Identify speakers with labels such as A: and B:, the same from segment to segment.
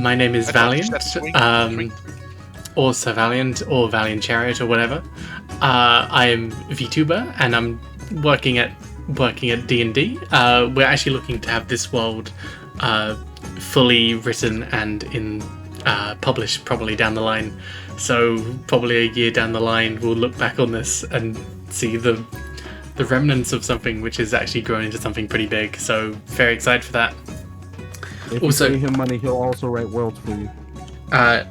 A: My name is Valiant, or Sir Valiant, or Valiant Chariot, or whatever. I am VTuber, and I'm working at D&D. We're actually looking to have this world fully written and published probably down the line. So probably a year down the line, we'll look back on this and see the remnants of something which is actually grown into something pretty big. So very excited for that.
B: If you pay him money, he'll also write worlds for you.
A: I'm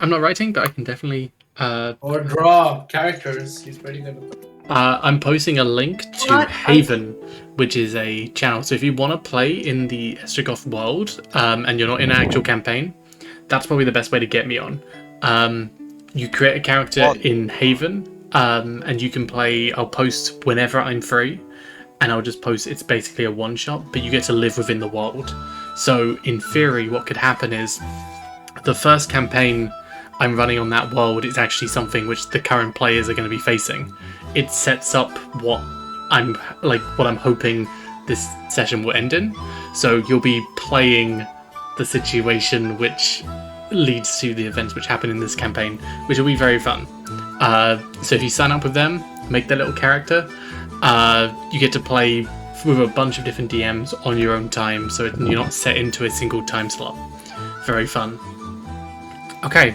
A: not writing, but I can definitely
C: or draw characters. He's pretty good at that.
A: I'm posting a link to Haven, which is a channel. So if you want to play in the Æstriogoth world, and you're not in an actual campaign, that's probably the best way to get me on. You create a character in Haven, and you can play. I'll post whenever I'm free, and I'll just post. It's basically a one-shot, but you get to live within the world. So in theory, what could happen is the first campaign I'm running on that world is actually something which the current players are going to be facing. It sets up what I'm hoping this session will end in. So you'll be playing the situation which leads to the events which happen in this campaign, which will be very fun. So if you sign up with them, make their little character, you get to play with a bunch of different DMs on your own time, so you're not set into a single time slot. Very fun. Okay.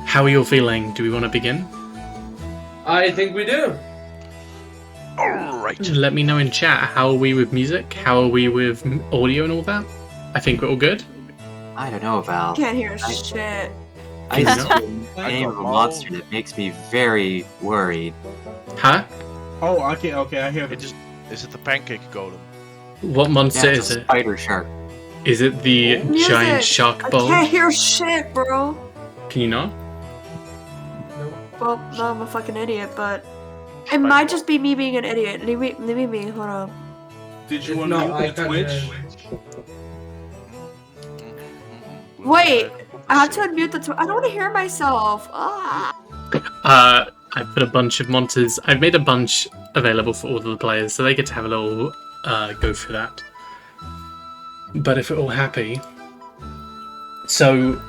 A: How are you all feeling? Do we want to begin?
C: I think we do.
D: Alright.
A: Let me know in chat. How are we with music? How are we with audio and all that? I think we're all good.
E: I don't know, Val.
F: Can't hear shit.
E: I see the name of a monster that makes me very worried.
A: Huh?
B: Oh, okay, I hear it.
D: Is it the pancake golem?
A: What monster is
E: It's a
A: it?
E: spider shark.
A: Is it the giant shark
F: I
A: bulge?
F: can't hear shit, bro.
A: Can you not?
F: Well, no, I'm a fucking idiot, but it might just be me being an idiot. Leave me, hold on.
B: Did you want
C: No,
B: to
C: I
B: mute the
C: can't
B: Twitch?
C: hear.
F: Wait, I have to unmute the I don't want to hear myself. Ah.
A: I put a bunch of monsters. I've made a bunch available for all of the players, so they get to have a little go through that. But if we're all happy, so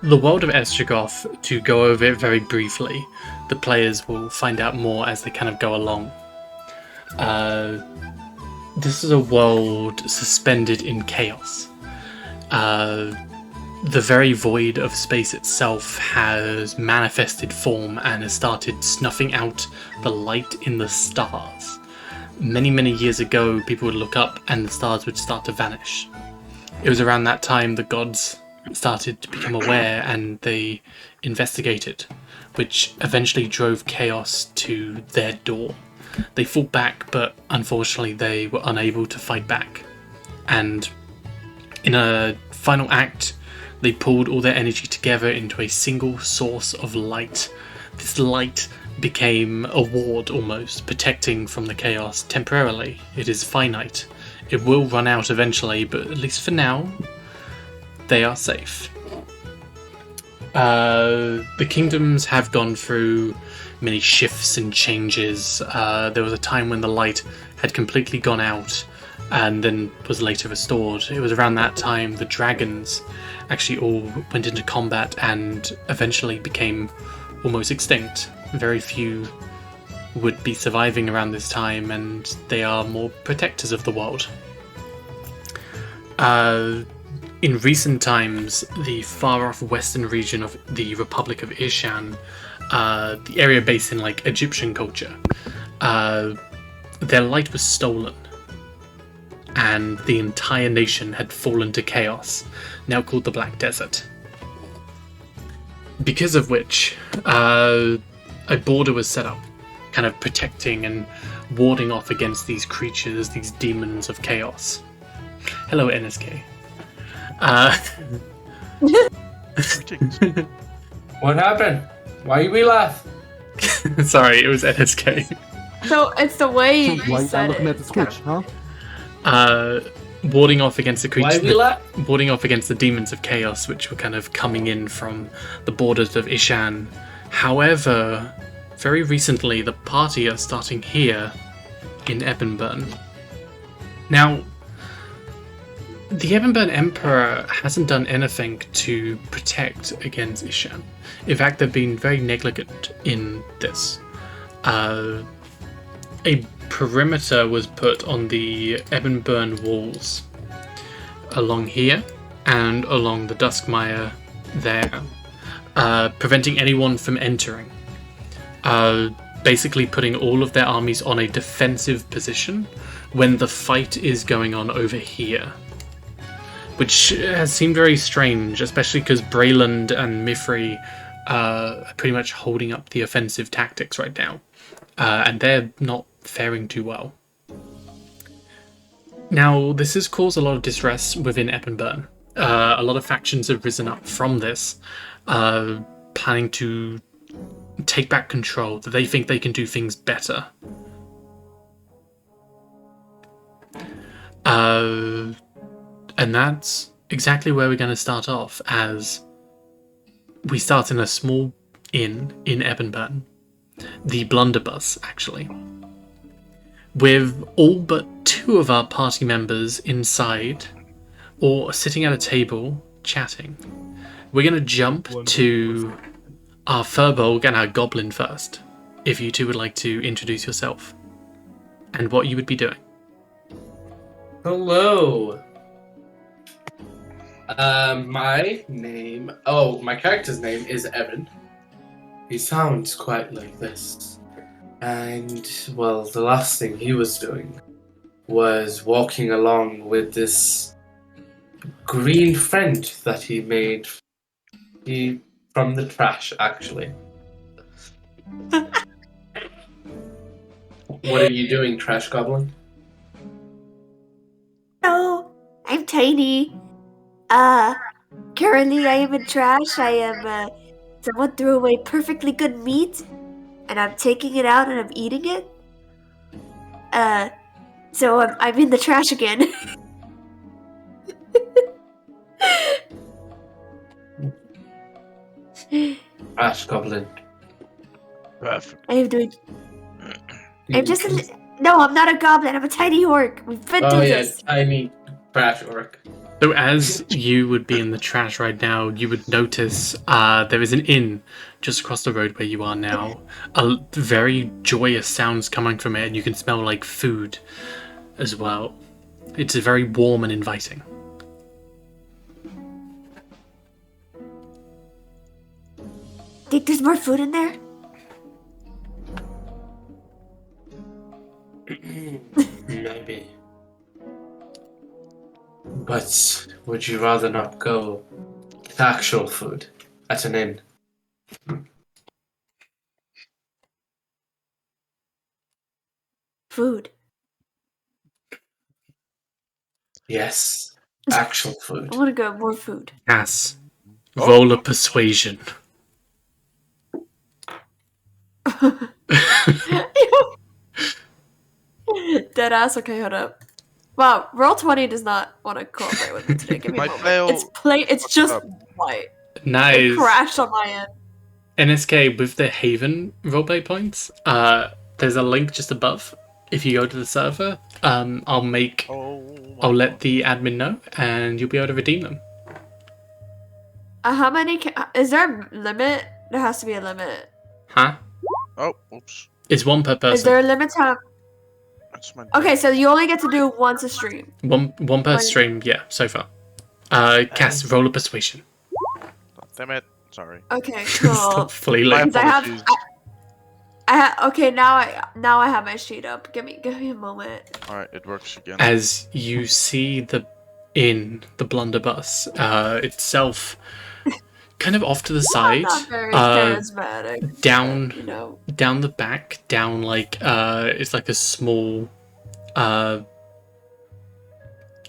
A: the world of Æstriogoth, to go over it very briefly, the players will find out more as they kind of go along. This is a world suspended in chaos. The very void of space itself has manifested form and has started snuffing out the light in the stars. Many, many years ago, people would look up and the stars would start to vanish. It was around that time the gods started to become aware and they investigated, which eventually drove chaos to their door. They fought back, but unfortunately they were unable to fight back. And in a final act, they pulled all their energy together into a single source of light. This light became a ward almost, protecting from the chaos temporarily. It is finite. It will run out eventually, but at least for now, they are safe. The kingdoms have gone through many shifts and changes. There was a time when the light had completely gone out and then was later restored. It was around that time the dragons actually all went into combat and eventually became almost extinct. Very few would be surviving around this time, and they are more protectors of the world. In recent times, the far-off western region of the Republic of Ishan, the area based in like Egyptian culture, their light was stolen, and the entire nation had fallen to chaos, now called the Black Desert. Because of which, a border was set up, kind of protecting and warding off against these creatures, these demons of chaos. Hello, NSK.
C: What happened? Why we laugh?
A: Sorry, it was NSK.
F: So it's the way you
B: Why
F: said
B: you looking
F: it.
B: at the Twitch, huh?
A: Warding off against the
C: Why
A: creatures,
C: we laugh?
A: warding off against the demons of chaos, which were kind of coming in from the borders of Ishan. However, very recently, the party are starting here in Ebonburn. Now, The Ebonburn Emperor hasn't done anything to protect against Ishan. In fact, they've been very negligent in this. A perimeter was put on the Ebonburn walls along here and along the Duskmire there, preventing anyone from entering. Basically putting all of their armies on a defensive position when the fight is going on over here. Which has seemed very strange, especially because Brayland and Mifri are pretty much holding up the offensive tactics right now. And they're not faring too well. Now, this has caused a lot of distress within Ebonburn. A lot of factions have risen up from this, planning to take back control, that they think they can do things better. And that's exactly where we're going to start off, as we start in a small inn in Ebonburn. The Blunderbuss, actually. With all but 2 of our party members inside, or sitting at a table, chatting. We're going to jump to our Furbolg and our Goblin first, if you two would like to introduce yourself, and what you would be doing.
C: Hello. My character's name is Evan. He sounds quite like this. And, well, the last thing he was doing was walking along with this green friend that he made from the trash, actually. What are you doing, Trash Goblin?
F: No, I'm tiny. Currently I am in trash. I am, someone threw away perfectly good meat, and I'm taking it out and I'm eating it. So I'm in the trash again.
C: Trash Goblin.
D: Perfect.
F: I am doing. I'm just no, I'm not a goblin. I'm a tiny orc. We've been through this.
C: tiny trash orc.
A: So as you would be in the trash right now, you would notice there is an inn just across the road where you are now. A very joyous sounds coming from it, and you can smell like food as well. It's very warm and inviting.
F: Think there's more food in there?
C: Maybe. But would you rather not go get actual food at an inn?
F: Food.
C: Yes, actual food.
F: I want to go more food.
A: Cass, roll a persuasion.
F: Dead ass. Okay, hold up. Wow, Roll20 does not want to cooperate with me today. Give me a moment. It's just white.
A: Nice.
F: It crashed on my end.
A: NSK, with the Haven roleplay points, there's a link just above. If you go to the server, I'll let the admin know, and you'll be able to redeem them.
F: How many? Is there a limit? There has to be a limit.
A: Huh?
D: Oh, oops.
A: It's 1 per person.
F: Is there a limit to? Okay, so you only get to do once a stream.
A: One per stream, yeah, so far. Cass, roll a persuasion.
D: Damn it. Sorry.
F: Okay, cool.
A: Stop flailing.
F: Okay, now I have my sheet up. Give me a moment.
D: Alright, it works again.
A: As you see the Blunderbuss itself kind of off to the side,
F: Not very charismatic.
A: down
F: but, you know.
A: down the back, down like it's like a small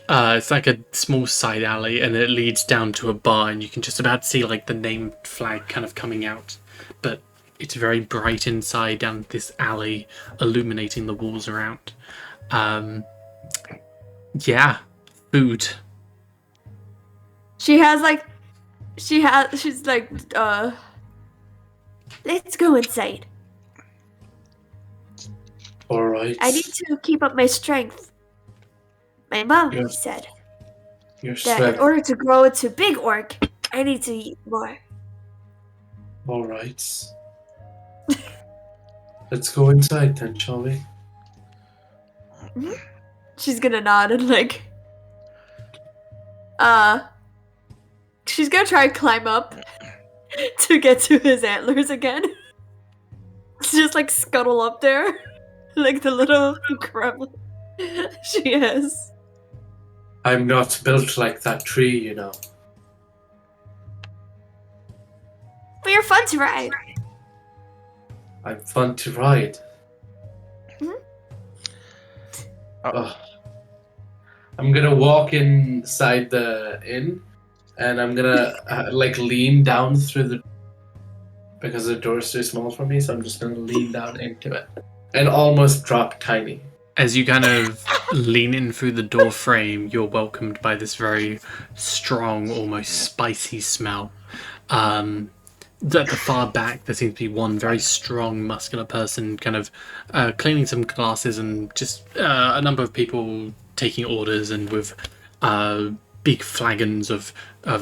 A: it's like a small side alley, and it leads down to a bar, and you can just about see like the name flag kind of coming out, but it's very bright inside down this alley, illuminating the walls around. Yeah, food.
F: She's like, let's go inside.
C: Alright.
F: I need to keep up my strength. My mom said.
C: You're
F: that in
C: sweating.
F: order to grow into big orc, I need to eat more.
C: All right. Let's go inside then, shall we?
F: She's gonna nod and like, she's gonna try and climb up to get to his antlers again. Just like scuttle up there, like the little gremlin she is.
C: I'm not built like that tree, you know.
F: But you're fun to ride.
C: I'm fun to ride.
F: Mhm.
C: Ugh. I'm gonna walk inside the inn, and I'm gonna like lean down through the, because the door's too small for me, so I'm just gonna lean down into it and almost drop Tiny.
A: As you kind of lean in through the door frame, you're welcomed by this very strong, almost spicy smell. At the far back, there seems to be one very strong, muscular person kind of cleaning some glasses, and just a number of people taking orders and with big flagons of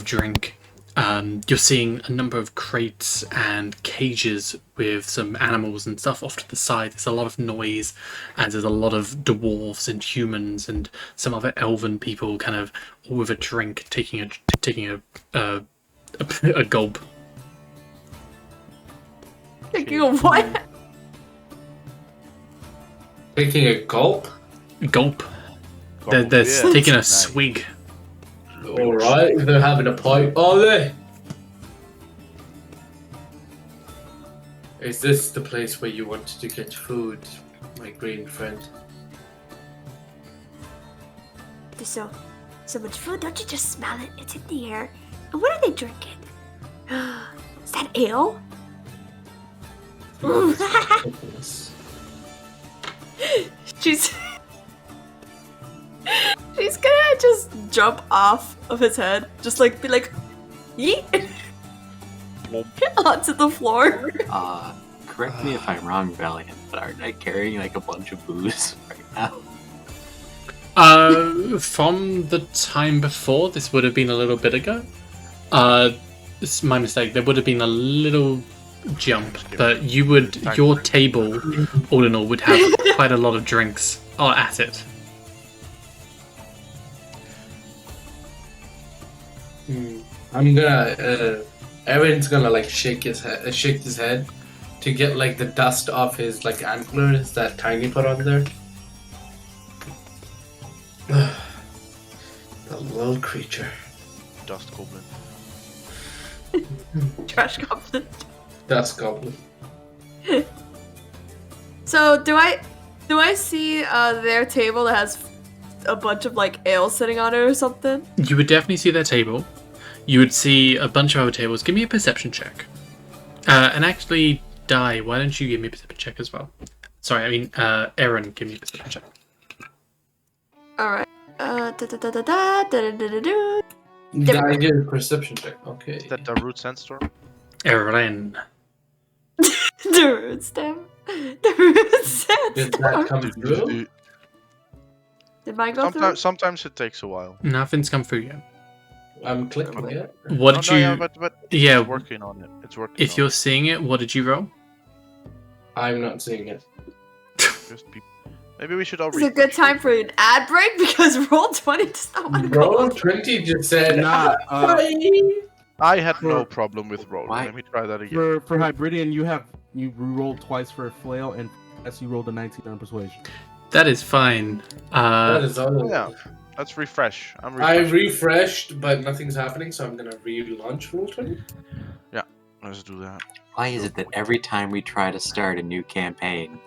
A: drink. You're seeing a number of crates and cages with some animals and stuff off to the side. There's a lot of noise, and there's a lot of dwarves and humans and some other elven people kind of all with a drink, taking a gulp.
F: Taking a what?
C: Taking a gulp?
A: Gulp. They're taking a swig.
C: Alright, they're having a pipe, are they? Is this the place where you wanted to get food, my green friend?
F: There's so much food, don't you just smell it? It's in the air. And what are they drinking? Is that ale? She's gonna just jump off of his head, just like be like, yeet, onto the floor.
E: Correct me if I'm wrong, Valiant, but aren't I carrying like a bunch of booze right now?
A: From the time before, this would have been a little bit ago. It's my mistake. There would have been a little jump, but your table, all in all, would have quite a lot of drinks at it.
C: I'm gonna, Aaron's gonna like shake his head to get like the dust off his like antlers that Tiny put on there. The little creature.
D: Dust goblin.
F: Trash goblin.
C: Dust goblin.
F: So do I see their table that has a bunch of like ale sitting on it or something?
A: You would definitely see their table. You would see a bunch of other tables. Give me a perception check. And actually, Di, why don't you give me a perception check as well? Sorry, I mean, Aaron, give me a perception check.
F: Alright.
C: I get a perception check. Okay.
D: Is that the root sandstorm?
A: Aaron.
F: The root stem. The root stem.
C: Did that come through?
F: Did mine go through?
D: Sometimes it takes a while.
A: Nothing's come through yet.
C: I'm clicking it.
A: What did you?
D: Yeah, but it's working on it. It's working.
A: If you're seeing it, what did you roll?
C: I'm not seeing it.
D: Maybe we should all.
F: It's a good time for an ad break because Roll20 does not want to go.
C: Roll20 just said.
B: Nah,
D: I had no problem with roll.
E: Why?
D: Let me try that again.
B: for Hybridian, you rolled twice for a flail, and as you rolled a 19 on persuasion.
A: That is fine.
C: That is all.
D: Yeah, let's refresh.
C: I refreshed, but nothing's happening, so I'm gonna relaunch Roll20.
D: Yeah, let's do that.
E: Why is it that every time we try to start a new campaign,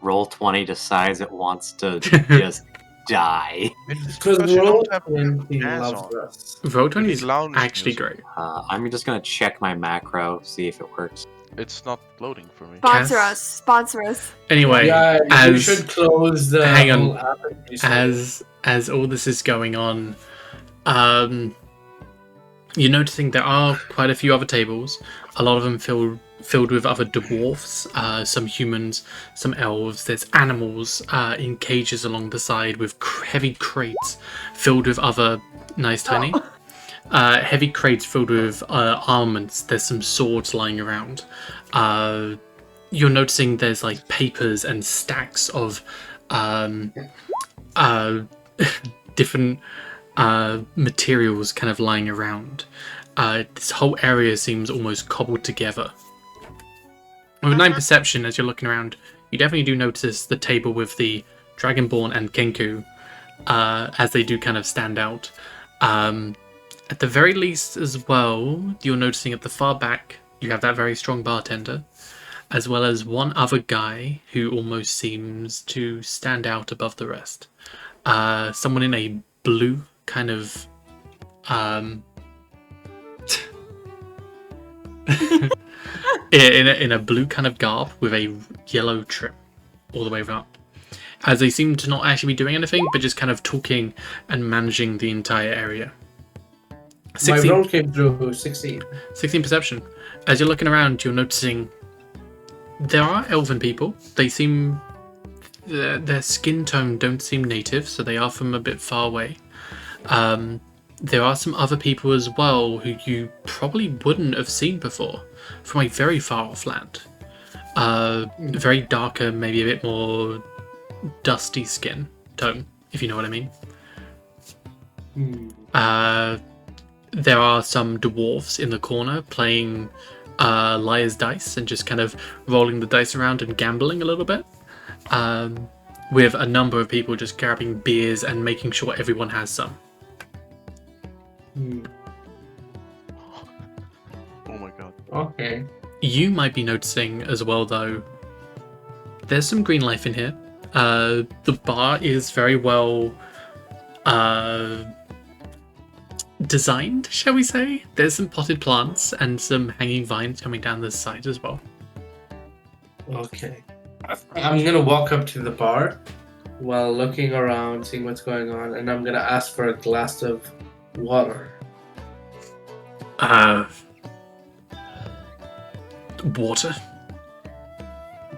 E: Roll20 decides it wants to just die?
C: Because Roll20 loves us.
A: Roll20 is
D: lounge
A: actually
D: music.
A: great.
E: I'm just gonna check my macro, see if it works.
D: It's not loading for me.
F: Sponsor us. Sponsor us.
A: Anyway,
C: Yeah, you
A: as
C: should close the
A: hang on.
C: whole app and restart.
A: as all this is going on, you're noticing there are quite a few other tables. A lot of them filled with other dwarfs, some humans, some elves. There's animals in cages along the side with heavy crates filled with other Nice, Tiny.
F: Oh.
A: Heavy crates filled with armaments. There's some swords lying around. You're noticing there's like papers and stacks of different materials kind of lying around. This whole area seems almost cobbled together. With 9 perception, as you're looking around, you definitely do notice the table with the Dragonborn and Kenku, as they do kind of stand out. At the very least as well, you're noticing at the far back, you have that very strong bartender, as well as one other guy who almost seems to stand out above the rest. Someone in a blue kind of... in a blue kind of garb with a yellow trim all the way up. As they seem to not actually be doing anything, but just kind of talking and managing the entire area.
C: 16. My roll came through 16.
A: 16 perception. As you're looking around, you're noticing there are elven people. They seem... their skin tone don't seem native, so they are from a bit far away. There are some other people as well who you probably wouldn't have seen before, from a very far off land. Very darker, maybe a bit more dusty skin tone, if you know what I mean. There are some dwarves in the corner playing liar's dice and just kind of rolling the dice around and gambling a little bit. With a number of people just grabbing beers and making sure everyone has some.
D: Oh my god.
C: Okay.
A: You might be noticing as well, though, there's some green life in here. The bar is very well designed, shall we say? There's some potted plants and some hanging vines coming down this side as well.
C: Okay. I'm gonna walk up to the bar while looking around, seeing what's going on, and I'm gonna ask for a glass of water.
A: Water?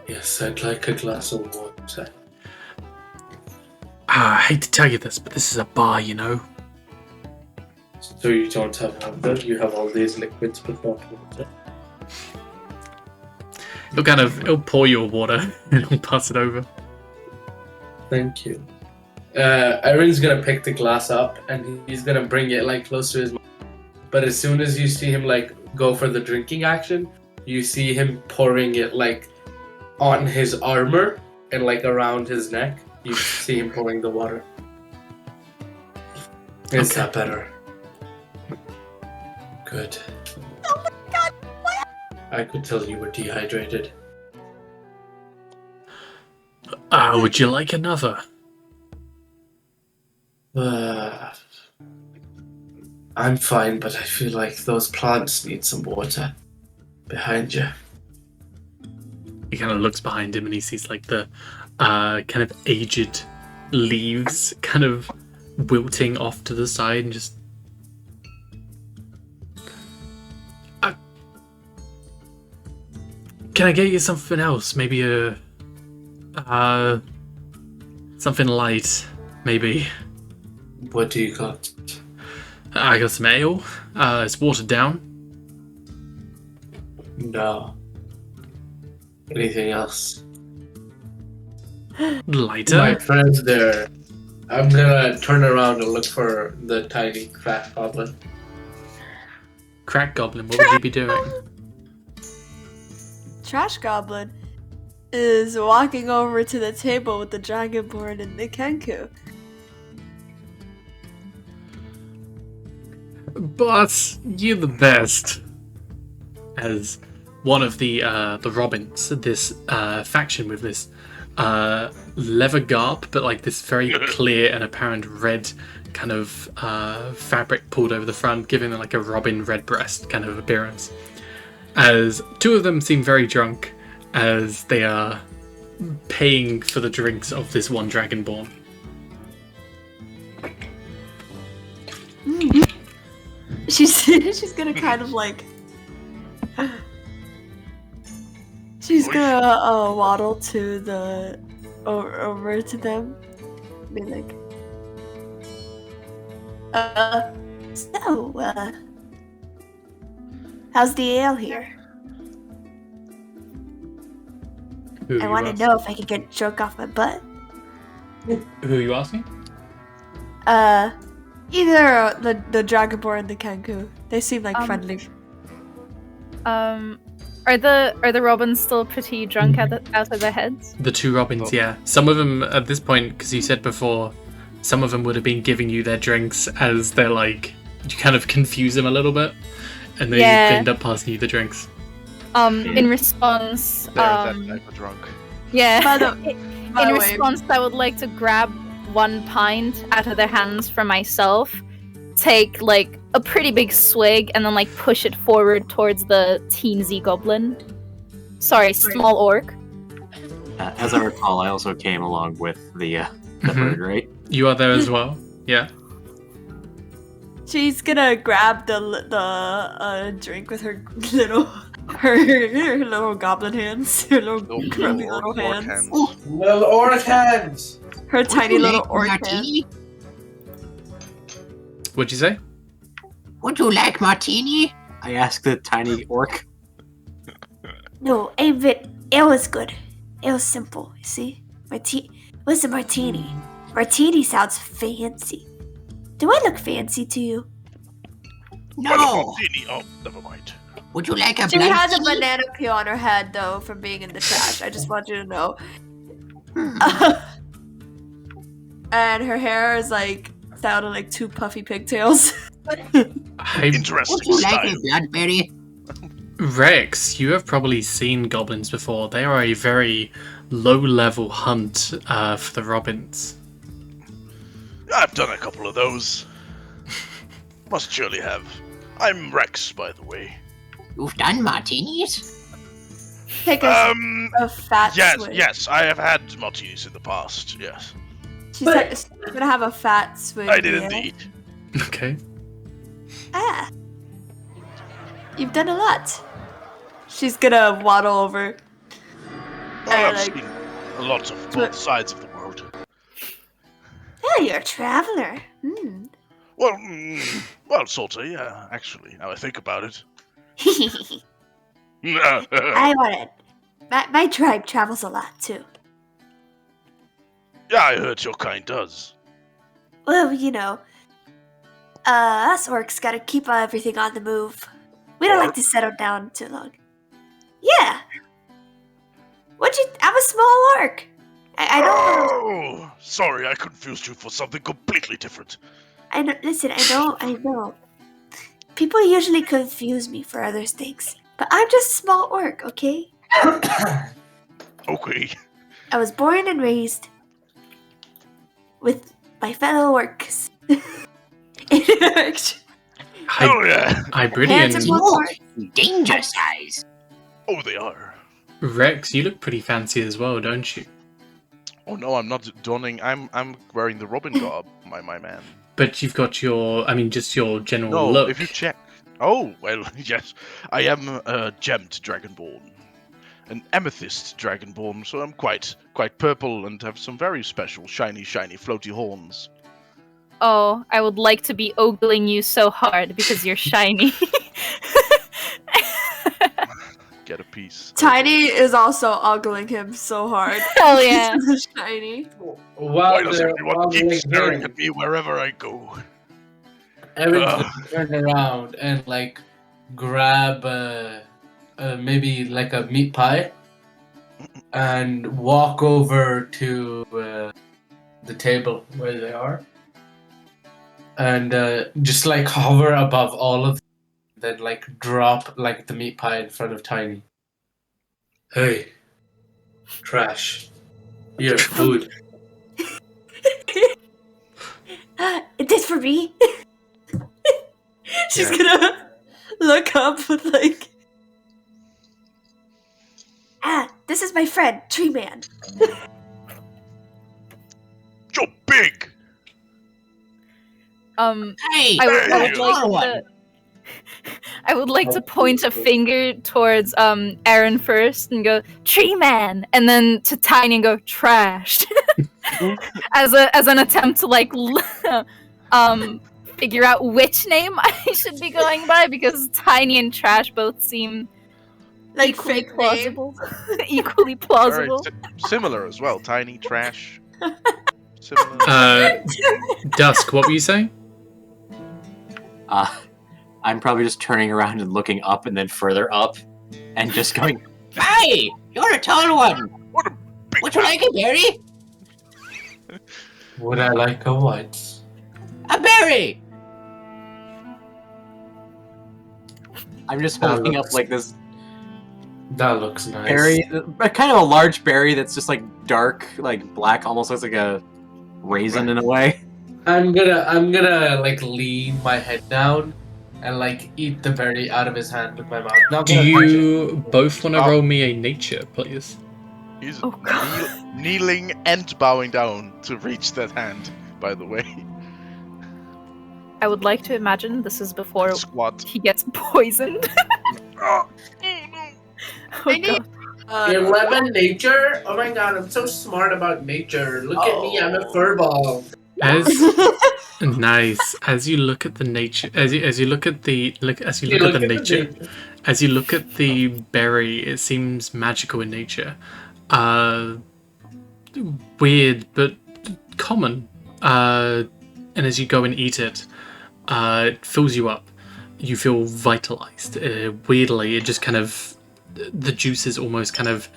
C: Yes, I'd like a glass of water.
A: I hate to tell you this, but this is a bar, you know.
C: So you don't have water? You have all these liquids but not water?
A: It'll pour you a water and it'll pass it over.
C: Thank you. Aaron's gonna pick the glass up and he's gonna bring it like close to his mouth. But as soon as you see him like go for the drinking action, you see him pouring it like on his armor and like around his neck. You see him pouring the water. Is
A: Okay.
C: that better? Good.
F: Oh my god, what?
C: I could tell you were dehydrated.
A: Would you like another?
C: I'm fine, but I feel like those plants need some water. Behind you.
A: He kind of looks behind him and he sees like the kind of aged leaves kind of wilting off to the side and just... Can I get you something else? Maybe something light, maybe.
C: What do you got?
A: I got some ale. It's watered down.
C: No. Anything else?
A: Lighter.
C: My friend's there. I'm gonna turn around and look for the tiny fat goblin.
A: Crack goblin, what would you be doing?
F: Trash Goblin is walking over to the table with the Dragonborn and the Kenku.
A: Boss, you're the best. As one of the Robins, this faction with this leather garb, but like this very clear and apparent red kind of fabric pulled over the front, giving them like a Robin redbreast kind of appearance. As two of them seem very drunk as they are paying for the drinks of this one Dragonborn.
F: She's gonna kind of like... She's gonna waddle to the... over to them. Be like... How's the ale here?
A: Who
F: I
A: are
F: want
A: you
F: to know if I can get drunk off my butt.
A: Who are you asking?
F: Either the Dragonborn and the Kanku. They seem like friendly.
G: Are the Robins still pretty drunk out of their heads?
A: The two Robins, yeah. Some of them at this point, because you said before, some of them would have been giving you their drinks as they're like, you kind of confuse them a little bit, and they end up passing you the drinks.
G: In response,
D: They're that type of drunk.
G: yeah.
F: By
G: In
F: the way-
G: response, I would like to grab 1 pint out of their hands for myself, take like a pretty big swig, and then like push it forward towards the teensy goblin. Sorry, small orc.
E: As I recall, I also came along with the bird, right?
A: You are there as well? Yeah.
F: She's gonna grab the drink with her little goblin hands, her little grubby little
D: orc
F: hands,
C: Little orc hands.
F: her tiny little orc hands.
A: What'd you say?
E: Would you like martini? I asked the tiny orc.
F: No, ale is good. Ale's simple, you see? What's a martini? Martini sounds fancy. Do I look fancy to you?
E: No!
D: Oh, never mind.
E: Would you like a
F: She
E: black
F: has a
E: tea?
F: banana peel on her head, though, from being in the trash. I just want you to know. And her hair is like down to like 2 puffy pigtails.
D: Interesting
E: Would you like
D: style.
E: a blackberry?
A: Rex, you have probably seen goblins before. They are a very low-level hunt for the Robins.
D: I've done a couple of those. Must surely have. I'm Rex, by the way.
E: You've done martinis?
F: Take a fat swig.
D: Yes, I have had martinis in the past, yes.
F: She's gonna have a fat swig.
D: I did
F: of ale.
D: indeed.
A: Okay.
F: Ah. You've done a lot. She's gonna waddle over.
D: Well, I've
F: like-
D: seen a lot of both sides of the world.
F: Oh, you're a traveler. Hmm.
D: Well, sorta, yeah, actually, now I think about it.
F: I want it. My tribe travels a lot too.
D: Yeah, I heard your kind does.
F: Well, you know, us orcs gotta keep everything on the move. We don't like to settle down too long. Yeah. I'm a small orc. I don't know.
D: Oh, sorry, I confused you for something completely different.
F: I know. Listen, I know. People usually confuse me for other things, but I'm just a small orc, okay?
D: Okay.
F: I was born and raised with my fellow orcs.
D: Oh yeah.
A: Hybridian.
F: Handsome orc.
E: Danger size.
D: Oh, they are.
A: Rex, you look pretty fancy as well, don't you?
D: Oh no, I'm not donning. I'm wearing the Robin garb, my man.
A: But you've got just your general
D: No,
A: look.
D: if you check. Oh well, yes, I am a gemmed dragonborn, an amethyst dragonborn, so I'm quite purple and have some very special shiny, floaty horns.
G: Oh, I would like to be ogling you so hard because you're shiny.
D: Get a piece.
F: Tiny is also ogling him so hard.
G: Hell yeah.
F: He's shiny.
D: Why
C: While
D: does
C: they're
D: everyone keep
C: ogling
D: staring
C: him,
D: at me wherever I go?
C: Erin's gonna turn around and like grab maybe like a meat pie and walk over to the table where they are and just like hover above all of them, then like drop like the meat pie in front of Tiny. Hey, trash. Your food.
F: Is this for me? She's gonna look up with like, this is my friend, Tree Man.
D: You're big.
E: Hey!
G: I would like to point a finger towards Aaron first and go Tree Man, and then to Tiny and go trash, as an attempt to like figure out which name I should be going by because Tiny and Trash both seem
F: Like
G: equally
F: fake name.
G: plausible. Equally
D: Very
G: plausible.
D: similar as well. Tiny trash. Similar.
A: Dusk, what were you saying?
E: I'm probably just turning around and looking up and then further up and just going, "Hey, you're a tall one.
D: What a big
E: Would you like a berry?
C: Would I like a what?
E: A berry!" I'm just
C: That
E: holding up
C: looks-
E: like this
C: That looks nice.
E: berry, kind of a large berry that's just like dark, like black, almost looks like a raisin in a way.
C: I'm gonna like lean my head down and like eat the berry out of his hand with my mouth. Not
A: Do
C: gonna touch
A: you both want to
D: Oh.
A: roll me a nature, please?
D: He's
G: Oh, God.
D: kneeling and bowing down to reach that hand, by the way.
G: I would like to imagine this is before
D: Squat.
G: he gets poisoned.
D: Oh,
G: Oh, God.
C: 11 nature? Oh my god, I'm so smart about nature. Look at me, I'm a furball.
A: As nice. As you look at the nature, as you look at the nature, as you look at the berry, it seems magical in nature. Weird, but common. And as you go and eat it, it fills you up. You feel vitalized. Weirdly, it just kind of, the juices almost kind of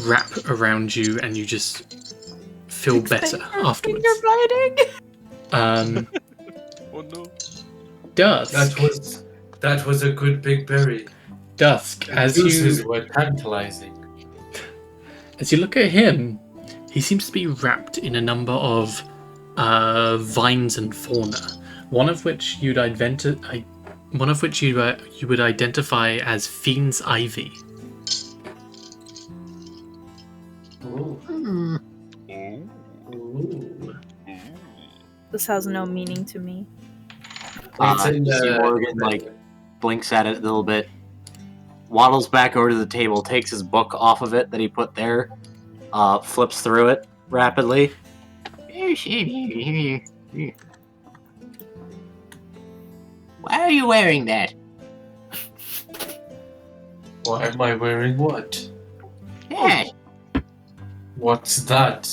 A: wrap around you, and you just feel better afterwards.
F: Finger biting.
D: oh no.
A: Dusk.
C: That was a good big berry.
A: Dusk.
C: The
A: As
C: juices
A: you
C: were tantalizing.
A: look at him, he seems to be wrapped in a number of vines and fauna. One of which you would identify as Fiend's Ivy.
C: Ooh.
E: Hmm.
C: Ooh.
G: This has no meaning to me.
C: It's in
E: You see
C: the-
E: Morgan like blinks at it a little bit, waddles back over to the table, takes his book off of it that he put there, flips through it rapidly. Why are you wearing that?
C: Why am I wearing what?
E: Yeah.
C: What's that?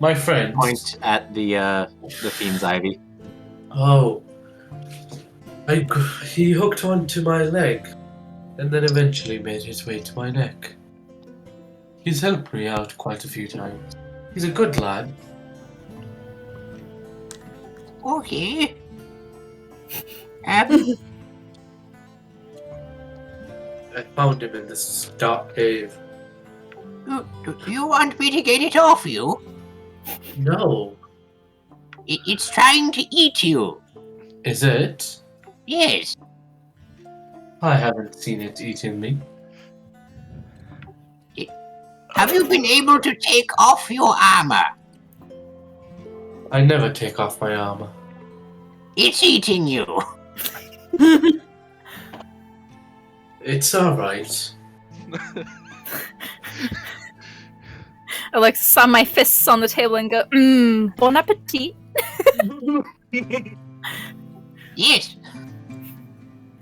C: My friend.
E: Point at the Fiend's Ivy.
C: Oh. He hooked onto my leg, and then eventually made his way to my neck. He's helped me out quite a few times. He's a good lad.
E: Okay.
C: I found him in this dark cave.
E: Do you want me to get it off you?
C: No.
E: It's trying to eat you.
C: Is it?
E: Yes.
C: I haven't seen it eating me.
E: Have you been able to take off your armor?
C: I never take off my armor.
E: It's eating you.
C: It's alright.
G: I like to slam my fists on the table and go, bon appetit.
E: Yes.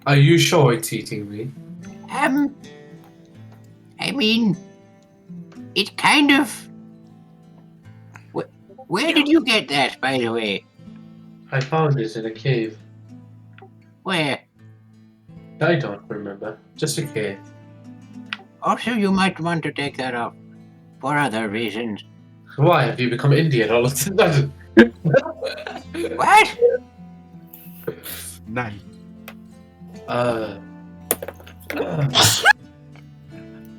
C: Are you sure it's eating me?
E: I mean, it kind of... Where did you get that, by the way?
C: I found it in a cave.
E: Where?
C: I don't remember. Just a cave.
E: Also, you might want to take that off. For other reasons.
C: Why have you become Indian all of a sudden?
E: What?
B: 9.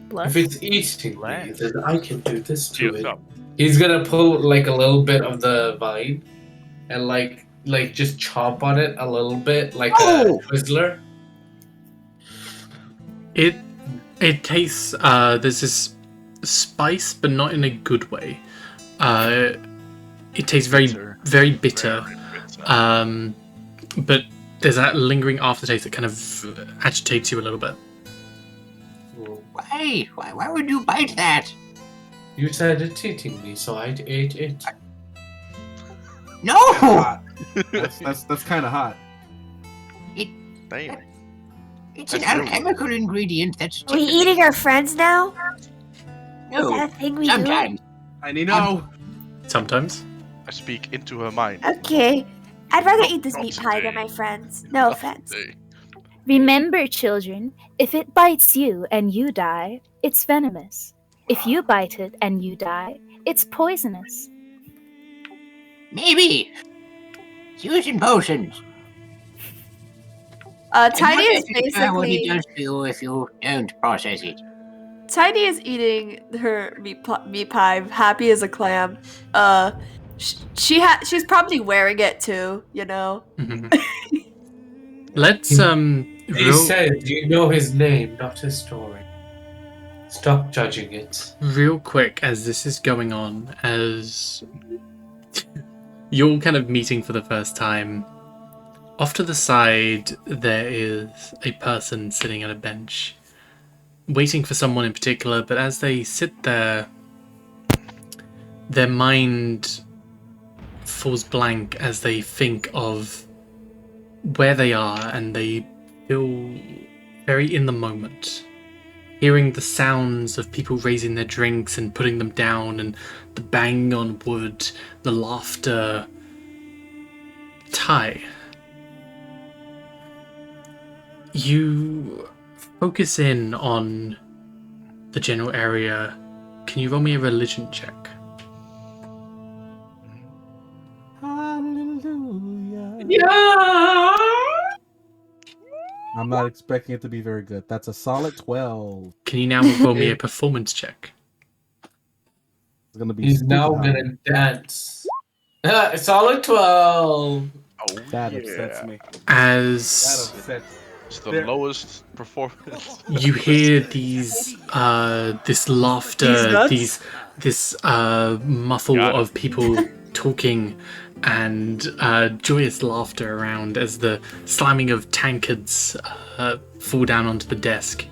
G: Bless.
C: If it's eating me, then I can do this to it.
D: No.
C: He's gonna pull like a little bit of the vine and like just chomp on it a little bit like a Twizzler.
A: It tastes there's this spice, but not in a good way. It tastes very very bitter. But there's that lingering aftertaste that kind of agitates you a little bit.
E: Why? Why would you bite that?
C: You said it's eating me, so I ate it.
E: No!
B: That's kind of hot.
D: Damn.
H: It's an
D: That's really-
H: alchemical ingredient that's
F: Are we eating our friends now? Is
H: no.
F: that a thing we
H: Sometimes.
B: I know.
A: Sometimes.
D: I speak into her mind.
F: do? Okay. I'd rather
D: Not-
F: eat this
D: not
F: meat pie than
D: today.
F: my friends. No offense.
D: Hey,
G: Remember, children, if it bites you and you die, it's venomous. If you bite it and you die, it's poisonous.
H: Maybe. Using potions.
F: Tiny is
H: What it
F: basically
H: does to you if you don't process it.
F: Tiny is eating her meat pie, happy as a clam. She's probably wearing it too, you know.
A: Mhm. Let's
C: He
A: real,
C: said you know his name, not his story. Stop judging it.
A: real quick as this is going on, as you're all kind of meeting for the first time. Off to the side, there is a person sitting at a bench, waiting for someone in particular, but as they sit there, their mind falls blank as they think of where they are, and they feel very in the moment. Hearing the sounds of people raising their drinks and putting them down, and the banging on wood, the laughter. Ty, you focus in on the general area. Can you roll me a religion check?
B: Hallelujah.
C: Yeah.
B: I'm not expecting it to be very good. That's a solid 12.
A: Can you now roll me a performance check?
B: It's gonna be.
C: He's now
B: stupid high.
C: gonna dance. Solid 12.
D: Oh,
B: That
D: yeah.
B: upsets me. That
A: As
B: upsets.
D: It's the
B: There-
D: lowest performance.
A: you hear this laughter, this muffle
D: Got it.
A: of people talking, and joyous laughter around as the slamming of tankards fall down onto the desk.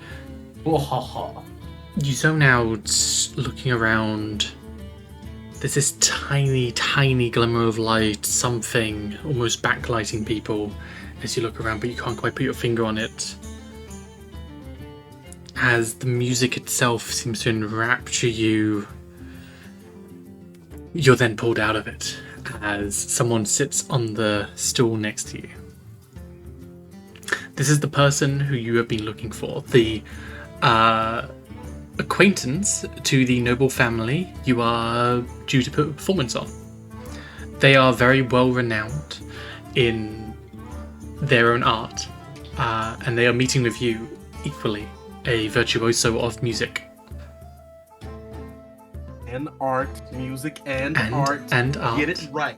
C: Wahaha.
A: You zone out, looking around. There's this tiny, tiny glimmer of light, something almost backlighting people as you look around, but you can't quite put your finger on it. As the music itself seems to enrapture you, you're then pulled out of it as someone sits on the stool next to you. This is the person who you have been looking for, the acquaintance to the noble family you are due to put a performance on. They are very well renowned in their own art, and they are meeting with you equally, a virtuoso of music.
B: And art, music, and
A: And
B: art.
A: art.
B: Get it right.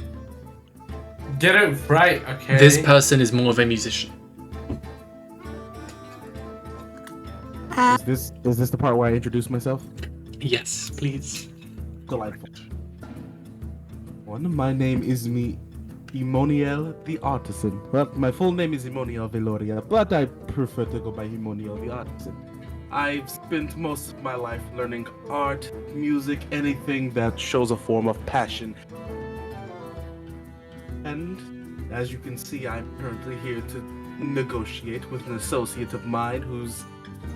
C: Get it right, okay?
A: This person is more of a musician.
B: Is this the part where I introduce myself?
A: Yes, please.
B: Delightful. My name is Emoniel the Artisan. Well, my full name is Emoniel Veloria, but I prefer to go by Emoniel the Artisan. I've spent most of my life learning art, music, anything that shows a form of passion. And as you can see, I'm currently here to negotiate with an associate of mine who's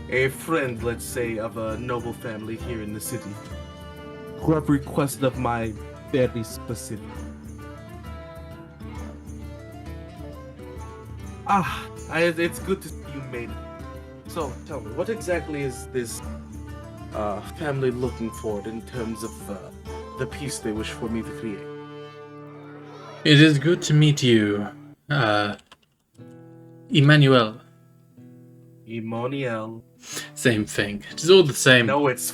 B: a friend, let's say, of a noble family here in the city, who have requested of my very specific. It's good to see you made it. So, tell me, what exactly is this family looking for in terms of the piece they wish for me to create?
A: It is good to meet you, Emmanuel.
B: Emoniel.
A: Same thing. It is all the same.
B: No, it's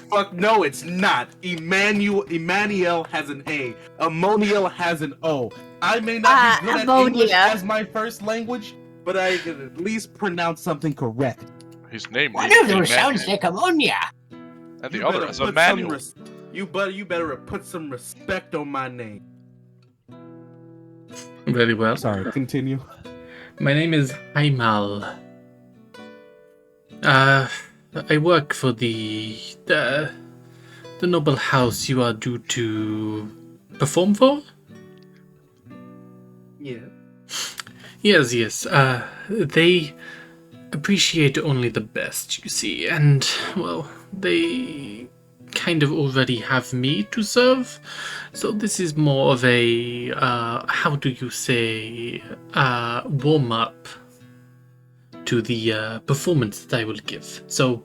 B: not. Emmanuel has an A. Emoniel has an O. I may not be good at English
F: ammonia.
B: as my first language, but I can at least pronounce something correct.
D: His name
H: One
D: is
H: of those
D: Emmanuel,
H: sounds like ammonia.
D: and the
B: You
D: other
B: better
D: is
B: put
D: Emmanuel.
B: You better put some respect on my name.
A: Very well.
B: Sorry, continue.
A: My name is Aimal. I work for the noble house you are due to perform for.
B: Yeah.
A: Yes. They appreciate only the best, you see, and, well, they kind of already have me to serve, so this is more of a, how do you say, warm-up to the performance that I will give. So,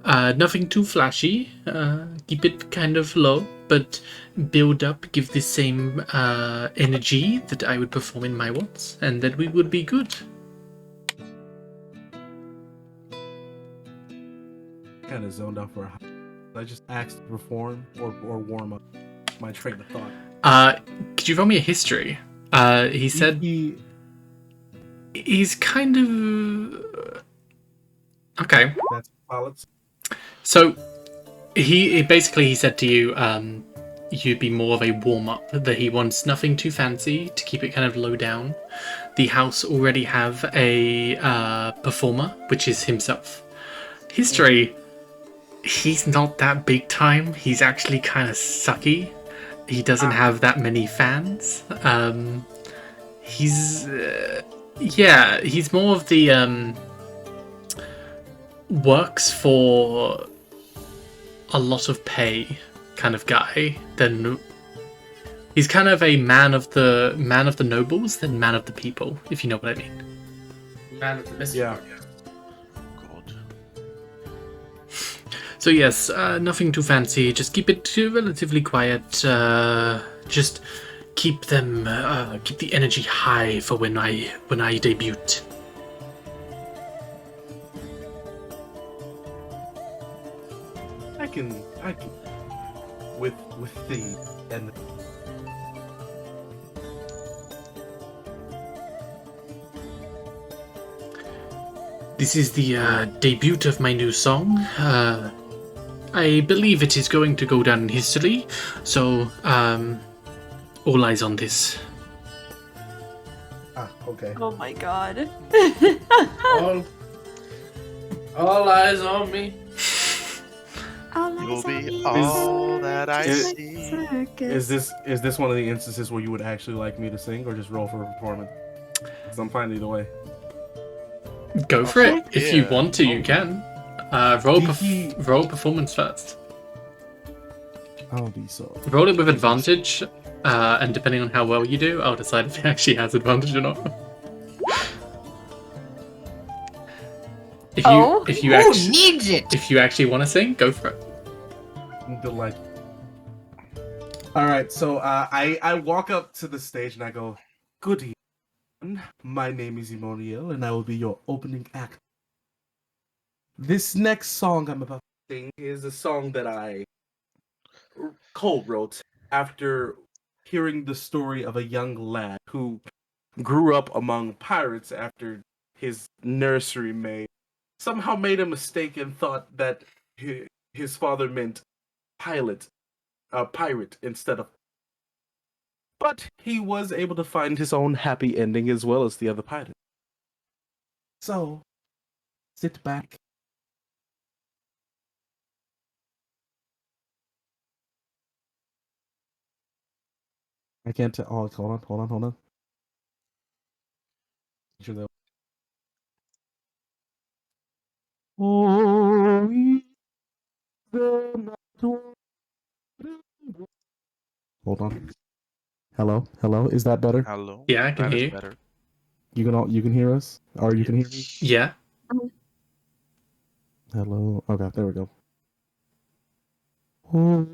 A: nothing too flashy, keep it kind of low, but build up, give the same energy that I would perform in my waltz, and then we would be good.
B: Kind of zoned out for a high. I just asked to perform or warm up my train of thought.
A: Could you roll me a history? He said he's kind of okay.
B: That's pilots.
A: So he said to you, you'd be more of a warm up. That he wants nothing too fancy to keep it kind of low down. The house already have a performer, which is himself. History. He's not that big time. He's actually kind of sucky. He doesn't have that many fans. He's more of the works for a lot of pay kind of guy than he's kind of a man of the nobles than man of the people, if you know what I mean.
C: Man of the mystery.
B: Yeah.
D: God.
A: So yes, nothing too fancy. Just keep it relatively quiet. Just keep the energy high for when I debut.
B: I can with the and
A: This is the debut of my new song. I believe it is going to go down in history, so all eyes on this.
B: okay.
F: Oh my god.
C: All eyes on me.
D: You'll be all that I see.
B: Is this one of the instances where you would actually like me to sing or just roll for a performance? 'Cause I'm fine either way.
A: Go for it. If you
D: yeah.
A: want to, you can. Roll performance first.
B: I'll be so.
A: Roll it with advantage, and depending on how well you do, I'll decide if it actually has advantage or not. If you
H: Who
A: actually
H: needs it?
A: if you actually want to sing, go for it.
B: Delight. All right, so I walk up to the stage and I go, "Good evening. My name is Emoniel, and I will be your opening act. This next song I'm about to sing is a song that I co-wrote after hearing the story of a young lad who grew up among pirates after his nursery maid somehow made a mistake and thought that his father meant pirate instead of. But he was able to find his own happy ending as well as the other pirates. So, sit back. I can't tell. Oh, hold on. Sure that. Oh, hold on. Hello. Is that better?
D: Hello.
A: Yeah, I can
D: That is
A: hear you.
D: better.
B: You can hear us, or you can hear me.
A: Yeah.
B: Hello. Okay, there we go. Oh,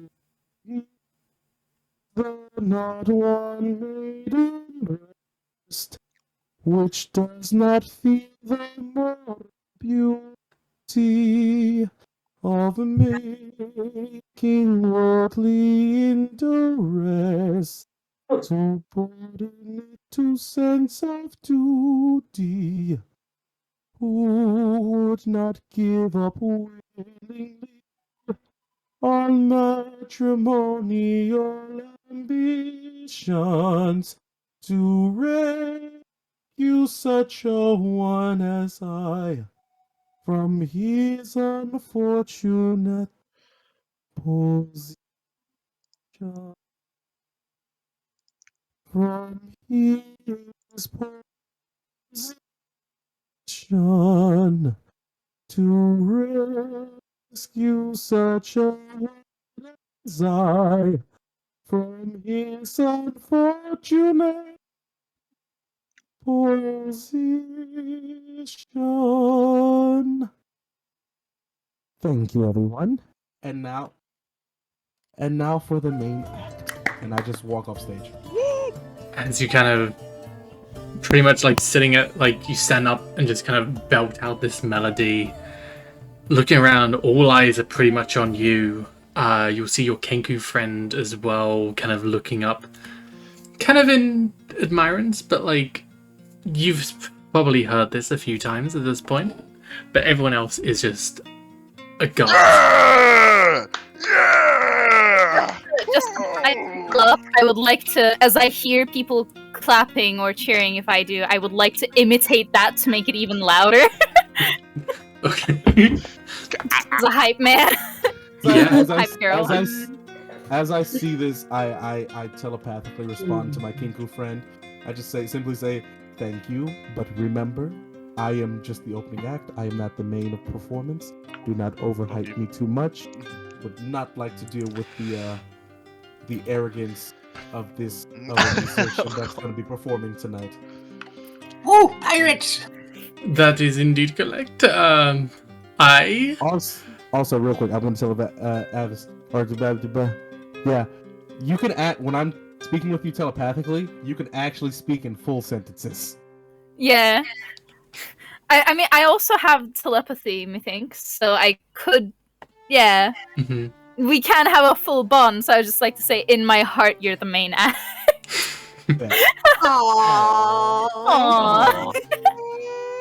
B: not one maiden breast which does not feel the more beauty of making worldly interest, so burden it to sense of duty, who would not give up willingly on matrimonial ambitions to rescue such a one as I from his unfortunate position. from his position to rescue such a one as I from his unfortunate position. Thank you, everyone. And now for the main act. And I just walk off stage.
A: As you kind of pretty much like sitting at, like, you stand up and just kind of belt out this melody. Looking around, all eyes are pretty much on you. You'll see your Kenku friend as well, kind of looking up, kind of in admirance, but like, you've probably heard this a few times at this point, but everyone else is just aghast.
G: I would like to, as I hear people clapping or cheering, if I do, I would like to imitate that to make it even louder.
A: Okay.
G: As a hype man.
A: Yeah.
G: Hype girl.
B: As I see this, I telepathically respond to my Kenku friend. I just simply say, thank you, but remember, I am just the opening act. I am not the main of performance. Do not overhype me too much. Would not like to deal with the arrogance of this musician that's going to be performing tonight.
H: Woo, pirates!
A: That is indeed correct. I
B: Also, real quick, I'm going to tell about yeah, you can act when I'm speaking with you telepathically. You can actually speak in full sentences.
G: Yeah. I mean, I also have telepathy, methinks, so I could, yeah.
A: Mm-hmm.
G: We can have a full bond, so I would just like to say, in my heart, you're the main act.
B: Yeah.
F: Aww.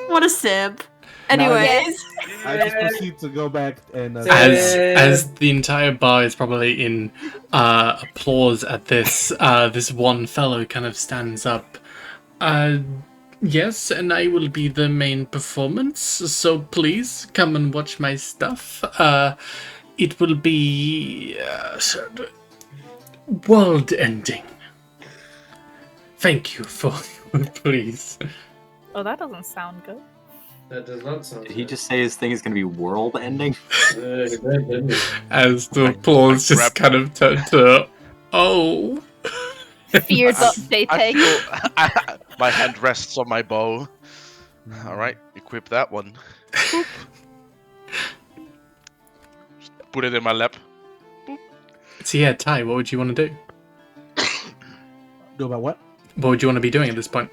F: What a simp. Anyways.
B: I just proceed to go back and
A: as the entire bar is probably in applause at this, this one fellow kind of stands up. Yes, and I will be the main performance, so please come and watch my stuff. It will be world-ending. Thank you for please.
G: Oh, that doesn't sound good.
C: That does not sound
E: Did he just say his thing is going to be world ending?
A: As the applause just kind of turned to, oh.
G: Fear they take.
D: My hand rests on my bow. Alright, equip that one. Boop. Just put it in my lap. Boop.
A: So yeah, Ty, what would you want to do?
B: Do about what?
A: What would you want to be doing at this point?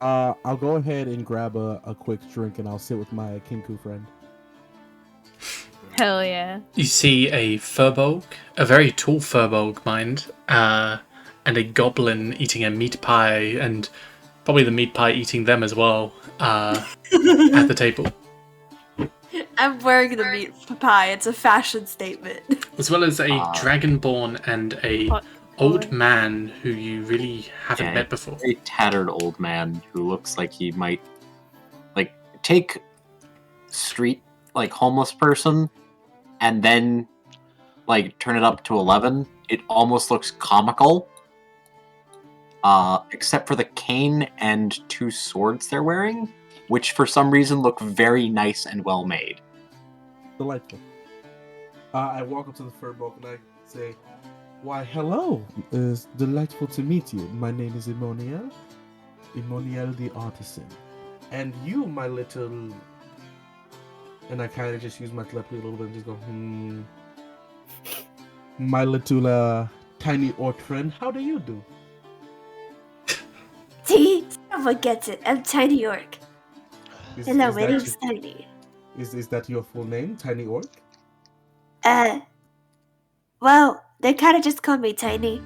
B: I'll go ahead and grab a quick drink and I'll sit with my Kenku friend.
G: Hell yeah.
A: You see a furbolg, a very tall furbolg, mind, and a goblin eating a meat pie, and probably the meat pie eating them as well, at the table.
F: I'm wearing the meat pie. It's a fashion statement.
A: As well as a dragonborn and a old man who you really haven't met before.
E: A tattered old man who looks like he might, like, take street, like, homeless person and then, like, turn it up to 11. It almost looks comical. Except for the cane and 2 swords they're wearing, which for some reason look very nice and well made.
B: Delightful. I walk up to the furbolg and I say, "Why, hello. It's delightful to meet you. My name is Emoniel the Artisan. And you, my little..." And I kind of just use my telepathy a little bit and just go, "My little tiny orc friend, how do you do?"
I: See? Someone gets it. I'm Tiny Orc. Hello, my name's Tiny.
B: Is that your full name, Tiny Orc?
I: Well, they kind of just call me Tiny.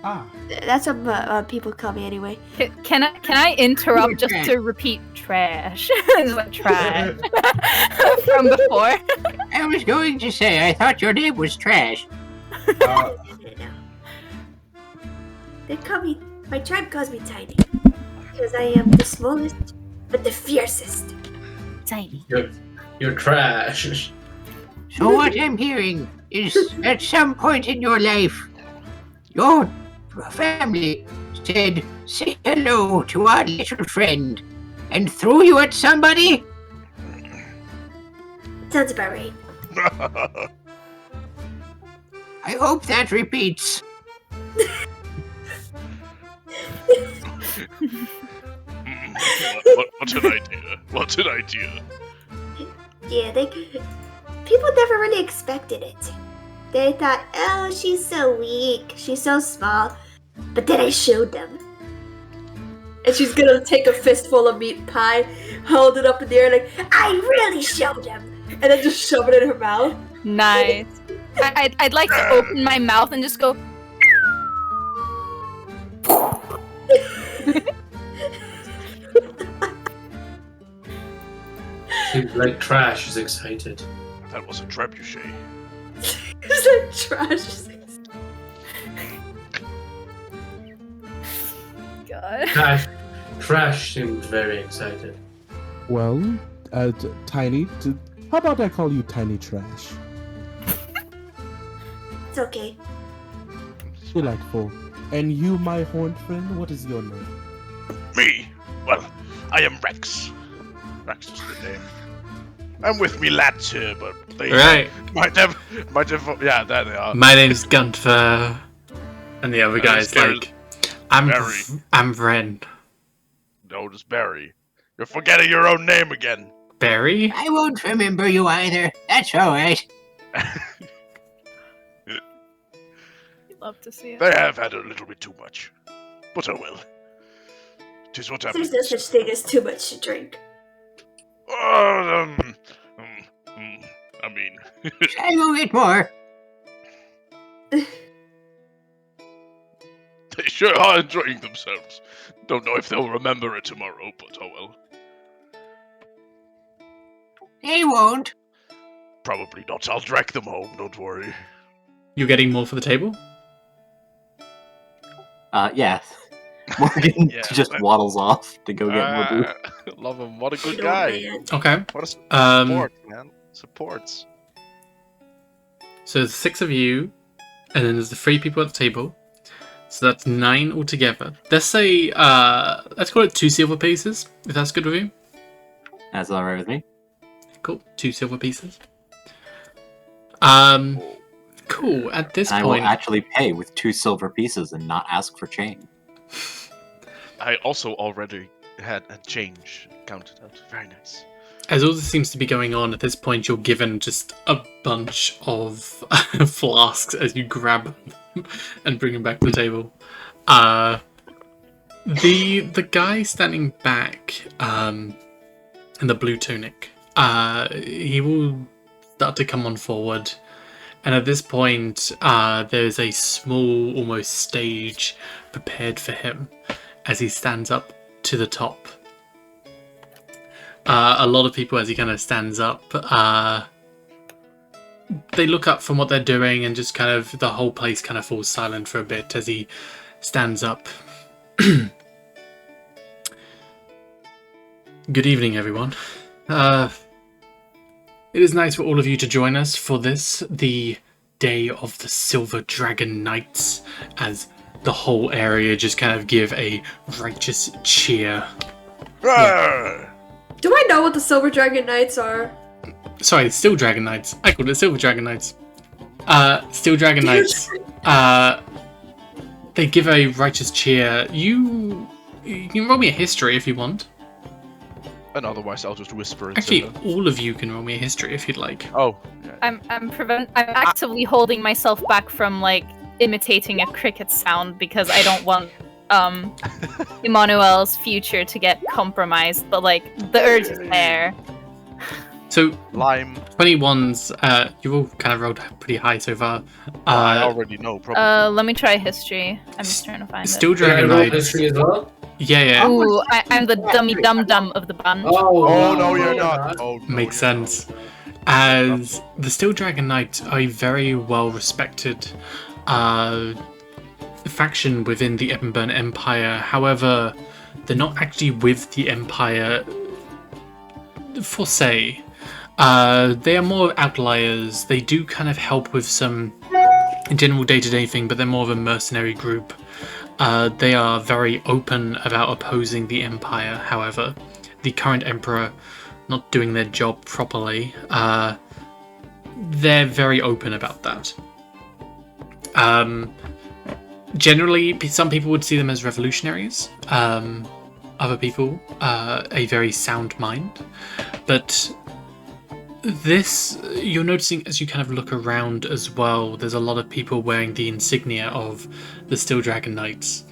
B: Ah.
I: That's what people call me anyway.
G: Can I interrupt just to repeat trash? It's like trash from before.
H: I was going to say, I thought your name was Trash.
I: They call me, my tribe calls me Tiny. Because I am the smallest, but the fiercest.
G: Tiny.
C: You're trash.
H: So what I'm hearing is, at some point in your life, your family said, say hello to our little friend, and threw you at somebody?
I: Sounds about right.
H: I hope that repeats.
D: What an idea. What an idea.
I: Yeah, people never really expected it. They thought, oh, she's so weak, she's so small. But then I showed them.
F: And she's gonna take a fistful of meat pie, hold it up in the air like,
I: I really showed them.
F: and then just shove it in her mouth.
G: Nice. I'd like to open my mouth and just go.
C: Seems like trash is excited.
D: That was a trebuchet.
F: It's like trash.
G: God.
C: Trash seemed very excited.
B: Well, Tiny, how about I call you Tiny Trash?
I: It's okay.
B: Delightful. And you, my horned friend, what is your name?
D: Me? Well, I am Rex. Rex is the name. I'm with me lads here, but they
A: Right.
D: might have, yeah, there they are.
A: My name's Gunther. And the other guy's
D: scared.
A: like, I'm
D: Barry.
A: I'm Ren.
D: No, it's Barry. You're forgetting your own name again.
A: Barry?
H: I won't remember you either. That's alright.
G: Love to see it.
D: They have had a little bit too much. But oh well. 'Tis what happens.
F: There's no such thing as too much to drink.
D: I mean...
H: I will get more.
D: They sure are enjoying themselves. Don't know if they'll remember it tomorrow, but oh well.
H: They won't.
D: Probably not. I'll drag them home, don't worry.
A: You getting more for the table?
E: Yeah. Morgan
D: Yeah,
E: just
D: but-
E: waddles off to go get more booze.
D: Love him. What a good
I: Good
D: guy.
I: old man.
A: Okay.
D: What a
A: Um,
D: support, man. Supports.
A: So there's 6 of you, and then there's the 3 people at the table. So that's 9 altogether. Let's say, let's call it 2 silver pieces, if that's good with you.
E: That's alright with me.
A: Cool, 2 silver pieces. Cool. At this
E: I will
A: point,
E: actually pay with 2 silver pieces and not ask for change.
D: I also already had a change counted out. Very nice.
A: as all this seems to be going on, at this point you're given just a bunch of flasks as you grab them and bring them back to the table. The guy standing back in the blue tunic, he will start to come on forward, and at this point there's a small almost stage prepared for him as he stands up to the top. A lot of people, as he kind of stands up, they look up from what they're doing, and just kind of the whole place kind of falls silent for a bit as he stands up. Good evening, everyone. It is nice for all of you to join us for this, the Day of the Silver Dragon Knights, as the whole area just kind of give a righteous cheer.
D: Roar!
F: Do I know what the Silver Dragon Knights are?
A: Sorry, Steel Dragon Knights. I called it Silver Dragon Knights. Steel Dragon Knights. They give a righteous cheer. You can roll me a history if you want.
D: And otherwise, I'll just whisper it.
A: Actually, all of you can roll me a history if you'd like.
D: Oh. Yeah.
G: I'm actively holding myself back from like imitating a cricket sound because I don't want Emmanuel's future to get compromised, but like the urge is there.
A: So
D: Lime.
A: 21's you've all kind of rolled pretty high so far.
D: I already know, probably.
G: Let me try history. I'm just trying to find
A: Steel
G: it.
A: Dragon
C: roll
A: Knights.
C: history as well?
A: Yeah.
G: Ooh, I'm the dummy dum-dum of the bunch.
D: Oh, no, you're not. Oh, no,
A: Makes
D: you're not.
A: sense. As the Steel Dragon Knights are a very well respected faction within the Ebonburn Empire. However, they're not actually with the Empire for say. They are more outliers. They do kind of help with some general day-to-day thing, but they're more of a mercenary group. They are very open about opposing the Empire, however. The current Emperor not doing their job properly. They're very open about that. Generally, some people would see them as revolutionaries. Other people, a very sound mind. But this, you're noticing as you kind of look around as well, there's a lot of people wearing the insignia of the Steel Dragon Knights.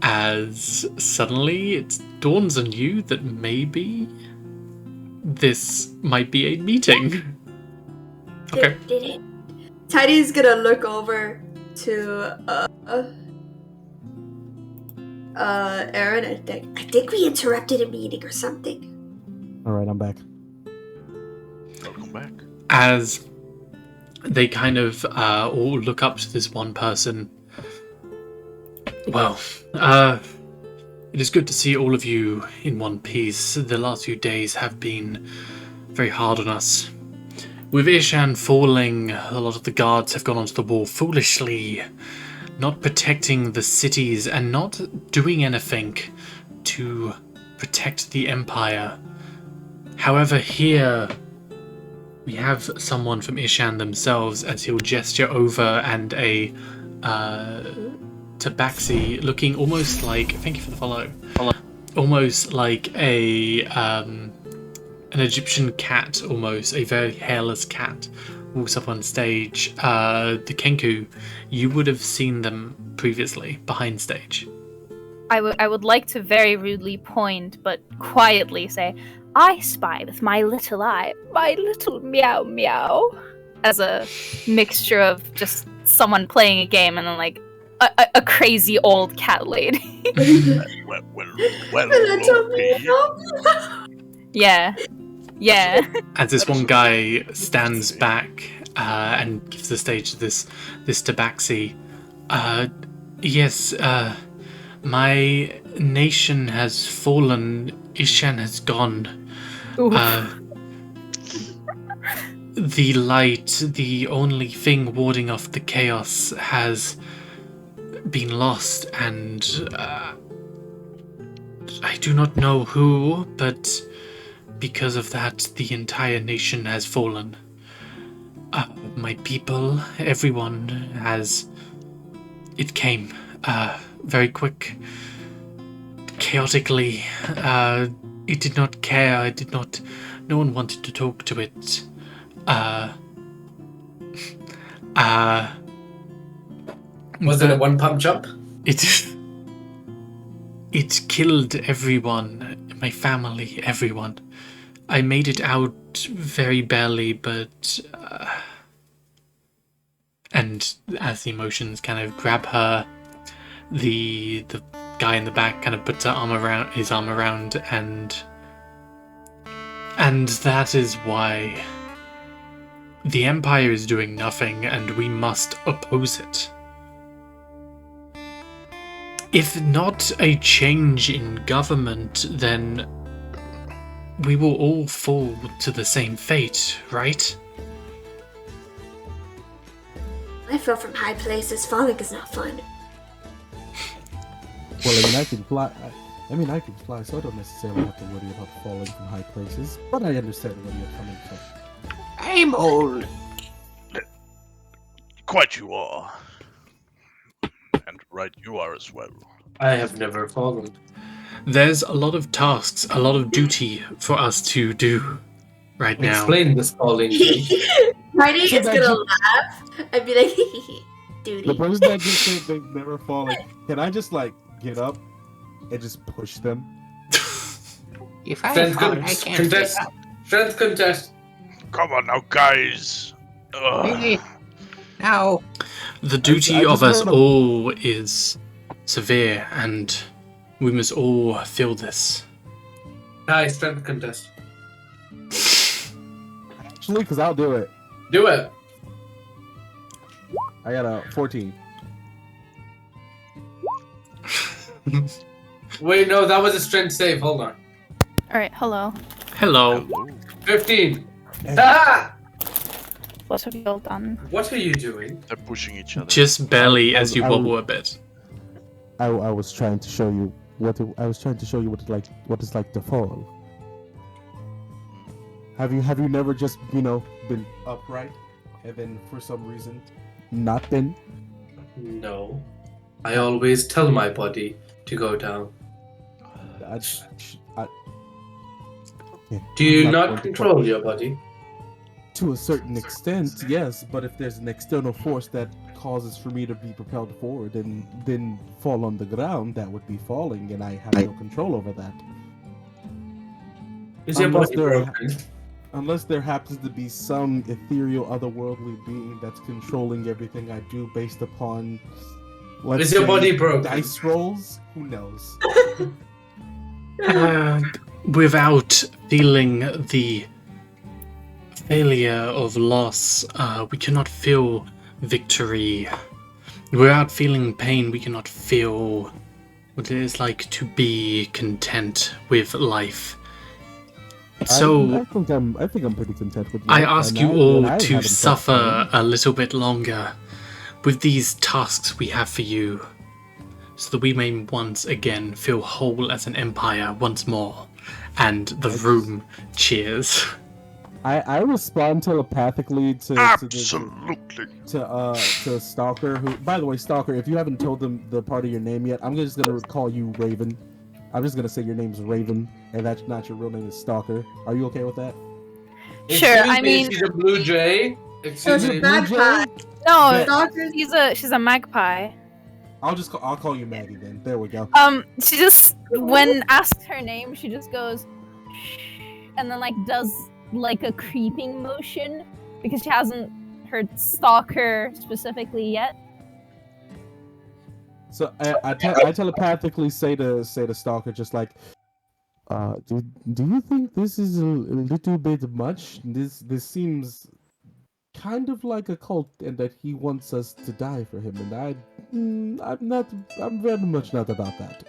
A: As suddenly it dawns on you that maybe this might be a meeting. Okay.
F: Tidy's gonna look over to Aaron. I think we interrupted a meeting or something.
B: All right, I'm back.
D: Welcome back.
A: As they kind of all look up to this one person. Well, it is good to see all of you in one piece. The last few days have been very hard on us. With Ishan falling, a lot of the guards have gone onto the wall foolishly, not protecting the cities and not doing anything to protect the Empire. However, here we have someone from Ishan themselves, as he'll gesture over, and a Tabaxi looking almost like, thank you for the follow, almost like an Egyptian cat, almost a very hairless cat, walks up on stage. The Kenku, you would have seen them previously behind stage.
G: I would like to very rudely point, but quietly say, "I spy with my little eye, my little meow meow," as a mixture of just someone playing a game and then like a crazy old cat lady.
D: well,
G: Yeah.
A: As this one guy stands back and gives the stage to this Tabaxi. Yes, my nation has fallen. Ishan has gone. The light, the only thing warding off the chaos, has been lost, and I do not know who, but because of that, the entire nation has fallen. My people, everyone has... It came very quick, chaotically. It did not care. It did not... No one wanted to talk to it.
C: Was it a one-pump jump?
A: It killed everyone. My family, everyone. I made it out very barely, but... and as the emotions kind of grab her, the guy in the back kind of puts his arm around, and that is why the Empire is doing nothing, and we must oppose it. If not a change in government, then we will all fall to the same fate, right?
F: I fell from high places. Falling is not fun.
B: Well, I mean, I can fly. I can fly, so I don't necessarily have to worry about falling from high places. But I understand where you're coming from.
H: I'm old.
D: Quite you are. And right you are as well.
C: I have never fallen.
A: There's a lot of tasks, a lot of duty for us to do right now.
C: Explain this falling thing.
F: Tidy is gonna laugh and be like, duty.
B: The person that just said they've never fallen, can I just like get up and just push them?
H: If I
C: Strength
H: fall, I can't
C: contest.
H: get up.
C: Strength contest.
D: Come on now, guys.
H: Really? No.
A: The duty of us all is severe, and we must all feel this.
C: Hi, strength contest.
B: Actually, because I'll do it.
C: Do it.
B: I got a 14.
C: Wait, no, that was a strength save. Hold on.
G: All right. Hello.
A: Hello.
C: 15. Ah!
G: What have you all done?
C: What are you doing?
D: They're pushing each other.
A: Just barely
B: I-
A: as you
B: I-
A: wobble a bit.
B: I was trying to show you what it's like to fall. Have you never just been upright and then for some reason not been?
C: No. I always tell my body to go down. Do you
B: I'm
C: not
B: going to
C: control your body?
B: To a certain extent, yes, but if there's an external force that causes for me to be propelled forward and then fall on the ground, that would be falling, and I have no control over that.
C: Is your
B: Unless
C: body
B: there-
C: broken?
B: Unless there happens to be some ethereal, otherworldly being that's controlling everything I do based upon, let's
C: Is your
B: say,
C: body broken?
B: dice rolls? Who knows?
A: Without feeling the failure of loss, we cannot feel victory. Without feeling pain, we cannot feel what it is like to be content with life. So
B: I think I'm pretty content with
A: I
B: life,
A: ask
B: and
A: you
B: I
A: all
B: haven't
A: to
B: felt
A: suffer
B: pain.
A: a little bit longer with these tasks we have for you, so that we may once again feel whole as an empire once more. And the room cheers.
B: I respond telepathically to
D: Absolutely.
B: to Stalker. Who, by the way, Stalker, if you haven't told them the part of your name yet, I'm just gonna call you Raven. I'm just gonna say your name's Raven, and that's not your real name is Stalker. Are you okay with that?
G: Sure,
C: Excuse
G: I
C: me,
G: mean-
C: she's a blue jay.
I: So
C: Excuse
I: it's a
C: me.
I: magpie.
G: No,
I: Stalker.
G: she's a magpie.
B: I'll call you Maggie then. There we go.
G: She just when asked her name, she just goes, "Shh," and then like does like a creeping motion because she hasn't heard Stalker specifically yet.
B: So I telepathically say to Stalker just like, do you think this is a little bit much? This seems kind of like a cult, and that he wants us to die for him, and I'm very much not about that.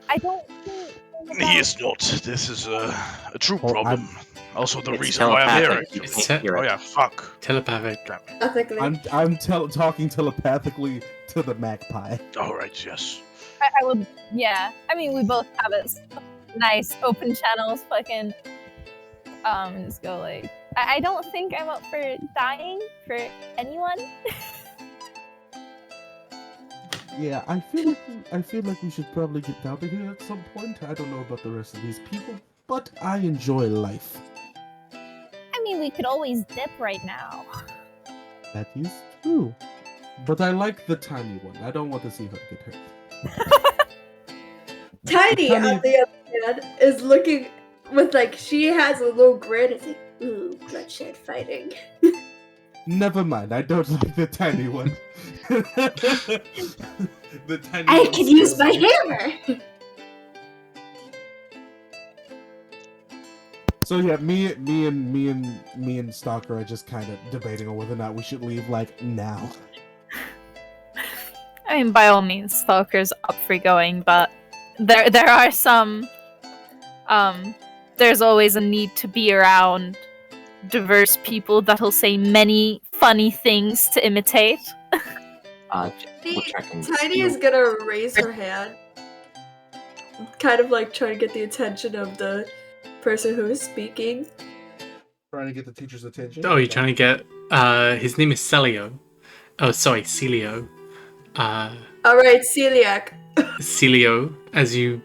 G: I don't think
D: He is not. This is a true
B: Oh,
D: problem. Also, the
E: It's
D: reason why I'm here.
E: telepathic. You
A: It's
E: can't hear
D: Oh
E: it.
D: yeah, fuck.
A: Telepathic.
I: Ethically.
B: I'm talking telepathically to the magpie.
D: All right, yes.
G: I would, yeah. I mean, we both have it. Nice open channels, fucking. Just go like. I don't think I'm up for dying for anyone.
B: Yeah, I feel like we should probably get out of here at some point. I don't know about the rest of these people, but I enjoy life.
G: I mean, we could always dip right now.
B: That is true. But I like the tiny one. I don't want to see her get hurt.
I: Tiny,
B: Tiny-
I: on the other hand, is looking with like she has a little grin. It's like, ooh, bloodshed fighting.
B: Never mind, I don't like the tiny one. The tiny
I: I
B: one
I: can use my
B: scares me.
I: hammer.
B: So yeah, me and Stalker are just kind of debating on whether or not we should leave like now.
G: I mean, by all means, Stalker's up for going, but there are some. There's always a need to be around diverse people that'll say many funny things to imitate.
E: We're checking.
I: Tiny is gonna raise her hand, kind of like trying to get the attention of the person who is speaking.
B: Trying to get the teacher's attention.
A: Oh, you're trying to get. His name is Cecilio. Oh, sorry, Cecilio.
I: All right, celiac.
A: Cecilio, as you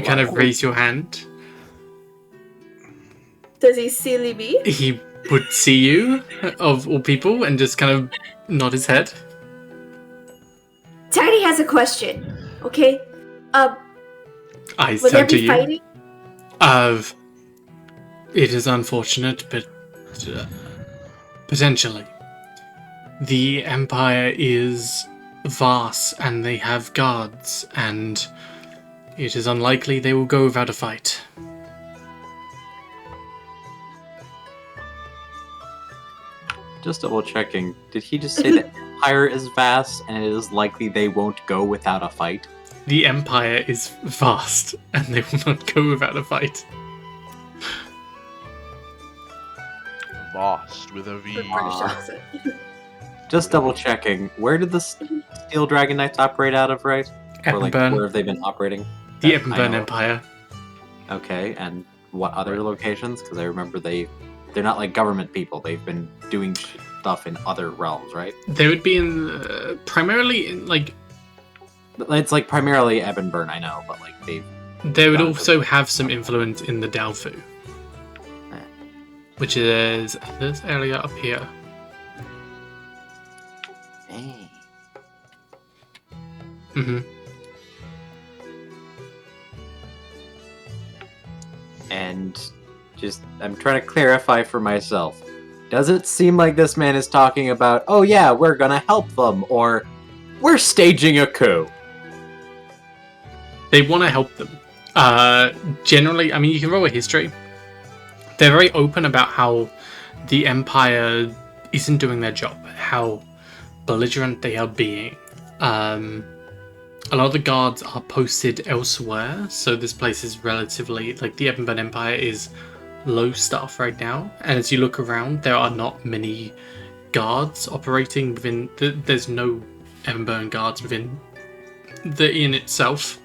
A: kind of raise your hand,
I: Does he silly me?
A: he would see you, of all people, and just kind of nod his head.
I: Tiny has a question. Okay.
A: Eyes
I: Will there
A: turn to
I: be
A: you.
I: fighting?
A: It is unfortunate, but potentially. The Empire is vast, and they have guards, and it is unlikely they will go without a fight.
E: Just double checking. Did he just say the Empire is vast and it is likely they won't go without a fight?
A: The Empire is vast, and they will not go without a fight.
D: Vast with a V.
F: With British accent.
E: Just double checking. Where did the Steel Dragon Knights operate out of, right? Or like,
A: Ebonburn.
E: where have they been operating?
A: The
E: That I
A: Ebonburn
E: know of.
A: Empire.
E: Okay, and what other locations? Because I remember they're not like government people. They've been doing stuff in other realms, right?
A: They would be in primarily in like.
E: It's like primarily Ebonburn, I know, but like
A: They would
E: Gotcha.
A: also have some influence in the Dalfu, which is this area up here.
E: Hey.
A: hmm
E: And just I'm trying to clarify for myself. Does it seem like this man is talking about, oh yeah, we're gonna help them, or we're staging a coup?
A: They want to help them. Generally, I mean, you can roll a history. They're very open about how the Empire isn't doing their job, how belligerent they are being. A lot of the guards are posted elsewhere, so this place is relatively, like, the Ebonburn Empire is low staff right now, and as you look around, there are not many guards operating within, there's no Ebonburn guards within the inn itself.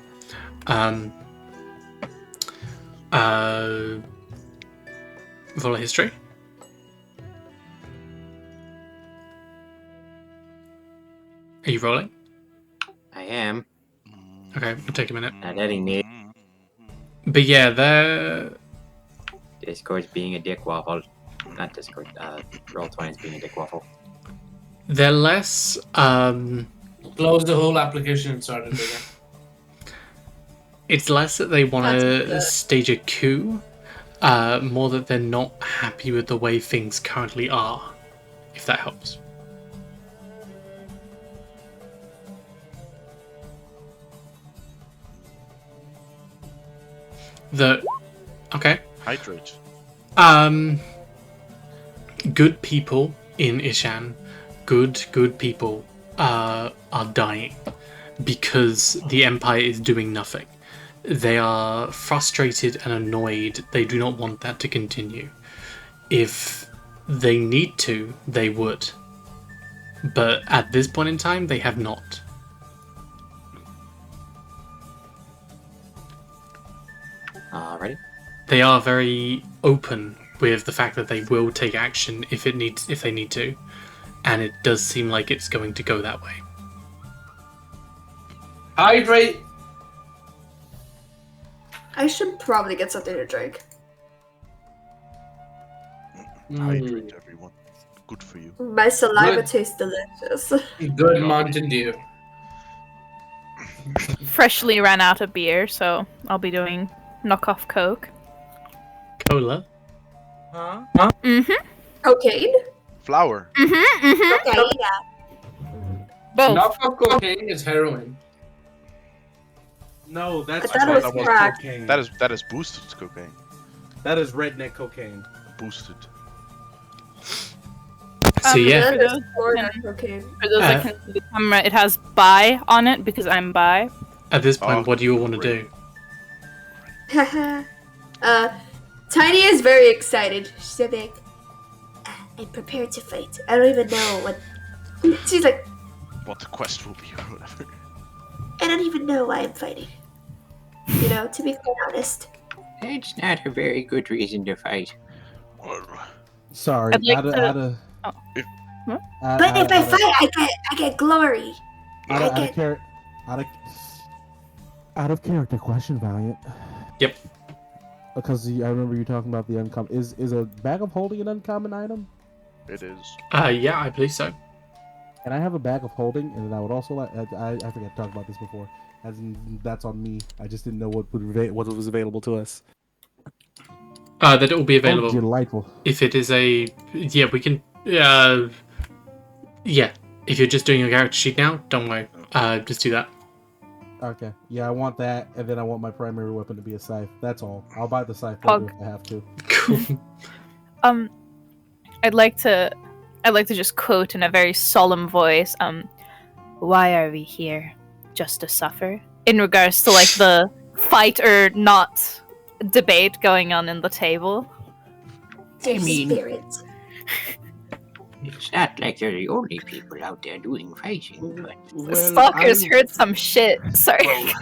A: Roll a history. Are you rolling?
E: I am.
A: Okay, it'll take a minute.
E: At any need.
A: But yeah, they're...
E: Discord's being a dick waffle. Not Discord, Roll20's being a dick waffle.
A: They're less,
C: Close the whole application and start it again.
A: it's less that they want
F: That's
A: to
F: good.
A: stage a coup, more that they're not happy with the way things currently are, if that helps. Okay.
D: Hydrate.
A: Good people in Ishan, good people are dying because the Empire is doing nothing. They are frustrated and annoyed. They do not want that to continue. If they need to, they would. But at this point in time, they have not.
E: Alrighty.
A: They are very open with the fact that they will take action if they need to, and it does seem like it's going to go that way.
C: Hydrate.
F: I should probably get something to drink.
D: Hydrate, everyone. Good for you.
F: My saliva
C: Good.
F: tastes delicious.
C: Good Mountain Dew.
G: Freshly ran out of beer, so I'll be doing knockoff Coke.
A: Cola.
B: Huh?
G: Mm-hmm.
F: Cocaine?
D: Flour.
G: Mm-hmm. Mm-hmm.
I: Okay, yeah.
G: Both.
C: Knockoff cocaine is heroin.
B: No, that's
F: I thought it was
B: redneck
F: crack.
B: cocaine.
D: That is boosted cocaine.
B: That is redneck cocaine.
D: Boosted.
A: So yeah,
F: That is
G: Yeah.
F: Florida cocaine.
G: For those that can see the camera, it has bi on it because I'm bi.
A: at this point,
D: Oh,
A: what do you all want to
D: great.
A: do?
I: Tiny is very excited. She's like, I'm prepared to fight. I don't even know what. She's like,
D: What the quest will be or whatever.
I: I don't even know why I'm fighting. You know, to be quite honest.
H: It's not a very good reason to fight.
D: Well,
B: Sorry,
G: I'd like
B: out of,
G: to-
B: out of,
G: Oh. What?
I: But if I fight, I get glory.
B: Out of character question, Valiant.
A: Yep.
B: Because I remember you talking about the uncommon. Is a bag of holding an uncommon item?
D: it is.
A: Yeah, I believe so.
B: And I have a bag of holding, and I would also like. I think I talked about this before. As in, that's on me. I just didn't know what was available to us.
A: That it will be
B: Oh,
A: available.
B: delightful.
A: If it is a... Yeah, we can... yeah. If you're just doing your character sheet now, don't worry. Just do that.
B: Okay. Yeah, I want that, and then I want my primary weapon to be a scythe. That's all. I'll buy the scythe
G: Pug.
B: if I have to.
A: Cool.
G: I'd like to just quote in a very solemn voice, why are we here? Just to suffer? In regards to like the fight or not debate going on in the table.
H: I mean-
I: Spirit.
H: It's not like they're the only people out there doing fighting, but
G: Stalkers heard some shit. Sorry.
D: Well,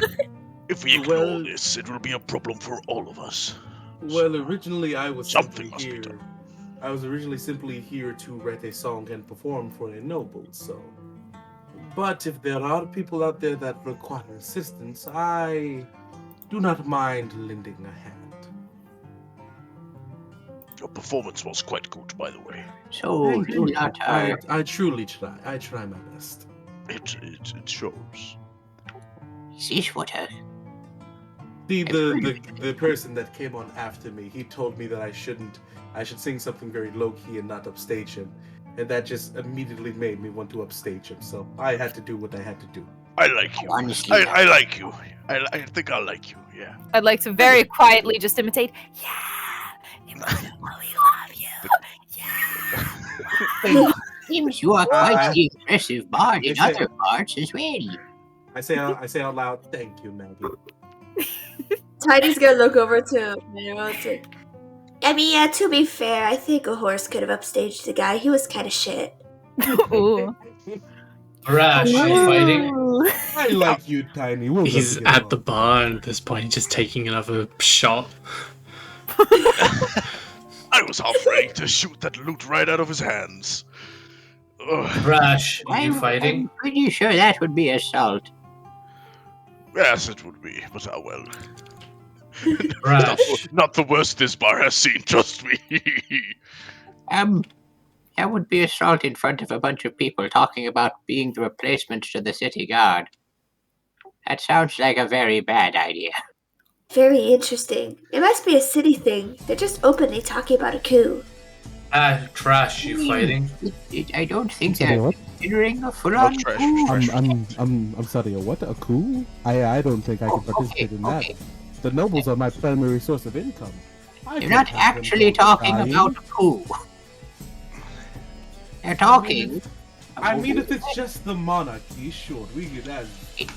D: if we ignore
B: Well-
D: this, it will be a problem for all of us.
B: Well, originally I was
D: Something
B: simply
D: must be
B: here.
D: done.
B: I was originally simply here to write a song and perform for the nobles, so. But if there are people out there that require assistance, I do not mind lending a hand.
D: Your performance was quite good, by the way.
H: so
B: Thank
H: do
B: you.
H: not
B: I truly try. I try my best.
D: It shows.
H: Is this what
B: The person that came on after me, he told me that I should sing something very low key and not upstage him, and that just immediately made me want to upstage him. So I had to do what I had to do.
D: I like you.
H: Honestly,
D: I like you. I think I like you. Yeah.
G: I'd like to very quietly just imitate. Yeah, we love you. Yeah.
H: seems you are quite
B: I-
H: the impressive bard in
B: Is it-
H: other parts as well.
B: I say out loud, "Thank you, Maggie."
F: Tiny's gonna look over to Manuel. It's like,
I: I mean, to be fair, I think a horse could have upstaged the guy. He was kind of shit.
G: Ooh.
C: Rash, are you fighting?
G: Ooh.
B: I like you, Tiny. We'll
A: He's
B: never get
A: at the
B: along.
A: bar at this point, just taking another shot.
D: I was half ready to shoot that loot right out of his hands. Ugh.
C: Rash, are you
H: I'm
C: fighting?
H: pretty sure that would be assault.
D: Yes, it would be, but well.
C: Rash.
D: Not the worst this bar has seen, trust me.
H: That would be assault in front of a bunch of people talking about being the replacement to the city guard. That sounds like a very bad idea.
I: Very interesting. It must be a city thing. They're just openly talking about a coup.
C: Trash, you fighting?
H: I don't think
J: Sorry,
H: they're
J: what?
H: considering a full-on
D: trash,
H: coup.
D: trash.
J: I'm sorry. What? A coup? I don't think I can participate in that.
H: Okay.
J: The nobles are my primary source of income. I
H: They're
J: can't
H: not
J: have them
H: actually talking
J: dying.
H: about a coup. They're talking.
B: I mean, if it's just the monarchy, sure, we get that.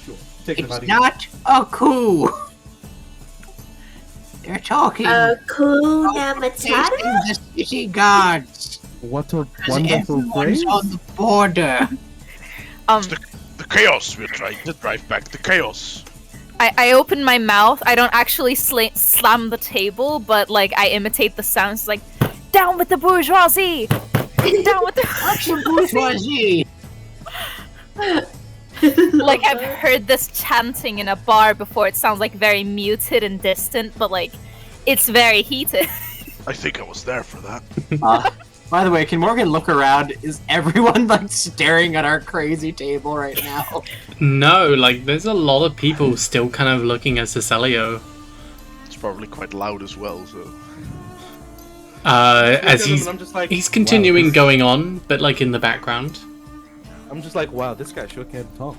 B: Sure, take them out
H: It's
B: of here.
H: not a coup. They're talking
I: Kuna
H: facing
I: Matata?
H: the city guards.
J: What a
H: Because
J: wonderful
H: everyone's
J: phrase.
H: on the border.
D: The chaos, we're trying to drive back the chaos.
G: I open my mouth. I don't actually slam the table, but like I imitate the sounds like, down with the bourgeoisie! Down with the
H: Bourgeoisie.
G: Like I've heard this chanting in a bar before. It sounds like very muted and distant, but like it's very heated.
D: I think I was there for that.
E: By the way, can Morgan look around? Is everyone like staring at our crazy table right now?
A: No, like there's a lot of people still kind of looking at Cecilio.
D: It's probably quite loud as well, so.
A: As
B: I'm just like,
A: he's continuing
B: wow,
A: going on, but like in the background.
B: I'm just like, wow, this guy sure can talk.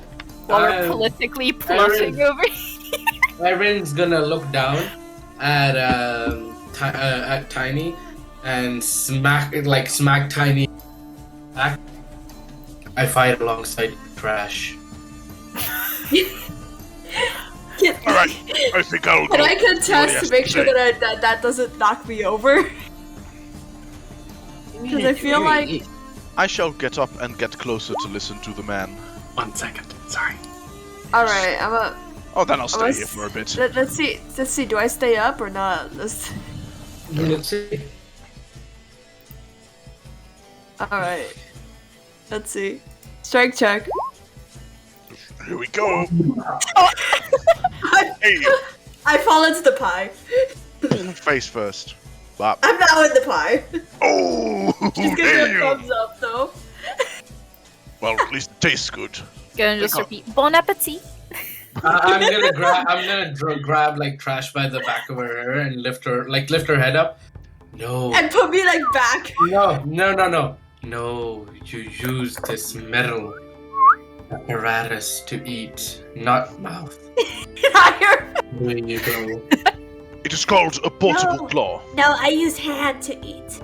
G: While we're politically plotting over
C: Erin's gonna look down at Tiny and smack Tiny back. I fight alongside Trash.
D: Alright, I think I'll go.
F: Can I contest to make sure
D: Yesterday.
F: that doesn't knock me over? Because I feel like
D: I shall get up and get closer to listen to the man.
A: 1 second, sorry.
F: all right. I'm a.
D: Oh, then I'll stay
F: Let's-
D: here for a bit.
F: Let's see. Let's see. Do I stay up or not?
C: Let's see.
F: All right. Let's see. Strength check.
D: Here we go.
F: I,
D: Hey,
F: I fall into the pie.
D: face first. Bop.
F: I'm now in the pie.
D: Oh,
F: She's gonna
D: hey
F: do
D: you.
F: a thumbs up though.
D: Well, at least it tastes good.
G: Gonna just repeat, bon appetit.
C: I'm gonna grab like Trash by the back of her hair and lift her head up. No.
F: And put me like back.
C: No. No, you use this metal apparatus to eat, not mouth.
F: Higher.
C: There you go.
D: It is called a portable
I: No.
D: claw.
I: No, I use hand to eat.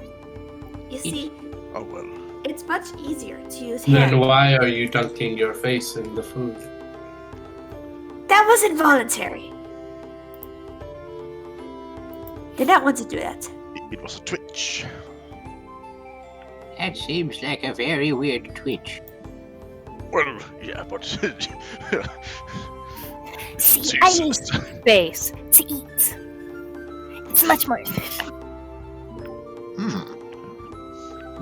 I: You see,
D: Oh well.
I: it's much easier to use hand.
C: Then why are you dunking your face in the food?
I: That was involuntary. Did not want to do that.
D: It was a twitch.
H: That seems like a very weird twitch.
D: Well, yeah, but
G: See, I need space to eat. It's much more efficient.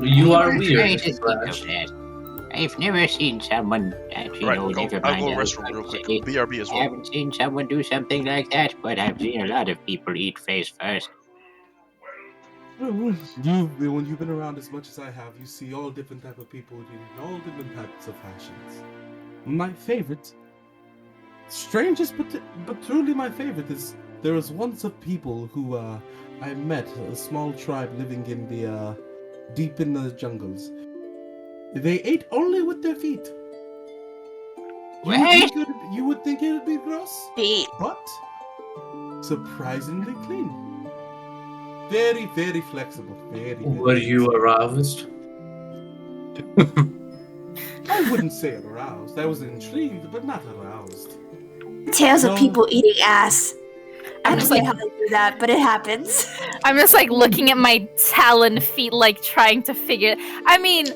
C: You are
H: I'm trying
C: weird,
H: to think of
C: Flash.
H: that. I've never seen someone actually
D: right,
H: know, never
D: I'll
H: mind.
D: go
H: I was
D: restroom
H: about
D: real
H: to
D: quick.
H: say,
D: BRB as
H: I
D: well.
H: haven't seen someone do something like that, but I've seen a lot of people eat face first.
B: When you've been around as much as I have, you see all different type of people in all different types of fashions. My favorite, strangest but truly my favorite, is there was once a people who I met, a small tribe living in the deep in the jungles. They ate only with their feet. You would think it would be gross,
F: Feet.
B: but surprisingly clean. Very, very flexible.
C: Were you aroused?
B: I wouldn't say aroused. I was intrigued, but not aroused.
I: Tales
B: No.
I: of people eating ass. I
G: I'm
I: don't
G: just
I: know
G: like-
I: how they do that, but it happens.
G: I'm just like looking at my talon feet, like trying to figure. I mean,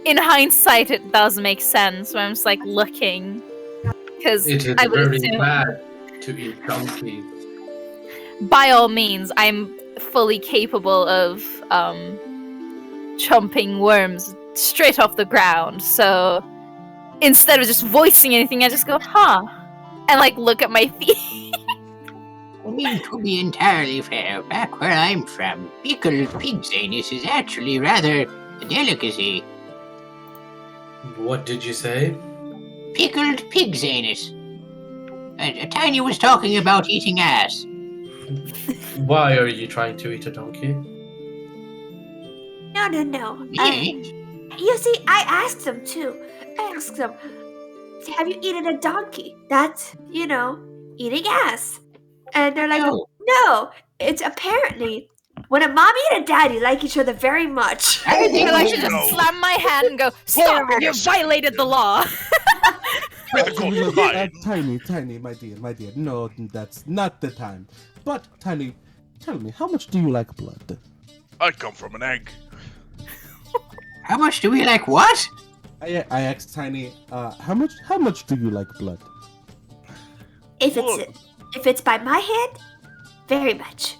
G: in hindsight, it does make sense. Where I'm just like looking, because
C: It is
G: I would
C: very
G: assume,
C: bad to eat donkeys.
G: by all means, I'm fully capable of chomping worms straight off the ground. So instead of just voicing anything, I just go, "Huh," and like look at my feet.
H: I mean, to be entirely fair, back where I'm from, pickled pig's anus is actually rather a delicacy.
C: What did you say?
H: Pickled pig's anus. Tiny was talking about eating ass.
C: Why are you trying to eat a donkey?
I: No.
H: Yes.
I: You see, I asked them too. I asked them, have you eaten a donkey? That's, eating ass. And they're like, no, it's apparently when a mommy and a daddy like each other very much.
H: I think
G: I
H: we
G: should
H: should
G: just slam my hand and go, "Stop! You violated the law."
D: May the court provide.
B: Tiny, my dear. No, that's not the time. But, Tiny, tell me, how much do you like blood?
D: I come from an egg.
H: How much do we like what?
B: I asked Tiny, how much do you like blood?
I: If it's by my hand, very much.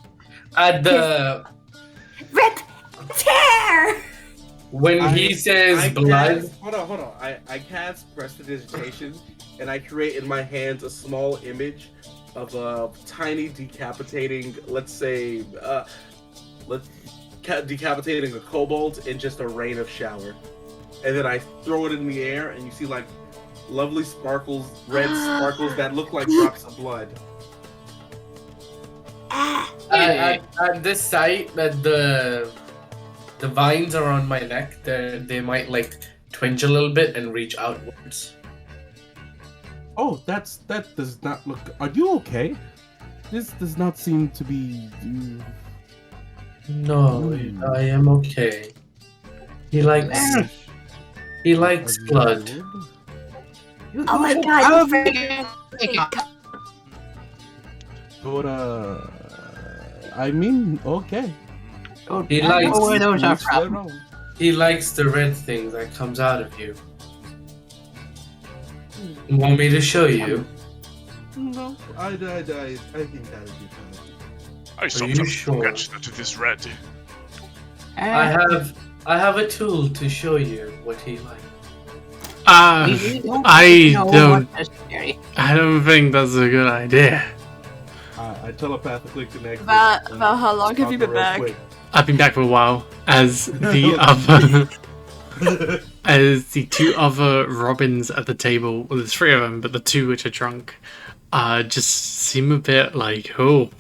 C: At the
I: Rip, tear.
C: when he says blood,
B: Hold on. I cast prestidigitation, and I create in my hands a small image of a tiny decapitating, let's say, decapitating a kobold in just a rain of shower, and then I throw it in the air, and you see like lovely sparkles, red sparkles that look like drops of blood.
C: at this site, that the vines are on my neck. They might like twinge a little bit and reach outwards.
B: Oh, that does not look. Are you okay? This does not seem to be.
C: No, I am okay. He likes blood.
I: Oh my god,
B: But I mean, okay.
C: He
H: I don't know where
C: likes
H: those are from.
C: he likes the red thing that comes out of you. You want me to show you?
B: No, I think that would be fine.
D: I sometimes
C: sure?
D: forget that it is red.
C: I have a tool to show you what he likes.
A: I don't think that's a good idea.
B: I telepathically connect.
F: About how long have you been back?
A: I've been back for a while, as the other, as the two other Robins at the table. Well, there's three of them, but the two which are drunk, just seem a bit like, oh.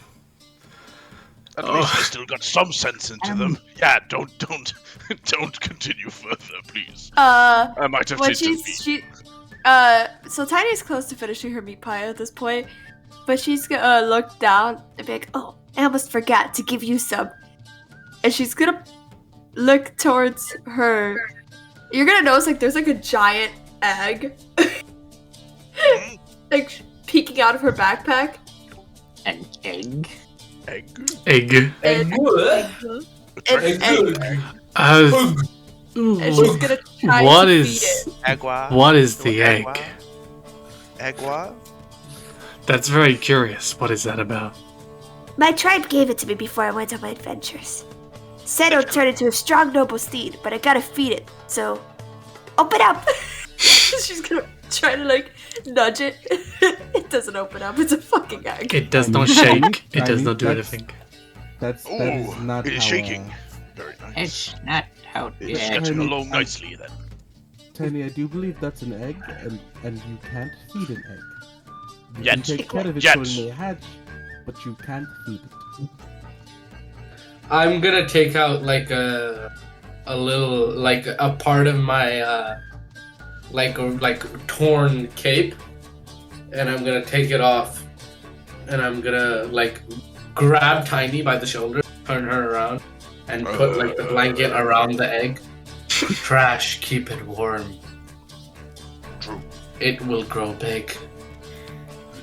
D: At least they still got some sense into them. Yeah, don't continue further, please. I might have
F: when
D: tasted meat.
F: So Tiny's close to finishing her meat pie at this point, but she's gonna look down and be like, "Oh, I almost forgot to give you some," and she's gonna look towards her. You're gonna notice like there's like a giant egg, like peeking out of her backpack.
H: An egg.
A: Egg.
F: Egg.
C: Egg.
F: Egg.
A: Uh,
F: and she's gonna try
A: What
F: to
A: is-
F: feed it.
D: Agua.
A: What is
D: Do
A: the
D: agua.
A: egg?
D: Agua?
A: That's very curious. What is that about?
I: My tribe gave it to me before I went on my adventures. Said it would turn into a strong noble steed, but I gotta feed it, so open up!
F: She's gonna try to like nudge it. It doesn't open up. It's a fucking egg.
A: It does not
J: Tiny,
A: shake. It does
J: tiny,
A: not do
J: that's-
A: anything.
J: That
D: Ooh,
J: is not
D: it is
J: how,
D: shaking. Very nice.
H: It's not how.
D: It's
H: Yeah.
D: getting
J: Tiny-
D: along nicely then.
J: Tiny, I do believe that's an egg, and you can't feed an egg. You
D: Yet.
J: can take care of it
D: Yet.
J: so it may hatch, but you can't feed it.
C: I'm gonna take out like a little like a part of my like torn cape, and I'm gonna take it off, and I'm gonna like grab Tiny by the shoulder, turn her around, and put like the blanket around the egg. Trash, keep it warm.
D: True.
C: It will grow big.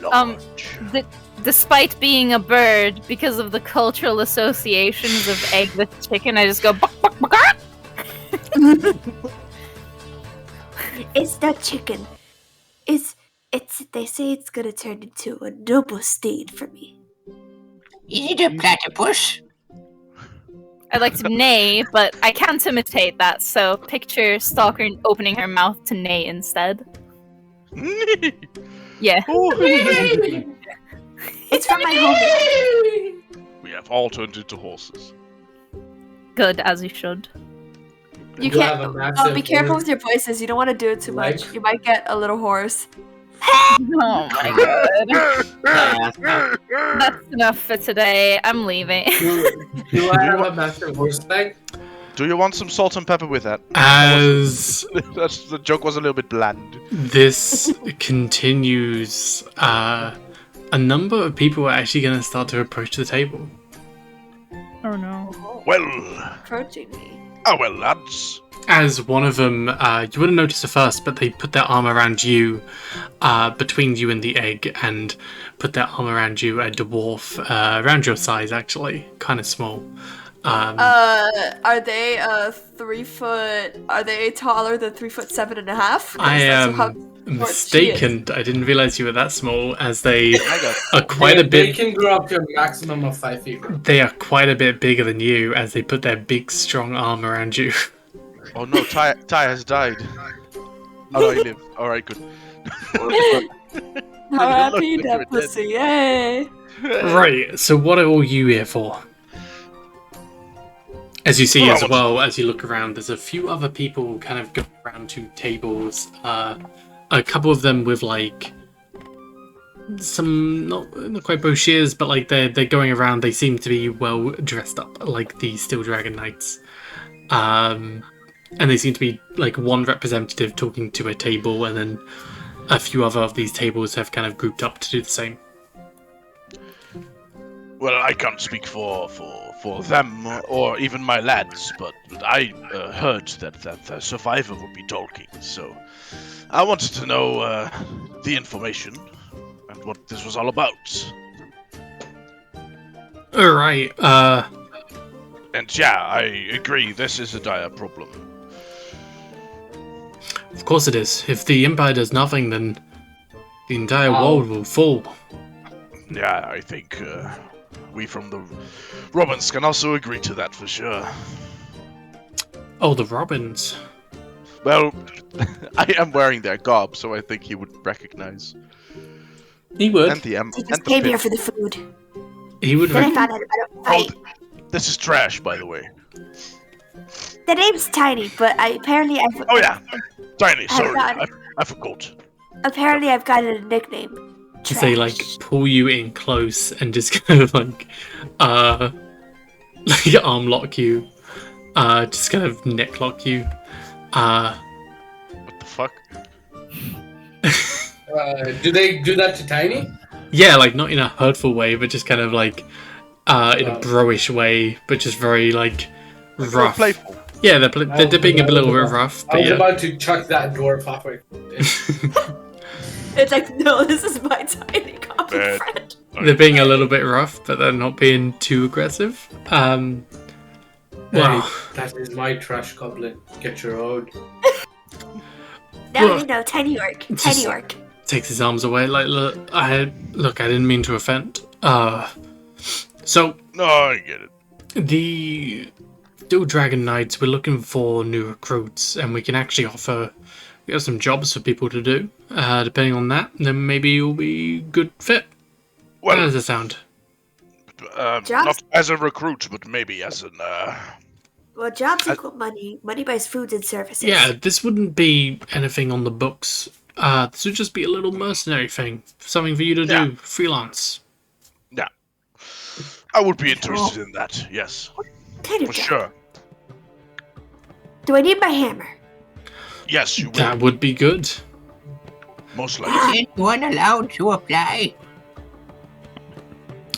D: Large.
G: Despite being a bird, because of the cultural associations of egg with chicken, I just go buck, buck, buck, buck.
I: It's not chicken. It's they say it's gonna turn into a noble steed for me.
H: Is it a platypus?
G: I'd like to neigh, but I can't imitate that, so picture Stalker opening her mouth to neigh instead. Yeah.
I: It's from my home.
D: We have all turned into horses.
G: Good, as you should.
F: You
C: Do have
F: can't.
C: a massive
F: Be careful
C: horn.
F: with your voices. You don't want to do it too much.
C: Like-
F: You might get a little hoarse.
G: Oh my god.
H: Yeah.
G: That's enough for today. I'm leaving.
C: Do I have a massive horse leg?
D: Do you want some salt and pepper with that?
A: As
D: That's, the joke was a little bit bland.
A: this continues, a number of people are actually going to start to approach the table.
G: Oh no.
D: Well,
F: Approaching me.
D: well, lads.
A: As one of them, you wouldn't notice at first, but they put their arm around you, between you and the egg, and put their arm around you, a dwarf, around your size actually, kind of small.
F: Are they 3 foot? Are they taller than 3'7.5"?
A: I am
F: short she is.
A: mistaken. I didn't realize you were that small, as they
D: I got
A: are quite a
C: They
A: bit.
C: can grow up to a maximum of 5 feet.
A: They are quite a bit bigger than you, as they put their big, strong arm around you.
D: Oh no, Ty has died. Oh no, he lived. Alright, good.
F: R.I.P.
D: Look,
F: that
D: you're
F: pussy, yay!
A: Right. So, what are all you here for? As you see, as well as you look around, there's a few other people kind of going around to tables. A couple of them with like some not quite brochures, but like they're going around. They seem to be well dressed up, like the Steel Dragon Knights. And they seem to be like one representative talking to a table, and then a few other of these tables have kind of grouped up to do the same.
D: Well, I can't speak for them or even my lads, but I heard that the survivor would be talking, so I wanted to know the information and what this was all about.
A: All right.
D: And yeah, I agree. This is a dire problem.
A: Of course it is. If the Empire does nothing, then the entire world will fall.
D: Yeah, I think we from the Robins can also agree to that for sure.
A: Oh, the Robins.
D: Well, I am wearing their garb, so I think he would recognize.
A: He would.
D: And the
I: I
D: and
I: just
D: the
I: came
D: pit.
I: here for the food.
A: He would.
I: Then I found out about a fight.
D: This is trash, by the way.
I: The name's Tiny, but apparently I've
D: Oh yeah, Tiny.
I: I've
D: Sorry,
I: got-
D: I forgot.
I: apparently I've gotten a nickname.
A: As they like pull you in close and just kind of like arm lock you, just kind of neck lock you.
D: What the fuck?
C: Do they do that to Tiny?
A: Yeah, like not in a hurtful way, but just kind of like in a bro-ish way, but just very like rough.
D: Playful.
A: Yeah, they're being a little bit rough,
C: I
A: but
C: was
A: yeah.
C: about to chuck that dwarf halfway.
F: It's like, no, this is my tiny common
D: Bad.
F: friend.
A: They're being a little bit rough, but they're not being too aggressive. Wow.
C: Hey, that is my trash goblin. Get your own.
I: No, tiny orc.
A: Just-
I: Tiny orc.
A: Takes his arms away. Like, look, I didn't mean to offend. So
D: No, I get it.
A: the Dual Dragon Knights, we're looking for new recruits, and we can actually offer. We got some jobs for people to do. Depending on that, then maybe you'll be good fit. How
D: Well,
A: does it sound?
I: Jobs?
D: not as a recruit, but maybe as an.
I: Well, jobs equal money. Money buys foods and services.
A: Yeah, this wouldn't be anything on the books. This would just be a little mercenary thing, something for you to
D: Yeah.
A: do, freelance.
D: Yeah. I would be interested in that, yes.
I: Kind of
D: For
I: job.
D: sure.
I: Do I need my hammer?
D: Yes, you will.
A: That would be good.
D: Most likely.
H: Is anyone allowed to apply?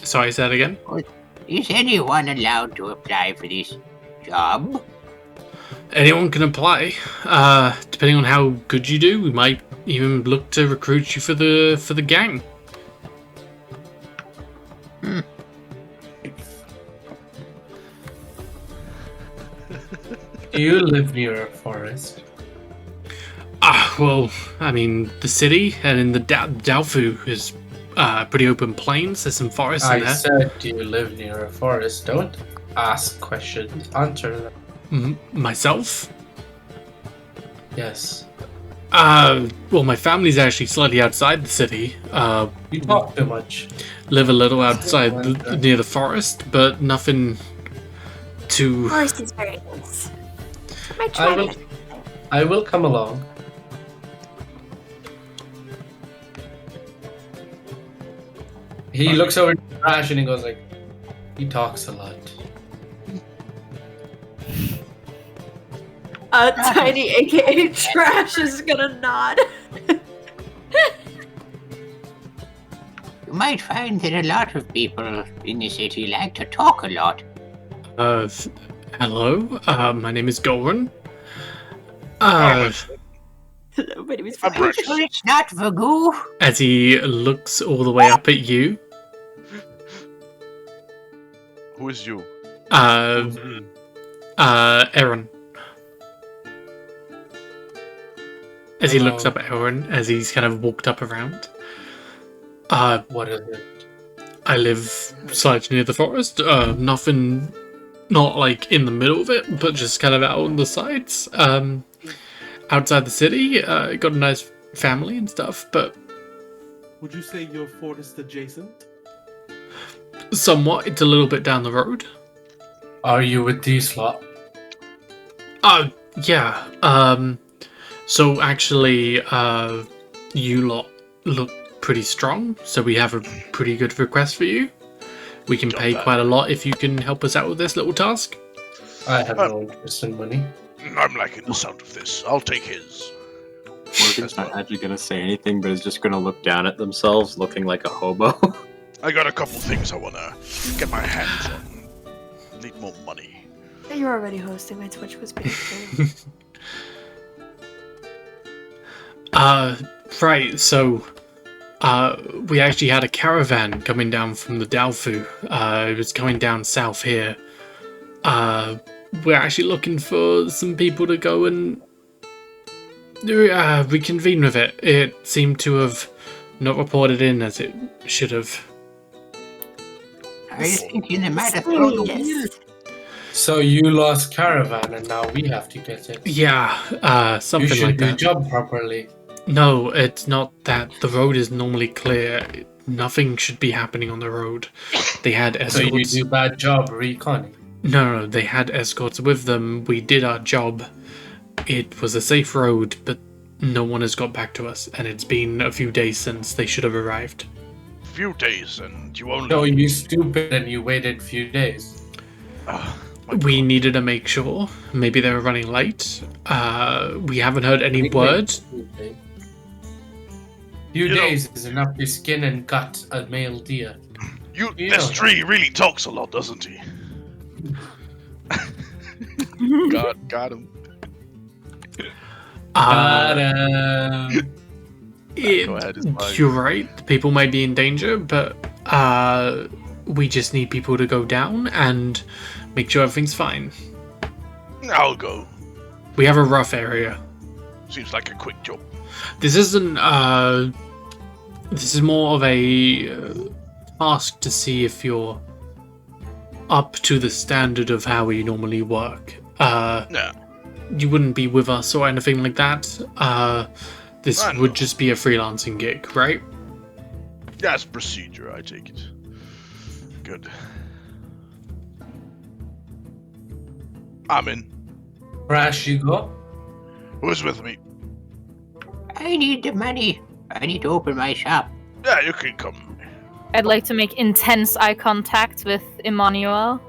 A: Sorry, say that again.
H: Is anyone allowed to apply for this job?
A: Anyone can apply. Depending on how good you do, we might even look to recruit you for the gang.
C: Do you live near a forest?
A: Well, I mean, the city and in the Daofu is pretty open plains. There's some forests in
C: I
A: there.
C: said, do you live near a forest? Don't ask questions. Answer them.
A: Myself?
C: Yes.
A: Well, my family's actually slightly outside the city.
C: You talk too much.
A: Live a little outside near the forest, but nothing too.
I: Forest is very nice. My dragon.
C: I will come along. He looks over at Trash and he goes like, he talks a lot.
F: Tiny, aka Trash, is gonna nod.
H: You might find that a lot of people in the city like to talk a lot.
A: Hello. My name is Goran.
F: Hello, my name is
D: I'm
F: Flash.
D: Rex.
H: Sure it's not Vagoo.
A: As he looks all the way up at you.
D: Who is you?
A: Aaron. As he looks
C: Hello.
A: up at Aaron, as he's kind of walked up around.
C: What is it?
A: I live slightly near the forest. Nothing, not like in the middle of it, but just kind of out on the sides. Outside the city. Got a nice family and stuff, but
B: Would you say you're forest adjacent?
A: somewhat. It's a little bit down the road.
C: Are you with these lot?
A: Yeah. So actually, you lot look pretty strong, so we have a pretty good request for you. We can pay quite a lot if you can help us out with this little task.
C: I have no interest in money.
D: I'm liking the sound of this. I'll take his.
E: Morgan's not actually gonna say anything, but is just gonna look down at themselves, looking like a hobo.
D: I got a couple things I wanna get my hands on. Need more money.
F: You're already hosting. My Twitch was paid.
A: Right, so, we actually had a caravan coming down from the Daofu. It was coming down south here. We're actually looking for some people to go and reconvene with it. It seemed to have not reported in as it should have.
H: Are you thinking they might have thrown the wheel?
F: Yes.
C: So you lost caravan and now we have to get it.
A: Yeah,
C: You
A: something
C: should
A: like
C: do
A: that.
C: job properly.
A: No, it's not that. The road is normally clear. Nothing should be happening on the road. They had
C: So you
A: escorts.
C: do bad job reconning.
A: No, they had escorts with them. We did our job. It was a safe road, but no one has got back to us, and it's been a few days since they should have arrived.
D: Few days and you only.
C: No, you stupid and you waited a few days.
A: We needed to make sure. Maybe they were running late. We haven't heard any word.
C: Few
D: You know-
C: days is enough to skin and gut a male deer.
D: This tree really talks a lot, doesn't he? got him. Go ahead, it's fine.
A: You're right. People may be in danger, but we just need people to go down and make sure everything's fine.
D: I'll go.
A: We have a rough area.
D: Seems like a quick job.
A: This isn't, this is more of a task to see if you're up to the standard of how we normally work.
D: No.
A: You wouldn't be with us or anything like that. This would just be a freelancing gig, right?
D: That's procedure, I take it. Good. I'm in.
C: Crash, you go.
D: Who's with me?
H: I need the money. I need to open my shop.
D: Yeah, you can come.
G: I'd like to make intense eye contact with Emmanuel.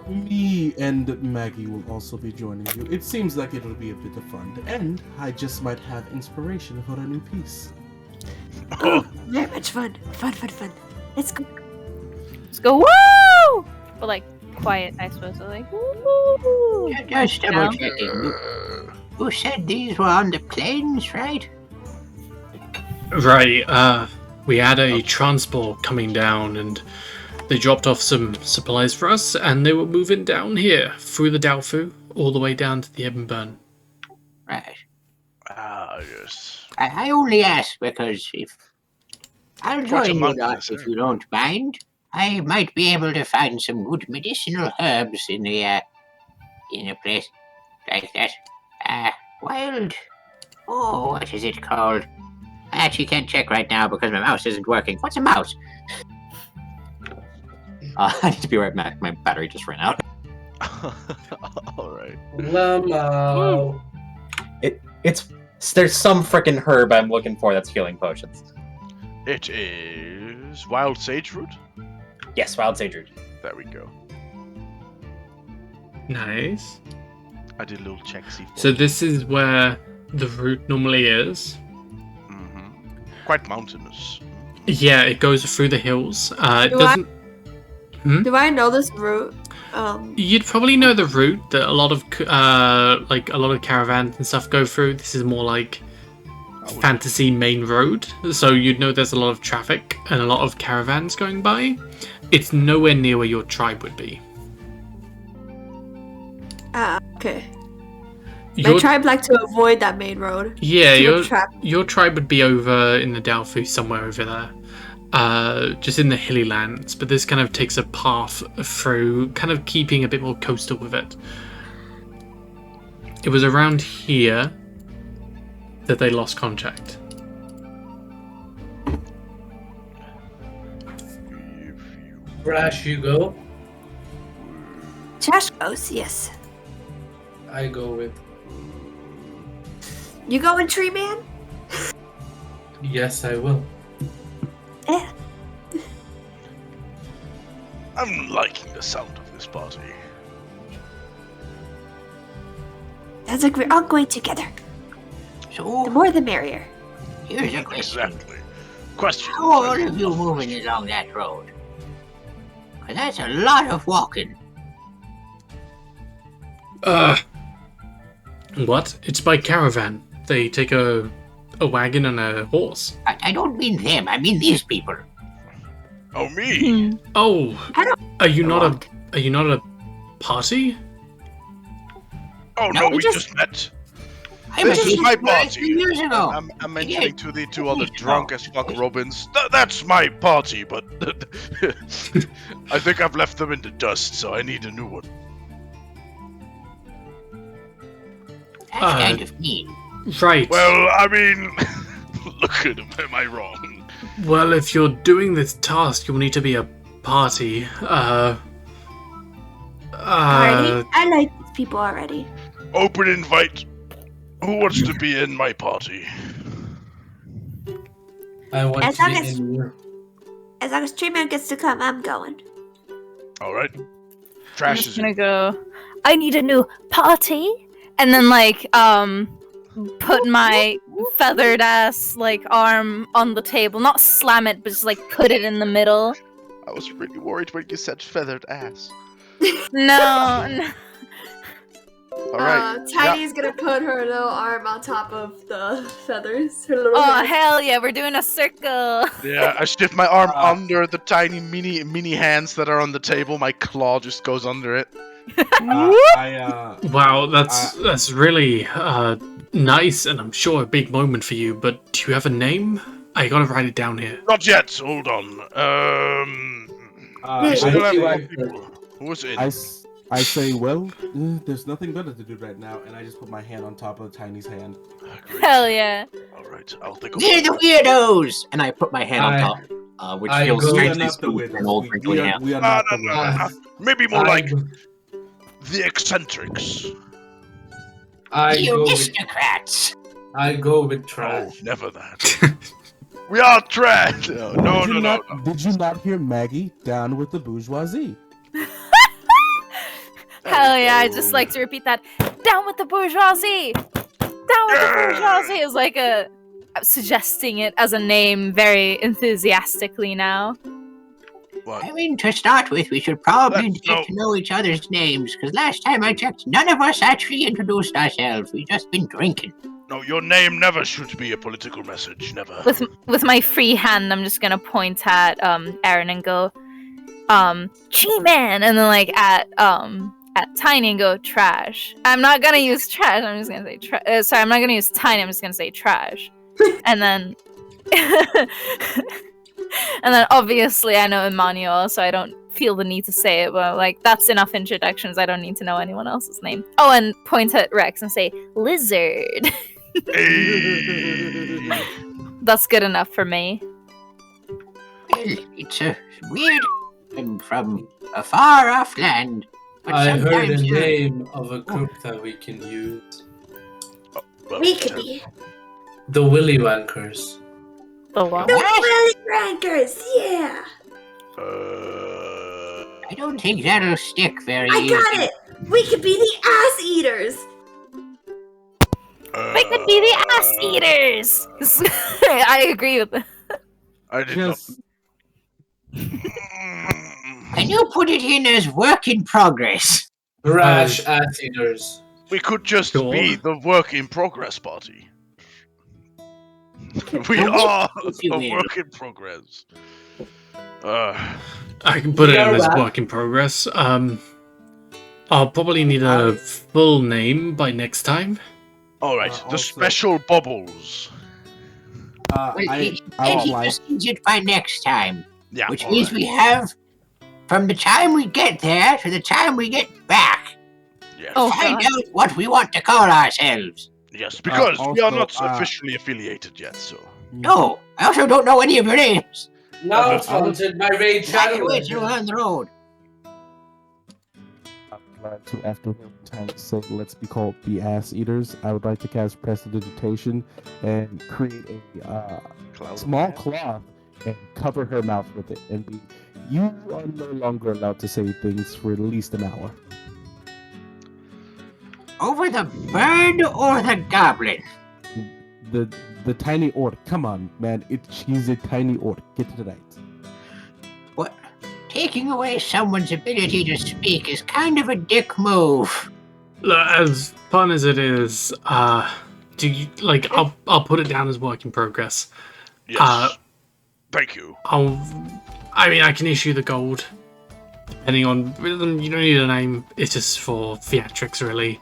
J: Me and Maggie will also be joining you. It seems like it'll be a bit of fun, and I just might have inspiration for a new piece.
I: Oh, very much fun. Fun. Let's go.
G: Let's go, woo! But like, quiet, I suppose. So like, woo!
H: Just double checking. You said these were on the planes, right?
A: Right, we had a transport coming down and they dropped off some supplies for us and they were moving down here through the Dalfu all the way down to the Ebonburn.
H: Right.
D: Ah, yes.
H: I only ask because if I'll
D: What's a
H: join you
D: monk
H: lot
D: this,
H: if you don't mind. I might be able to find some good medicinal herbs in a place like that. Wild. Oh, what is it called? I actually can't check right now because my mouse isn't working. What's a mouse?
E: I need to be right back. My battery just ran out.
D: Alright.
C: Lamo.
E: There's some frickin' herb I'm looking for that's healing potions.
D: It is wild sage root?
E: Yes, wild sage root.
D: There we go.
A: Nice.
D: I did a little checksy.
A: So this is where the route normally is.
D: Quite mountainous.
A: Yeah, it goes through the hills. It doesn't.
F: Do I know this route?
A: You'd probably know the route that a lot of caravans and stuff go through. This is more like fantasy main road, so you'd know there's a lot of traffic and a lot of caravans going by. It's nowhere near where your tribe would be.
F: Okay. My tribe like to avoid that main road.
A: Yeah, your tribe would be over in the Dalfu, somewhere over there. Just in the hilly lands, but this kind of takes a path through, kind of keeping a bit more coastal with it. It was around here that they lost contact.
C: Crash, you go.
I: Trash goes, yes.
C: I go with.
I: You going, Tree Man?
C: Yes, I will.
I: Yeah.
D: I'm liking the sound of this party.
I: Sounds like we're all going together.
H: So,
I: the more the merrier.
H: Here's a question.
D: Exactly. Question.
H: How all of you moving along that road? 'Cause that's a lot of walking.
A: What? It's by caravan. They take a wagon and a horse.
H: I don't mean them. I mean these people.
D: Oh, me?
A: Oh, are you not a party?
D: Oh no, we just met. This is my party.
H: Years ago.
D: I'm mentioning to the two other drunk as fuck Robins. That's my party, but I think I've left them in the dust, so I need a new one.
H: That's kind of mean.
A: Right.
D: Well, I mean, look at him. Am I wrong?
A: Well, if you're doing this task, you'll need to be a party.
I: Already? I like these people already.
D: Open invite. Who wants to be in my party?
C: I want
I: As
C: to
I: long
C: be
I: as-
C: in your.
I: As long as Tree Man gets to come, I'm going.
D: All right.
G: I'm
D: Trash
G: just
D: is
G: gonna go. I need a new party, and then put my feathered ass arm on the table, not slam it, but just put it in the middle.
D: I was really worried when you said feathered ass.
G: No.
D: All right.
F: Tiny's gonna put her little arm on top of the feathers. Her little
G: Oh
F: hand.
G: hell yeah, we're doing a circle.
D: Yeah, I shift my arm under the tiny mini hands that are on the table. My claw just goes under it.
A: Wow, that's really nice, and I'm sure a big moment for you. But do you have a name? I gotta write it down here.
D: Not yet. Hold on. We still have more people. Who's in?
B: I say, well, there's nothing better to do right now, and I just put my hand on top of Tiny's hand.
D: Great.
G: Hell yeah.
D: All right, I'll think of
H: We're the weirdos! And I put my hand on top, which feels
B: We are
H: strangely
B: not the
H: smooth for an old
B: widows.
H: wrinkly hand.
B: We are not the widows.
D: Maybe more like the eccentrics.
H: The aristocrats!
C: I go with
D: Oh,
C: trash.
D: never that. We are trash. No.
B: Did you not hear Maggie down with the bourgeoisie?
G: Hell yeah, I just like to repeat that. Down with the bourgeoisie! Down with the bourgeoisie is like I'm suggesting it as a name very enthusiastically now.
D: What?
H: I mean, to start with, we should probably get to know each other's names, because last time I checked, none of us actually introduced ourselves. We've just been drinking.
D: No, your name never should be a political message. Never.
G: With my free hand, I'm just gonna point at Aaron and go, G-Man, and then like at Tiny and go trash. I'm not gonna use trash. I'm just gonna say trash. Sorry, I'm not gonna use Tiny. I'm just gonna say trash. And then, and then obviously I know Emmanuel, so I don't feel the need to say it. But like that's enough introductions. I don't need to know anyone else's name. Oh, and point at Rex and say lizard.
D: Hey.
G: That's good enough for me.
H: Well, it's weird. I'm from a far-off land. But
C: I heard a
H: sometimes,
C: name of a group that we can use.
I: We could be
C: The Willy Wankers.
G: The what?
I: the Willy Rankers. Yeah,
H: I don't think that'll stick very
I: I got it. We could be the ass eaters.
G: We could be the ass eaters. I agree with that.
D: I did not.
H: Can you put it in as work in progress?
C: Trash ass eaters.
D: We could just
A: Sure.
D: be the work in progress party. We are
H: if you
D: a
H: will.
D: work in progress.
A: I can put it in as
C: Yeah,
A: work in progress. I'll probably need a full name by next time.
D: All right, the
B: also-
D: special bubbles.
H: Well,
B: I
H: and
B: would
H: he
B: like.
H: just needs it by next time.
D: Yeah.
H: Which
D: all
H: means
D: right.
H: we have, from the time we get there to the time we get back,
D: Yes.
G: Oh,
H: find
G: God.
H: out what we want to call ourselves.
D: Yes, because we are
B: also,
D: not officially affiliated yet, so.
H: No, I also don't know any of your names.
C: Now
D: That's-
C: taunted by Raid
H: Exactly
C: Shadow.
H: what you're on the road.
B: To after time say let's be called the ass eaters. I would like to cast prestidigitation and create a small cloth and cover her mouth with it and be. You are no longer allowed to say things for at least an hour.
H: Over the bird or the goblin?
B: The tiny orc. Come on, man. She's a tiny orc. Get to the right.
H: What? Taking away someone's ability to speak is kind of a dick move.
A: Look, as fun as it is, do you like? I'll put it down as work in progress.
D: Yes. Thank you.
A: I mean, I can issue the gold, depending on. You don't need a name. It's just for theatrics, really.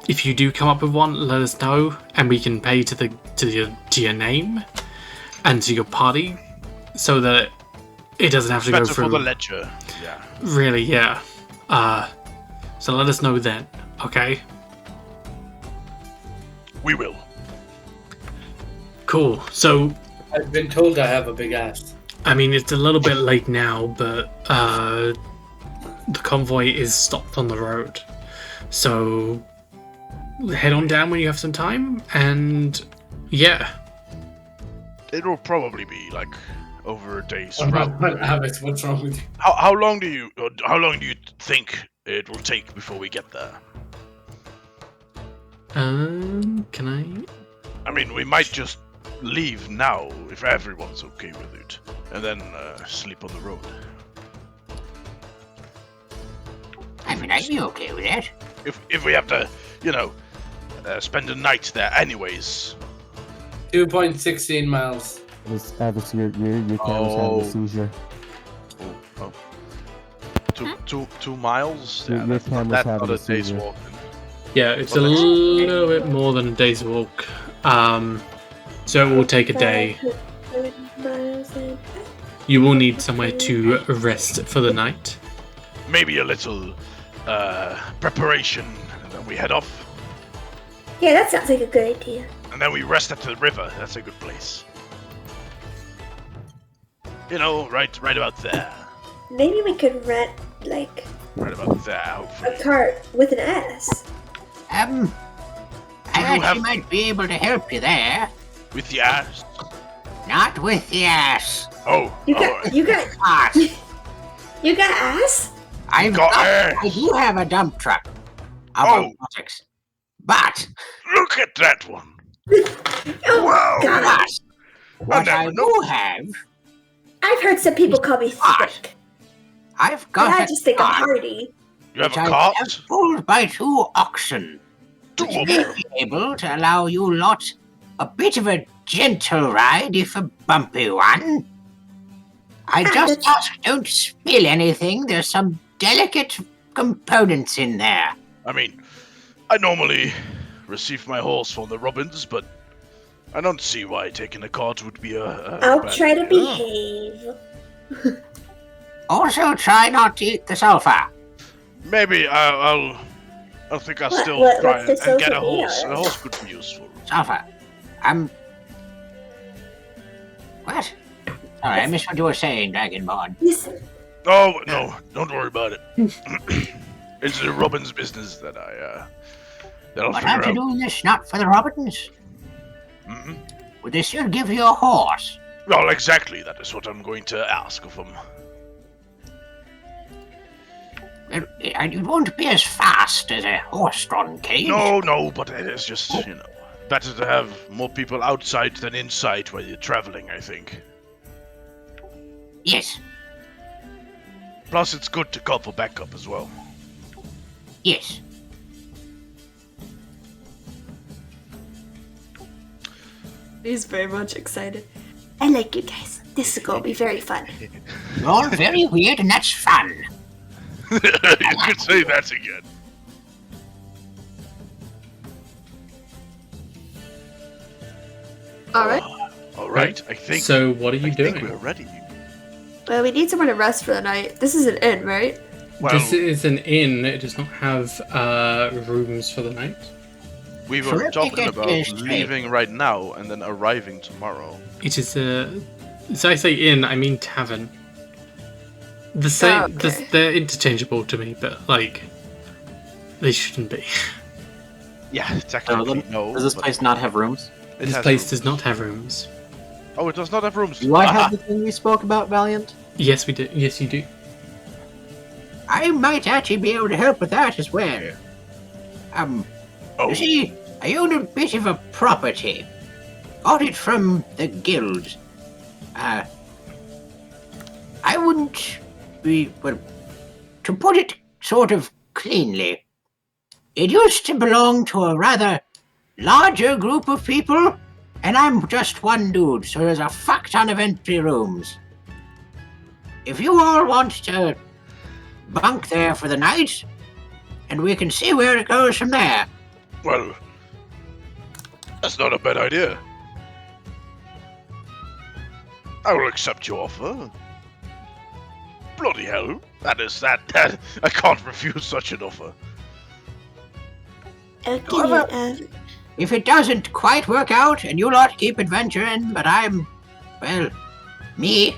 A: If you do come up with one, let us know, and we can pay to your name and to your party, so that it doesn't have to go
D: Better
A: through.
D: for the ledger. Yeah.
A: Really, yeah. So let us know then, okay?
D: We will.
A: Cool. So,
C: I've been told I have a big ass.
A: I mean, it's a little bit late now, but the convoy is stopped on the road. So, head on down when you have some time, and yeah.
D: It'll probably be like over a day's
C: I'm
D: route.
C: not Alex, what's wrong with you?
D: How long do you think it will take before we get there?
A: Can I?
D: I mean, we might just leave now if everyone's okay with it, and then sleep on the road.
H: I mean, I'd be okay with that.
D: If we have to, spend the night there anyways.
C: 2.16 miles.
B: Avis, your camera's having a seizure.
D: Oh. 2 miles?
B: Your
D: Yeah, that's
B: camera's
D: not
B: having
D: a
B: a
D: day's
B: seizure.
D: walk.
A: Yeah, it's a
D: Well,
A: little bit more than a day's walk. So it will take a day. You will need somewhere to rest for the night.
D: Maybe a little preparation, and then we head off.
I: Yeah, that sounds like a good idea.
D: And then we rest at the river. That's a good place. You know, right about there.
I: Maybe we could rent, like,
D: Right about there, hopefully.
I: a cart with an ass.
H: I actually might be able to help you there.
D: With the ass?
H: Not with the ass.
D: Oh,
I: You got
D: alright.
H: Ass.
I: you got ass?
H: I do have a dump truck of
D: Oh.
H: robotics. But
D: Look at that one.
I: Oh
D: Wow.
I: God!
H: what I
D: never
H: do have,
I: I've heard some people call me
H: What?
I: thick,
H: I've
I: but
H: got
I: I just think I'm
H: cart
I: hardy.
D: You have
H: which
D: a
H: I
D: cart?
H: have pulled by 2 oxen.
D: Two
H: Which
D: of
H: may
D: them.
H: be able to allow you lot a bit of a gentle ride, if a bumpy one. I just
I: that's-
H: ask, don't spill anything. There's some delicate components in there.
D: I mean, I normally receive my horse from the Robins, but I don't see why taking a cart would be a
I: I'll
D: bad
I: try to
D: idea.
I: behave.
H: Also, try not to eat the sulfur.
D: Maybe I think I'll still
I: What's
D: try
I: the
D: and get a
I: social
D: horse.
I: media?
D: A horse could be useful.
H: Sulfur. What? Sorry, I missed what you were saying, Dragonborn.
I: Listen,
D: Oh no, don't worry about it. It's the Robins' business that that'll
H: But
D: figure
H: aren't you
D: out.
H: doing this not for the Robins?
D: Mhm.
H: Well, they should give you a horse.
D: Well, exactly. That is what I'm going to ask of them.
H: It won't be as fast as a horse-drawn cage.
D: No, but it is just better to have more people outside than inside while you're traveling. I think.
H: Yes,
D: Plus, it's good to call for backup as well.
H: yes.
F: He's very much excited.
I: I like you guys. This is gonna be very fun.
H: You're all very weird, and that's fun.
D: You could say that again.
F: All right.
D: All right, I think.
A: So what are you
D: I think
A: doing?
D: we're ready.
F: Well, we need somewhere to rest for the night. This is an inn, right?
D: Well,
A: This is an inn. It does not have rooms for the night.
D: we
H: So
D: were
H: let me
D: talking
H: get
D: about
H: this straight.
D: leaving right now and then arriving tomorrow.
A: It is a. As I say inn, I mean tavern. The same.
F: okay.
A: They're interchangeable to me, but like, they shouldn't be.
D: Yeah, technically no.
E: Does this
D: but
E: place not have rooms?
D: it
A: This
D: has
A: place
D: rooms.
A: does not have rooms.
D: Oh, it does not have rooms.
E: Do I have the thing we spoke about, Valiant?
A: Yes, we do. Yes, you do.
H: I might actually be able to help with that as well.
D: Oh,
H: You see, I own a bit of a property. Got it from the guild. I wouldn't be, well, to put it sort of cleanly, it used to belong to a rather larger group of people, and I'm just one dude, so there's a fuck ton of empty rooms. If you all want to bunk there for the night, and we can see where it goes from there.
D: well, that's not a bad idea. I will accept your offer. Bloody hell, that I can't refuse such an offer.
I: Okay,
H: However- If it doesn't quite work out and you lot keep adventuring, but I'm, well, me,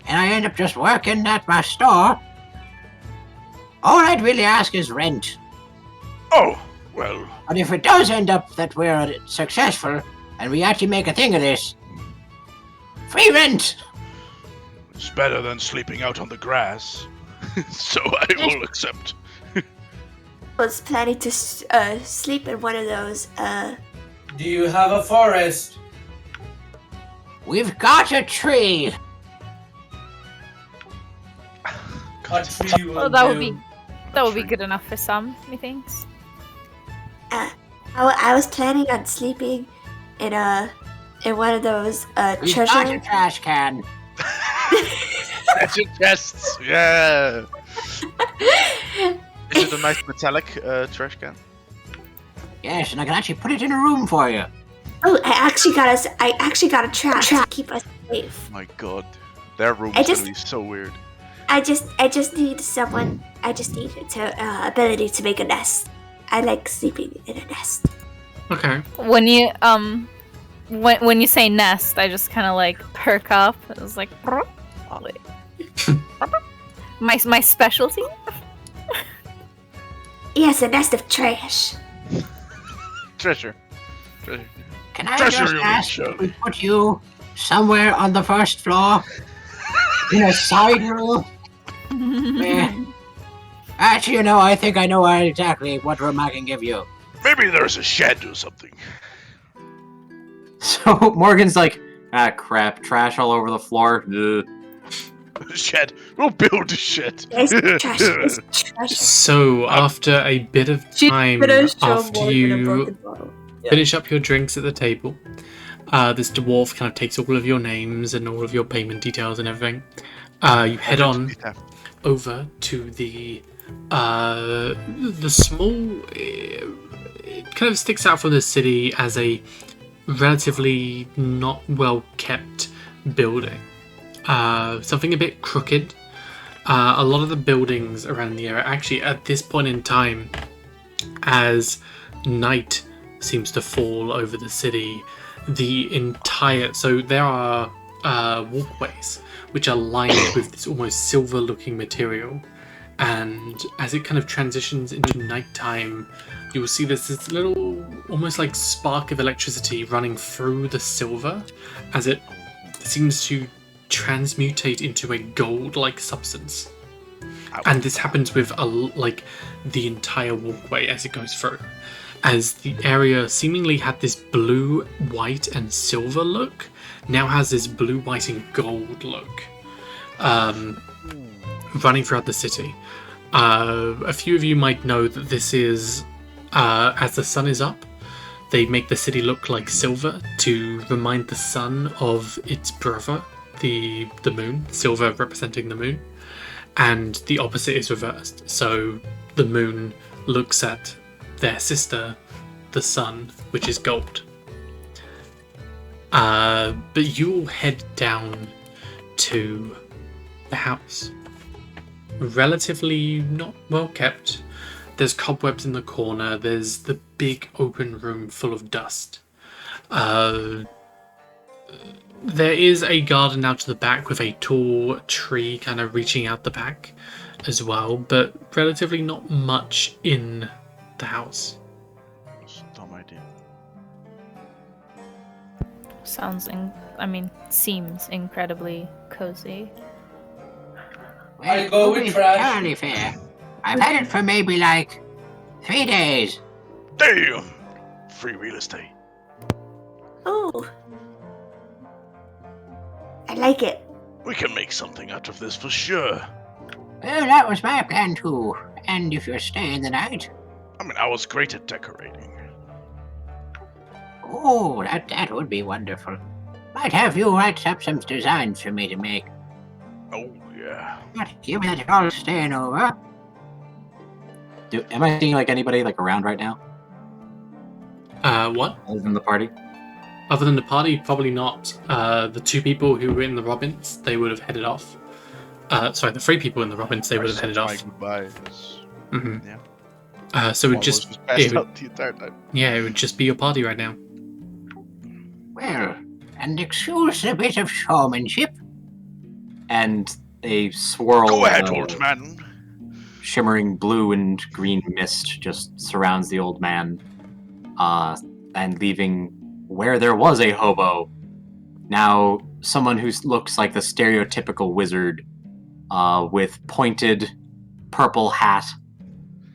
H: and I end up just working at my store, all I'd really ask is rent.
D: Oh, well,
H: But if it does end up that we're successful and we actually make a thing of this, free rent!
D: it's better than sleeping out on the grass. So I will accept.
I: was planning to sleep in one of those.
C: Do you have a forest?
H: We've got a tree!
C: A tree will
G: Well, that would
C: do.
G: be that would be good enough for some, methinks.
I: I was planning on sleeping in one of those
H: We've got a
I: treasure.
H: trash can.
D: Treasure chests. Yeah. Is it a nice metallic trash can?
H: Yes, and I can actually put it in a room for you.
I: Oh, I actually got a trap to keep us safe.
D: My God, their room
I: I
D: is
I: just-
D: gonna be so weird.
I: I just need someone. I just need ability to make a nest. I like sleeping in a nest.
A: Okay.
G: When you when you say nest, I just kind of like perk up. It was like my specialty.
I: Yes, a nest of trash.
D: Treasure.
H: Can I
D: Treasure
H: just
D: you
H: ask
D: mean,
H: if we put you somewhere on the first floor? In a side room? Actually, I think I know exactly what room I can give you.
D: Maybe there's a shed or something.
E: So Morgan's like, crap, trash all over the floor. Ugh.
D: Shed. We'll build a shed.
I: There's trash. There's trash.
A: So after a bit of time after you
F: bottle.
A: finish up your drinks at the table, this dwarf kind of takes all of your names and all of your payment details and everything. You head on over to the small. It kind of sticks out from the city as a relatively not well kept building. Something a bit crooked. A lot of the buildings around the area, actually, at this point in time, as night seems to fall over the city, so there are walkways which are lined with this almost silver-looking material, and as it kind of transitions into nighttime, you will see there's this little, almost like spark of electricity running through the silver, as it seems to transmutate into a gold-like substance. And this happens with the entire walkway as it goes through, as the area seemingly had this blue, white, and silver look, now has this blue, white, and gold look, running throughout the city. A few of you might know that this is, as the sun is up, they make the city look like silver to remind the sun of its brother, the moon, silver representing the moon, and the opposite is reversed. So the moon looks at their sister, the sun, which is gold. But you'll head down to the house. Relatively not well kept. There's cobwebs in the corner. There's the big open room full of dust. There is a garden out to the back with a tall tree kind of reaching out the back as well, but relatively not much in the house.
D: That's a dumb idea.
G: Seems incredibly cozy.
H: Well,
C: I go with
H: to be
C: trash.
H: entirely fair, I've had it for maybe 3 days.
D: Damn! Free real estate.
I: Oh, I like it.
D: We can make something out of this for sure.
H: Well, that was my plan too. And if you're staying the night,
D: I was great at decorating.
H: oh, that would be wonderful. Might have you write up some designs for me to make.
D: Oh, yeah.
H: But given that you're all staying over,
E: Am I seeing anybody around right now,
A: What?
E: other than the party?
A: Other than the party, probably not. The two people who were in the Robins, they would have headed off. Sorry, the 3 people in the Robins, they would have headed off.
D: Goodbye.
A: Mm-hmm.
D: Yeah.
A: So it would
D: One
A: just,
D: was passed out the entire time.
A: it would just be your party right now.
H: well, and excuse a bit of showmanship.
E: And a swirl
D: Go ahead,
E: of
D: old man.
E: shimmering blue and green mist just surrounds the old man, and leaving where there was a hobo, now someone who looks like the stereotypical wizard, with pointed purple hat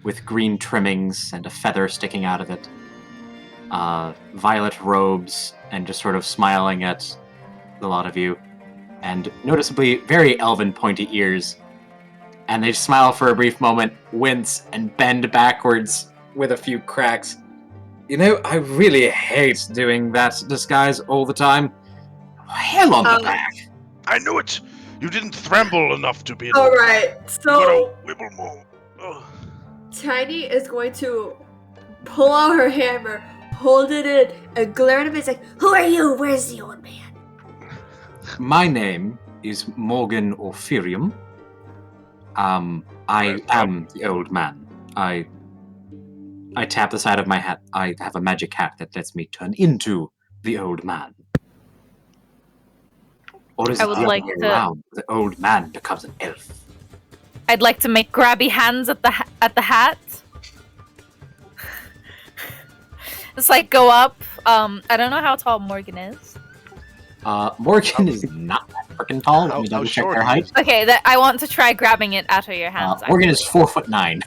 E: with green trimmings and a feather sticking out of it, violet robes, and just sort of smiling at a lot of you, and noticeably very elven pointy ears. And they smile for a brief moment, wince, and bend backwards with a few cracks. I really hate doing that disguise all the time. Hell on the back.
D: I knew it. You didn't trample enough to be.
F: All right, so
D: Wibble more. Ugh.
F: Tiny is going to pull out her hammer, hold it in, and glare at him. It's like, "Who are you? Where's the old man?"
E: My name is Morgan Orphirium. I am the old man. I tap the side of my hat. I have a magic hat that lets me turn into the old man. Or is
G: I
E: it
G: would
E: the
G: like
E: other way
G: to-
E: around? The old man becomes an elf.
G: I'd like to make grabby hands at the hat. It's like go up. I don't know how tall Morgan is.
E: Morgan is not that freaking tall. Let me
D: How
E: double check
D: short
E: her height.
G: Okay, I want to try grabbing it out of your hands.
E: Morgan is
G: actually.
E: 4'9".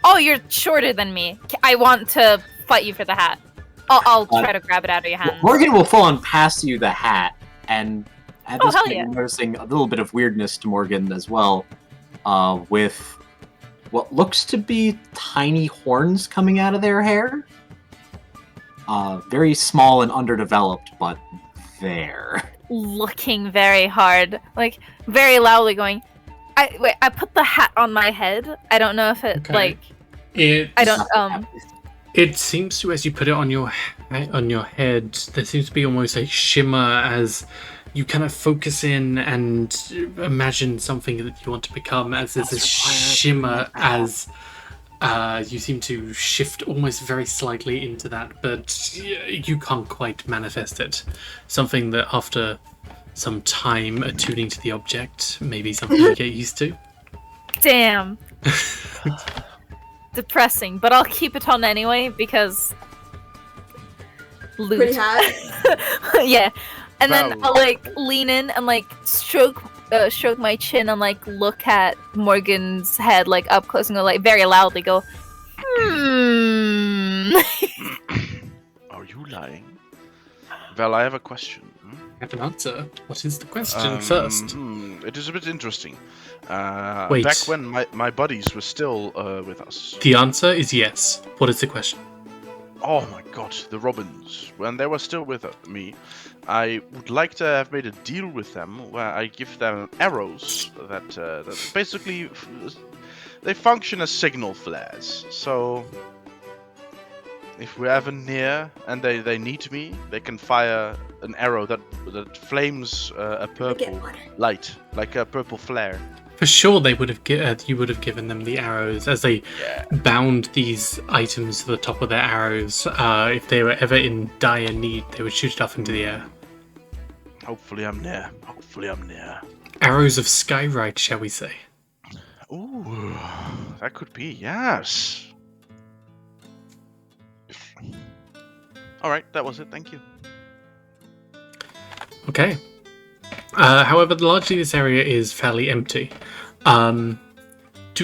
G: Oh, you're shorter than me. I want to fight you for the hat. I'll try to grab it out of your hands.
E: Morgan will full on pass you the hat, and at
G: Oh,
E: this
G: hell
E: point,
G: yeah.
E: you're noticing a little bit of weirdness to Morgan as well, with what looks to be tiny horns coming out of their hair. Very small and underdeveloped, but there.
G: Looking very hard, like very loudly going. I put the hat on my head. I don't know if it
A: Okay.
G: I don't
A: It seems to, as you put it on your head, there seems to be almost a shimmer as you kind of focus in and imagine something that you want to become. As there's this shimmer, as you seem to shift almost very slightly into that, but you can't quite manifest it. Something that after some time attuning to the object, maybe something you get used to.
G: Damn. Depressing, but I'll keep it on anyway because loot.
F: Pretty hot.
G: Yeah, and then
D: Wow.
G: I'll like lean in and like stroke my chin and like look at Morgan's head like up close and go like very loudly go,
D: Are you lying? Well, I have a question.
A: I have an answer. What is the question first?
D: It is a bit interesting.
A: Wait.
D: Back when my buddies were still with us.
A: The answer is yes. What is the question?
D: Oh my god, the Robins. When they were still with me, I would like to have made a deal with them where I give them arrows that basically they function as signal flares. So if we're ever near and they need me, they can fire an arrow that flames a purple light, like a purple flare.
A: For sure, they would have you would have given them the arrows as they bound these items to the top of their arrows. If they were ever in dire need, they would shoot it off into the air.
D: Hopefully I'm near. Hopefully I'm near.
A: Arrows of skyride, shall we say?
D: Ooh, that could be, yes. Alright, that was it, thank you.
A: Okay. However, largely this area is fairly empty. To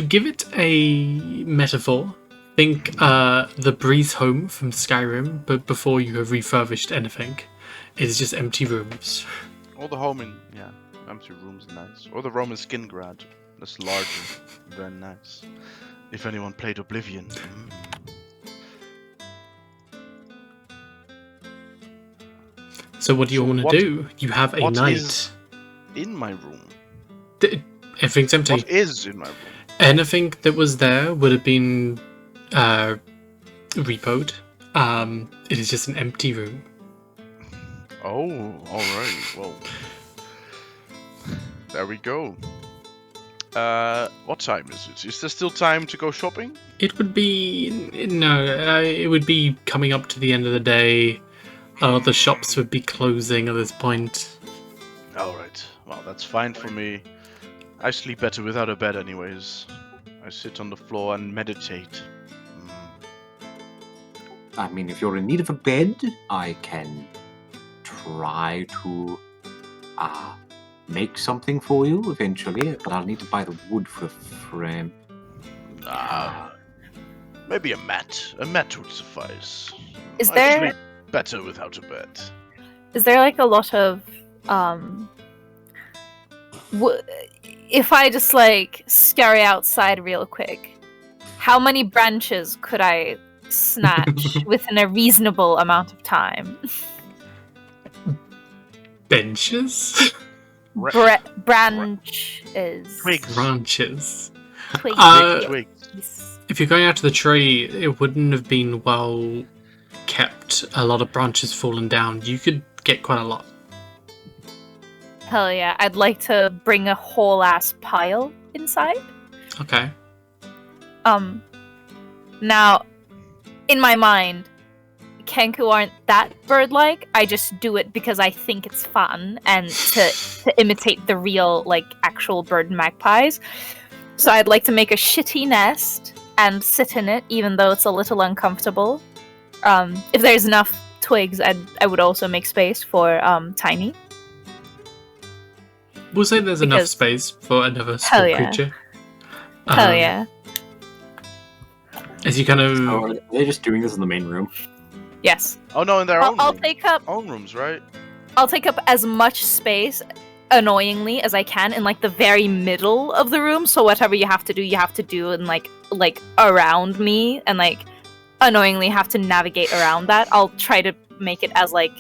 A: give it a metaphor, think the breeze home from Skyrim, but before you have refurbished anything. It is just empty rooms.
D: Or the home in, empty rooms are nice. Or the Roman Skingrad. That's larger. Very nice. If anyone played Oblivion.
A: So what do you want to do? You have a
D: what
A: night.
D: is in my room?
A: Everything's empty.
D: What is in my room?
A: Anything that was there would have been repoed. It is just an empty room.
D: Oh, alright, well. There we go. What time is it? Is there still time to go shopping?
A: It would be it would be coming up to the end of the day. The shops would be closing at this point.
D: Alright, well, that's fine for me. I sleep better without a bed anyways. I sit on the floor and meditate.
E: I mean, if you're in need of a bed, I can try to make something for you eventually, but I'll need to buy the wood for the frame.
D: Maybe a mat. A mat would suffice.
G: Is
D: I
G: there-
D: sleep better without a bed.
G: Is there like a lot of if I just like scurry outside real quick, how many branches could I snatch within a reasonable amount of time?
A: Benches?
G: Branches.
D: Twigs.
A: Branches.
G: Twigs.
D: Twigs.
A: If you're going out to the tree, it wouldn't have been well kept. A lot of branches fallen down. You could get quite a lot.
G: Hell yeah. I'd like to bring a whole ass pile inside.
A: Okay.
G: Now, in my mind, Kenku aren't that bird-like. I just do it because I think it's fun and to imitate the real, like, actual bird magpies. So I'd like to make a shitty nest and sit in it, even though it's a little uncomfortable. If there's enough twigs, I would also make space for Tiny.
A: We'll say there's enough space for another small creature.
G: Hell yeah.
A: As you kind of...
E: Oh, are they just doing this in the main room?
G: Yes.
D: Oh no, in their own
G: I'll
D: room.
G: take up
D: own rooms, right?
G: I'll take up as much space, annoyingly, as I can in like the very middle of the room. So whatever you have to do and like around me, and like annoyingly have to navigate around that. I'll try to make it as like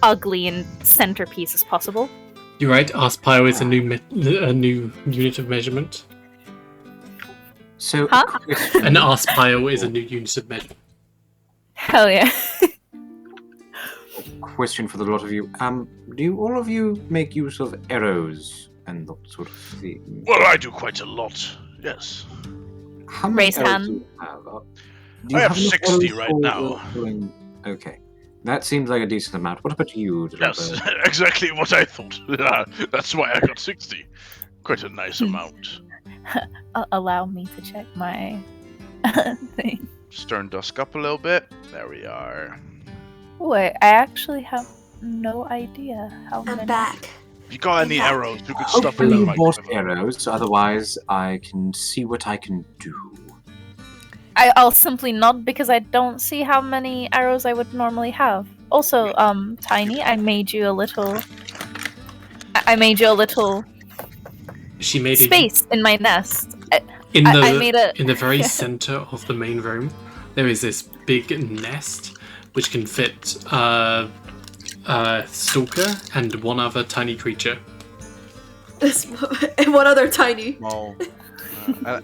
G: ugly and centerpiece as possible.
A: You're right. Arspire is a new unit of measurement.
E: So,
A: an arspire is a new unit of measurement.
G: Hell yeah.
E: Question for the lot of you. Do all of you make use of arrows and that sort of thing?
D: Well, I do quite a lot, yes.
E: How many
G: Raise
E: arrows
G: hand.
E: do you have?
D: I have
E: enough
D: 60
E: arrows
D: right
E: for
D: now.
E: Okay. That seems like a decent amount. What about you?
D: Yes, exactly what I thought. That's why I got 60. Quite a nice amount.
G: Allow me to check my thing.
D: Stern dusk up a little bit. There we are.
G: Wait, I actually have no idea how many.
I: I'm back.
D: If you got any arrows, you could stuff in
E: Hopefully
D: them
E: you
D: like
E: bought arrows, otherwise I can see what I can do.
G: I'll simply nod because I don't see how many arrows I would normally have. Also, Tiny, I made you a little
A: She made
G: space in my nest.
A: In
G: In
A: the very center of the main room, there is this big nest which can fit Stalker and one other tiny creature.
F: And one other tiny.
D: Small.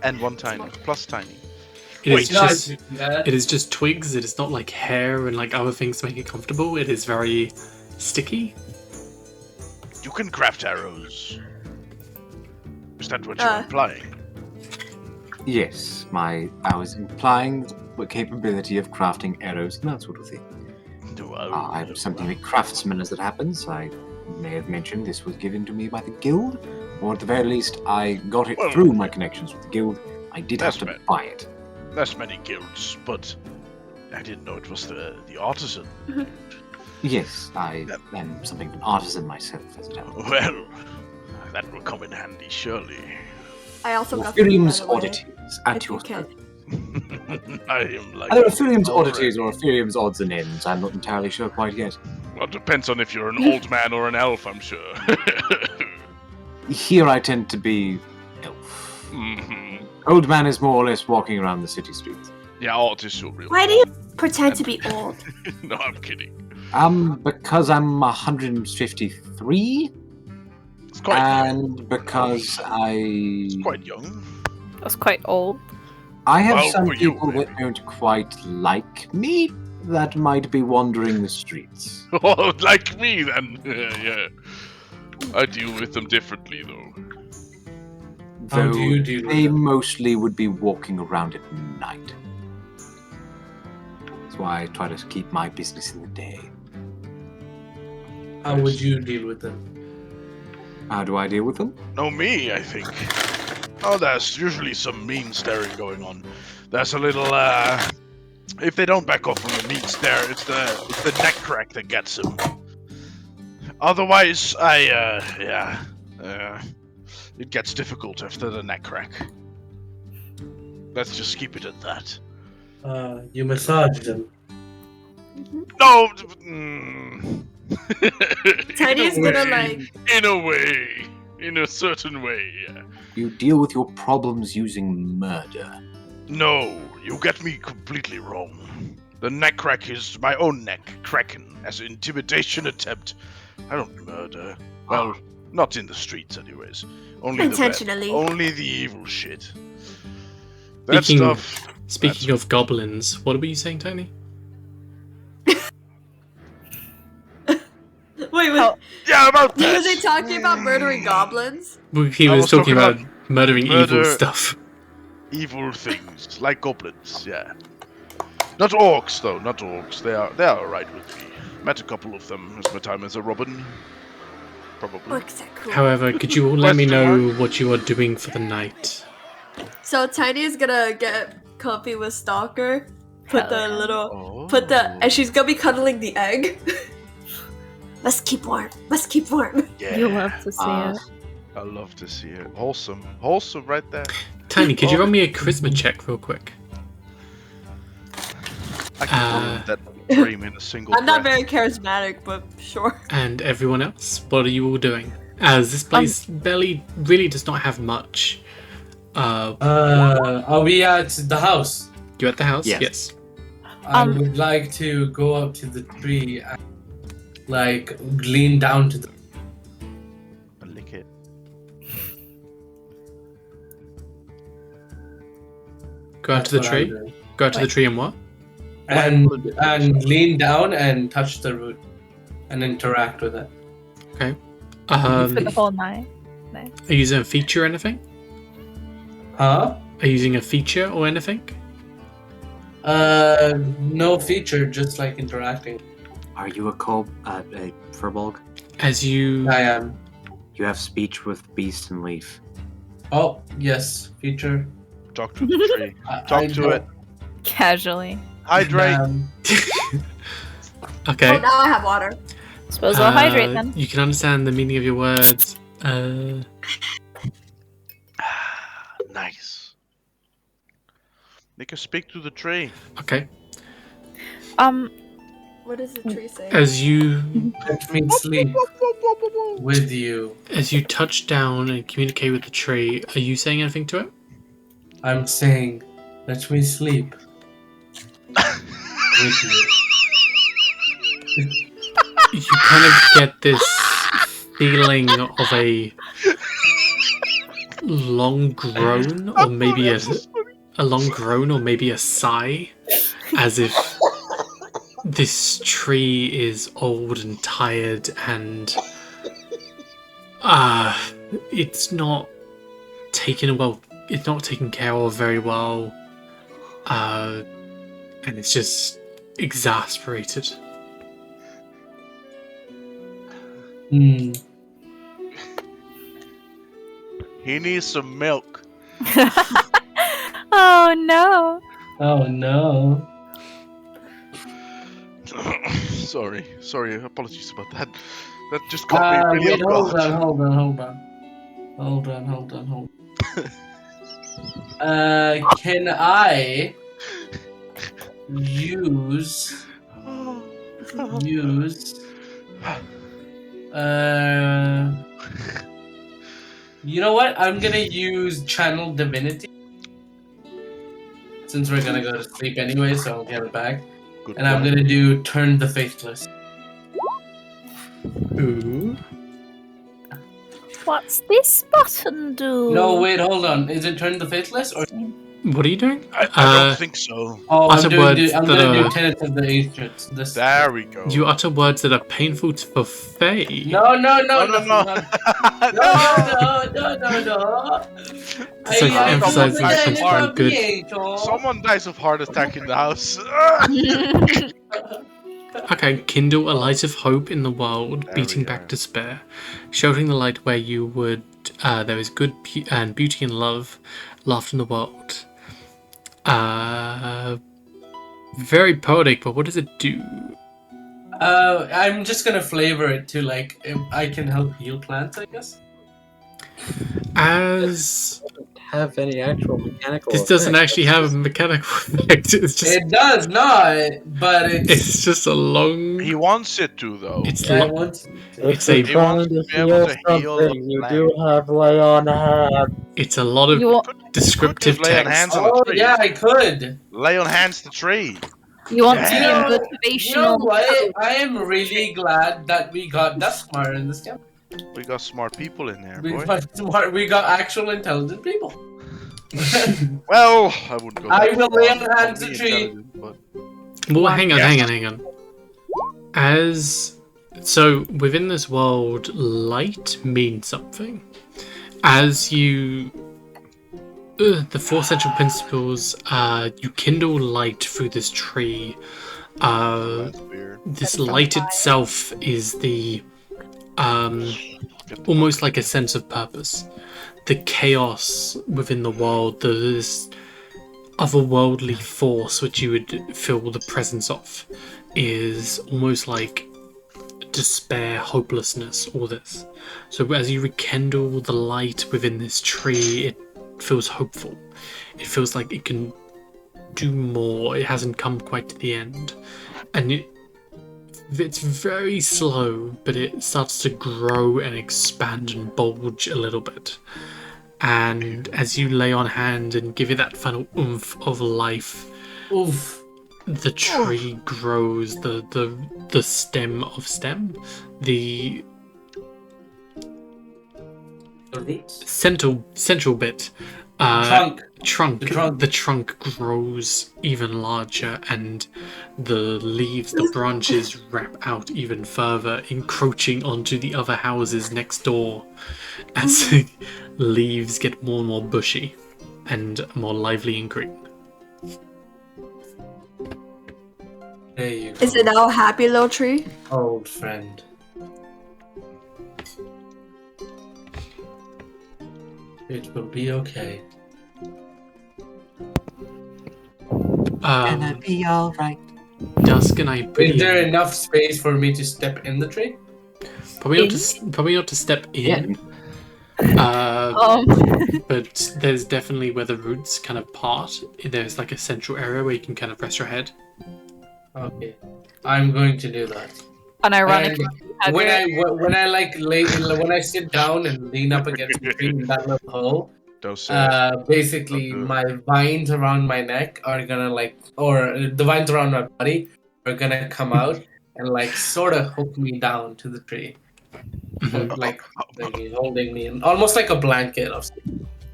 D: And one tiny. Plus tiny.
A: It is just twigs. It is not like hair and like other things to make it comfortable. It is very sticky.
D: You can craft arrows. Is that what you're implying?
E: Yes, I was implying the capability of crafting arrows and that sort of thing. I'm something of a craftsman as it happens. I may have mentioned this was given to me by the guild, or at the very least I got it through my connections with the guild. I did have to buy it.
D: There's many guilds, but I didn't know it was the artisan.
E: Yes, I am something of an artisan myself, as it happens.
D: Well, that will come in handy, surely.
F: I also got
E: Ethereum's oddities at your service.
D: I am like...
E: Either Ethereum's oddities or Ethereum's odds and ends. I'm not entirely sure quite yet.
D: Well, it depends on if you're an old man or an elf, I'm sure.
E: Here I tend to be elf.
D: Mm-hmm.
E: Old man is more or less walking around the city streets.
D: Yeah, art is so real.
I: Why do you pretend to be old?
D: No, I'm kidding.
E: Because I'm 153.
D: It's quite
E: and
D: young.
E: Because
D: It's quite young.
G: That's quite old.
E: I have
D: Well,
E: some
D: for you,
E: people that don't quite like me that might be wandering the streets.
D: Oh, like me then. Yeah. I deal with them differently, though.
C: How do you deal with
E: they
C: them?
E: mostly would be walking around at night. That's why I try to keep my business in the day.
C: How would you deal with them?
E: How do I deal with them?
D: No, me, I think. Oh, there's usually some mean staring going on. There's a little, if they don't back off from the mean stare, it's the neck crack that gets them. Otherwise, it gets difficult after the neck crack. Let's just keep it at that.
C: You massage them.
D: No!
F: Tiny's gonna like...
D: In a way. In a certain way, yeah.
E: You deal with your problems using murder.
D: No, you get me completely wrong. The neck crack is my own neck cracking as an intimidation attempt. I don't murder. Well, Not in the streets, anyways. Only
I: Intentionally.
D: Only the evil shit. That
A: Speaking-
D: stuff.
A: Speaking of goblins, what were you saying, Tony?
F: Wait,
G: How-
D: Yeah, about that.
F: was he talking about murdering goblins?
A: He
D: I
A: was
D: was
A: talking
D: talking
A: about murdering evil
D: murder-
A: stuff.
D: Evil things, like goblins. Yeah. Not orcs, though. Not orcs. They are alright with me. Met a couple of them as my time as a Robin. Probably.
I: Orcs are cool.
A: However, could you all let me
D: Question
A: know what you are doing for the night?
F: So Tiny is gonna get comfy with Stalker. Put the little,
D: Oh.
F: and she's gonna be cuddling the egg.
I: Must keep warm. Must keep warm.
D: Yeah.
G: You love to see
E: Ah.
G: it.
D: I love to see it. Wholesome. Wholesome right there.
A: Tiny, could you run me a charisma check real quick?
D: I can that dream in a single
F: I'm not
D: breath.
F: very charismatic, but sure.
A: And everyone else, what are you all doing? As this place really does not have much.
C: Are we at the house?
A: You at the house?
E: Yes.
A: Yes.
C: I would like to go up to the tree and, like, lean down to the.
D: Lick it.
A: Go out to the
C: That's what I'm
A: tree.
C: doing.
A: Go out to the tree and what?
C: And lean down and touch the root and interact with it.
A: Okay.
G: For the whole night.
A: Are you using a feature or anything?
C: Huh?
A: Are you using a feature or anything?
C: No feature, just like interacting.
E: Are you a Furbolg?
A: As you
C: I am.
E: You have speech with beast and leaf.
C: Oh, yes, feature.
D: Talk to the tree. Talk to it.
G: Casually.
D: Hydrate.
A: okay.
F: Oh, now I have water.
G: Suppose I'll hydrate then.
A: You can understand the meaning of your words.
D: Nice. Make us speak to the tree.
A: Okay.
F: What does the tree say?
A: As you
C: Let me sleep with you.
A: as you touch down and communicate with the tree, are you saying anything to it?
C: I'm saying, let me sleep with you.
A: You kind of get this feeling of a long groan, or maybe a long groan, or maybe a sigh, as if this tree is old and tired, and it's not taken care of very well, and it's just exasperated.
C: Hmm.
D: He needs some milk.
G: Oh no.
C: Oh no.
D: Sorry. Apologies about that. That just caught me really
C: Wait,
D: off guard.
C: hold on. Can I use you know what? I'm gonna use channel divinity since we're gonna go to sleep anyway, so I'll get it back.
D: Good
C: And I'm
D: plan.
C: gonna do turn the faithless.
A: Ooh.
G: What's this button do?
C: No, wait, hold on. Is it turn the faithless or?
A: What are you doing?
D: I don't think so.
C: Oh,
A: Utter words
C: I'm
A: that
C: gonna do
A: are-
C: tenets of the ancients. This.
D: There we go.
A: You utter words that are painful for Faye.
C: No.
D: No.
A: It's like emphasizing
D: I-
A: something
D: I-
A: good.
D: Someone dies of heart attack in the house.
A: Okay, kindle a light of hope in the world,
D: There
A: beating
D: we
A: back
D: go.
A: despair, sheltering the light where you would. There is good and beauty and love, laughter in the world. Very poetic, but what does it do?
C: I'm just gonna flavor it to like if I can help heal plants, I guess.
A: As
E: Have any actual mechanical?
A: this doesn't
E: effect.
A: actually have a mechanical effect. It's just
C: It does not, but
A: it's just a long.
D: He wants it to, though.
A: It's
C: I
A: lo-
C: want to.
A: It's a-
D: He wants to be able to heal the
E: You
D: plant.
E: do have lay on hand.
A: it's a lot of
G: You want,
A: descriptive
D: Could just lay on
A: text.
D: hands on the
C: Oh
D: tree.
C: yeah, I could.
D: Lay on hands the tree.
G: you want
D: Yeah.
G: to be a
C: You know
G: motivational.
C: what? I am really glad that we got Duskmar in this game.
D: We got smart people in there,
C: We
D: boy.
C: got actual intelligent people.
D: Well, I wouldn't go.
C: I
D: that
C: will
D: far
C: lay on
D: on
C: hands
D: me
C: a tree.
D: intelligent, but-
A: Well, hang on,
D: Yes.
A: hang on. So within this world, light means something. As you, the four central principles, you kindle light through this tree.
D: That's weird.
A: This light itself is the, almost like a sense of purpose. The chaos within the world, this otherworldly force which you would feel the presence of, is almost like despair, hopelessness, all this. So as you rekindle the light within this tree, it feels hopeful. It feels like it can do more. It hasn't come quite to the end. And it's very slow, but it starts to grow and expand and bulge a little bit. And as you lay on hand and give it that final oomph of life,
C: Oof.
A: the tree grows, the stem of stem, the central bit,
C: Trunk.
A: the trunk grows even larger, and the leaves, the branches wrap out even further, encroaching onto the other houses next door as the leaves get more and more bushy and more lively and green.
C: There you go.
F: Is it now a happy little tree?
C: Old friend. It will be okay.
E: Gonna be alright.
A: Dusk and I pretty
C: Is there enough space for me to step in the tree?
A: probably not to step in. But there's definitely where the roots kind of part. There's like a central area where you can kind of rest your head.
C: Okay, I'm going to do that.
G: Unironically.
C: And when I sit down and lean up against the tree in that little hole,
D: Don't say it.
C: basically
D: Don't do it.
C: my vines around my neck are gonna or the vines around my body are gonna come out and sort of hook me down to the tree, like holding me in, almost like a blanket of.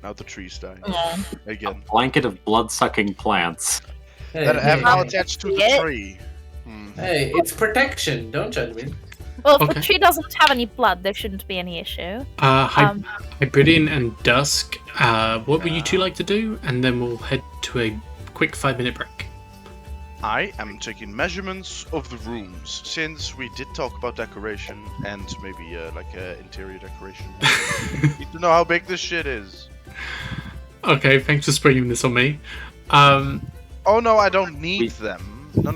D: Now the tree's dying.
G: Yeah.
D: Again.
E: Blanket of blood-sucking plants.
C: Hey,
D: That have
C: hey,
D: now
C: hey.
D: attached to
G: Yeah.
D: the tree.
C: Hey, it's protection. Don't judge me.
G: Well, if
A: Okay.
G: the tree doesn't have any blood, there shouldn't be any issue.
A: Hybridian and Dusk, what would you two like to do? And then we'll head to a quick 5-minute break.
D: I am taking measurements of the rooms, since we did talk about decoration and maybe interior decoration. Need to know how big this shit is.
A: Okay, thanks for springing this on me.
D: Oh no, I don't need them. No.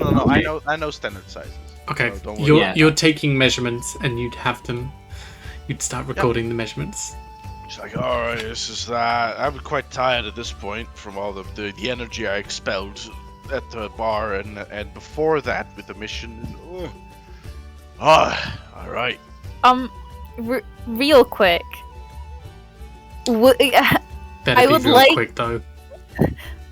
D: I know standard sizes.
A: Okay,
D: So don't worry.
A: you're taking measurements, and you'd have them. You'd start recording the measurements.
D: It's like, alright, this is that. I'm quite tired at this point from all the energy I expelled at the bar and before that with the mission. Alright.
G: Real quick.
A: That'd
G: I
A: be
G: would
A: real
G: like-
A: quick though.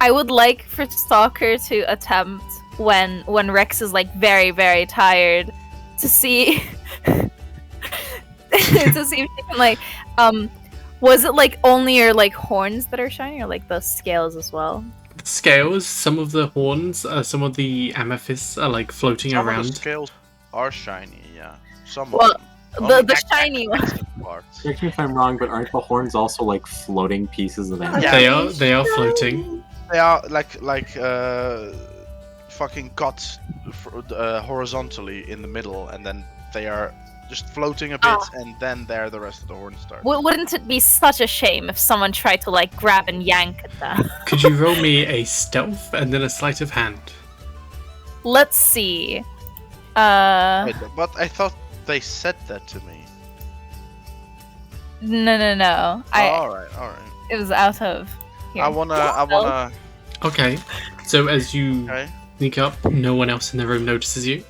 G: I would like for Stalker to attempt when Rex is very, very tired to see to see if she can was it only your horns that are shiny or the scales as well?
A: The scales, some of the horns, some of the amethysts are floating
D: Some of
A: around.
D: the scales are shiny, yeah. Some
G: Well,
D: of them.
G: the shiny one.
D: Parts.
E: Correct me if I'm wrong, but aren't the horns also floating pieces of animals?
D: Yeah.
A: They are floating.
D: They are fucking cut horizontally in the middle, and then they are just floating a bit, and then there the rest of the horns start.
G: Wouldn't it be such a shame if someone tried to grab and yank at them?
A: Could you roll me a stealth and then a sleight of hand?
G: Let's see.
D: Wait, but I thought they said that to me.
G: No.
D: Alright.
G: It was out of here.
D: I wanna.
A: Okay, so as you
D: Okay.
A: sneak up, no one else in the room notices you.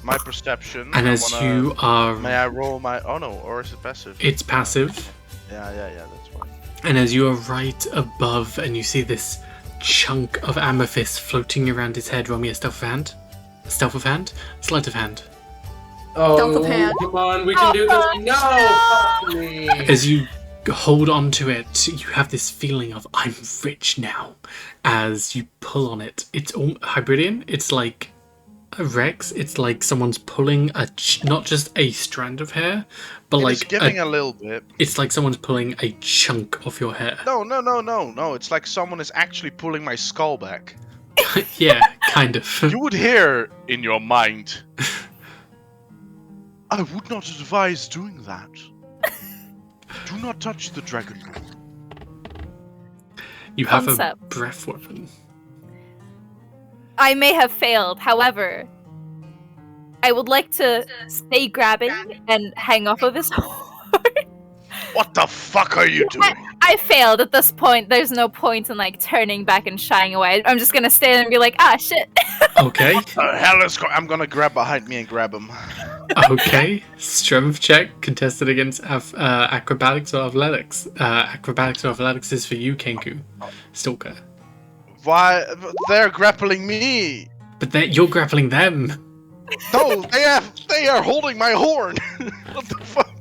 D: My perception.
A: And
D: I
A: as
D: wanna-
A: you are...
D: May I roll my? Oh no, or is it passive?
A: It's passive.
D: Yeah, that's fine.
A: And as you are right above and you see this chunk of amethyst floating around his head, roll me a stealth of hand. Stealth of hand? Sleight of hand.
F: Delta pan.
C: Come on, we can do this. No! Fuck me.
A: As you hold on to it, you have this feeling of, I'm rich now. As you pull on it, it's all Hybridian. It's like Rex. It's like someone's pulling not just a strand of hair, but
D: It's
A: like
D: giving a little bit.
A: it's like someone's pulling a chunk of your hair.
D: No. It's like someone is actually pulling my skull back.
A: Yeah, kind of.
D: You would hear in your mind, I would not advise doing that. Do not touch the dragon.
A: You have
G: Concept.
A: a breath weapon.
G: I may have failed, however, I would like to stay grabbing and hang off of his horn.
D: What the fuck are you doing?
G: I failed at this point. There's no point in like turning back and shying away. I'm just gonna stand and be like, ah, shit.
A: Okay.
D: Hell is I'm gonna grab behind me and grab him.
A: Okay. Strength check contested against acrobatics or athletics. Acrobatics or athletics is for you, Kenku. Stalker.
D: Why? They're grappling me.
A: But you're grappling them.
D: No, they are holding my horn. What the fuck?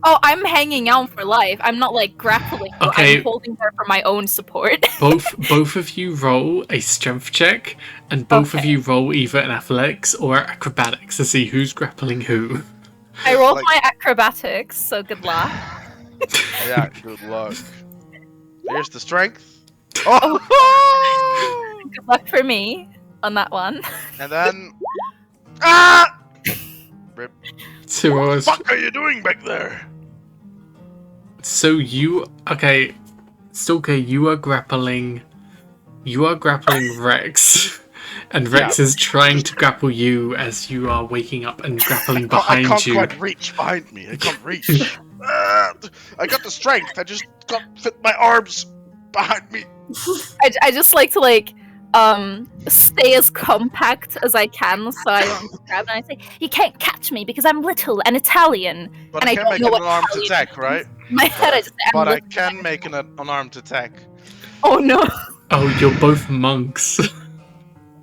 G: Oh, I'm hanging out for life. I'm not like grappling.
A: Okay.
G: I'm holding her for my own support.
A: Both of you roll a strength check, and both of you roll either an athletics or acrobatics to see who's grappling who.
G: I rolled my acrobatics, so good luck.
D: Yeah, good luck. Here's the strength. Oh!
G: Good luck for me on that one.
D: And then... Ah! Rip.
A: So
D: What the fuck are you doing back there?
A: So okay, Stalker, you are grappling Rex, and Rex is trying to grapple you as you are waking up and grappling behind
D: I can't
A: you.
D: quite reach behind me. I can't reach. I got the strength. I just can't fit my arms behind me.
G: I just like to stay as compact as I can, so I don't grab and I say, "You can't catch me because I'm little and Italian."
D: But
G: and
D: I can
G: don't
D: make
G: know
D: an
G: what
D: unarmed
G: Italian
D: attack,
G: means.
D: right?
G: In my head, I just say, "I'm
D: But I
G: little."
D: can make an unarmed attack.
G: Oh no!
A: Oh, you're both monks.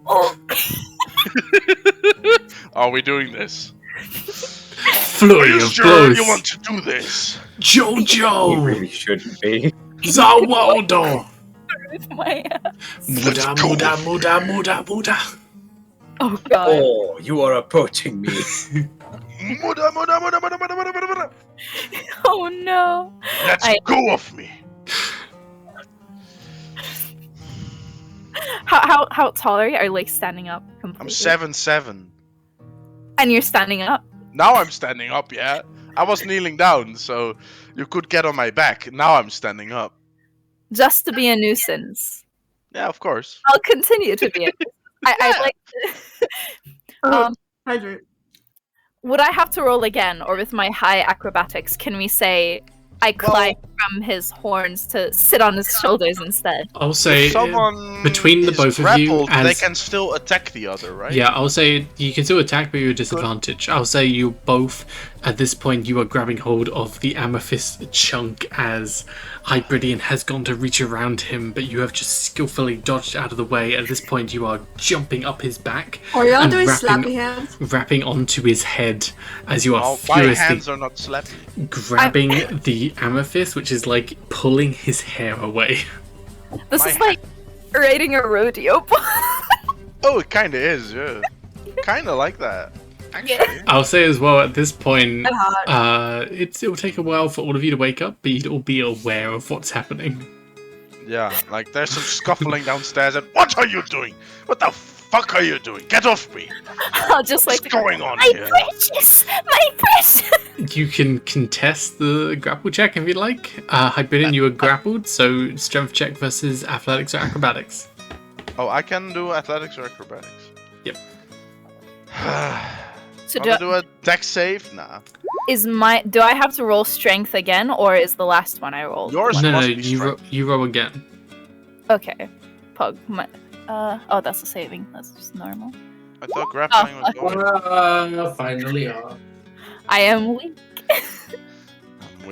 G: Oh.
D: Are we doing this? Are
A: Flurry
D: you
A: of
D: sure
A: blows.
D: you want to do this?
E: You
A: Jojo!
E: really shouldn't be.
A: Zawaldo!
G: With my ass.
A: Muda, muda, muda, muda, muda.
G: Oh god!
E: Oh, you are approaching me.
D: Muda, muda, muda, muda, muda, muda, muda, muda.
G: Oh no!
D: Let's go off me.
G: How tall are you? Are you like standing up completely?
D: I'm 7'7".
G: And you're standing up?
D: Now I'm standing up, yeah. I was kneeling down, so you could get on my back. Now I'm standing up.
G: Just to be a nuisance.
D: Yeah, of course.
G: I'll continue to be a nuisance. I'd like to...
F: Hydrate.
G: Would I have to roll again, or with my high acrobatics, can we say I climb from his horns to sit on his shoulders instead?
A: I'll say
D: If someone
A: between the
D: is
A: both of you,
D: grappled, they
A: as
D: can still attack the other, right?
A: yeah, I'll say you can still attack, but you're at a disadvantage. I'll say you both, at this point, you are grabbing hold of the amethyst chunk as Hybridian has gone to reach around him, but you have just skillfully dodged out of the way. At this point, you are jumping up his back
F: Or y'all
A: and
F: doing slappy hands?
A: wrapping onto his head as you are
D: Oh, my
A: furiously
D: hands are not slappy.
A: grabbing the amethyst, which is like pulling his hair away.
G: This
D: My
G: is like riding a rodeo.
D: Oh, it kinda is, yeah. Kinda like that. Actually.
A: I'll say as well, at this point,
F: hot.
A: it'll take a while for all of you to wake up, but you'll be aware of what's happening.
D: Yeah, like there's some scuffling downstairs and what are you doing? What the fuck are you doing? Get off me!
G: I'll just
D: What's
G: like
D: going on
G: my
D: here?
G: precious, my precious.
A: You can contest the grapple check if you like. Hybridian, you were grappled, so strength check versus athletics or acrobatics.
D: Oh, I can do athletics or acrobatics.
A: Yep.
G: So
D: Wanna do a dex save? Nah.
G: do I have to roll strength again, or is the last one I rolled?
D: Yours
A: No,
D: must be
A: you
D: strength.
A: roll again.
G: Okay. Pug. Oh, that's a saving. That's just normal.
D: I thought grappling was going.
C: Finally off.
G: I am weak.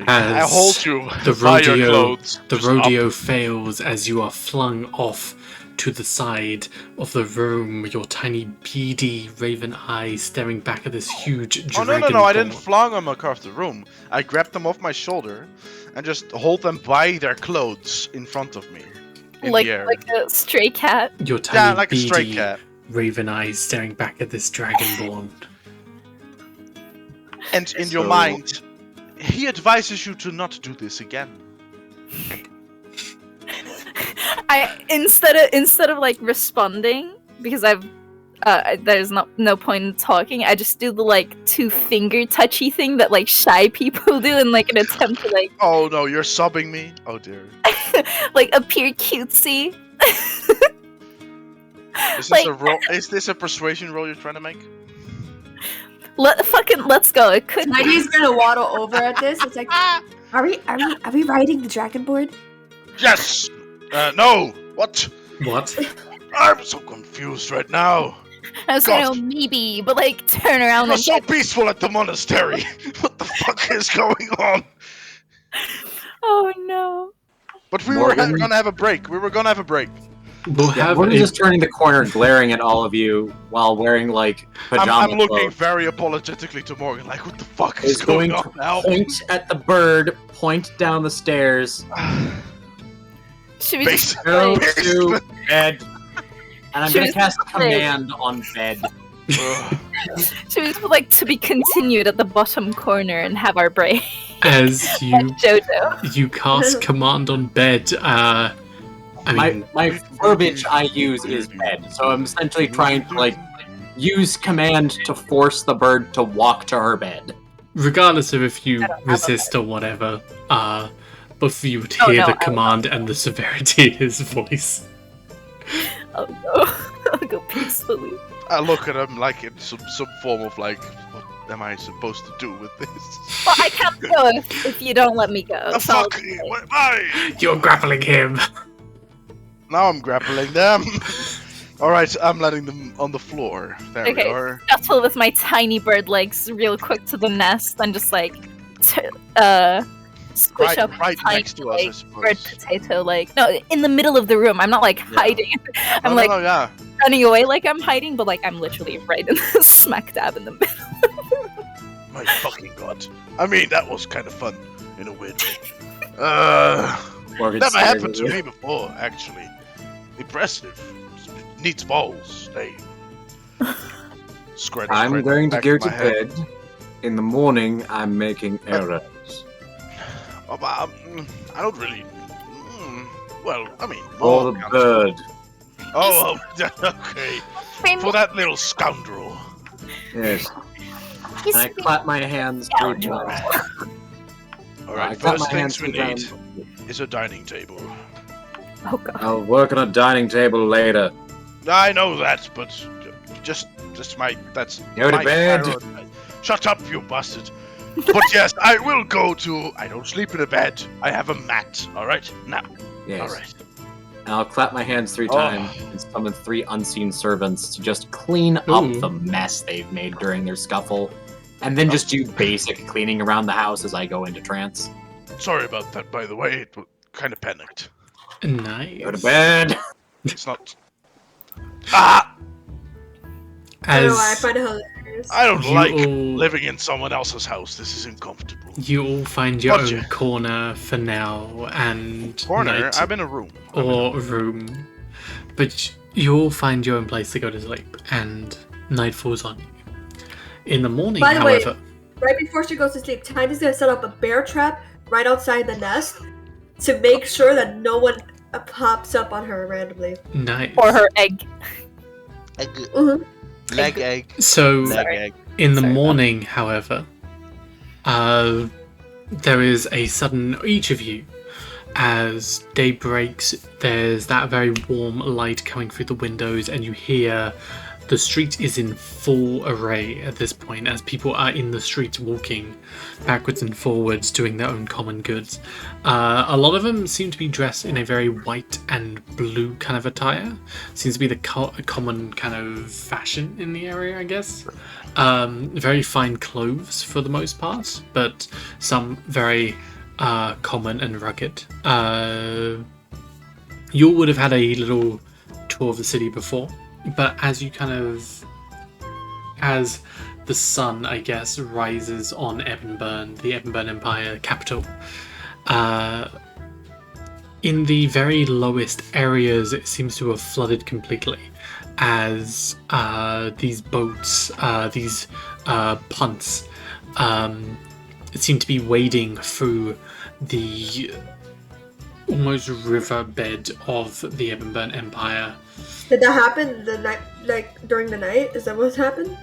D: I
A: As
D: hold you
A: the
D: by your
A: rodeo,
D: clothes.
A: the
D: Just
A: rodeo
D: up.
A: fails as you are flung off to the side of the room, your tiny beady raven eyes staring back at this huge
D: Oh,
A: dragon.
D: no, I didn't flung them across the room. I grabbed them off my shoulder and just hold them by their clothes in front of me. In
G: Like
D: the air.
G: a stray cat.
A: Your tiny
D: like a stray
A: beady
D: cat.
A: raven eyes staring back at this dragonborn.
D: And in your mind, he advises you to not do this again.
G: I instead of like responding because there's no point in talking. I just do the like 2-finger touchy thing that like shy people do in like an attempt to like.
D: Oh no, you're sobbing me. Oh dear.
G: Like appear cutesy.
D: Is this
G: Like-
D: a roll? Is this a persuasion roll you're trying to make?
G: Let's go. It could.
I: Maggie's gonna waddle over at this. It's like, are we riding the dragonboard?
D: Yes. No. What?
A: What?
D: I'm so confused right now.
G: I was saying,
D: God.
G: oh, maybe, but like turn around
D: It was so
G: and
D: peaceful at the monastery. What the fuck is going on?
G: oh no.
D: But we
E: Morgan?
D: were gonna have a break. We were gonna have a break.
A: We'll have
E: We're
A: a,
E: just turning the corner, glaring at all of you while wearing like pajama
D: I'm looking
E: clothes.
D: very apologetically to Morgan, like, what the fuck
E: Is
D: is going
E: going
D: on now?
E: Point at the bird, point down the stairs,
G: Should we
D: Base-
G: just
E: go
G: like,
E: to bed, and I'm
G: Should
E: gonna
G: we
E: cast
G: just play?
E: command on bed.
D: Ugh.
G: should we just put like to be continued at the bottom corner and have our break?
A: as
G: Like
A: you
G: Jojo.
A: cast command on bed. I mean,
E: My verbiage I use is bed, so I'm essentially trying to like use command to force the bird to walk to her bed.
A: regardless of if you
G: I don't have a
A: resist or whatever, both of you would
G: Oh,
A: hear
G: no,
A: the
G: I don't.
A: command and the severity in his voice.
G: Oh no. I'll go peacefully.
D: I look at him like it's some form of like, what am I supposed to do with this?
G: Well, I can't go if you don't let me go.
D: The
G: so I'll
D: fuck?
G: just wait.
D: Why?
A: You're grappling him.
D: Now I'm grappling them. Alright, I'm letting them on the floor. There we
G: Okay.
D: are.
G: Shuttle with my tiny bird legs real quick to the nest and just like squish up
D: Right
G: tiny,
D: next to us, I
G: like,
D: suppose.
G: bird potato like no in the middle of the room. I'm not like hiding. I'm like
D: no, yeah.
G: running away like I'm hiding, but like I'm literally right in the smack dab in the middle.
D: My fucking god. I mean, that was kind of fun in a weird way.
E: Morgan
D: Never
E: stares
D: happened
E: at
D: to
E: you.
D: me before, actually. Impressive. Needs balls. They scratch.
E: I'm
D: right
E: going to
D: back
E: go
D: of
E: to
D: my head.
E: bed. In the morning, I'm making errands.
D: Oh, but, I don't really. Well, I mean,
E: For
D: more
E: the
D: counts.
E: bird.
D: Oh, okay. For that little scoundrel.
E: Yes. And I clap my hands 3 times.
D: All right.
E: I clap
D: First
E: my hands
D: things we
E: 3
D: need
E: times.
D: is a dining table.
G: Oh god.
E: I'll work on a dining table later.
D: I know that, but just my that's
E: Go to
D: my
E: bed.
D: priority. Shut up, you bastard. But yes, I will go to. I don't sleep in a bed. I have a mat. All right, now.
E: Yes.
D: All right.
E: And I'll clap my hands 3
D: Oh.
E: times and summon 3 unseen servants to just clean
A: Ooh.
E: up the mess they've made during their scuffle. And then just do basic cleaning around the house as I go into trance.
D: Sorry about that, by the way. It kind of panicked.
A: Nice.
E: Go to bed.
D: It's not. Ah!
I: I don't know
A: As
I: why I find it hilarious.
D: I don't
A: you
D: like
A: all,
D: living in someone else's house. This is uncomfortable.
A: you all find your
D: Gotcha.
A: own corner for now and
D: Corner.
A: night
D: I'm in a room.
A: or room, but you all find your own place to go to sleep, and night falls on you. In the morning,
I: By the way-
A: however,
I: Right before she goes to sleep, Tiny's gonna set up a bear trap right outside the nest to make sure that no one pops up on her randomly.
A: nice.
G: Or her egg.
I: Mhm.
D: Leg egg.
A: So
D: Leg egg.
A: in the
G: Sorry.
A: morning, however, there is a sudden each of you. As day breaks, there's that very warm light coming through the windows, and you hear the street is in full array at this point, as people are in the streets walking backwards and forwards, doing their own common goods. A lot of them seem to be dressed in a very white and blue kind of attire. Seems to be the common kind of fashion in the area, I guess. Very fine clothes for the most part, but some very common and rugged. You would have had a little tour of the city before, but as the sun, I guess, rises on Ebonburn, the Ebonburn Empire capital, in the very lowest areas it seems to have flooded completely, as these boats, these punts, seem to be wading through the almost riverbed of the Ebonburn Empire.
F: Did that happen the night, like during the night? Is that what's happened?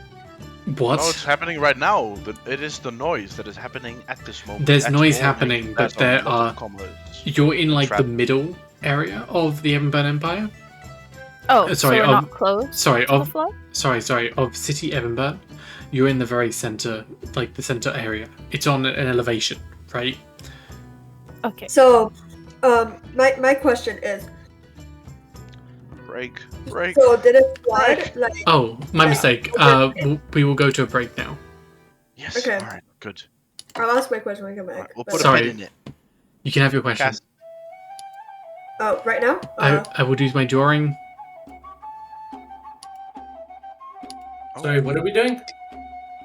A: What?
D: No, it's happening right now. It is the noise that is happening at this moment.
A: There's
D: At
A: noise
D: morning,
A: happening, but
D: there's a
A: there
D: lot
A: are.
D: of commerce.
A: You're in like the
D: Trap.
A: middle area of the Ebonburn Empire.
G: Oh,
A: sorry,
G: so we're not close.
A: Sorry,
G: to the floor?
A: sorry, of City Ebonburn. You're in the very center, like the center area. It's on an elevation, right?
G: Okay.
F: So, my question is,
D: Break.
F: so did it flood? Like,
A: Oh, my mistake. We will go to a break now.
D: Yes.
F: Okay.
D: All right. Good.
F: I'll ask my question when I come back.
D: We'll
F: but-
D: put
A: Sorry.
D: a pin in it.
A: You can have your question.
D: Cast.
F: Oh, right now?
A: I will do my drawing.
C: Sorry, what are we doing?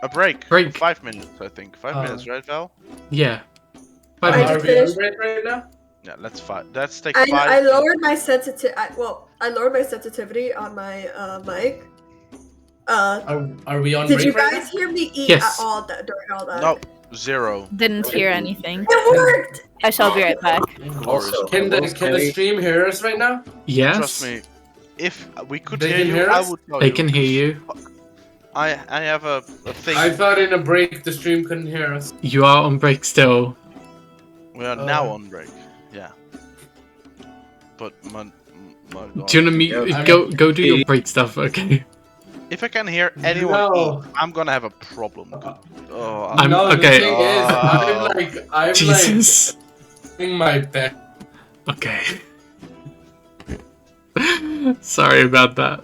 D: A break.
A: Break.
D: 5 minutes, I think. 5 minutes, right, Val?
A: Yeah.
F: I
A: Five
F: just
C: Are we
A: minutes.
C: on break right now?
D: Yeah. Let's take
F: I
D: 5.
F: lowered my I lowered my sensitivity on my mic.
C: Are we on
F: Did
C: break
F: you
C: right
F: guys hear me eat
A: Yes.
F: at all that during all that?
D: No. 0.
G: Didn't hear anything.
F: It worked.
G: I shall be right back.
C: now? Can the stream hear us right now?
A: Yes.
D: Trust me. If we could
C: They
D: hear
C: can
D: you,
C: hear
D: I
C: us?
D: would tell
A: They
D: you.
A: can hear you.
D: I have a thing.
C: I thought in a break the stream couldn't hear us.
A: You are on break still.
D: We are now on break. Yeah. But my God.
A: Do you want to go do your break stuff? Okay.
D: If I can hear anyone
C: No.
D: eat, I'm gonna have a problem. Oh,
A: I'm-
C: no,
A: okay.
C: the thing is, I'm
A: Jesus.
C: like doing my best.
A: Okay. Sorry about that.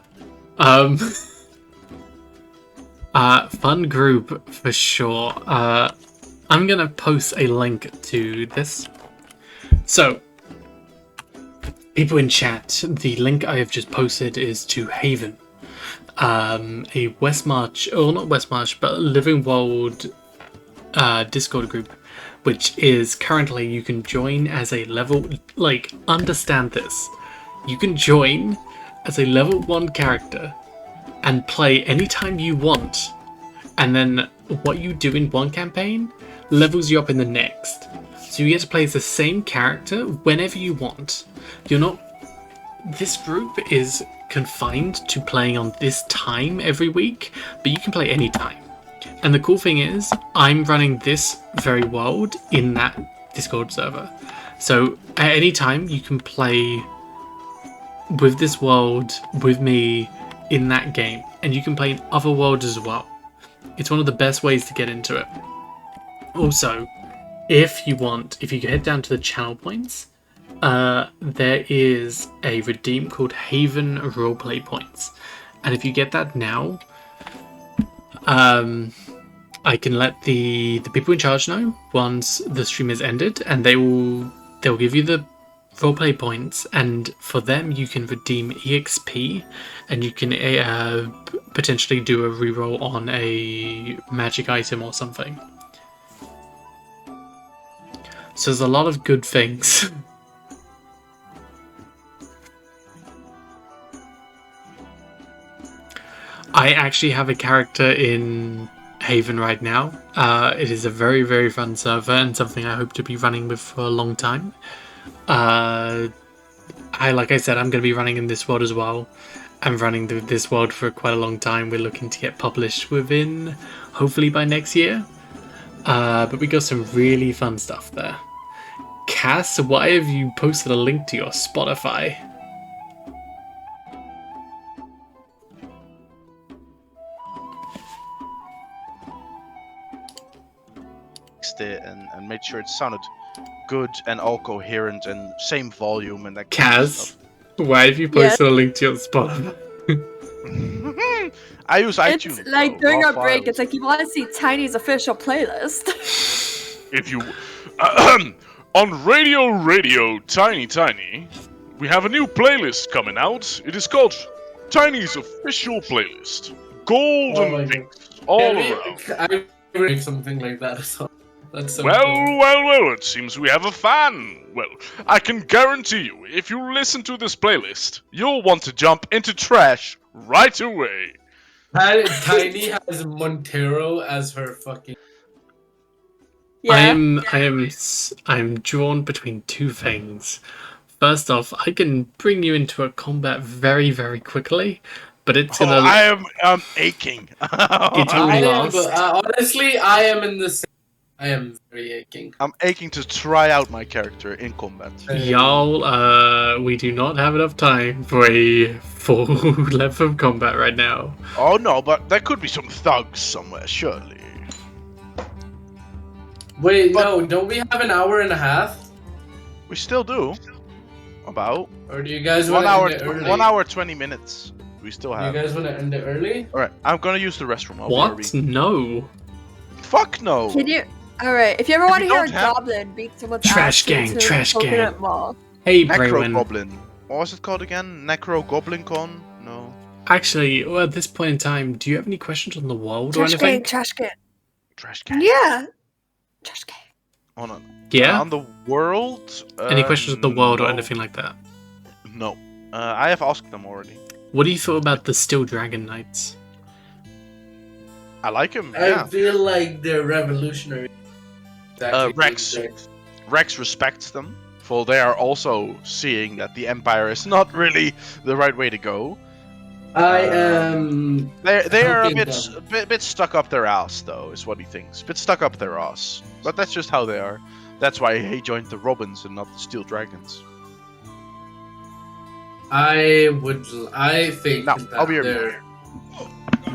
A: Fun group for sure. I'm gonna post a link to this. So, people in chat, the link I have just posted is to Haven, a Westmarch, or not Westmarch, but Living World Discord group, which is currently, you can join as a level, like, understand this. You can join as a level 1 character and play anytime you want, and then what you do in one campaign levels you up in the next. So you get to play as the same character whenever you want. You're not... This group is confined to playing on this time every week, but you can play anytime. And the cool thing is, I'm running this very world in that Discord server. So at any time you can play with this world, with me, in that game. And you can play in other worlds as well. It's one of the best ways to get into it. Also, if you head down to the channel points, there is a redeem called Haven Roleplay Points. And if you get that now, I can let the people in charge know once the stream is ended, and they'll give you the roleplay points, and for them you can redeem EXP, and you can potentially do a reroll on a magic item or something. So there's a lot of good things. I actually have a character in Haven right now. It is a very, very fun server and something I hope to be running with for a long time. Like I said, I'm going to be running in this world as well. I'm running through this world for quite a long time. We're looking to get published within, hopefully by next year. But we got some really fun stuff there. Cass, why have you posted a link to your Spotify?
D: mixed it and made sure it sounded good and all coherent and same volume and that kind of
A: Kaz,
D: stuff.
A: why have you posted a link to your Spotify?
D: I use iTunes.
F: It's like
D: though,
F: during
D: raw
F: our break,
D: files.
F: it's like you want to see Tiny's official playlist.
D: If you on Radio Tiny, we have a new playlist coming out. It is called Tiny's official playlist. Golden things all around.
C: I read something like that as well. That's so
D: Well,
C: cool.
D: well, it seems we have a fan. Well, I can guarantee you, if you listen to this playlist, you'll want to jump into trash right away.
C: Tiny has Montero as her fucking.
F: Yeah.
A: I'm drawn between two things. First off, I can bring you into a combat very, very quickly, but it's gonna.
D: I'm aching.
A: It will last.
C: Honestly, I am in the same. I am very aching.
D: I'm aching to try out my character in combat.
A: Y'all, we do not have enough time for a full length of combat right now.
D: Oh no, but there could be some thugs somewhere, surely.
C: Wait, no, don't we have an hour and a half?
D: We still do. About
C: Or do you guys
D: 1
C: want to
D: hour,
C: end it early?
D: 1 hour 20 minutes. We still
C: Do you
D: have.
C: guys want to end it early?
D: All right, I'm gonna use the restroom. I'll
A: What?
D: Be
A: No.
D: Fuck no.
F: Can you? All right. If you ever
D: If
F: want to
D: you
F: hear a
D: don't have-
F: goblin beat someone's
A: Trash
F: ass
A: gang,
F: into
A: trash
F: a coconut
A: gang.
F: Mall.
A: Hey,
D: Necro
A: Braywin.
D: Goblin. What was it called again? Necro Goblin Con? No.
A: Actually, well, at this point in time, do you have any questions on the world or
F: Trash
A: anything?
F: gang, trash can.
D: Trash can.
F: Yeah. Trash can.
A: Yeah?
D: On the world.
A: Any questions on the world or
D: no.
A: anything like that?
D: No. I have asked them already.
A: What do you thought about the Steel Dragon Knights?
D: I like him.
C: I
D: Yeah.
C: feel like they're revolutionary.
D: Rex respects them, for they are also seeing that the Empire is not really the right way to go.
C: I am.
D: They are a
C: helping
D: bit stuck up their ass, though, is what he thinks. Bit stuck up their ass. But that's just how they are. That's why he joined the Robins and not the Steel Dragons.
C: I think
D: No,
C: that
D: I'll be your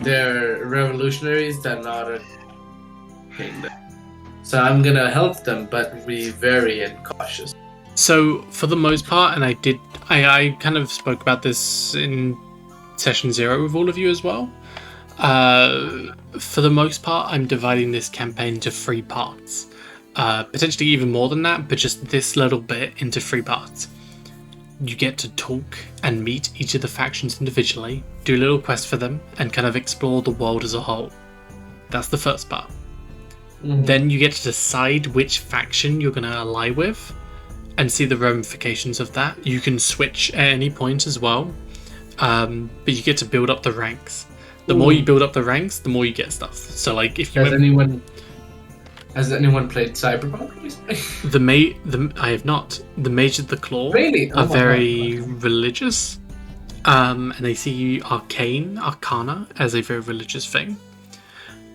C: they're revolutionaries that not a kingdom. So I'm gonna help them, but be very cautious.
A: So, for the most part, and I kind of spoke about this in session 0 with all of you as well. For the most part, I'm dividing this campaign into 3 parts. Potentially even more than that, but just this little bit into 3 parts. You get to talk and meet each of the factions individually, do a little quest for them, and kind of explore the world as a whole. That's the first part.
C: Mhm.
A: Then you get to decide which faction you're going to ally with, and see the ramifications of that. You can switch at any point as well, but you get to build up the ranks. The more you build up the ranks, the more you get stuff. So, like, if you
C: Has anyone played Cyberpunk recently?
A: I have not. The Mage of the Claw
C: Really? Oh
A: are
C: my
A: very
C: God.
A: religious, and they see arcana as a very religious thing.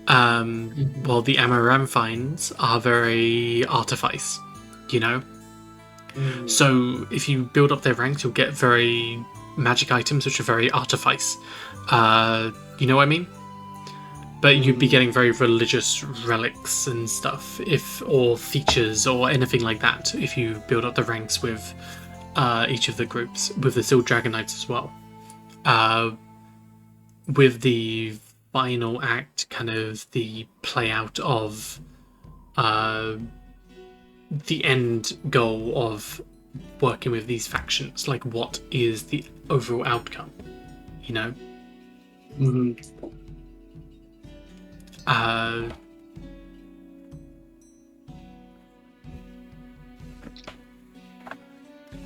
A: While the Amaranthines are very artifice, you know. So if you build up their ranks, you'll get very magic items which are very artifice. You know what I mean? But you'd be getting very religious relics and stuff, or features or anything like that, if you build up the ranks with each of the groups, with the Steel Dragon Knights as well. With the final act, kind of the play out of the end goal of working with these factions, like what is the overall outcome, you know?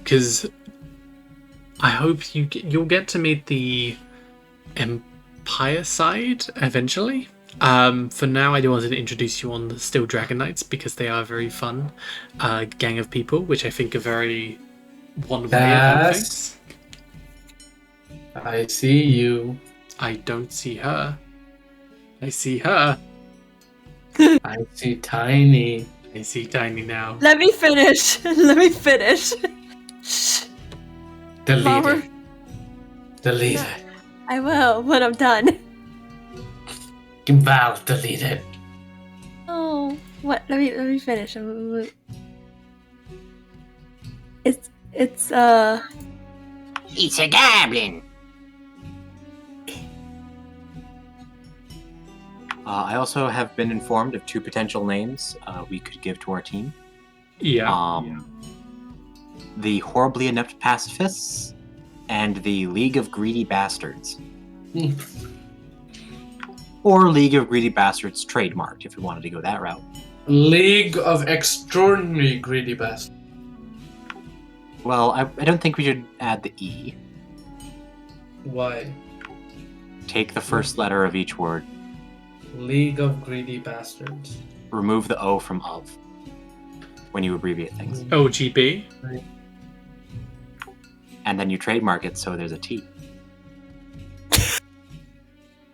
A: Because I hope you'll get to meet the Empire side eventually. For now, I do want to introduce you on the Steel Dragon Knights because they are a very fun gang of people, which I think are very one way about things.
C: I see you.
A: I don't see her. I see her.
C: I see Tiny.
A: I see Tiny now.
F: Let me finish. Let me finish.
C: Delete
F: Mama.
C: it. Delete it.
F: I will when I'm done.
C: Val, delete it.
F: Oh, What? Let me finish. It's
H: It's a goblin.
E: I also have been informed of 2 potential names we could give to our team.
A: Yeah.
E: The Horribly Inept Pacifists and the League of Greedy Bastards. Or League of Greedy Bastards trademarked, if we wanted to go that route.
C: League of Extraordinary Greedy Bastards.
E: Well, I don't think we should add the E.
C: Why?
E: Take the first letter of each word.
C: League of Greedy Bastards.
E: Remove the O from of when you abbreviate things.
A: OGB.
E: And then you trademark it so there's a T.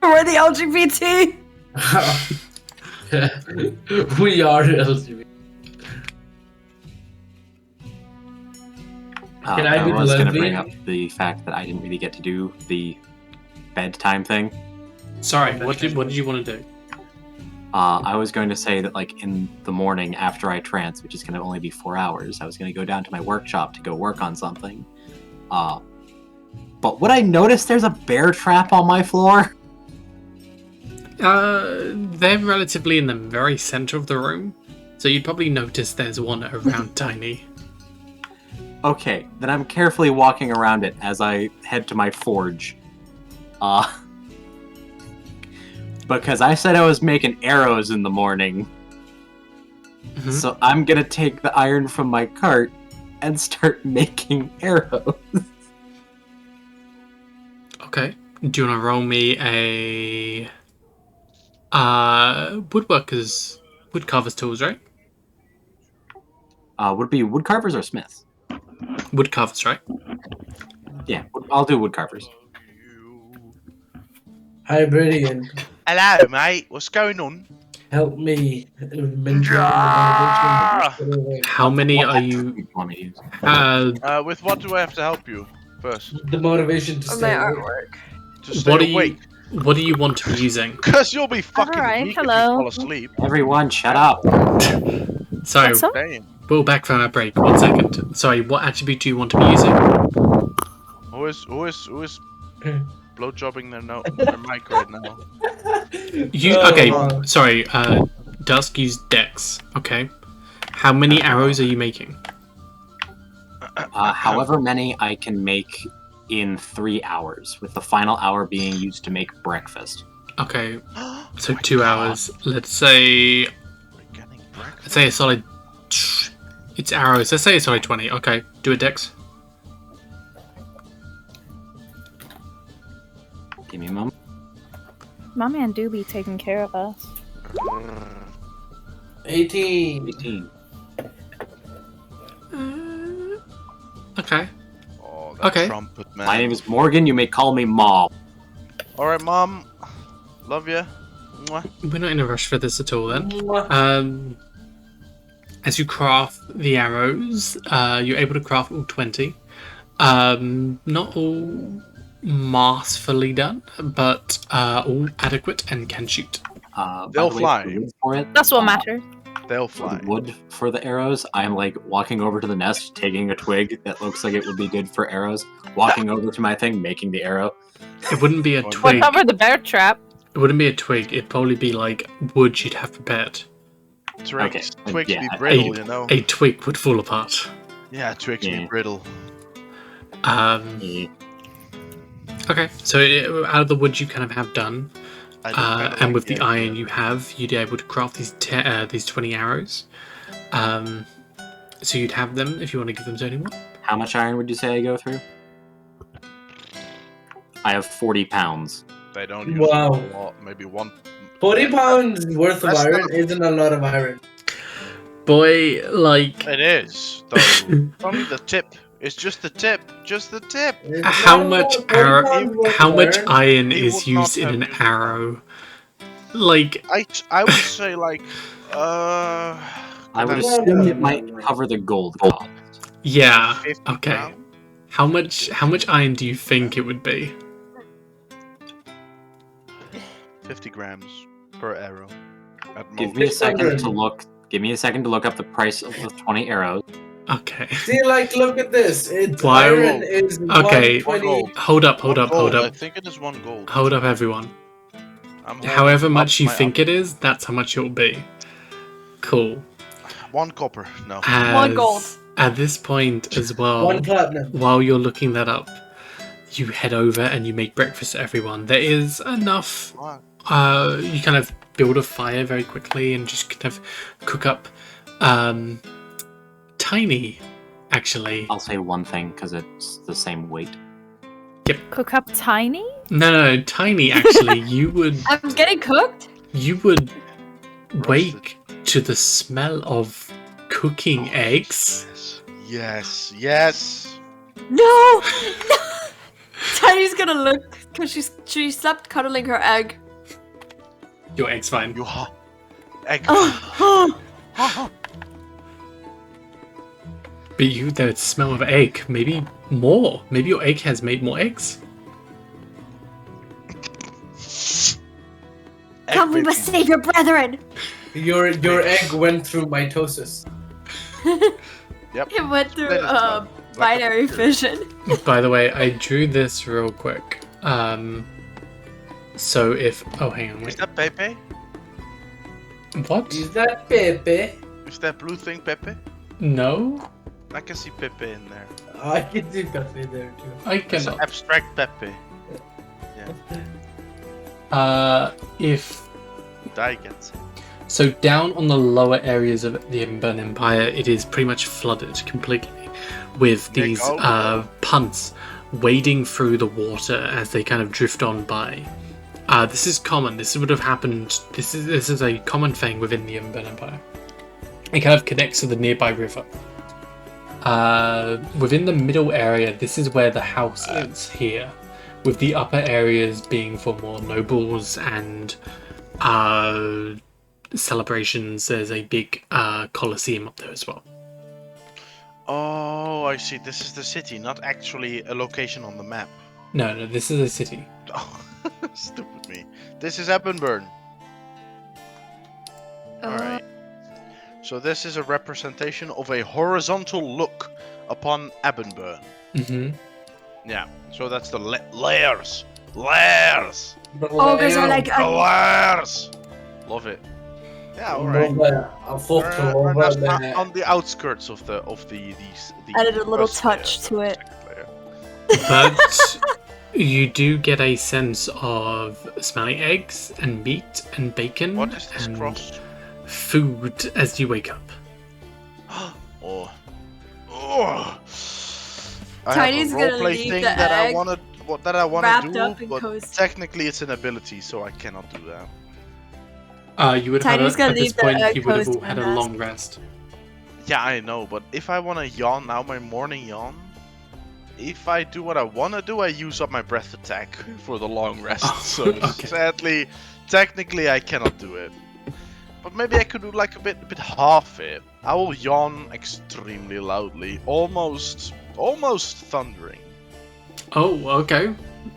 F: we're the LGBT.
C: We are LGBT. Can I be the
E: was going to bring
C: lesbian?
E: up the fact that I didn't really get to do the bedtime thing.
A: Sorry, what did you want to do?
E: I was going to say that, like, in the morning after I trance, which is going to only be 4 hours, I was going to go down to my workshop to go work on something. But would I notice there's a bear trap on my floor?
A: They're relatively in the very center of the room, so you'd probably notice there's one around Tiny.
E: Okay, then I'm carefully walking around it as I head to my forge. Because I said I was making arrows in the morning.
A: Mm-hmm.
E: So I'm gonna take the iron from my cart and start making arrows.
A: Okay. Do you want to roll me a woodcarver's tools, right?
E: Would it be woodcarvers or smiths?
A: Woodcarvers, right?
E: Yeah, I'll do woodcarvers.
C: Hybridian,
D: Hello, mate. What's going on?
C: help me.
A: How many
E: What
A: are
E: extra
A: you?
E: do you want me to use?
D: With what do I have to help you first?
C: The motivation to
F: My
C: stay awake.
F: artwork.
D: To stay
A: What do you?
D: awake?
A: What do you want to be using?
D: Because you'll be fucking
G: Alright,
D: weak
G: hello.
D: if you fall asleep.
E: Everyone, shut up.
A: Sorry,
G: What's up?
D: Damn.
A: we'll back from our break. 1 second. Sorry, what attribute do you want to be using?
D: Who is blowjobbing their mic right now?
A: Okay,
C: wow.
A: sorry. Dusk use Dex. Okay. How many arrows are you making?
E: However many I can make in 3 hours, with the final hour being used to make breakfast.
A: Okay, so 2 hours. Let's say a solid. It's arrows. Let's say a solid 20. Okay, do a Dex.
E: Give me a moment.
G: My man do be taking care of us.
C: 18.
E: 18.
A: Okay.
D: Oh, that
A: Okay.
D: trumpet, man.
E: My name is Morgan. You may call me Mom.
D: Alright, Mom. Love ya. Mwah.
A: We're not in a rush for this at all then. As you craft the arrows, you're able to craft all 20. Not all masterfully done, but all adequate and can shoot.
E: By
D: They'll
E: the way,
D: fly.
E: for the wood for it,
G: That's what matters.
D: They'll
E: for
D: fly.
E: the wood for the arrows, I'm like walking over to the nest, taking a twig that looks like it would be good for arrows, walking over to my thing, making the arrow.
A: It wouldn't be a
D: What
A: twig.
G: What cover the bear trap?
A: It wouldn't be a twig. It'd probably be like wood you'd have prepared.
E: Okay,
D: Twigs
E: yeah,
D: be brittle, you know.
A: A twig would fall apart.
D: Yeah, twigs
E: Yeah.
D: be brittle.
E: Yeah.
A: Okay, so out of the wood you kind of have done, and with the iron you have, you'd be able to craft these 20 arrows. So you'd have them if you want to give them to anyone.
E: How much iron would you say I go through? I have 40 pounds.
D: They don't use
C: Wow.
D: a lot. Maybe one.
C: 40 pounds worth of
D: That's
C: iron
D: not-
C: isn't a lot of iron.
A: Boy, like,
D: It is, though. Only the tip. It's just the tip. Just the tip.
C: It's
A: how
C: not
A: much
C: about 40
A: arrow?
C: pounds worth
A: How
C: of
A: much
C: iron.
A: iron
D: He
A: is
D: would not
A: used in
D: have
A: an
D: used
A: arrow? Like,
D: I would say like
E: I would
C: Well,
E: assume it
C: no,
E: might
C: no.
E: cover the gold cost.
A: yeah.
D: 50
A: Okay.
D: grams.
A: How much iron do you think it would be?
D: 50 grams per arrow. At
E: Give
D: most.
E: me a second
C: 600.
E: to look Give me a second to look up the price of the 20 arrows.
A: Okay.
C: See, like, look at this. It's
A: Why-
C: iron is
A: Okay.
C: 120.
A: Hold up, hold
D: One
A: up, hold
D: gold. I
A: up.
D: think it is 1 gold.
A: Hold up, everyone.
D: I'm
A: However
D: holding
A: much
D: up
A: you
D: my
A: think it is, that's how much it'll be. Cool.
D: 1 copper. No.
F: One gold.
A: At this point as well,
C: 1 platinum.
A: while you're looking that up, you head over and you make breakfast for everyone. There is enough.
D: What?
A: You kind of build a fire very quickly and just kind of cook up tiny, actually.
E: I'll say one thing because it's the same weight.
G: Cook up tiny?
A: No, tiny actually. You would
F: I'm getting cooked?
A: wake to the smell of cooking eggs.
D: Yes. Yes.
F: No! Tiny's gonna look because she slept cuddling her egg.
A: Your egg's fine.
D: You egg.
F: Oh,
A: But the smell of egg, maybe more. Maybe your egg has made more eggs.
I: Come, we must save your brethren.
C: Your egg went through mitosis.
D: Yep.
F: it went through
D: Let it go.
F: binary fission.
A: By the way, I drew this real quick. So if hang on,
D: Is
A: wait.
D: that Pepe?
A: What?
C: Is that Pepe?
D: Is that blue thing Pepe?
A: No,
D: I can see Pepe in there.
C: I can see Pepe there too.
A: I
D: It's
A: cannot.
D: abstract Pepe.
A: If
D: Die gets it.
A: so, down on the lower areas of the Ebonburn Empire, it is pretty much flooded completely with these punts wading through the water as they kind of drift on by. This is common. This would have happened. This is a common thing within the Ebonburn Empire. It kind of connects to the nearby river. Within the middle area, this is where the house is here, with the upper areas being for more nobles and celebrations. There's a big Colosseum up there as well.
D: Oh, I see. This is the city, not actually a location on the map.
A: No, this is a city.
D: Oh, stupid me. This is Ebonburn. Alright. So this is a representation of a horizontal look upon Ebonburn.
A: Mm-hmm.
D: Yeah, so that's the layers. Layers!
F: Ogres are like
D: The layers! Love it. Yeah, alright. On the outskirts of these
F: added a little
D: first
F: touch
D: layers
F: to
D: of
F: it.
D: second layer.
A: But you do get a sense of smelling eggs and meat and bacon
D: What is this
A: and
D: cross?
A: food as you wake up.
D: Oh. I
F: Tiny's
D: have a
F: gonna
D: roleplay
F: leave
D: thing
F: the
D: that I
F: egg
D: wanna
F: wrapped
D: do,
F: up in
D: but
F: cozy.
D: technically it's an ability, so I cannot do that.
A: You would have
F: Tiny's gonna
A: at this
F: leave the
A: point
F: egg
A: you would have
F: post
A: all had
F: and
A: a
F: ask.
A: long rest.
D: Yeah, I know, but if I wanna yawn now, my morning yawn, if I do what I wanna do, I use up my breath attack for the long rest.
A: Oh,
D: So
A: okay.
D: sadly, technically I cannot do it. But maybe I could do like a bit half it. I will yawn extremely loudly, almost thundering.
A: Oh, okay.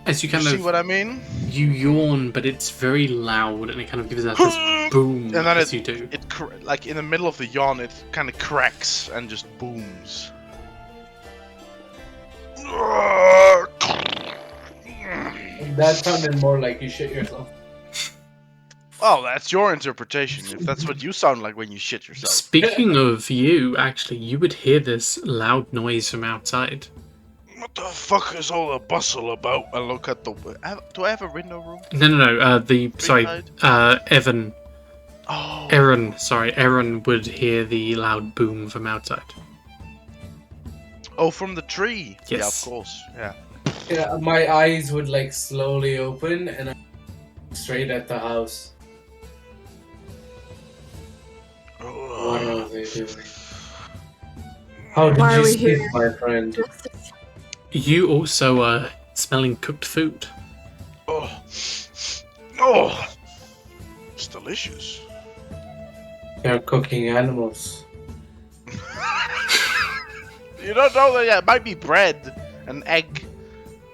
A: As you kind
D: See
A: of
D: what I mean?
A: you yawn, but it's very loud and it kind of gives out this boom
D: And then
A: as you do.
D: It like in the middle of the yawn, it kind of cracks and just booms.
C: That sounded more like you shit yourself.
D: Oh, that's your interpretation. If that's what you sound like when you shit yourself.
A: Speaking of you, actually, you would hear this loud noise from outside.
D: What the fuck is all the bustle about? I look at the. Do I have a window room?
A: No. Sorry,
D: side?
A: Evan.
D: Oh.
A: Aaron would hear the loud boom from outside.
D: Oh, from the tree.
A: Yes.
D: Yeah, of course. Yeah.
C: Yeah, my eyes would like slowly open and I straight at the house. What are they doing? How did
F: Why are
C: you
F: we
C: sleep,
F: here?
C: my friend?
A: You also are smelling cooked food.
D: Oh, it's delicious.
C: They're cooking animals.
D: You don't know that? Yeah, it might be bread, an egg.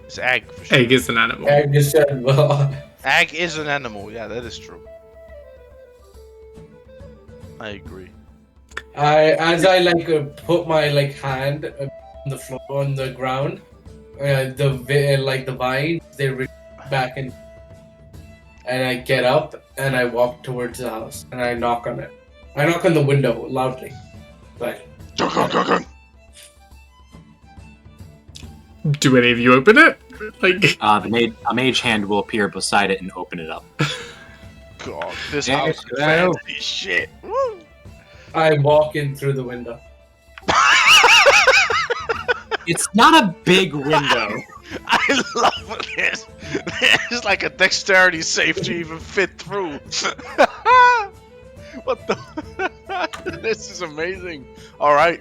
D: It's egg for sure.
A: Egg is an animal.
C: I just said, well,
D: Egg is an animal. Yeah, that is true. I agree.
C: As I put my hand on the floor on the ground, the vines they back and I get up and I walk towards the house and I knock on it. I knock on the window loudly. But
A: Do any of you open it? Like,
E: a mage hand will appear beside it and open it up.
D: God, this
E: Yeah,
D: house is
E: hello.
D: fancy shit. Woo.
C: I walk in through the window.
E: It's not a big window.
D: I love this. There's like a dexterity save to even fit through. What the? This is amazing. All right.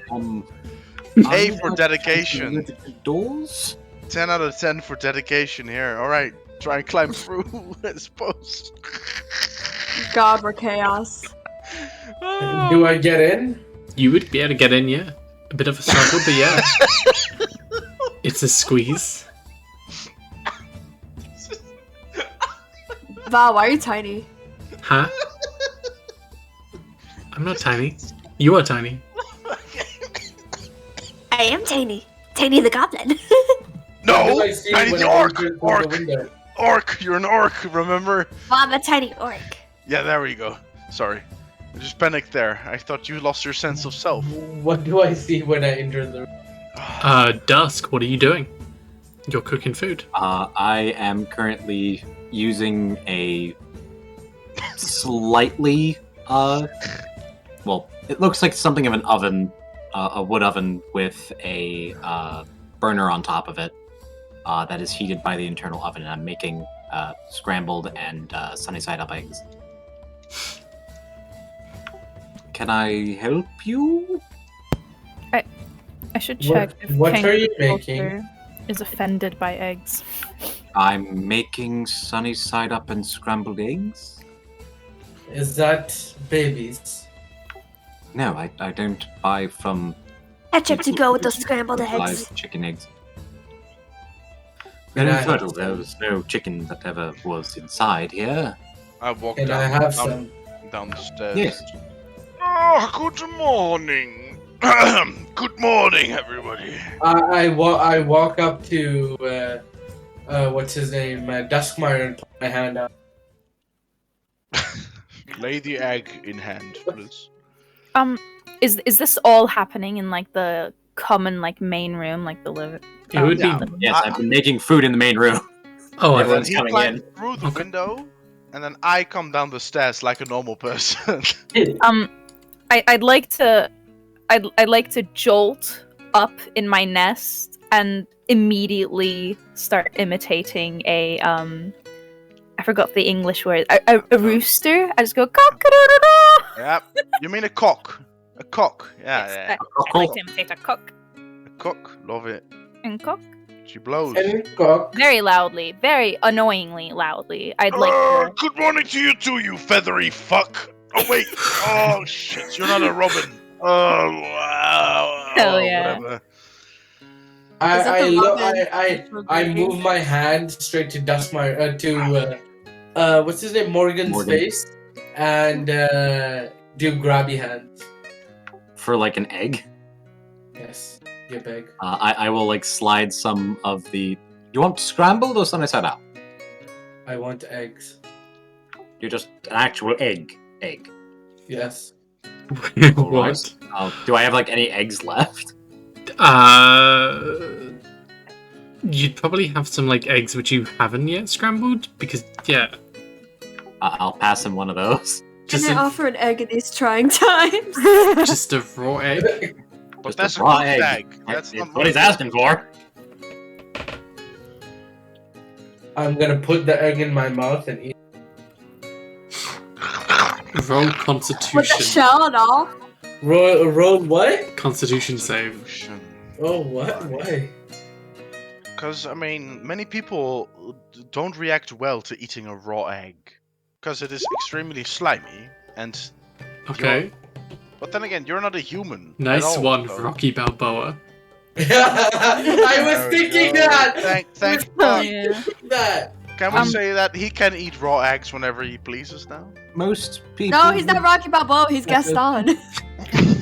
D: A for dedication.
E: Doors?
D: 10 out of 10 for dedication here. All right. Try and climb through, I suppose.
F: God, we're chaos.
C: Do I get in?
A: you would be able to get in, yeah. A bit of a struggle, but yeah. It's a squeeze.
F: Val, why are you tiny?
A: Huh? I'm not tiny. You are tiny.
I: I am Tiny. Tiny the Goblin.
D: No!
C: What do I see
D: Tiny
C: when
D: the
C: I
D: orc!
C: enter through the
D: Orc!
C: window?
D: Orc! You're an orc, remember?
I: Well, I'm a tiny orc.
D: Yeah, there we go. Sorry. I just panicked there. I thought you lost your sense of self.
C: What do I see when I enter the
A: Dusk, what are you doing? You're cooking food.
E: I am currently using a slightly, well, it looks like something of an oven, a wood oven with a burner on top of it that is heated by the internal oven, and I'm making scrambled and sunny side up eggs. Can I help you?
G: I should check if
C: what
G: King
C: are you
G: Culture
C: making?
G: is offended by eggs.
E: I'm making sunny side up and scrambled eggs.
C: Is that babies?
E: No, I don't buy from
I: Ketchup to go with those scrambled
E: live
I: eggs.
E: chicken eggs.
C: Can
E: Very
C: I-
E: fertile. There was no chicken that ever was inside here.
D: I walked
C: Can I
D: down,
C: have some?
D: down the stairs.
E: Yes.
D: Oh, good morning. Good morning, everybody.
C: I walk up to what's his name, Duskmire, and put my hand out.
D: Lay the egg in hand, please.
G: Is this all happening in the common main room, the living?
A: It would
D: yeah.
A: be.
E: Yes, I've been making food in the main room.
A: Oh, I
E: Everyone's
D: He
E: coming
D: climbed
E: in.
D: through the
A: Okay.
D: window, and then I come down the stairs like a normal person.
G: I'd like to jolt up in my nest and immediately start imitating a I forgot the English word. A rooster. I just go cock-a-doodle-doo.
D: Yep. You mean a cock? A cock. Yeah,
G: Yes,
D: yeah.
G: I'd like to imitate a cock
D: A cock. Love it.
G: and cock
D: She blows.
C: And cock.
G: very loudly, very annoyingly loudly. I'd like to.
D: Good morning to you too, you feathery fuck. Oh wait. Oh shit. You're not a robin. Oh wow.
G: Hell
D: Oh,
G: yeah.
D: whatever.
F: Is that the Robin?
C: I move my hand straight to Duskmire, to what's his name, Morgan's
E: Morgan.
C: face, and do grabby hands.
E: For an egg.
C: Yes, you beg.
E: I will slide some of the. You want scrambled or sunny side up?
C: I want eggs.
E: You're just an actual egg.
C: Yes.
A: What?
E: Do I have any eggs left?
A: You'd probably have some eggs which you haven't yet scrambled because yeah,
E: I'll pass him one of those.
F: Can
A: just
F: I
A: a,
F: offer an egg in these trying times?
A: just a raw egg.
D: But
E: Just
D: that's
E: a raw
D: good
E: egg.
D: That's
E: That's
D: not
E: what he's asking for.
C: I'm gonna put the egg in my mouth and eat.
A: Roll
F: With the
A: Constitution.
F: shell and all?
C: Roll what?
A: Constitution save.
C: Oh, what? Why?
D: Because, I mean, many people don't react well to eating a raw egg. Because it is extremely slimy, and...
A: Okay.
D: But then again, you're not a human.
A: Nice
D: at all,
A: one,
D: so-
A: Rocky Balboa.
C: I was
D: There we
C: thinking
D: go.
C: that!
D: Thank
C: I
D: God.
G: Yeah.
C: was thinking that!
D: Can we say that he can eat raw eggs whenever he pleases now?
E: Most people.
F: No, he's not Rocky Balboa, he's Gaston.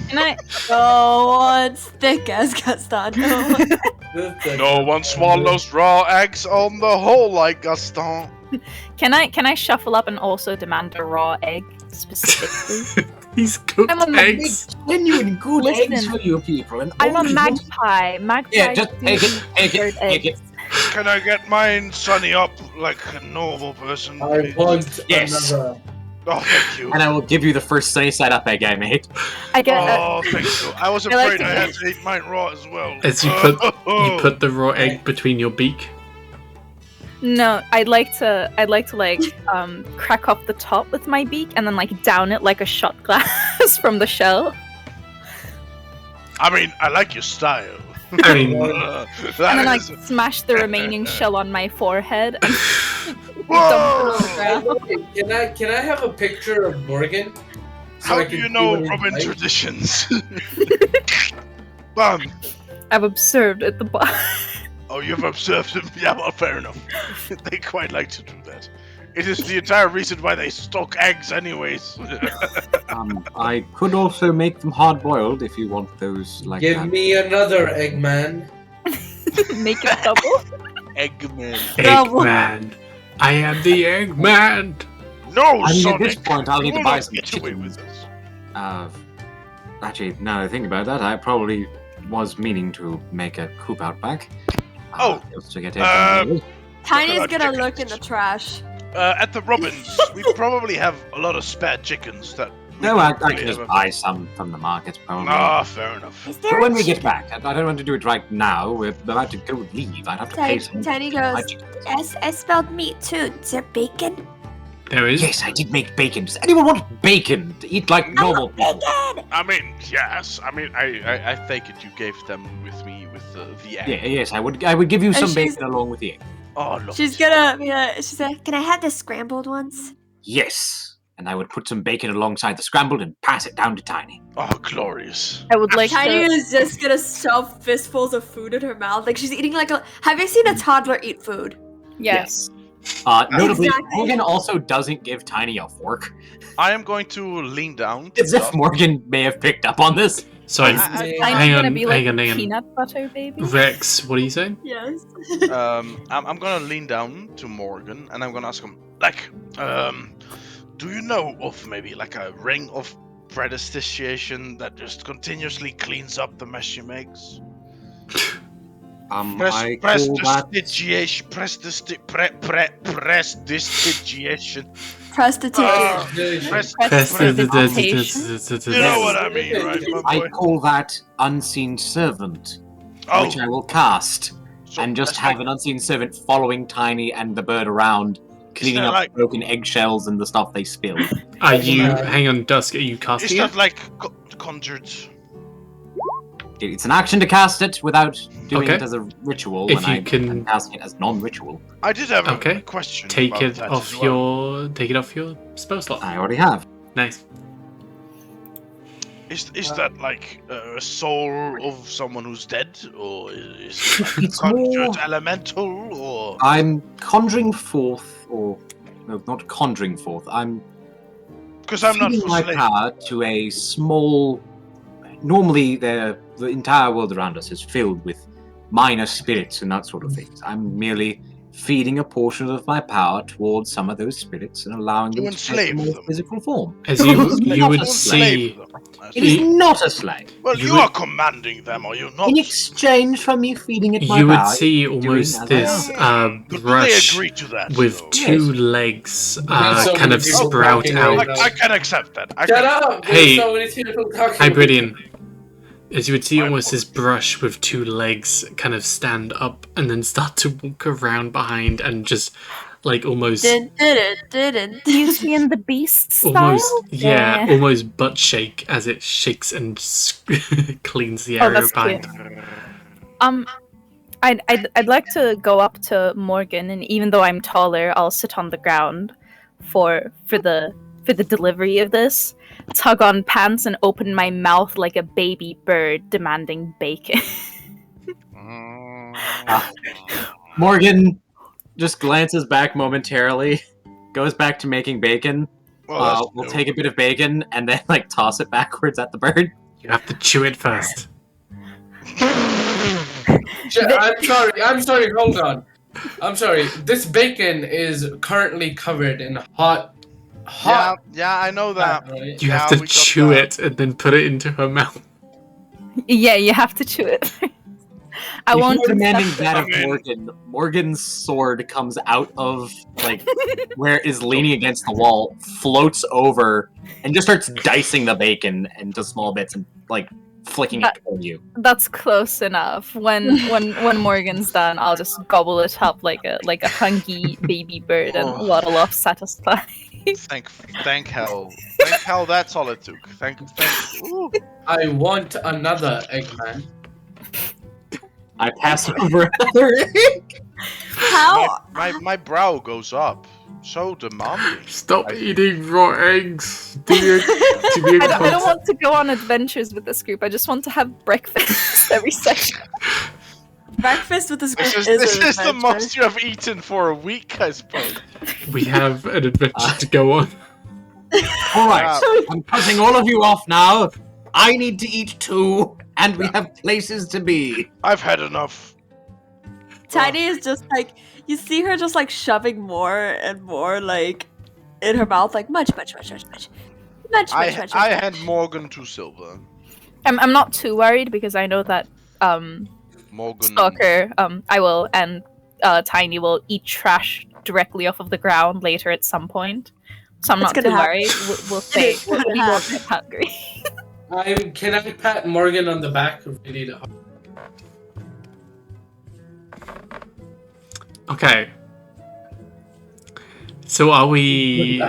G: Can I?
F: Oh, it's thick as Gaston.
D: No one swallows raw eggs on the whole like Gaston.
G: Can I shuffle up and also demand a raw egg specifically?
A: He's cooked
G: I'm a
A: eggs.
E: Genuine good
G: Listen,
E: eggs for you people. And
G: I'm a
E: only one-
G: magpie. Magpie.
E: Yeah, just take it, take it, take it.
D: Can I get mine sunny up like a normal person?
C: I
D: please?
C: want
E: Yes.
C: another.
D: Oh, thank you.
E: And I will give you the first sunny side up egg I made.
G: I get.
D: Oh, thank you. I was
G: I like
D: afraid
G: to
D: I
G: get-
D: had to eat mine raw as well.
A: As you put the raw egg between your beak.
G: No, I'd like to like crack off the top with my beak and then like down it like a shot glass from the shell.
D: I mean, I like your style.
A: I mean,
G: And then like
D: that is...
G: smash the remaining shell on my forehead and
D: Whoa!
G: dump it on the ground.
C: Can I have a picture of Morgan? So
D: How
C: I
D: do
C: can
D: you
C: see
D: know
C: what he's
D: Robin
C: like?
D: traditions? Bum.
G: I've observed at the bar.
D: Oh, you've observed them? Yeah, well, fair enough. They quite like to do that. It is the entire reason why they stock eggs anyways.
E: I could also make them hard-boiled if you want those like
C: Give
E: that.
C: me another Eggman.
G: Make it double.
D: Eggman.
A: Eggman. I am the Eggman.
D: No,
E: I mean,
D: Sonic!
E: at this point, I'll
D: you
E: need to
D: will
E: buy
D: not
E: some
D: get away
E: chicken.
D: with this.
E: Actually, now that I think about that, I probably was meaning to make a coop out back.
D: Oh,
E: Just to get everything
F: Tiny's
D: about
F: gonna look in
D: chickens.
F: the trash.
D: At the Robins, we probably have a lot of spare chickens that... we
E: No, I
D: don't
E: can
D: really
E: just
D: ever-
E: buy some from the market, probably.
D: Ah, fair enough.
I: Is there
E: But
I: a
E: when we
I: chicken?
E: get back, I don't want to do it right now. We're about to go leave. I'd have to pay some.
F: Tiny
E: my
F: goes,
E: chickens.
I: I spelled meat too. Is there bacon?
A: There is.
E: Yes, I did make bacon. Does anyone want bacon to eat like normal people?
I: Bacon!
D: I mean, yes. I mean, I take it you gave them with me with the egg.
E: Yeah, yes, I would give you some
F: she's-
E: bacon along with the egg.
D: Oh, look.
F: she's gonna be like, she's like,
I: Can I have the scrambled ones?
E: Yes, and I would put some bacon alongside the scrambled and pass it down to Tiny.
D: Oh, glorious.
G: I would like
F: Tiny
G: to.
F: is just gonna shove fistfuls of food in her mouth. Like she's eating like a. Have you seen a toddler eat food?
G: Yes.
E: Notably,
F: Exactly.
E: Morgan also doesn't give Tiny a fork,
D: I am going to lean down. to
E: as if
D: Duff.
E: Morgan may have picked up on this.
A: Sorry,
G: I'm
A: hang
G: gonna
A: on,
G: be like
A: hang on.
G: peanut butter baby.
A: Rex, what are you saying?
F: Yes.
D: I'm gonna lean down to Morgan and I'm gonna ask him, like, do you know of maybe like a ring of predestination that just continuously cleans up the mess she makes?
E: I call that
D: Prestigiation, prestigiation.
F: Prostitute.
D: You know what I mean, right, my
E: I
D: boy?
E: call that unseen servant,
D: Oh,
E: which I will cast
D: so
E: and just
D: that's
E: have
D: like-
E: an unseen servant following Tiny and the bird around, cleaning
D: that
E: up
D: like-
E: broken eggshells and the stuff they spill.
A: Are you? Hang on, Dusk. Are you
D: Is
A: casting it?
D: that like conjured?
E: It's an action to cast it without doing
A: Okay.
E: it as a ritual,
A: If
E: and
A: you
E: I'm
A: can-
E: casting it as non-ritual.
D: I did have
A: Okay.
D: a question.
A: Take
D: about
A: it
D: that
A: off
D: as well.
A: your spell slot.
E: I already have.
A: Nice.
D: Is that like a soul of someone who's dead, or is it like
E: It's
D: conjured
E: more-
D: elemental, or
E: I'm conjuring forth, or no, not conjuring forth. I'm
D: because I'm not
E: feeding my
D: for
E: power to a small. Normally, the entire world around us is filled with minor spirits and that sort of things. I'm merely feeding a portion of my power towards some of those spirits and allowing
D: To
E: them to take a
D: enslave
E: more
D: them.
E: physical form.
A: As you
E: Not
A: would
E: a
A: see,
E: It is not a slave.
D: Well,
A: you
D: you
A: would-
D: are commanding them, are you not?
E: In exchange for me feeding it my
A: you would
E: power,
A: see
E: doing
A: almost
E: as I
A: this
E: ask.
D: But do they
A: brush
D: agree to that?
A: with
D: though?
A: two legs
C: so
A: kind
C: many
A: of
C: people
A: sprout
C: talking
A: out.
C: right now.
D: I can accept that. I
C: Shut
D: can,
C: up! There's
A: Hey.
C: so many people talking.
A: Hybridian. As you would see
D: My
A: almost this
D: apologies.
A: brush with two legs kind of stand up and then start to walk around behind and just like almost
G: Beauty and the Beast style.
A: almost yeah, almost butt shake as it shakes and cleans the area
G: that's
A: behind.
G: I'd like to go up to Morgan, and even though I'm taller, I'll sit on the ground for the delivery of this. Tug on pants and open my mouth like a baby bird demanding bacon.
E: Morgan just glances back momentarily, goes back to making bacon.
D: well, that's
E: We'll
D: no.
E: take a bit of bacon and then like toss it backwards at the bird.
A: You have to chew it first.
C: I'm sorry, hold on. I'm sorry, this bacon is currently covered in hot.
D: Yeah, I know that.
C: Right?
A: You have to chew it and then put it into her mouth.
G: Yeah, you have to chew it. I
E: If
G: won't
E: you're demanding
G: accept
E: that
G: it.
E: of Morgan. Morgan's sword comes out of like where it is leaning against the wall, floats over, and just starts dicing the bacon into small bits and like flicking it toward you.
G: That's close enough. When Morgan's done, I'll just gobble it up like a hungry baby bird and waddle off satisfied.
D: Thank hell. Thank hell that's all it took. Thank ooh.
C: I want another Eggman.
E: I pass over another egg.
F: How?
D: My brow goes up. So demanding.
A: Stop eating raw eggs. Do your
G: I don't want to go on adventures with this group. I just want to have breakfast every session.
F: Breakfast with this group
D: This
F: is
D: is the
F: an
D: most you have eaten for a week, I suppose.
A: We have an adventure to go on.
E: Alright, I'm cutting all of you off now. I need to eat too, and we have places to be.
D: I've had enough.
F: Tiny is just like, you see her just like shoving more and more like in her mouth, like much.
D: I hand Morgan to Silver.
G: I'm not too worried because I know that
D: Morgan.
G: Stalker, I will, and Tiny will eat trash directly off of the ground later at some point. So I'm
F: It's
G: not too
F: gonna happen.
G: worried. We'll stay. We won't get hungry.
C: Can I pat Morgan on the back really hard?
A: Okay. So are we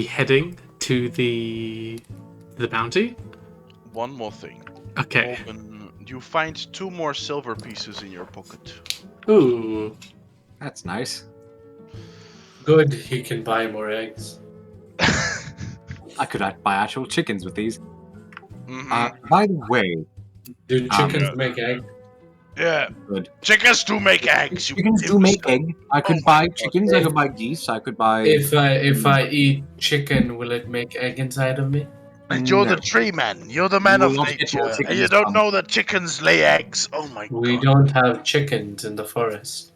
A: heading to the bounty?
D: One more thing.
A: Okay.
D: Morgan, you find 2 more silver pieces in your pocket.
A: Ooh.
E: That's nice.
C: Good, he can buy more eggs.
E: I could buy actual chickens with these.
D: Mm-hmm.
E: By the way,
C: Do chickens make eggs?
D: Yeah.
E: Good.
D: Chickens do make eggs. You
E: Chickens do make egg. I could buy chickens. I could buy geese. I could buy.
C: If I eat chicken, will it make egg inside of me?
D: And you're
E: No.
D: the tree man. You're the man
E: You
D: of
E: will not get more
D: nature. And
E: chickens
D: you don't
E: from-
D: know that chickens lay eggs. Oh my god.
C: We don't have chickens in the forest.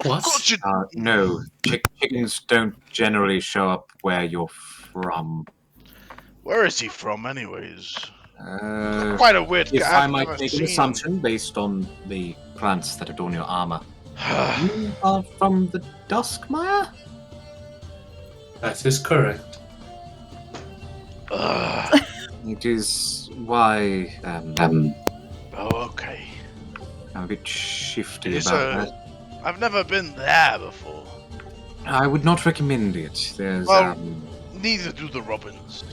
A: What?
D: God, you-
E: No, chickens don't generally show up where you're from.
D: Where is he from, anyways?
E: Uh,
D: Quite a weird
E: if
D: guy.
E: I
D: I've
E: might
D: never
E: make
D: seen
E: an
D: him.
E: assumption based on the plants that adorn your armor, you are from the Duskmire?
C: That is correct.
D: Ugh.
E: It is why
D: Oh, okay.
E: I'm a bit shifty
D: It's
E: about that.
D: I've never been there before.
E: I would not recommend it. There's
D: Well- Neither do the robins.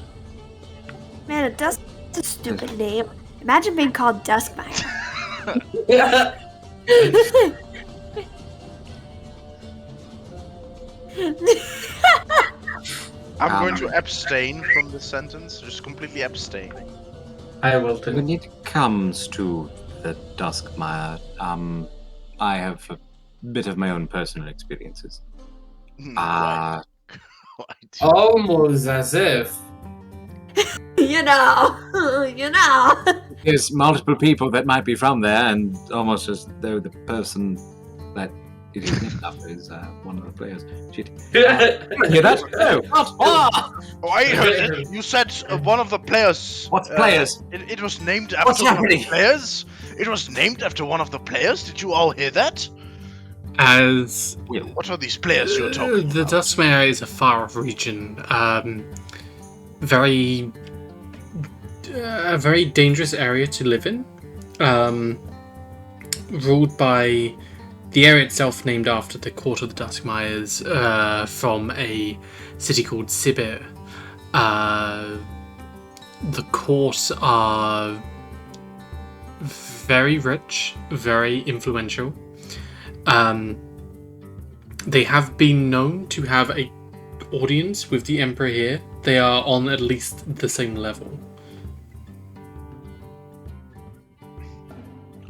I: Man, a dusk is a stupid name. Imagine being called Duskmire.
D: I'm going to abstain from this sentence. Just completely abstain.
C: I will do.
E: when it comes to the Duskmire, I have a bit of my own personal experiences.
D: Right.
C: Almost as if.
I: you know.
E: There's multiple people that might be from there, and almost as though the person that it is named after is one of the players. Shit. Hear that? No. What?
D: Oh, I heard it. You said one of the players.
E: What's players?
D: It was named after
E: What's
D: one of the
E: happening?
D: players. It was named after one of the players. Did you all hear that?
A: As
D: What are these players you're talking
A: the
D: about?
A: Duskmire is a far-off region, very a very dangerous area to live in, ruled by the area itself named after the court of the Duskmires, from a city called Sibir. The court are very rich, very influential. They have been known to have a audience with the Emperor here. They are on at least the same level.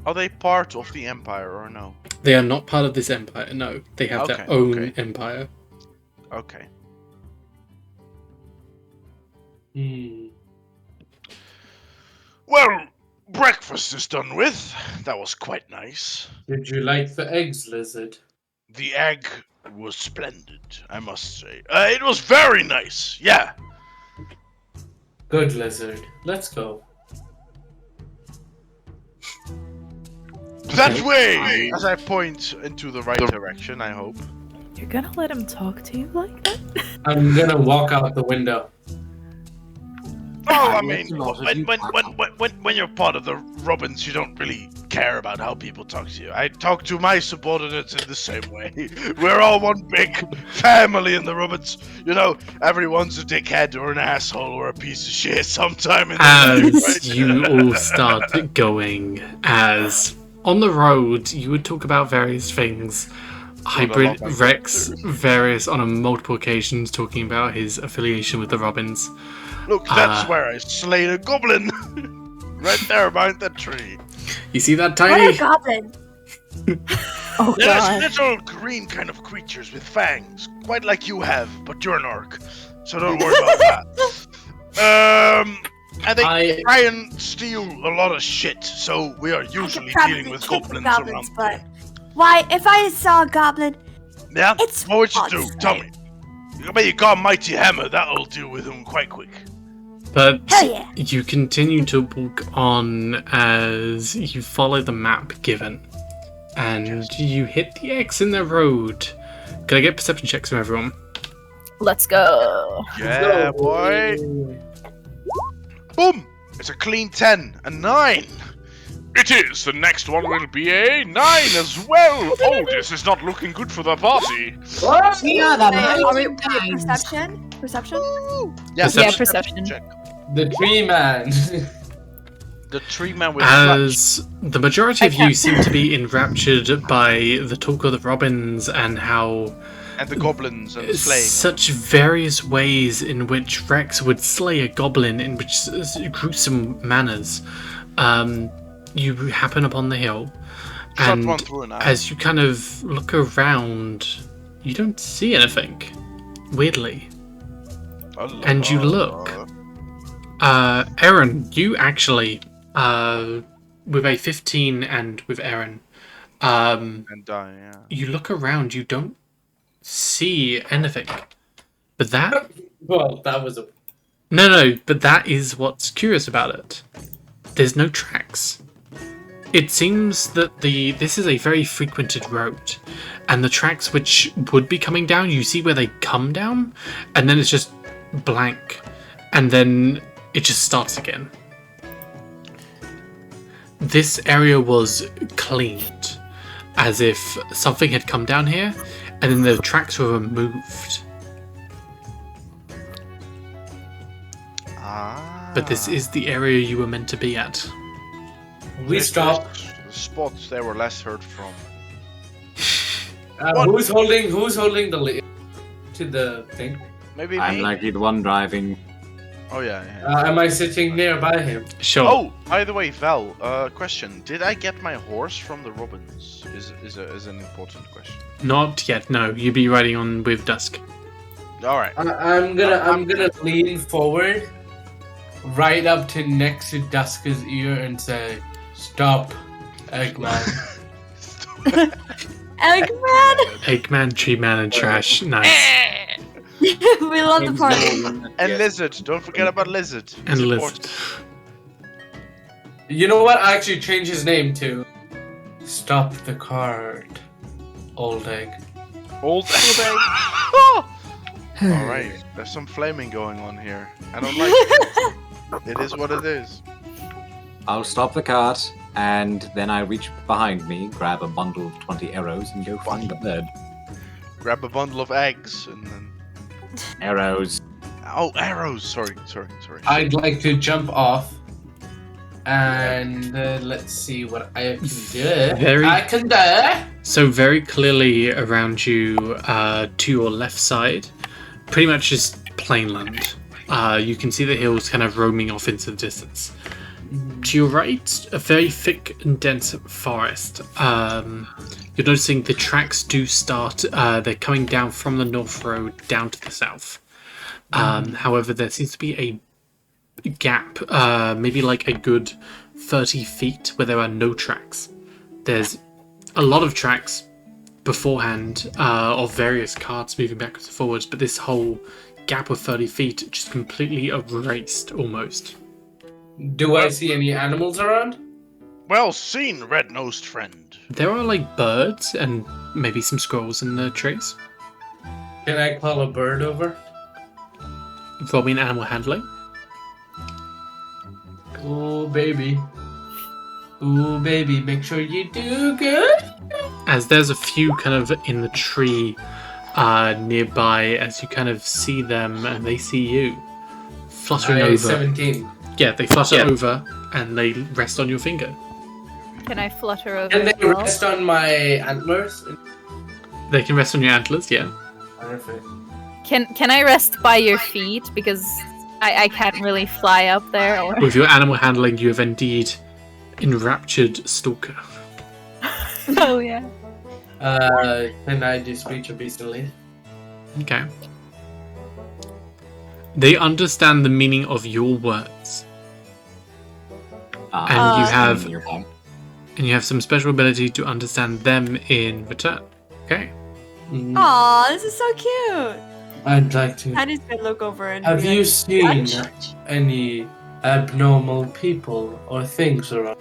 D: Are they part of the Empire or no?
A: They are not part of this empire, no. They have their
D: Okay,
A: own
D: okay.
A: empire.
D: Okay. Well, breakfast is done with. That was quite nice.
C: Did you like the eggs, lizard?
D: The egg was splendid, I must say. It was very nice, yeah.
C: Good, lizard. Let's go.
D: That way! As I point into the right direction, I hope.
G: You're gonna let him talk to you like that?
C: I'm gonna walk out the window.
D: Oh, I mean, when you're part of the Robins, you don't really care about how people talk to you. I talk to my subordinates in the same way. We're all one big family in the Robins. You know, everyone's a dickhead or an asshole or a piece of shit sometime in the
A: As
D: right?
A: you all start going, as on the road, you would talk about various things. Hybrid Rex, various on a multiple occasions, talking about his affiliation with the Robins.
D: Look, that's where I slayed a goblin. Right there behind that tree.
A: You see that,
I: What
A: Tiny?
I: a goblin!
G: Oh
D: There's
G: god.
D: little green kind of creatures with fangs, quite like you have, but you're an orc, so don't worry about that. And they try and steal a lot of shit, so we are
I: I could
D: usually
I: probably
D: dealing with
I: kick the
D: goblins
I: goblins,
D: around.
I: but why? If I saw a goblin,
D: Yeah?
I: it's
D: What would you
I: fun,
D: do?
I: right?
D: Tell me. I bet you got a mighty hammer, that'll deal with him quite quick.
A: But
I: Hell yeah.
A: you continue to walk on as you follow the map given. And you hit the X in the road. Can I get perception checks from everyone?
G: Let's go.
D: Yeah, boy. Boom! It's a clean 10, a 9. It is. The next one will be a 9 as well. Oh, this is not looking good for the party.
C: What?
H: We are the
I: Wait, are we
H: mighty times.
I: perception? Perception?
G: Yeah, perception.
D: Check.
C: The tree man.
D: The tree man with clutch.
A: As the majority of you seem to be enraptured by the talk of the Robins and how
D: And the goblins and the slaying.
A: such various ways in which Rex would slay a goblin in which gruesome manners. You happen upon the hill,
D: Shot
A: and
D: one through an eye.
A: as you kind of look around, you don't see anything. Weirdly, and you look. Aaron, you actually, with a 15 and with Aaron,
D: And die, yeah.
A: you look around, you don't see anything. But that,
C: Well, that was a.
A: no, but that is what's curious about it. There's no tracks. It seems that this is a very frequented road, and the tracks which would be coming down, you see where they come down, and then it's just blank, and then it just starts again. This area was cleaned, as if something had come down here, and then the tracks were removed. But this is the area you were meant to be at.
C: We stopped.
D: The spots they were less heard from.
C: Who's holding the lead to the thing?
D: Maybe
E: I'm
D: me?
E: likely the one driving.
D: Oh yeah.
C: Am I sitting nearby him?
A: Sure.
D: Oh, by the way, Val, question. Did I get my horse from the Robins? Is an important question.
A: Not yet, no. You'd be riding on with Dusk.
D: Alright.
C: I'm gonna lean forward, right up to next to Duska's ear and say, "Stop, Eggman."
I: Eggman!
A: Eggman, Tree Man, and Trash. Nice.
I: We love the party.
D: And Lizard. Don't forget about Lizard.
A: And
D: It's
A: Lizard.
D: important.
C: You know what? I actually changed his name to "Stop the Card, Old Egg."
D: Old Alright. There's some flaming going on here. I don't like it. It is what it is.
E: I'll stop the cart, and then I reach behind me, grab a bundle of 20 arrows, and go find the bird.
D: Grab a bundle of eggs and then...
E: Arrows.
D: Oh, arrows! Sorry.
C: I'd like to jump off, and let's see what I can do. I can do.
A: So very clearly around you, to your left side, pretty much just plain land. You can see the hills kind of roaming off into the distance. To your right, a very thick and dense forest. You're noticing the tracks do start, they're coming down from the north road down to the south. However, there seems to be gap, maybe like a good 30 feet where there are no tracks. There's a lot of tracks beforehand of various carts moving backwards and forwards, but this whole gap of 30 feet just completely erased almost.
C: Do I see any animals around?
D: Well seen, red-nosed friend.
A: There are like birds and maybe some squirrels in the trees.
C: Can I call a bird over?
A: Roll me an animal handling.
C: Oh, baby. Oh, baby, make sure you do good.
A: As there's a few kind of in the tree nearby, as you kind of see them and they see you fluttering over.
C: 17.
A: Yeah, they flutter over and they rest on your finger.
G: Can I flutter over?
C: Can they
G: as well?
C: rest on my antlers?
A: They can rest on your antlers, yeah.
C: Perfect.
G: Can I rest by your feet because I can't really fly up there? Or...
A: With your animal handling, you have indeed enraptured Stalker.
G: Oh yeah.
C: Can I do speech of beast and lead?
A: Okay. They understand the meaning of your words, and you have some special ability to understand them in return. Okay.
F: Aw, this is so cute.
C: I'd like to.
F: Honey's gonna look over and
C: Have
F: be
C: you
F: like,
C: seen
F: "What?"
C: any abnormal people or things around?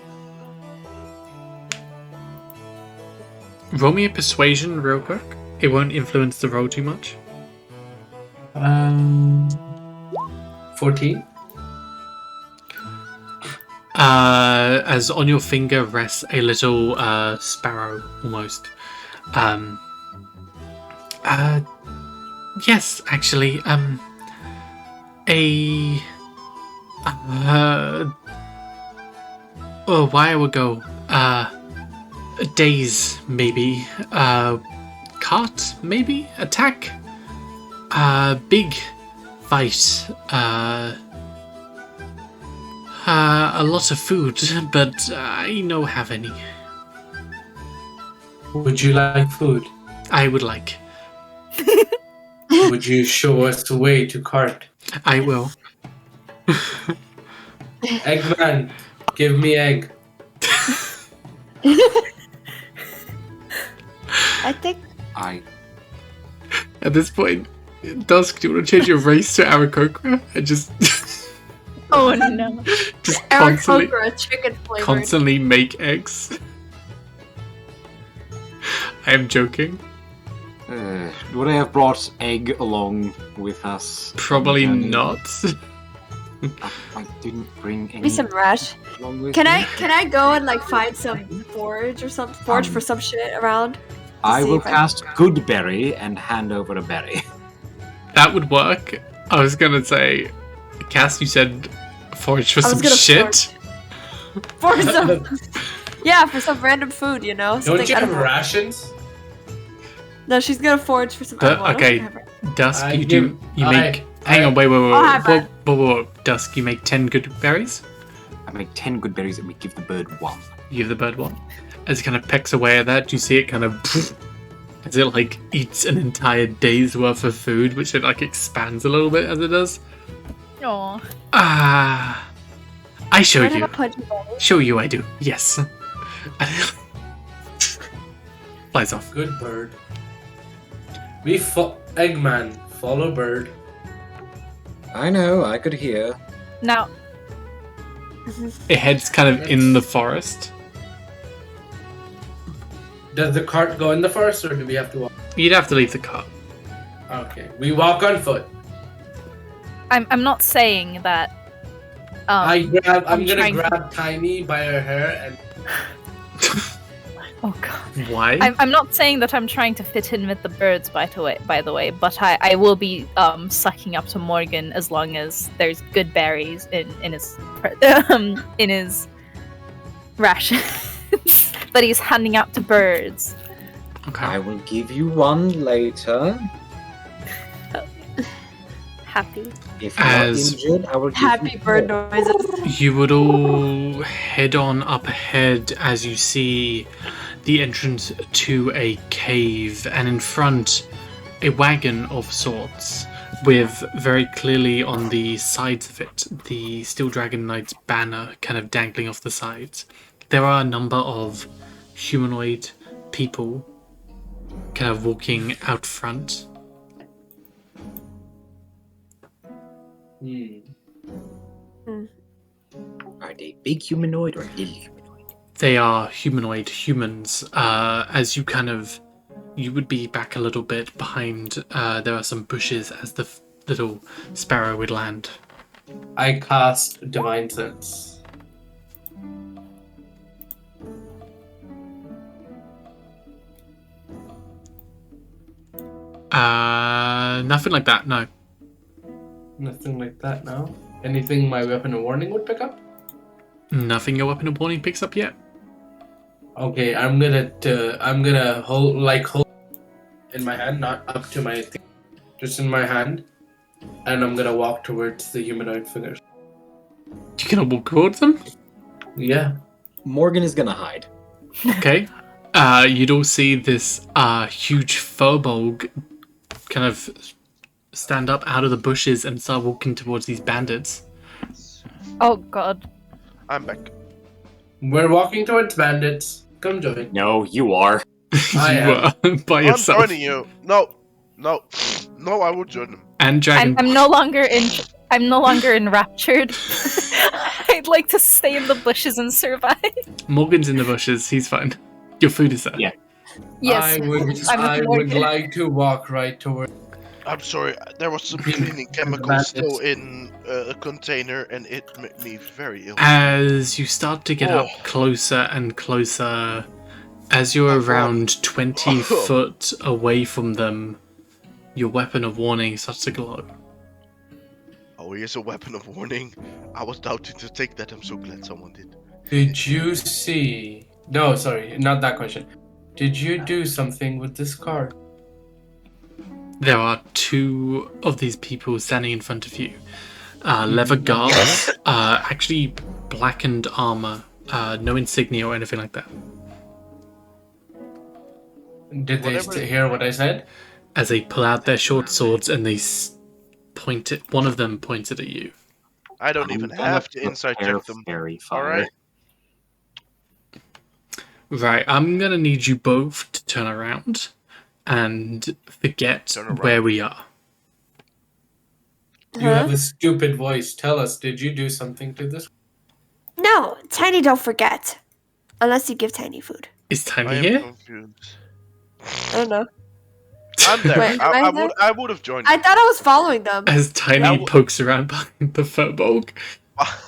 A: Roll me a persuasion real quick. It won't influence the roll too much.
C: 14.
A: As on your finger rests a little sparrow, almost. Yes, actually, a while ago, days maybe, cart maybe, attack, big fight, a lot of food, but I don't have any.
C: Would you like food?
A: I would like.
C: Would you show us the way to cart?
A: I will.
C: Eggman, give me egg.
F: I think
A: At this point, Dusk, do you want to change your race to Aarakocra and just
G: Oh no.
A: just
F: Aarakocra, chicken flavored.
A: constantly make eggs? I am joking.
E: Would I have brought egg along with us?
A: Probably
E: on the journey?
A: not.
E: I didn't bring any
F: Maybe some rash.
E: along with
F: Can
E: me.
F: I go and like find some forage or some forage for some shit around?
E: I
F: see
E: will
F: if I-
E: cast Good Berry and hand over a berry.
A: That would work. I was gonna say, Cass, you said forage for
F: I was
A: some
F: gonna
A: shit.
F: For some, yeah, for some random food, you know.
C: Don't
F: something
C: you have
F: edible.
C: rations?
F: No, she's gonna forage for some.
A: But,
F: edible. I don't
A: okay.
F: think I have it.
A: Dusk,
C: I
A: you
C: give-
A: do. You
C: I-
A: make. Hang on, wait.
F: I'll have
A: Whoa. Dusk, you make 10 good berries.
E: I make 10 good berries and we give the bird 1.
A: You give the bird one. As it kind of pecks away at that, you see it kind of as it like eats an entire day's worth of food, which it like expands a little bit as it does.
G: Aw.
A: I show
F: Why did
A: you.
F: I punch you, buddy?
A: Show you I do. Yes. Flies off.
C: Good bird. Eggman, follow bird.
E: I know, I could hear.
G: Now,
A: It heads kind of in the forest.
C: Does the cart go in the forest or do we have to walk?
A: You'd have to leave the cart.
C: Okay, we walk on foot.
G: I'm not saying that.
C: I'm
G: I'm
C: gonna
G: trying to-
C: grab Tiny by her hair and
G: Oh god.
A: Why?
G: I'm not saying that I'm trying to fit in with the birds, by the way, but I will be sucking up to Morgan as long as there's good berries in his rations that he's handing out to birds.
A: Okay.
E: I will give you one later.
G: Happy.
E: If you're
A: As-
E: not injured, I will give
F: Happy
E: you
F: bird
E: more.
F: noises.
A: You would all head on up ahead as you see the entrance to a cave, and in front, a wagon of sorts. with very clearly on the sides of it the Steel Dragon Knight's banner kind of dangling off the sides. There are a number of humanoid people kind of walking out front.
E: Are they big humanoid or little humanoid?
A: They are humanoid humans. As you would be back a little bit behind. There are some bushes as the little sparrow would land.
C: I cast Divine Sense.
A: Nothing like that. No.
C: Nothing like that now. Anything my weapon of warning would pick up?
A: Nothing your weapon of warning picks up yet.
C: Okay, I'm gonna hold in my hand, not up to my thing, just in my hand, and I'm gonna walk towards the humanoid figures.
A: You're gonna walk towards them?
C: Yeah.
E: Morgan is gonna hide.
A: Okay. You'd all see this huge furbolg kind of stand up out of the bushes and start walking towards these bandits.
G: Oh god.
D: I'm back.
C: We're walking towards bandits. Come join.
E: No, you are.
C: I
A: You are by yourself.
D: I'm joining you. No, I will join them.
A: And Dragon.
G: I'm no longer enraptured. I'd like to stay in the bushes and survive.
A: Morgan's in the bushes. He's fine. Your food is there.
E: Yeah.
G: Yes.
C: I would like to walk right towards.
D: I'm sorry, there was some cleaning chemicals still in a container, and it made me very ill.
A: As you start to get up closer and closer, as you're around 20 foot away from them, your weapon of warning starts to glow.
D: Oh, here's a weapon of warning. I was doubting to take that. I'm so glad someone did.
C: Did you see? No, sorry, not that question. Did you do something with this card?
A: There are two of these people standing in front of you. Leather guards, actually blackened armor, no insignia or anything like that.
C: Did they hear what I said?
A: As they pull out their short swords and they point it, one of them points it at you.
D: I don't even have to insight check them. Alright.
A: Right, I'm gonna need you both to turn around and forget where we are.
C: You have a stupid voice. Tell us, did you do something to this?
I: No, Tiny don't forget. Unless you give Tiny food.
A: Is Tiny here?
D: Confused.
I: I don't know.
D: I'm there.
I: Wait,
D: I would have joined you.
I: I thought I was following them.
A: As Tiny pokes around behind the furbolg.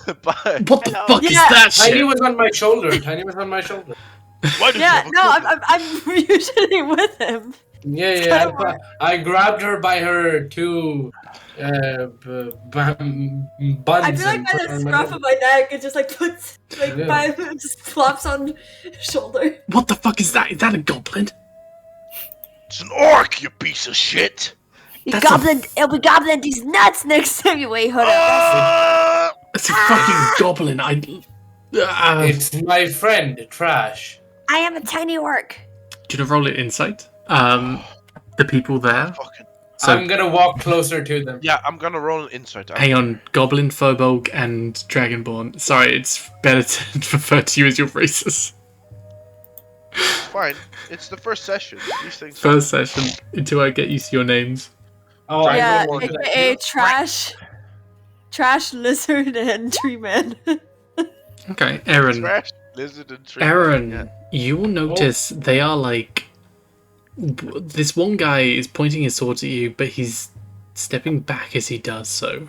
D: But,
A: what the fuck is that shit?
C: Tiny was on my shoulder. Tiny was on my shoulder.
D: Why did
I: Yeah, no, I'm usually with him.
C: Yeah. I grabbed her by her two buns.
F: I feel like by the scruff of my neck, it just like puts just flops on shoulder.
A: What the fuck is that? Is that a goblin?
D: It's an orc, you piece of shit.
I: It'll be gobbling these nuts next time you wait. Hold up.
A: It's a fucking goblin.
C: It's my friend, Trash.
I: I am a tiny orc.
A: Do you want to roll it insight? The people there.
C: So, I'm gonna walk closer to them.
D: Yeah, I'm gonna roll an insight.
A: Hang on, Goblin, Furbolg, and Dragonborn. Sorry, it's better to refer to you as your races.
D: Fine, it's the first session. These things.
A: First session until I get used to your names.
C: Oh,
F: yeah, aka Trash, Lizard, and Tree Man.
A: Okay, Aaron.
D: Trash, Lizard, and Tree
A: Aaron,
D: Man,
A: you will notice they are like. This one guy is pointing his sword at you, but he's stepping back as he does so.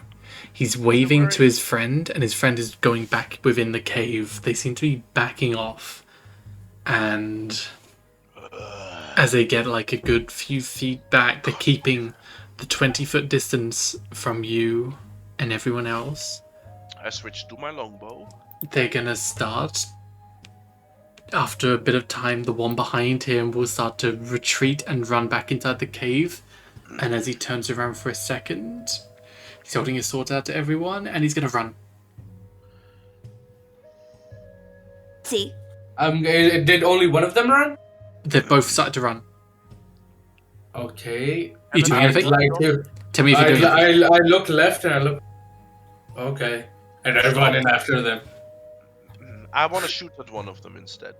A: He's waving to his friend, and his friend is going back within the cave. They seem to be backing off. And as they get like a good few feet back, they're keeping the 20-foot distance from you and everyone else.
D: I switched to my longbow.
A: They're gonna start. After a bit of time, the one behind him will start to retreat and run back inside the cave. And as he turns around for a second, he's holding his sword out to everyone, and he's gonna run.
I: See.
C: Did only one of them run?
A: They've both started to run.
C: Okay.
A: You doing anything? Tell me if you're doing it.
C: I look left and I look. Okay. And I run in after them.
D: I want to shoot at one of them instead.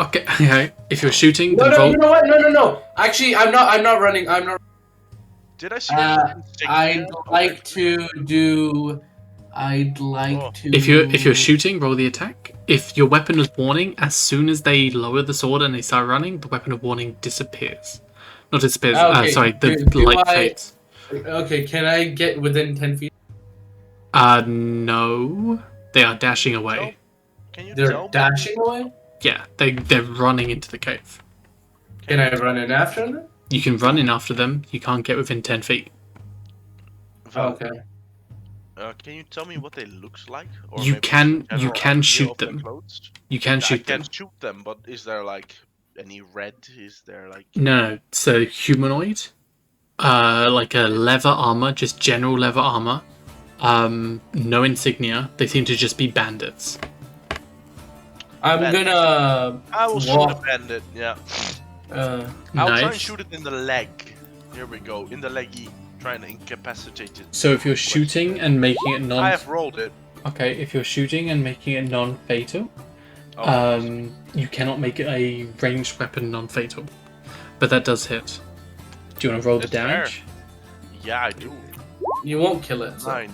A: Okay, okay. If you're shooting,
C: No,
A: then
C: no,
A: roll.
C: you know what? No. Actually, I'm not running. I'm not.
D: Did I see?
C: I'd like to do. I'd like to.
A: If you're shooting, roll the attack. If your weapon of warning, as soon as they lower the sword and they start running, the weapon of warning disappears. Not disappears.
C: Okay,
A: Sorry, the
C: do
A: light
C: I-
A: fades.
C: Okay, can I get within 10 feet?
A: No. They are dashing away.
D: Can you
C: They're
D: tell?
C: dashing away?
A: Yeah, they're running into the cave.
C: Can I run in after them?
A: You can run in after them. You can't get within 10 feet.
C: Okay.
D: Can you tell me what they looks like? Or
A: You
D: maybe
A: can-
D: some
A: you
D: general
A: can
D: idea
A: shoot
D: of their
A: them.
D: clothes?
A: You can shoot
D: I
A: them.
D: can shoot them, but is there like any red? Is there like?
A: No, so humanoid. Like a leather armor, just general leather armor. No insignia. They seem to just be bandits.
C: I'm gonna.
D: I will shoot a
C: walk.
D: bandit. Yeah.
C: Uh,
D: I'll try and
A: Nice.
D: shoot it in the leg. Here we go. In the leggy. Trying to incapacitate it.
A: So if you're shooting and making it non...
D: I have rolled it.
A: Okay, if you're shooting and making it non-fatal,
D: Oh,
A: you cannot make it a ranged weapon non-fatal. But that does hit. Do you want to roll the
D: It's fair.
A: damage?
D: Yeah, I do.
C: you won't kill it. So.
D: 9.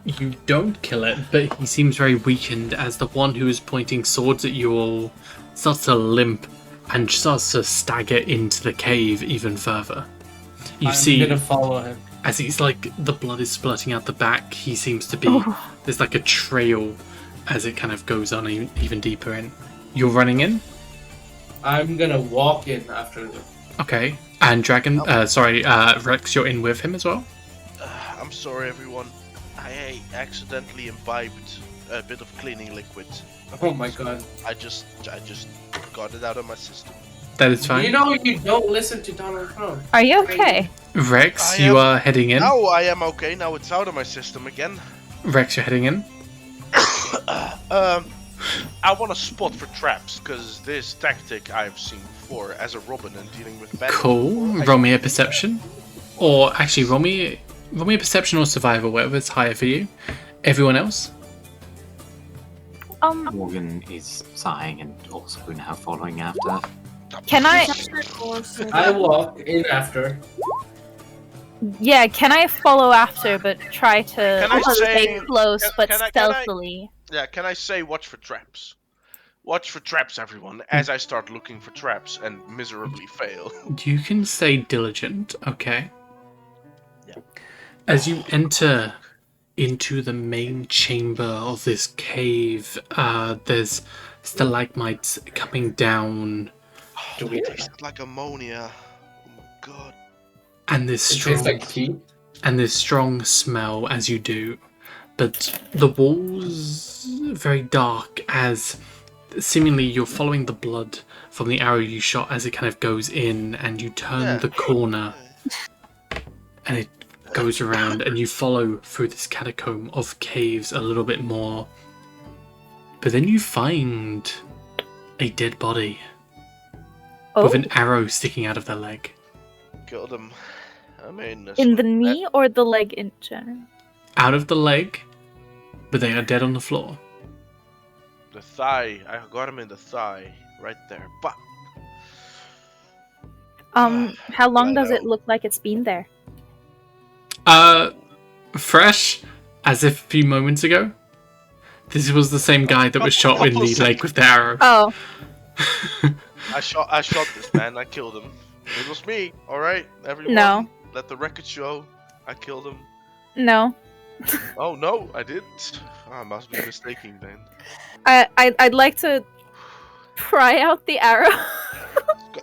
A: You don't kill it, but he seems very weakened as the one who is pointing swords at you all starts to limp and starts to stagger into the cave even further. You
C: I'm
A: see,
C: gonna follow him.
A: as he's like, the blood is splurting out the back, he seems to be, there's like a trail as it kind of goes on even deeper in. You're running in?
C: I'm gonna walk in after them.
A: Okay. And Rex, you're in with him as well?
D: I'm sorry, everyone. I accidentally imbibed a bit of cleaning liquid.
C: Oh my god.
D: I just got it out of my system.
A: That is fine.
C: You know you don't listen to Donald Trump.
G: Are you okay?
A: Rex,
D: I
A: you
D: am-
A: are heading in.
D: Now I am okay. Now it's out of my system again.
A: Rex, you're heading in.
D: I want to spot for traps because this tactic I've seen before as a Robin and dealing with bandits.
A: Cool. Roll me a perception. Or actually, roll me a perception or survival, whatever's higher for you. Everyone else?
E: Morgan is sighing and also now following after.
G: Can I?
C: I walk in after.
G: Yeah, can I follow after, but try to
D: Can I
G: stay
D: say-
G: close, but
D: can I-
G: stealthily?
D: Yeah, can I say watch for traps? Watch for traps, everyone, as I start looking for traps and miserably fail.
A: You can say diligent, okay.
D: Yeah.
A: As you enter into the main chamber of this cave, there's stalagmites coming down,
C: Do we
D: It tastes like ammonia. Oh my god.
A: and this
C: It
A: strong
C: tastes like tea.
A: and this strong smell as you do. But the walls very dark as seemingly you're following the blood from the arrow you shot as it kind of goes in, and you turn
D: Yeah.
A: the corner and it goes around, and you follow through this catacomb of caves a little bit more. But then you find a dead body
G: Oh,
A: with an arrow sticking out of their leg.
D: Killed him. I mean, that's
G: in the
D: what-
G: knee or the leg in general?
A: Out of the leg, but they are dead on the floor.
D: The thigh. I got him in the thigh. Right there. But
G: How long does it
D: Righto.
G: look like it's been there?
A: Fresh, as if a few moments ago. This was the same guy that was shot in the leg with the arrow.
G: Oh,
D: I shot this man. I killed him. It was me. All right, everyone.
G: No.
D: Let the record show. I killed him.
G: no.
D: Oh no, I didn't. I must be mistaken then.
G: I'd like to pry out the arrow.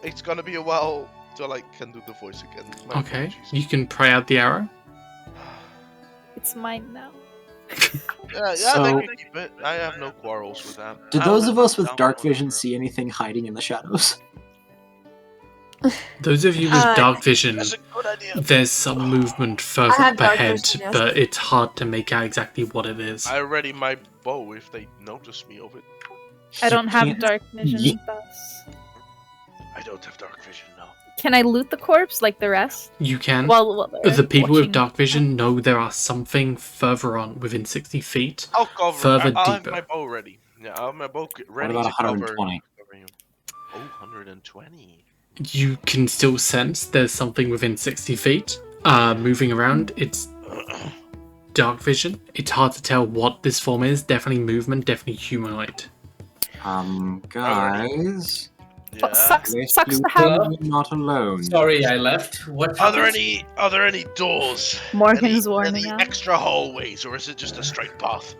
D: It's gonna be a while till I can do the voice again. My
A: Okay,
D: apologies.
A: you can pry out the arrow.
G: It's mine now.
D: Yeah,
E: So-
D: they can keep it. I have no quarrels with that.
E: Do
D: I'll
E: those
D: let
E: of us
D: them
E: with
D: down,
E: dark vision
D: whatever.
E: see anything hiding in the shadows?
A: Those of you with dark vision,
D: That's a good idea.
A: there's some movement further
F: have
A: up
F: dark
A: ahead,
F: vision, yes.
A: but it's hard to make out exactly what it is.
D: I ready my bow if they notice me of it.
G: I don't have
E: can't-
G: dark vision
E: Ye-
G: thus.
D: I don't have dark vision now.
G: Can I loot the corpse like the rest?
A: You can.
G: Well,
A: The people with
G: watching.
A: dark vision know there are something further on, within 60 feet.
D: I'll cover.
A: Further
D: I'll have
A: deeper.
D: my bow ready. Yeah, I'll have my bow ready
E: about
D: to cover
E: 120?
D: you. Oh, 120.
A: You can still sense there's something within 60 feet. Moving around. It's dark vision. It's hard to tell what this form is. Definitely movement, definitely humanoid.
E: Guys.
G: But
D: Yeah.
G: sucks to have
C: Hello?
E: Not alone.
C: Sorry, I left. What?
D: Are there
C: happened?
D: any doors?
G: Morgan's
D: any
G: warning out.
D: extra hallways, or is it just a straight path?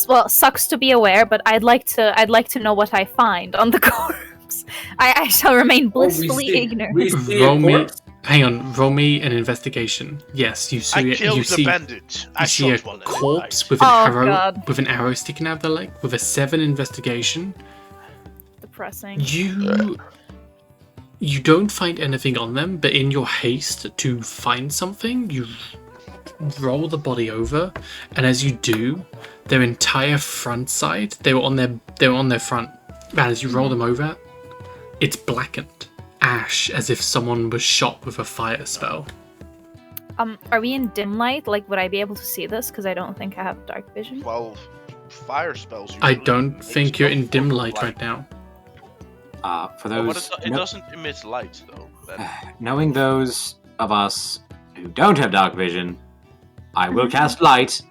G: Well, sucks to be aware, but I'd like to know what I find on the corpse. I shall remain blissfully ignorant.
C: We see
A: Roll
C: a
A: me.
C: corpse?
A: Hang on. Roll me an investigation. Yes, you see.
D: I killed
A: you
D: the
A: see.
D: bandit. I
A: You see a
D: shot one in the
A: corpse
D: eye.
A: with an
G: Oh,
A: arrow
G: God.
A: with an arrow sticking out of the leg with a 7 investigation.
G: Depressing.
A: You don't find anything on them, but in your haste to find something, you roll the body over, and as you do, their entire front side, they were on their front, and as you roll them over, it's blackened, ash, as if someone was shot with a fire spell.
G: Are we in dim light? Like, would I be able to see this? Because I don't think I have dark vision.
D: Well, fire spells.
A: I
D: usually
A: don't
D: make
A: think you're in
D: stuff
A: dim
D: look
A: light
D: like-
A: right now.
E: For
D: Oh, but
E: those
D: it doesn't emit light though.
E: knowing those of us who don't have dark vision, I will cast light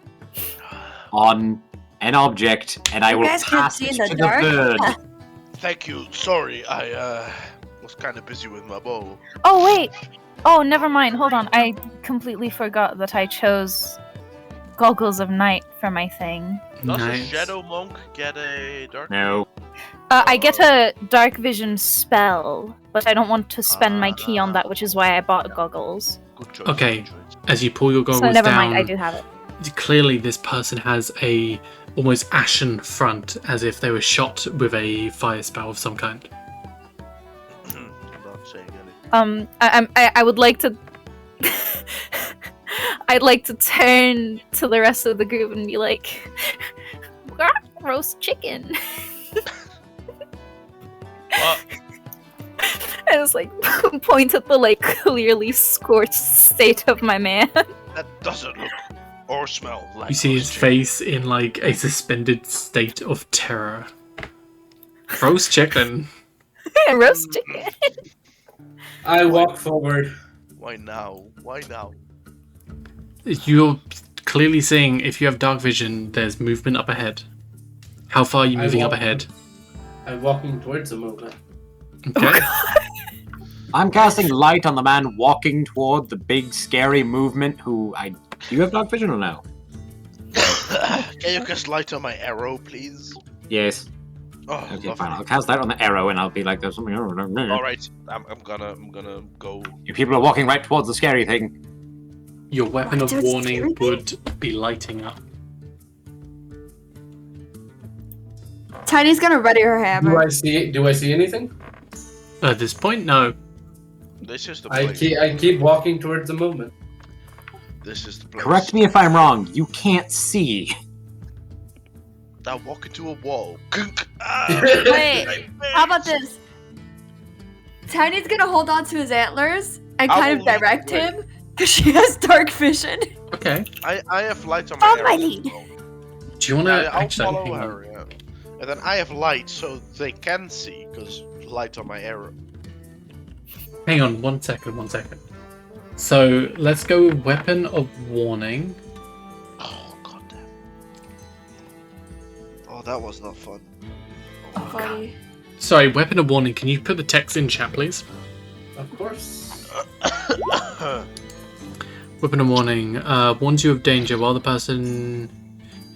E: on an object, and I
I: You
E: will
I: guys can't
E: pass
I: see
E: it
I: in the
E: to
I: dark?
E: the bird.
D: Thank you. Sorry, I was kind of busy with my bow.
G: Oh wait. Oh, never mind. Hold on. I completely forgot that I chose goggles of night for my thing.
D: Does a
A: Nice.
D: shadow monk get a dark?
E: No.
G: I get a dark vision spell, but I don't want to spend my key on that, which is why I bought goggles.
D: Good choice.
A: Okay.
D: Good choice.
A: As you pull your goggles
G: So never
A: down,
G: mind. I do have it.
A: clearly this person has a almost ashen front, as if they were shot with a fire spell of some kind.
D: I'm not saying anything.
G: I would like to. I'd like to turn to the rest of the group and be like, roast chicken. I just like point at the like clearly scorched state of my man.
D: That doesn't look or smell like.
A: You see his
D: roast chicken.
A: face in like a suspended state of terror. Roast chicken.
G: Roast chicken.
C: I walk forward.
D: Why now? Why now?
A: You're clearly seeing, if you have dark vision, there's movement up ahead. How far are you
C: I
A: moving up
C: walk-
A: ahead?
C: I'm walking towards the movement.
A: Okay.
E: I'm casting light on the man walking toward the big scary movement. Do you have dark vision or no?
D: Can you cast light on my arrow, please?
E: Yes.
D: Oh,
E: Okay,
D: lovely.
E: fine. I'll cast light on the arrow, and I'll be like, "There's something."
D: All right, I'm gonna go.
E: You people are walking right towards the scary thing.
A: Your weapon
I: What,
A: of
I: do it
A: warning
I: scary?
A: would be lighting up.
F: Tiny's gonna ready her hammer.
C: Do I see anything?
A: At this point, no.
D: This is the
C: I
D: place.
C: keep walking towards the movement.
D: This is the place.
E: Correct me if I'm wrong. You can't see.
D: Now walk into a wall.
F: Wait, how about this? Tiny's gonna hold on to his antlers and
D: I
F: kind
D: will
F: of
D: lead
F: direct
D: the way.
F: him because she has dark vision.
A: Okay.
D: I have light on my
I: Follow
D: arrow.
I: my
D: as
I: lead.
D: well.
A: Do you want to
D: I'll
A: actually?
D: follow
A: hang on.
D: her. Yeah. And then I have light, so they can see because light on my arrow.
A: Hang on, 1 second, 1 second. So let's go with weapon of warning.
D: Oh goddamn! Oh, that was not fun.
F: Funny.
A: Sorry, weapon of warning. Can you put the text in chat, please?
C: Of course.
A: Weapon of warning warns you of danger while the person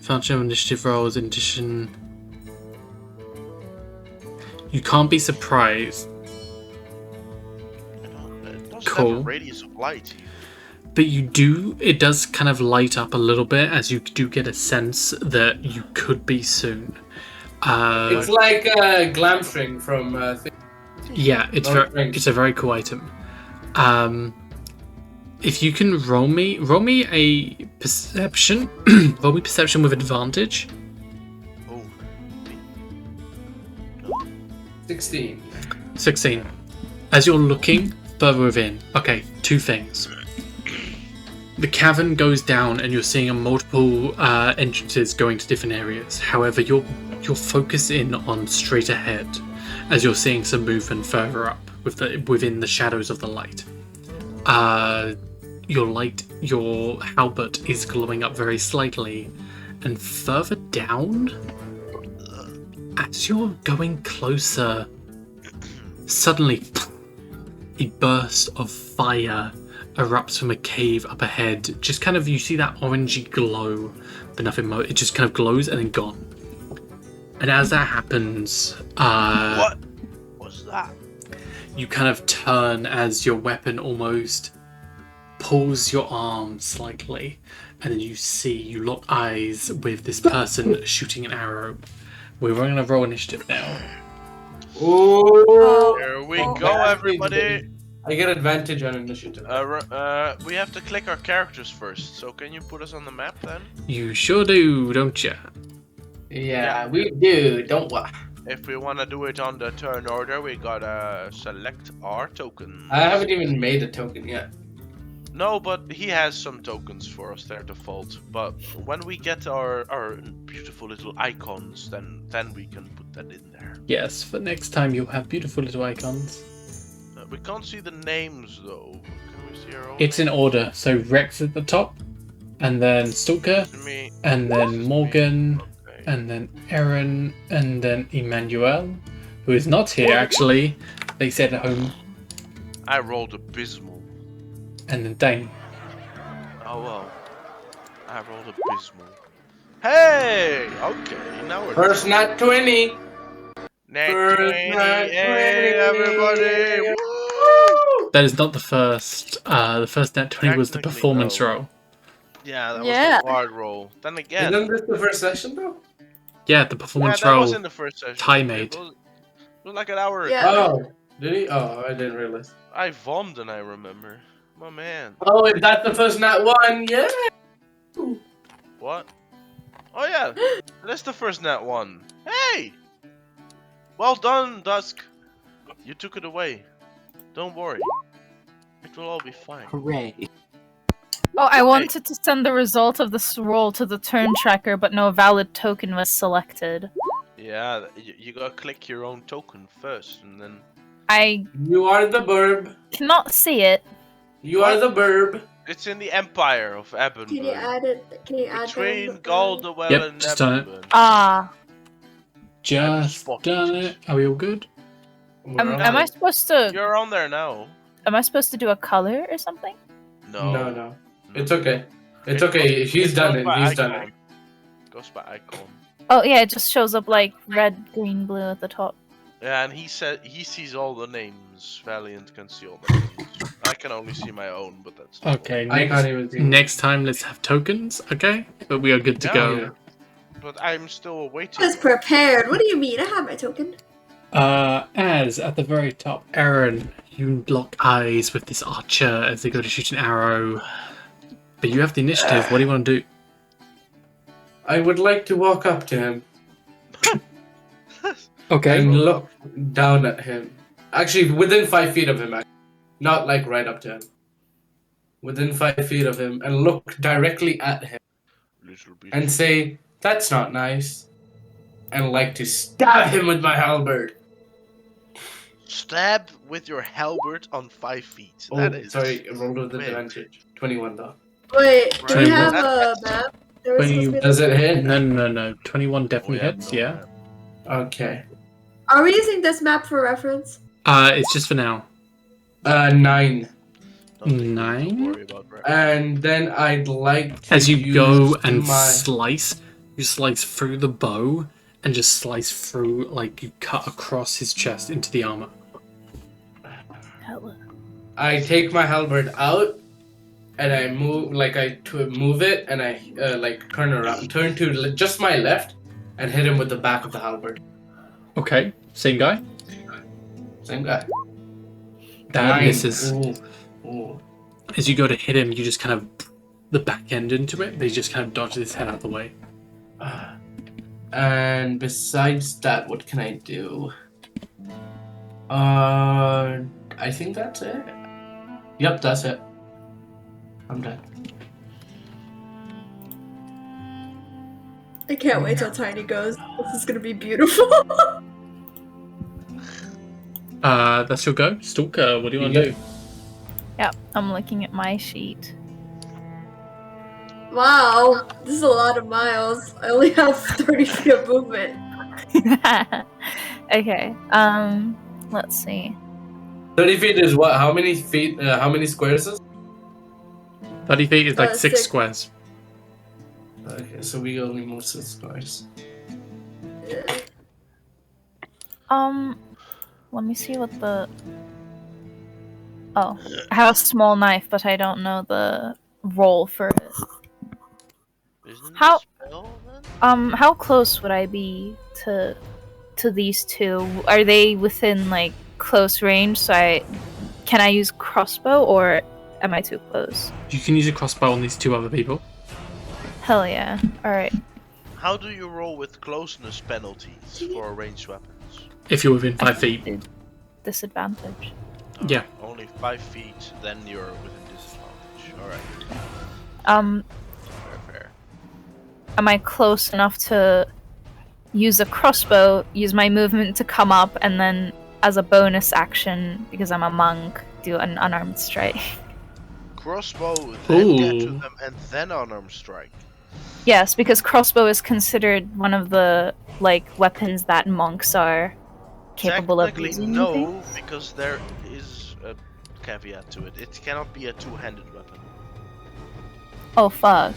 A: function of initiative rolls. In addition, you can't be surprised,
D: It doesn't have
A: Cool.
D: a radius of light.
A: but you do. It does kind of light up a little bit as you do get a sense that you could be soon.
C: It's like a glam string from.
A: Yeah, it's
C: Long
A: very,
C: range.
A: it's a very cool item. If you can roll me a perception, roll me perception with advantage.
D: Oh,
C: 16.
A: 16. As you're looking further within. Okay, two things. The cavern goes down, and you're seeing multiple entrances going to different areas. However, you're focusing on straight ahead, as you're seeing some movement further up within the shadows of the light. Your halberd is glowing up very slightly, and further down, as you're going closer, suddenly a burst of fire erupts from a cave up ahead. Just kind of, you see that orangey glow, but nothing more. It just kind of glows and then gone. And as that happens,
D: What was that?
A: you kind of turn as your weapon almost pulls your arm slightly, and then you lock eyes with this person shooting an arrow. We're going to roll initiative now.
C: Oh,
D: Here we go, everybody.
C: I get advantage on initiative.
D: We have to click our characters first, so can you put us on the map then?
A: You sure do, don't you?
C: Yeah, we do, don't we?
D: If we want to do it on the turn order, we gotta select our tokens.
C: I haven't even made a token yet.
D: No, but he has some tokens for us, they're default. But when we get our beautiful little icons, then we can put that in there.
A: Yes, for next time you'll have beautiful little icons.
D: We can't see the names though. Can we see our own
A: It's in
D: names?
A: order, so Rex at the top, and then Stalker,
D: Me.
A: and then Morgan,
D: Okay.
A: and then Aaron, and then Emmanuel, who is not here actually. They said at home,
D: I rolled abysmal.
A: and then Dane.
D: Oh well. I rolled abysmal. Hey! Okay, now we're
C: First nat 20.
D: Nat
C: First
D: 20,
C: nat
D: hey
C: 20.
D: everybody! Woo!
A: That is not the first. The first nat 20 was the
D: Technically,
A: performance
D: no.
A: roll.
D: Yeah, that
F: Yeah.
D: was the hard roll. Then again,
C: Isn't this the first session, though?
A: Yeah, the
D: yeah,
A: performance
D: that was
A: roll.
D: in the first session.
A: Ty
D: It
A: made.
D: was like an hour
F: Yeah.
D: ago.
C: Oh, did he? Oh, I didn't realize.
D: I vommed and I remember. My man.
C: Oh, is that the first nat 1? Yeah!
D: What? Oh yeah, that's the first nat 1. Hey! Well done, Dusk. You took it away. Don't worry. It will all be fine.
E: Hooray.
G: Oh, I wanted to send the result of this roll to the turn tracker, but no valid token was selected.
D: Yeah, you gotta click your own token first, and then...
G: I
C: You are the burb.
G: cannot see it.
C: You are the burb.
D: It's in the Empire of Ebonburn.
I: Can you add it? Can you add
D: Between
I: them?
D: Goldwell
A: Yep,
D: and
A: just done it.
D: Ebonburn.
G: Ah.
A: Just done it. Are we all good?
G: Am I supposed to?
D: You're on there now.
G: Am I supposed to do a color or something?
D: No.
C: No. It's okay. It's okay. He's done it. He's done it.
D: Goes by icon.
G: Oh yeah, it just shows up like red, green, blue at the top.
D: Yeah, and he said he sees all the names. Valiant can see all the names. I can only see my own, but that's not
A: Okay,
C: I
A: next,
C: can't even see.
A: next time let's have tokens, okay? But we are good to
D: Yeah,
A: go.
C: yeah.
D: But I'm still waiting.
I: I was prepared. What do you mean? I have my token.
A: As at the very top, Aaron, you lock eyes with this archer as they go to shoot an arrow. But you have the initiative. What do you want to do?
C: I would like to walk up to him
A: Okay.
C: and look down at him. Actually, within 5 feet of him. Actually. Not like right up to him. Within 5 feet of him and look directly at him
D: Little bit.
C: and say, "That's not nice," and like to stab him with my halberd.
D: Stab with your halberd on 5 feet.
C: Oh,
D: That is.
C: sorry, I rolled with
D: Wait.
C: advantage. 21 though.
I: Wait, do we
A: Right.
I: have a map? There was
A: When
I: supposed
A: you-
I: to be
C: Does it hit?
A: No. 21 definitely
D: Oh, yeah,
A: hits,
D: no,
A: yeah.
C: Okay.
I: Are we using this map for reference?
A: It's just for now.
C: 9.
D: Nothing
A: Nine?
D: to worry about right
C: And then I'd like to
A: As you
C: use
A: go and
C: my...
A: slice, you slice through the bow and just slice through, like you cut across his chest into the armor.
C: I take my halberd out and I move, move it and I turn around, turn to just my left and hit him with the back of the halberd.
A: Okay, same guy.
C: Same guy.
A: That
C: 9.
A: misses.
C: Ooh.
A: As you go to hit him, you just kind of the back end into it, but he just kind of dodges his head out of the way.
C: And besides that, what can I do? I think that's it. Yep, that's it. I'm done.
F: I can't wait till Tiny goes. This is gonna be beautiful.
A: That's your go. Stalker, what do you want to do?
G: Yeah, I'm looking at my sheet.
F: Wow, this is a lot of miles. I only have 30 feet of movement.
G: Okay. Let's see.
C: 30 feet is what? How many feet? How many squares is?
A: 30 feet is like 6
F: 6.
A: squares.
C: Okay, so we only move 6 squares.
G: Let me see what the. Oh, I have a small knife, but I don't know the roll for it.
D: Isn't it
G: How-
D: a spell, then?
G: How close would I be to these two? Are they within like close range? So can I use crossbow or am I too close?
A: You can use a crossbow on these 2 other people.
G: Hell yeah! All right.
D: How do you roll with closeness penalties for ranged weapons?
A: If you're within 5 feet.
G: Disadvantage.
A: Yeah.
D: Only 5 feet, then you're within disadvantage. Alright. Fair.
G: Am I close enough to use a crossbow, use my movement to come up, and then as a bonus action, because I'm a monk, do an unarmed strike?
D: Crossbow, then get to
A: Ooh.
D: them, and then unarmed strike.
G: Yes, because crossbow is considered one of the weapons that monks are capable of
D: Technically,
G: using.
D: no,
G: I think.
D: because there is a caveat to it. It cannot be a two-handed weapon.
G: Oh fuck!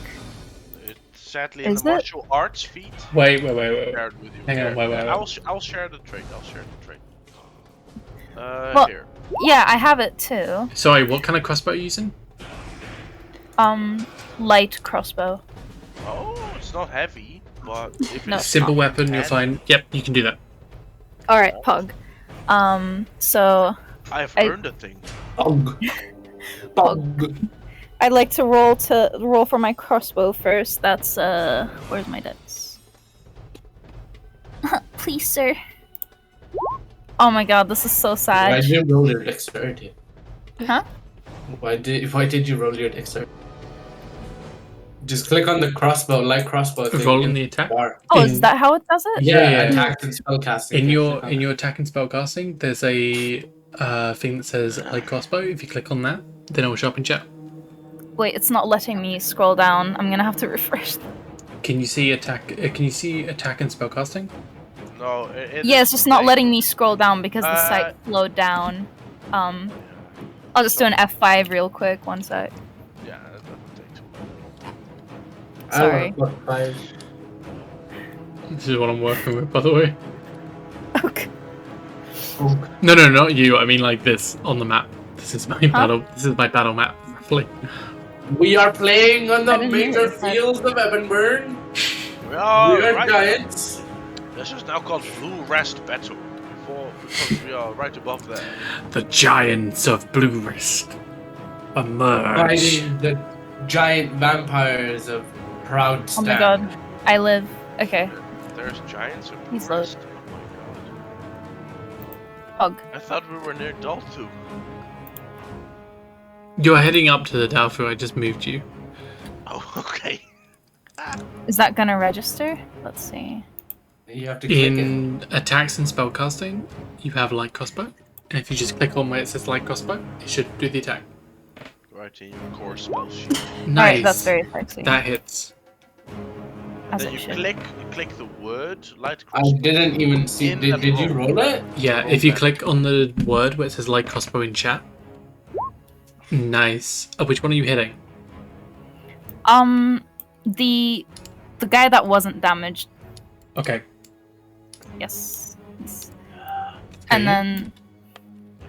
D: Sadly,
G: Is
D: in the
G: it?
D: martial arts feat,
A: Wait.
D: share it with you.
A: Hang on,
D: Here,
A: wait.
D: I'll share the trait.
G: Well-
D: Here.
G: Yeah, I have it too.
A: Sorry, what kind of crossbow are you using?
G: Light crossbow.
D: Oh, it's not heavy, but if
G: No.
D: it's
A: Simple weapon, you're
D: And-
A: fine. Yep, you can do that.
G: All right, pug. So
D: I've
G: I-
D: earned a thing.
G: I'd like to roll for my crossbow first. That's where's my dice? Please, sir. Oh my god, this is so
C: Why
G: sad.
C: did you roll your dexterity?
G: Huh?
C: Why did you roll your dexterity? Just click on the crossbow, light crossbow thing.
A: Roll
C: in
A: on the attack.
C: bar.
G: Oh, is that how it does it?
C: Yeah,
A: Yeah.
C: attack and spellcasting.
A: In
C: Yeah,
A: your
C: click on
A: in
C: that.
A: your attack and spellcasting, there's a thing that says light crossbow. If you click on that, then it will show up in chat.
G: Wait, it's not letting me scroll down. I'm gonna have to refresh.
A: Can you see attack? Can you see attack and spellcasting?
D: No,
G: Yeah, it's just not letting me scroll down because the
D: Uh,
G: site slowed down. I'll just do an F5 real quick. One sec.
D: Yeah, that doesn't take too long.
G: Sorry.
C: What, 5?
A: This is what I'm working with, by the way.
G: Okay.
A: No, not you. I mean, like this on the map. This is my battle. This is my battle map. Roughly.
C: We are playing on
G: I
C: the
G: didn't hear
C: major
G: what you said.
C: fields of Ebonburn.
D: We are,
C: We are
D: right.
C: giants.
D: This is now called Blue Rest Battle. Because we are right above there.
A: The giants of Blue Wrist emerge.
C: Fighting the giant vampires of Proud
G: Oh
C: Stab.
G: my god. I live. Okay.
D: There's giants of Blue
G: He's low.
D: Rest. Oh my
G: Pug.
D: god. I thought we were near Daltu.
A: You're heading up to the Dalfu. I just moved you.
D: Oh, okay.
G: Is that gonna register? Let's see.
C: You have to click it.
A: In attacks and spellcasting, you have light crossbow, and if you just click on where it says light crossbow, it should do the attack.
D: Right in your core spell sheet.
A: Nice.
G: Alright, that's very sexy.
A: That hits.
G: As
D: Then
G: it
D: you
G: should.
D: click the word light
C: I
D: crossbow.
C: didn't even see.
D: In
C: Did
D: the
C: you roll it?
A: Yeah, if you click on the word where it says light crossbow in chat. Nice. Which one are you hitting?
G: The guy that wasn't damaged.
A: Okay.
G: Yes. And then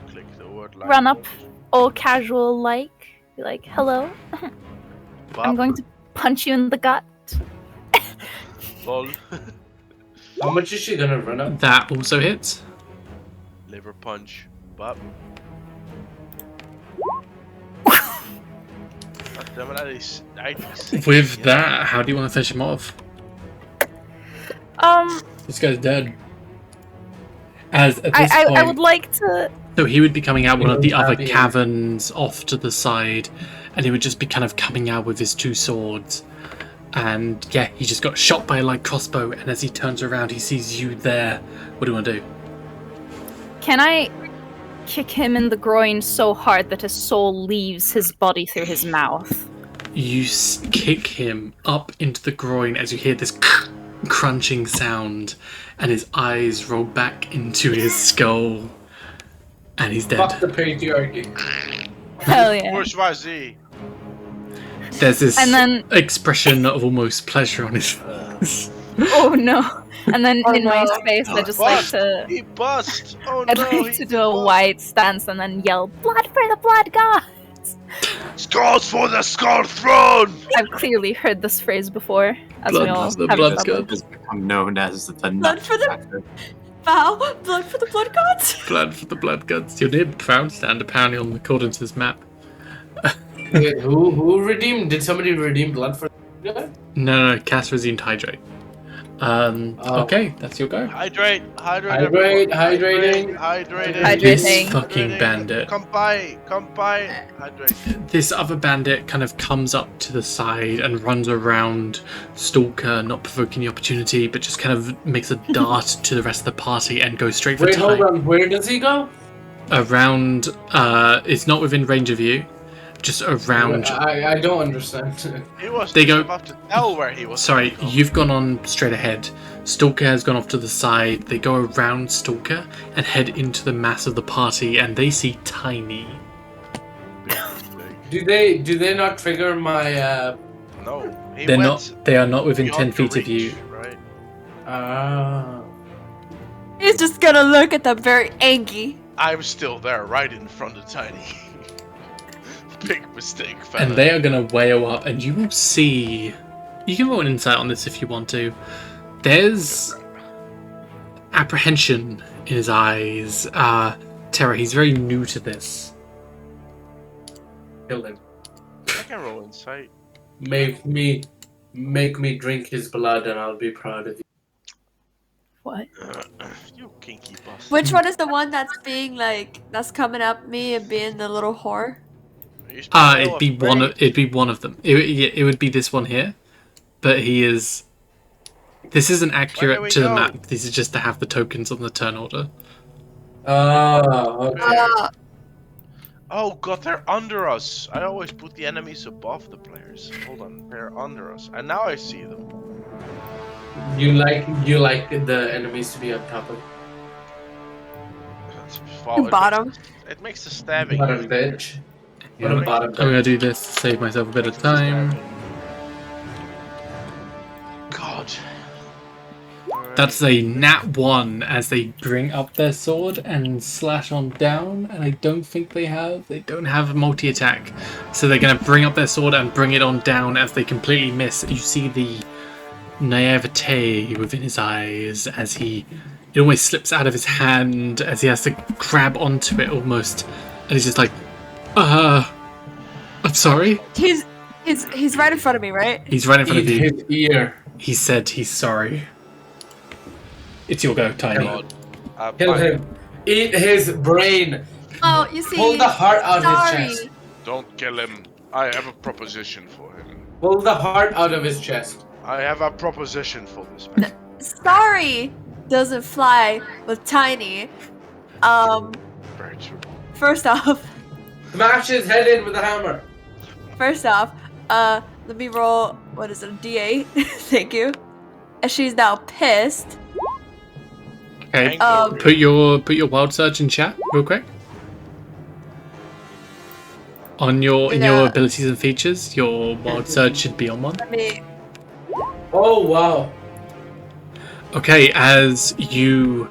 D: Click the word light
G: run up
D: crossbow.
G: all casual like. Be like, hello. I'm
D: Bop.
G: going to punch you in the gut.
D: Lol.
C: How much is she gonna run up?
A: That also hits.
D: Liver punch. Bop. God damn it, that is 96.
A: With
D: Yeah.
A: that, how do you want to finish him off? This guy's dead. As at this
G: I
A: point,
G: would like to
A: So he would be coming out one of the other
C: Happy.
A: caverns off to the side, and he would just be kind of coming out with his two swords. And yeah, he just got shot by a light crossbow, and as he turns around, he sees you there. What do you want to do?
G: Can I kick him in the groin so hard that his soul leaves his body through his mouth?
A: You kick him up into the groin as you hear this crunching sound, and his eyes roll back into his skull, and he's dead.
C: Fuck the patriarchy.
G: Hell yeah.
D: Bourgeoisie.
A: There's this
G: And then-
A: expression of almost pleasure on his face.
G: Oh no. And then in my space, I just like
D: Bust!
G: to...
D: He bust! Oh
G: I'd
D: no!
G: like to do a wide stance and then yell, "Blood for the blood gods!"
D: Skulls for the skull throne!
G: I've clearly heard this phrase before, as
A: Blood
G: we all
A: for the
G: have
A: blood
G: covered.
A: gods.
E: Has become known as the
F: Blood for the vow, blood for the blood gods.
A: Blood for the blood gods. You're near Crown Stand, apparently, on according to this map.
C: Wait, who redeemed? Did somebody redeem blood for the guy?
A: No, Cass resumed hydrate. Okay, that's your go.
D: Hydrate!
C: Hydrating.
G: Hydrating.
A: This fucking bandit.
D: Come by! Hydrate.
A: This other bandit kind of comes up to the side and runs around Stalker, not provoking the opportunity, but just kind of makes a dart to the rest of the party and goes straight for
C: Wait,
A: time.
C: hold on. Where does he go?
A: Around, it's not within range of you, just around.
C: I don't understand.
D: He was
A: They go-
D: about to tell where he was.
A: Sorry,
D: gonna go.
A: you've gone on straight ahead. Stalker has gone off to the side. They go around Stalker and head into the mass of the party, and they see Tiny.
C: Do they not trigger my
D: No. He
A: They're
D: went
A: not. They are not within 10
D: beyond
A: feet
D: your
A: of you.
D: reach, Right?
F: He's just gonna look at them very angry.
D: I'm still there, right in front of Tiny. Big mistake, fella.
A: And they are going to wail up, and you will see. You can roll an insight on this if you want to. There's apprehension in his eyes. Terra, he's very new to this.
C: Kill him.
D: I can roll insight.
C: Make me drink his blood, and I'll be proud of you.
G: What?
D: You kinky bastard.
F: Which one is the one that's being like that's coming up me and being the little whore?
D: You speak ill
A: It'd be
D: of
A: one.
D: Brave.
A: It'd be one of them. It would be this one here, but he is. This isn't
D: Where do
A: accurate
D: we
A: to the
D: go?
A: map. This is just to have the tokens on the turn order.
C: Oh, okay.
D: Oh god, they're under us. I always put the enemies above the players. Hold on, they're under us, and now I see them.
C: You like the enemies to be on top of
F: You bottom.
D: It makes the stabbing.
C: bottom bitch. What a
D: Yeah.
C: bottom
A: I'm
C: bitch.
A: gonna do this to save myself a bit of time.
D: God.
A: That's a nat 1 as they bring up their sword and slash on down, and I don't think they don't have multi-attack. So they're going to bring up their sword and bring it on down as they completely miss. You see the naivete within his eyes as it almost slips out of his hand as he has to grab onto it almost. And he's just like, I'm sorry?
F: He's right in front of me, right?
A: He's right in front of
C: Eat
A: you.
C: his ear.
A: He said he's sorry. It's your go, Tiny.
D: God.
C: Kill
D: Fine.
C: him. Eat his brain.
F: Oh, you see.
C: Pull the heart out of
F: Sorry.
C: his chest.
D: Don't kill him. I have a proposition for him.
C: Pull the heart out of his chest.
D: I have a proposition for this man.
F: Sorry doesn't fly with Tiny.
D: Very true.
F: First off,
C: Smash his head in with a hammer.
F: let me roll. What is it? A D8. Thank you. And she's now pissed.
A: Okay.
D: Thank you.
A: Put your wild search in chat real quick. On your in your
F: Yeah.
A: abilities and features, your wild search should be on one.
F: Let me.
C: Oh wow.
A: Okay, as you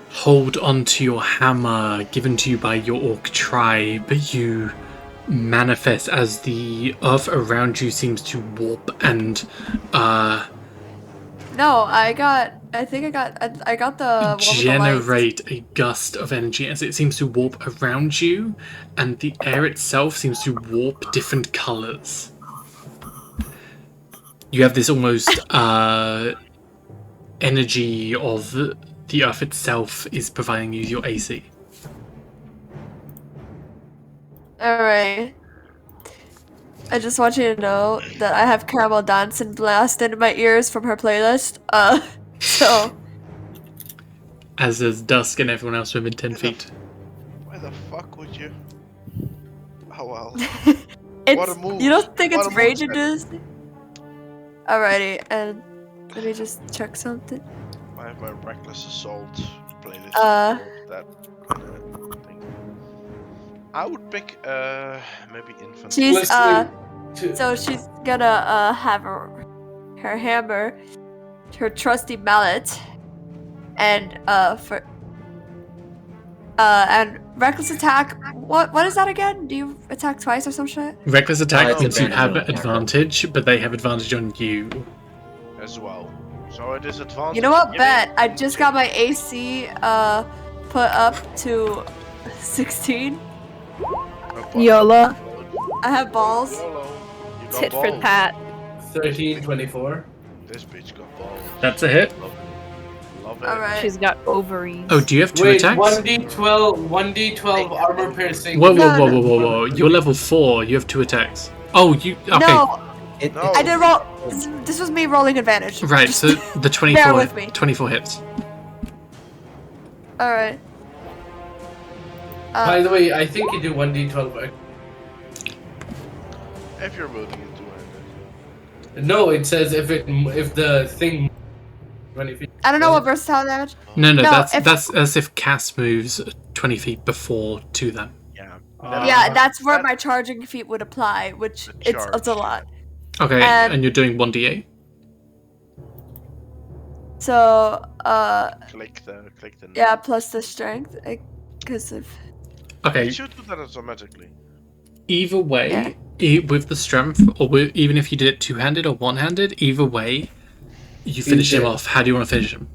A: hold onto your hammer given to you by your orc tribe, you manifest as the earth around you seems to warp and
F: No, I got the one with the lights.
A: generate a gust of energy as it seems to warp around you, and the air itself seems to warp different colors. You have this almost energy of the earth itself is providing you your AC.
F: Alright. I just want you to know that I have Caramel Dancing blasted in my ears from her playlist. So.
A: As is Dusk and everyone else within 10 feet.
D: Why the fuck would you? Oh well.
F: It's,
D: What a move.
F: You don't think
D: What
F: it's
D: a
F: rage
D: move,
F: induced? Alrighty, and let me just check something.
D: I have my reckless assault playlist. That thing. I would pick maybe infant.
F: She's
C: Let's
F: so she's gonna have her hammer, her trusty mallet, and and reckless attack. What is that again? Do you attack twice or some shit?
A: Reckless attack
E: Oh,
A: means you have
E: advantage on
A: advantage, but they have advantage on you.
D: As well. So it is advantage.
F: You know what?
D: giving-
F: Bet I just got my AC put up to 16.
G: YOLO.
F: I have balls.
D: YOLO. You got
G: Tit for
D: balls.
G: tat.
C: 13, 24.
D: This bitch got balls.
A: That's a hit.
D: Love it.
F: Alright.
G: She's got ovaries.
A: Oh, do you have 2
C: Wait,
A: attacks?
C: 1d12 armor piercing.
A: Whoa,
F: No,
A: whoa, whoa,
F: no.
A: whoa, whoa, whoa. You're level 4. You have 2 attacks. Oh, you. Okay.
F: No,
E: It,
D: No.
F: I did roll. This was me rolling advantage.
A: Right,
F: Just-
A: so the 24,
F: Bear with me.
A: 24 hits.
F: Alright.
C: By the way, I think you do 1d12.
D: If you're moving into it.
C: No, it says if the thing 20 feet.
F: I don't know what versatile damage.
A: No,
F: No,
A: that's
F: if-
A: that's as if Cass moves 20 feet before to them.
D: Yeah.
F: Yeah, that's where
D: that-
F: my charging feat would apply, which
D: The
F: it's a lot.
A: Okay,
F: And-
A: and you're doing 1d8.
F: So
D: Click the.
F: yeah, plus the strength, because of
A: Okay,
D: You should do that automatically.
A: either way, with the strength, or even if you did it two-handed or one-handed, either way, you finish him
C: did.
A: off. How do you want to finish him?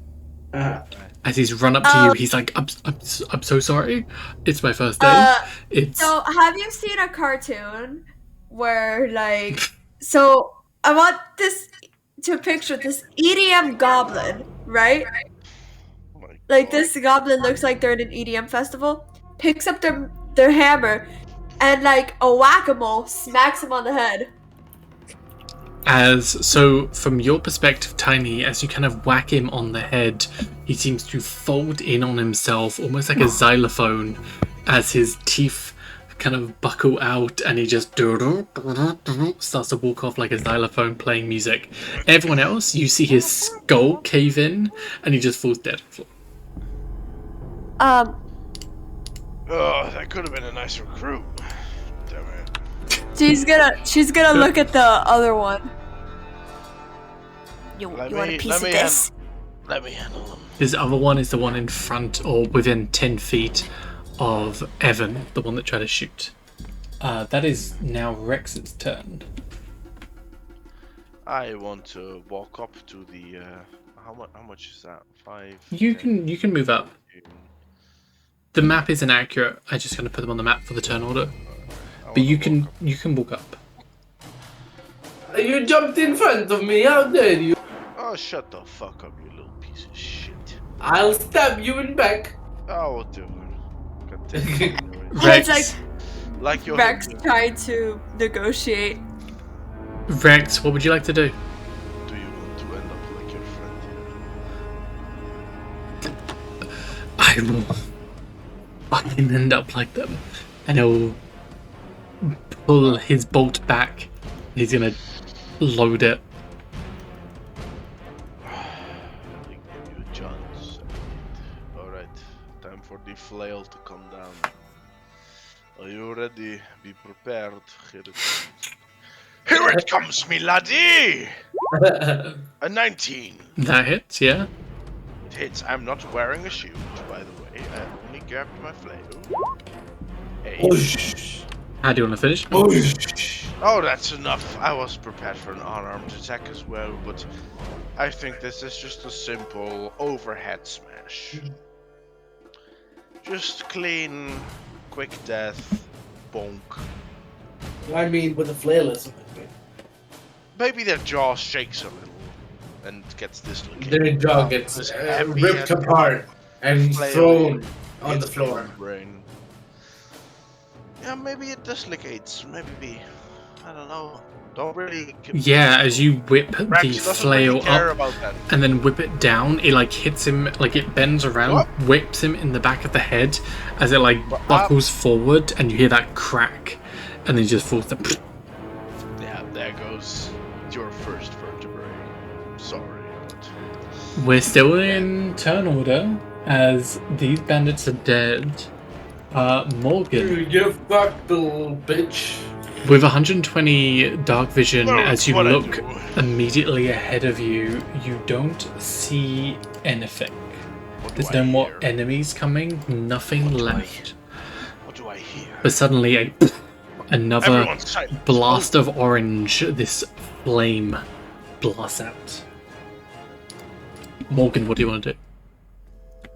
A: As he's run up to you, he's like, I'm so sorry. It's my first day. It's
F: So, have you seen a cartoon where, like, so I want this to picture this EDM goblin, right?
D: Oh my
F: Like,
D: God.
F: this goblin looks like they're in an EDM festival, picks up their hammer, and, like, a whack-a-mole smacks him on the head.
A: so from your perspective, Tiny, as you kind of whack him on the head, he seems to fold in on himself, almost like a xylophone, as his teeth kind of buckle out, and he just starts to walk off like a xylophone playing music. Everyone else, you see his skull cave in, and he just falls dead on the floor.
D: Oh, that could have been a nice recruit. Damn it.
F: She's gonna look at the other one. You
D: Let
F: want a
D: me-
F: piece
D: let
F: of
D: me
F: this?
D: Let me handle him.
A: This other one is the one in front or within 10 feet of Evan, the one that tried to shoot. That is now Rex's turn.
D: I want to walk up to the. How much is that? 5.
A: You
D: 10,
A: can move up.
D: 15.
A: The map is inaccurate. I'm just going to put them on the map for the turn order.
D: I
A: But you
D: wanna
A: can walk up.
C: You jumped in front of me, how dare you?
D: Oh, shut the fuck up, you little piece of shit.
C: I'll stab you in back.
D: Oh, whatever. God damn it, anyway.
A: Rex,
F: It's
D: Like your
F: Rex
D: husband.
F: trying to negotiate.
A: Rex, what would you like to do?
D: Do you want to end up like your friend here?
A: I will fucking end up like them. And he'll pull his bolt back. He's going to load it.
D: Let me give you a chance. Alright, time for the flail to come down. Are you ready? Be prepared. Here it comes. Here it comes, me laddie! A 19.
A: That hits, yeah?
D: It hits. I'm not wearing a shield, by the way. I only grabbed my flail. 8.
A: How do you want to finish?
D: Oh, that's enough. I was prepared for an unarmed attack as well, but I think this is just a simple overhead smash. Just clean, quick death, bonk.
C: I mean, with a flail or something.
D: Maybe their jaw shakes a little and gets dislocated.
C: Their jaw gets
D: This heavy
C: ripped
D: and
C: apart and
D: flail
C: thrown on
D: hits
C: the floor.
D: brain. Yeah, maybe it dislocates. Maybe. I don't know. Don't really.
A: Yeah, as you whip the
D: Rex doesn't
A: flail
D: really care
A: up
D: about that.
A: and then whip it down, it like hits him, like it bends around,
D: What?
A: whips him in the back of the head as it like buckles forward, and you hear that crack, and then he just falls down.
D: Yeah, there goes your first vertebrae. Sorry. But...
A: We're still in turn order as these bandits are dead. Morgan,
C: You fucked, little bitch.
A: with 120 dark vision,
D: Well,
A: as you
D: what I
A: look
D: do.
A: immediately ahead of you, you don't see anything.
D: What do
A: There's
D: I
A: no more
D: hear?
A: enemies coming, nothing
D: What do I
A: left.
D: What do I hear?
A: But suddenly, another
D: Everyone's silent.
A: blast of orange, this flame blasts out. Morgan, what do you want to do?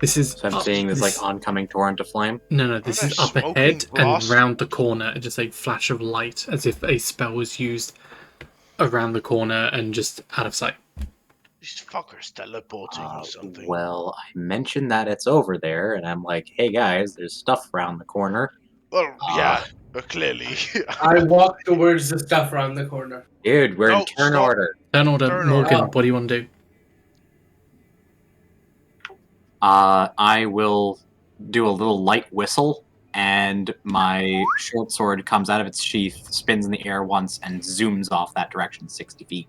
A: This is
E: So I'm
A: up-
E: seeing this like oncoming torrent of flame.
A: No, this
D: What
A: is
D: a
A: up
D: smoking
A: ahead and
D: blast.
A: round the corner, and just a flash of light, as if a spell was used around the corner and just out of sight.
D: These fuckers teleporting or something.
E: Well, I mentioned that it's over there, and I'm like, hey guys, there's stuff around the corner.
D: Well, yeah, clearly.
C: I walk towards the stuff around the corner.
E: Dude, we're in
D: No,
E: turn
D: stop.
E: order.
A: Turn order,
D: Turn
A: Morgan,
C: order.
A: what do you want to do?
E: I will do a little light whistle, and my short sword comes out of its sheath, spins in the air once, and zooms off that direction 60 feet.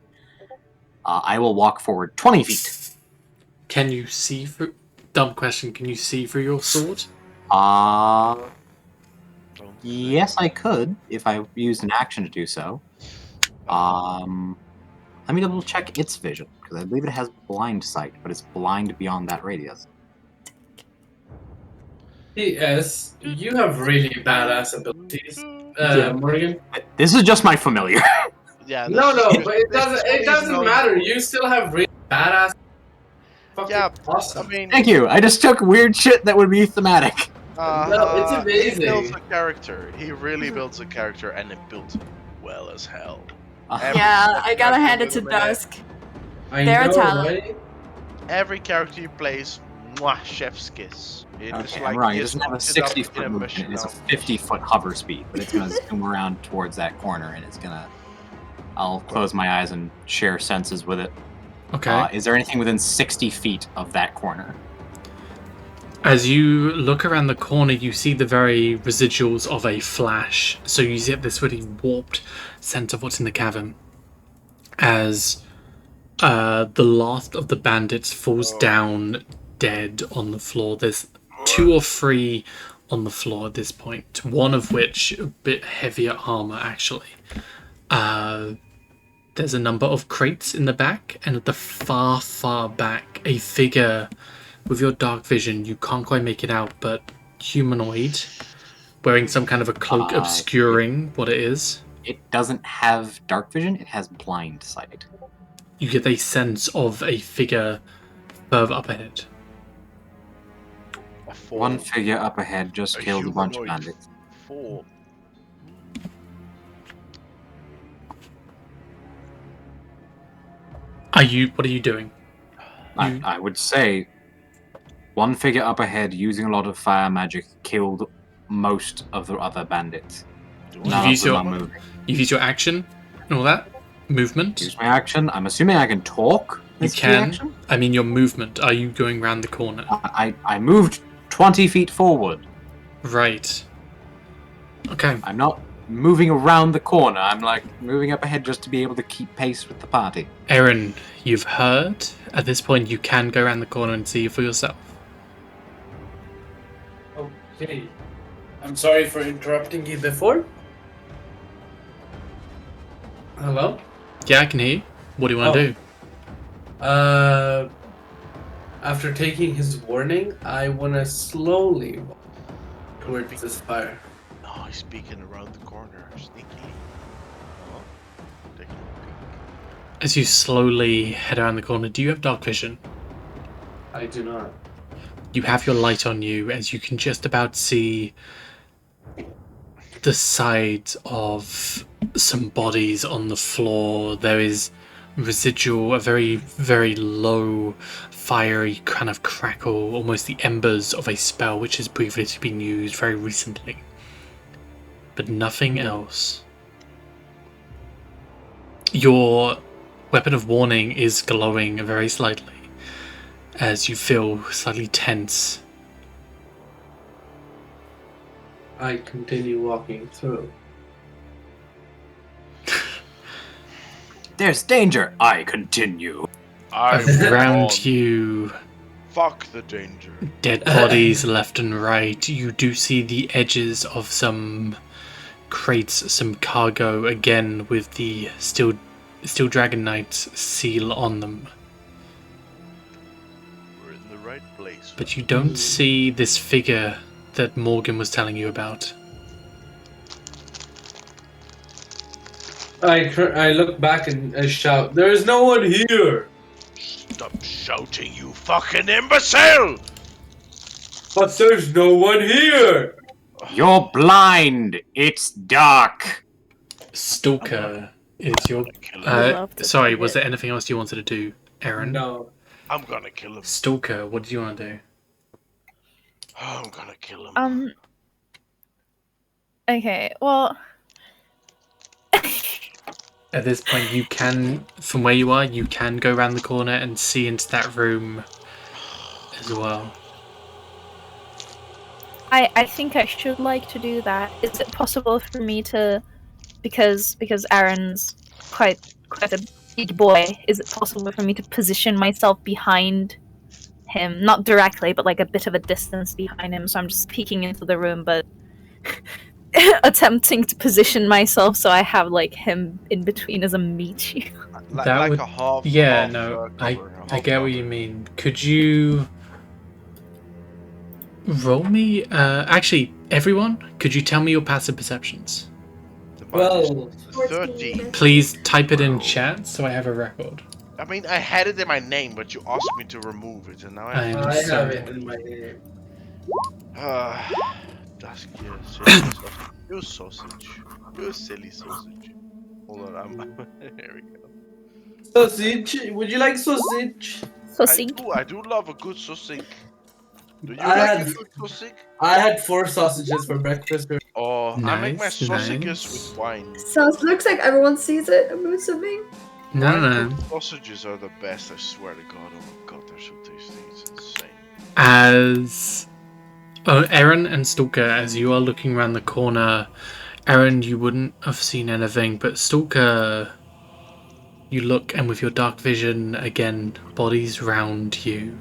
E: I will walk forward 20 feet.
A: Can you see through... Dumb question, can you see through your sword?
E: Yes, I could, if I used an action to do so. Let me double check its vision, because I believe it has blind sight, but it's blind beyond that radius.
C: P.S. You have really badass abilities, Morgan.
E: This is just my familiar.
D: Yeah.
C: No,
D: this-
C: but it
D: this
C: doesn't.
D: is
C: It doesn't
D: known
C: matter.
D: for-
C: You still have really badass. Fucking
D: Yeah,
C: awesome.
D: I mean,
E: Thank you. I just took weird shit that would be thematic.
C: No, it's amazing.
D: He builds a character. He really builds a character, and it built well as hell.
F: Yeah, I gotta hand it to Dusk.
C: I
F: They're a
C: know,
F: talent.
C: right?
D: Every character he plays, mwah, chef's kiss. It's
E: Okay,
D: like
E: I'm wrong. It
D: he
E: doesn't have a
D: has looked it up
E: 60-foot
D: in a
E: movement.
D: mission
E: It's a
D: now.
E: 50-foot hover speed, but it's going to zoom around towards that corner, and it's going to... I'll close my eyes and share senses with it.
A: Okay.
E: Is there anything within 60 feet of that corner?
A: As you look around the corner, you see the very residuals of a flash. So you get this really warped sense of what's in the cavern. As the last of the bandits falls down dead on the floor. There's 2 or 3 on the floor at this point. One of which a bit heavier armor, actually. There's a number of crates in the back, and at the far, far back, a figure with your dark vision, you can't quite make it out, but humanoid, wearing some kind of a cloak obscuring what it is.
E: It doesn't have dark vision, it has blind sight.
A: You get a sense of a figure further up ahead.
E: One figure up ahead just killed a bunch of
D: humanoid
E: bandits.
D: 4.
A: What are you doing?
E: I would say one figure up ahead using a lot of fire magic killed most of the other bandits. None of them are moving.
A: You've used your action and all that? Movement?
E: Use my action. I'm assuming I can talk.
A: You
E: as free
A: can.
E: action?
A: I mean, your movement. Are you going round the corner?
E: I moved 20 feet forward.
A: Right. Okay.
E: I'm not moving around the corner. I'm like moving up ahead just to be able to keep pace with the party.
A: Aaron, you've heard. At this point, you can go around the corner and see for yourself.
C: Okay. I'm sorry for interrupting you before. Hello?
A: Yeah, I can hear you. What do you want to do?
C: After taking his warning, I want to slowly walk towards this fire.
D: Oh, he's peeking around the corner, sneakily. Oh, taking a peek.
A: As you slowly head around the corner, do you have dark vision?
C: I do not.
A: You have your light on you as you can just about see the sides of some bodies on the floor. There is residual, a very, very low, fiery kind of crackle, almost the embers of a spell which has previously been used very recently. but nothing else. Your weapon of warning is glowing very slightly as you feel slightly tense.
C: I continue walking through.
E: There's danger. I continue.
A: Around you,
D: Fuck the danger.
A: dead bodies left and right. You do see the edges of some crates, some cargo, again with the Steel Dragon Knight's seal on them.
D: We're in the right place.
A: But you don't see this figure that Morgan was telling you about.
C: I look back and I shout, "There is no one here!"
D: Stop shouting, you fucking imbecile!
C: But there's no one here!
E: You're blind. It's dark.
A: Stalker is your... sorry, was there anything else you wanted to do, Aaron?
C: No.
D: I'm gonna kill him.
A: Stalker, what do you want to do?
D: I'm gonna kill him.
G: Okay, well...
A: At this point, you can, from where you are, you can go around the corner and see into that room as well.
G: I think I should like to do that. Is it possible for me to, because Aaron's quite a big boy, is it possible for me to position myself behind him? Not directly, but like a bit of a distance behind him, so I'm just peeking into the room, but attempting to position myself so I have like him in between as a meat shield.
A: That would,
D: a half.
A: yeah,
D: half,
A: no,
D: cover,
A: I get what you mean. Could you roll me? Actually, everyone, could you tell me your passive perceptions?
C: Well,
D: 13.
A: Please type it in chat so I have a record.
D: I mean, I had it in my name, but you asked me to remove it, and now I have
C: I
D: to.
C: have it in my name.
D: That's silly sausage. You sausage. You silly sausage. Hold on, here we go.
C: Sausage? Would you like sausage?
D: I do love a good sausage. Do you
C: I
D: like
C: had-
D: a good sausage?
C: I had 4 sausages for breakfast.
D: Oh, I make my
A: Nice,
D: sausages
A: nice.
D: with wine.
F: So it looks like everyone sees it, I'm assuming.
A: No.
D: Sausages are the best, I swear to God. Oh my God, they're so tasty. It's insane.
A: As Aaron and Stalker, as you are looking around the corner, Aaron, you wouldn't have seen anything, but Stalker, you look, and with your dark vision, again, bodies round you.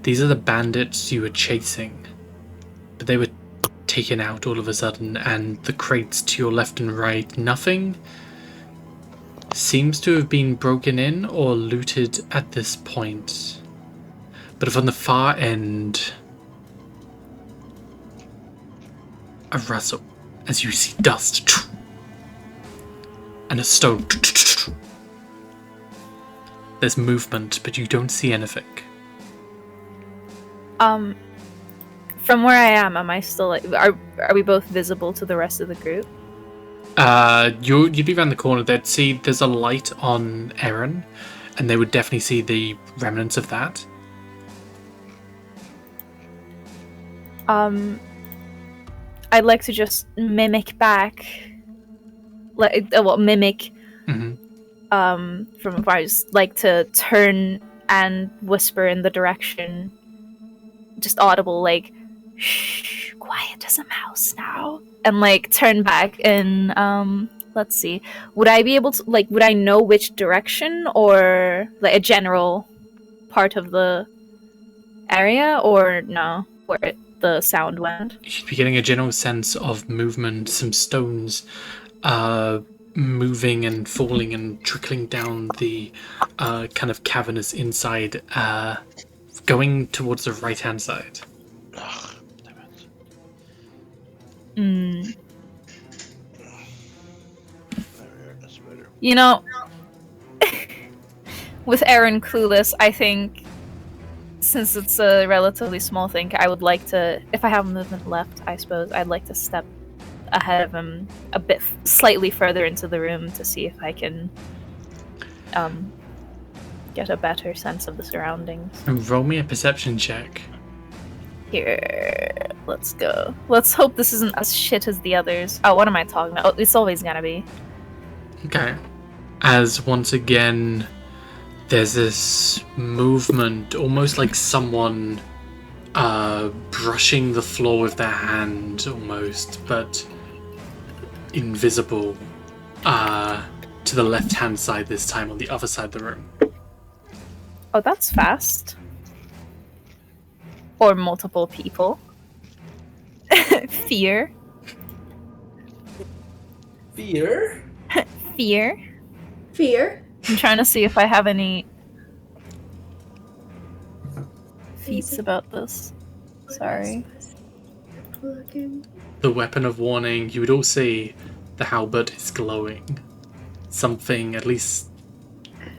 A: These are the bandits you were chasing, but they were taken out all of a sudden, and the crates to your left and right, nothing seems to have been broken in or looted at this point. But from the far end, a rustle as you see dust and a stone. There's movement, but you don't see anything.
G: From where I am I still like, are we both visible to the rest of the group?
A: You'd be around the corner. They'd see there's a light on Aaron, and they would definitely see the remnants of that.
G: I'd like to just mimic back, mimic from afar. I just like to turn and whisper in the direction, just audible, like, shh, quiet as a mouse now, and like turn back and let's see, would I be able to, like, would I know which direction, or like a general part of the area, or no, where the sound went?
A: You should be getting a general sense of movement, some stones moving and falling and trickling down the kind of cavernous inside, going towards the right-hand side.
D: Ugh, damn it. That's better.
G: You know, with Aaron clueless, I think, since it's a relatively small thing, I would like to, if I have movement left, I suppose, I'd like to step ahead of him a bit, slightly further into the room to see if I can get a better sense of the surroundings.
A: And roll me a perception check.
G: Here. Let's go. Let's hope this isn't as shit as the others. Oh, what am I talking about? Oh, it's always gonna be.
A: Okay. As once again, there's this movement, almost like someone brushing the floor with their hand, almost, but invisible, to the left-hand side this time, on the other side of the room.
G: Oh, that's fast. Or multiple people. Fear.
C: Fear?
G: Fear.
F: Fear.
G: I'm trying to see if I have any feats about this. Sorry.
A: The weapon of warning, you would all see the halberd is glowing. Something, at least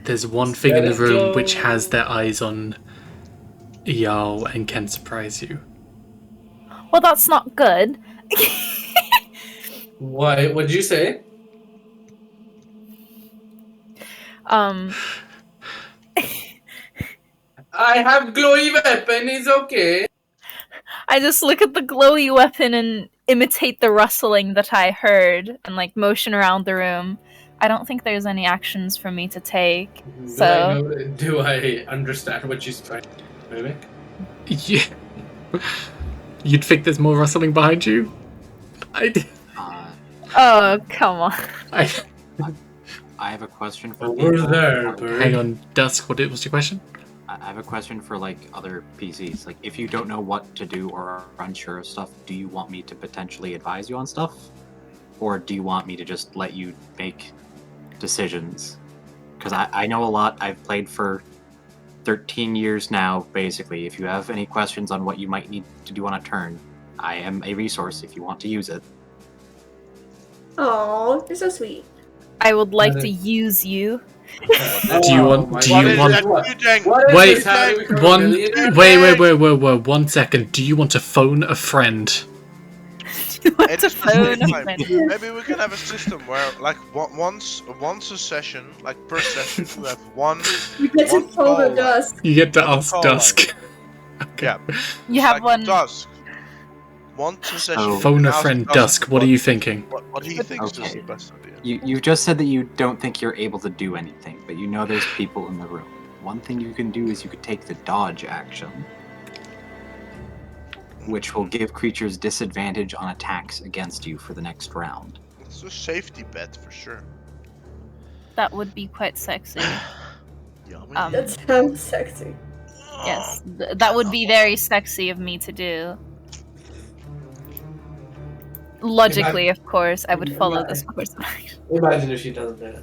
A: there's one thing in the room which has their eyes on Jarl and can surprise you.
G: Well, that's not good.
C: What? What'd you say? I have glowy weapon, it's okay.
G: I just look at the glowy weapon and imitate the rustling that I heard and like motion around the room. I don't think there's any actions for me to take.
C: Do I understand what she's trying to mimic?
A: Yeah. You'd think there's more rustling behind you?
G: Oh, come on.
E: I have a question for
C: We're
E: people.
C: there, bird.
A: Hang on, Dusk, what was your question?
E: I have a question for like other PCs. Like, if you don't know what to do or are unsure of stuff, do you want me to potentially advise you on stuff, or do you want me to just let you make decisions? Because I know a lot. I've played for 13 years now, basically. If you have any questions on what you might need to do on a turn, I am a resource if you want to use it.
F: Oh, you're so sweet.
G: I would like to use you.
A: Do you want? Wait, wait, 1 second. Do you want to phone a friend?
D: Maybe we can have a system where, like, once a session, like per session, you have one.
F: You get to phone a Dusk.
A: You get to ask Dusk.
D: Okay. Yeah.
G: You have
D: like
G: one.
D: Dusk. Once a session.
A: Phone a friend, Dusk. What are you thinking?
D: What he thinks is the best idea.
E: You just said that you don't think you're able to do anything, but you know there's people in the room. One thing you can do is you could take the dodge action, which will give creatures disadvantage on attacks against you for the next round.
D: It's a safety bet for sure.
G: That would be quite sexy.
F: That sounds sexy.
G: Yes, that would be very sexy of me to do. Logically, of course, I would follow this course of action.
C: Imagine if she doesn't do it.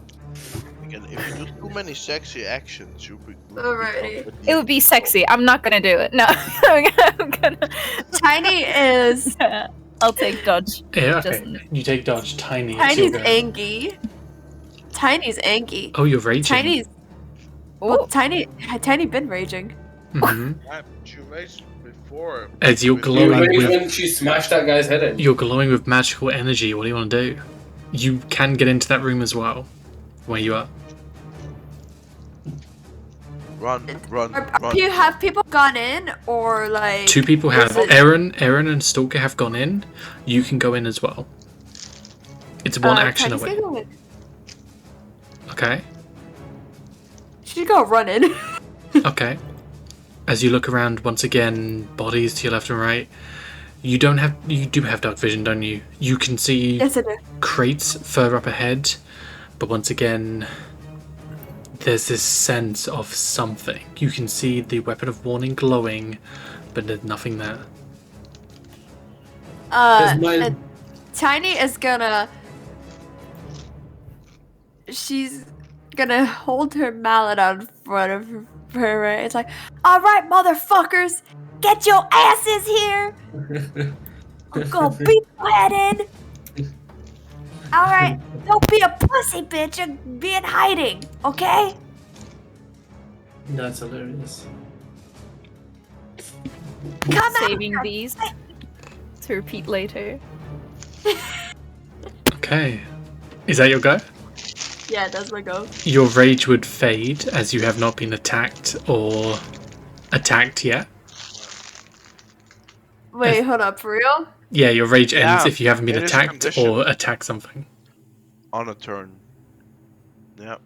D: Again, if you do too many sexy actions, you'll be.
F: Alrighty.
G: It would be sexy. I'm not gonna do it. No, I'm gonna.
F: Tiny is.
G: I'll take dodge.
A: Yeah, okay. You take dodge. Tiny.
F: Tiny's angry. Tiny's angry.
A: Oh, you're raging.
F: Tiny's. Well, Tiny been raging.
D: She raged before.
A: As you're glowing
C: when she smashed that guy's head in.
A: You're glowing with magical energy. What do you want to do? You can get into that room as well, where you are.
D: Run.
F: Have people gone in, or like?
A: 2 people have. Aaron and Stalker have gone in. You can go in as well. It's one action
F: Tiny's
A: away.
F: gonna go in.
A: Okay.
F: She's gonna run in.
A: Okay. As you look around once again, bodies to your left and right. You do have dark vision, don't you? You can see
F: Yes, I do.
A: crates further up ahead, but once again, there's this sense of something. You can see the weapon of warning glowing, but there's nothing there.
F: Tiny is gonna. She's gonna hold her mallet out in front of her. Right? It's like, all right, motherfuckers, get your asses here. I'm gonna beat your head in. All right, don't be a pussy bitch and be in hiding, okay?
C: That's hilarious.
F: Come
G: Saving these to repeat later.
A: Okay. Is that your go?
F: Yeah, that's my go.
A: Your rage would fade as you have not been attacked or attacked yet.
F: Wait, hold up, for real?
A: Yeah, your rage ends
D: Yeah,
A: if you haven't been
D: it is a
A: attacked
D: condition.
A: or attack something.
D: On a turn. Yeah.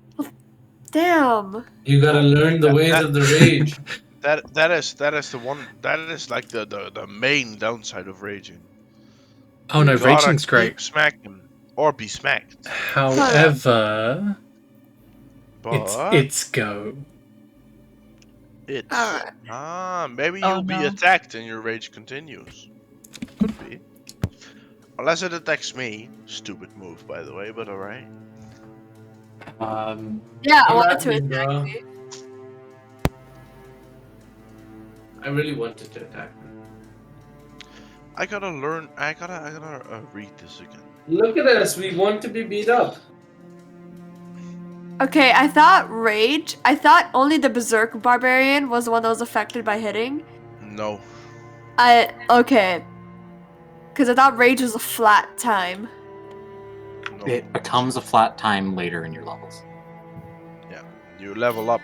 F: Damn.
C: You gotta learn the ways of the rage.
D: That is the one that is like the main downside of raging.
A: Oh no,
D: You gotta
A: raging's great.
D: keep smacking or be smacked.
A: However,
D: But
A: it's go.
D: it's
F: Alright.
D: maybe
G: Oh,
D: you'll be
G: no.
D: attacked and your rage continues. Could be. Unless it attacks me. Stupid move, by the way, but alright.
F: Yeah, I
C: Come
F: wanted
C: at
F: to
C: me,
F: attack
C: bro.
F: me.
C: I really wanted to attack him.
D: I gotta read this again.
C: Look at us, we want to be beat up.
F: Okay, I thought only the Berserk Barbarian was the one that was affected by hitting.
D: No.
F: Okay. Because I thought Rage was a flat time.
D: No.
E: It becomes a flat time later in your levels.
D: Yeah. You level up.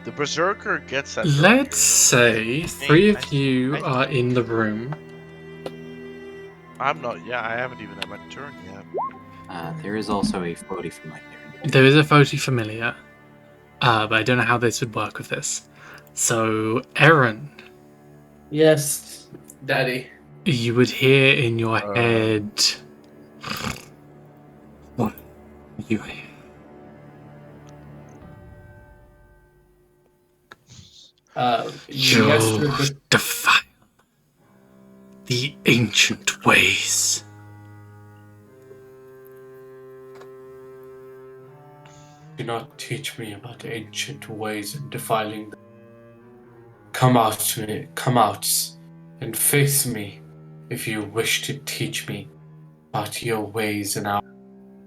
D: The Berserker gets that.
A: Let's say 3 of you are in the room.
D: I'm not. Yeah, I haven't even had my turn yet.
E: There is also a floaty familiar.
A: There is a floaty familiar, but I don't know how this would work with this. So, Aaron,
C: Yes, Daddy.
A: you would hear in your head. What you hear?
C: You guessed
A: You
C: it.
A: defile the ancient ways.
C: Do not teach me about ancient ways and defiling them. Come out and face me if you wish to teach me about your ways and our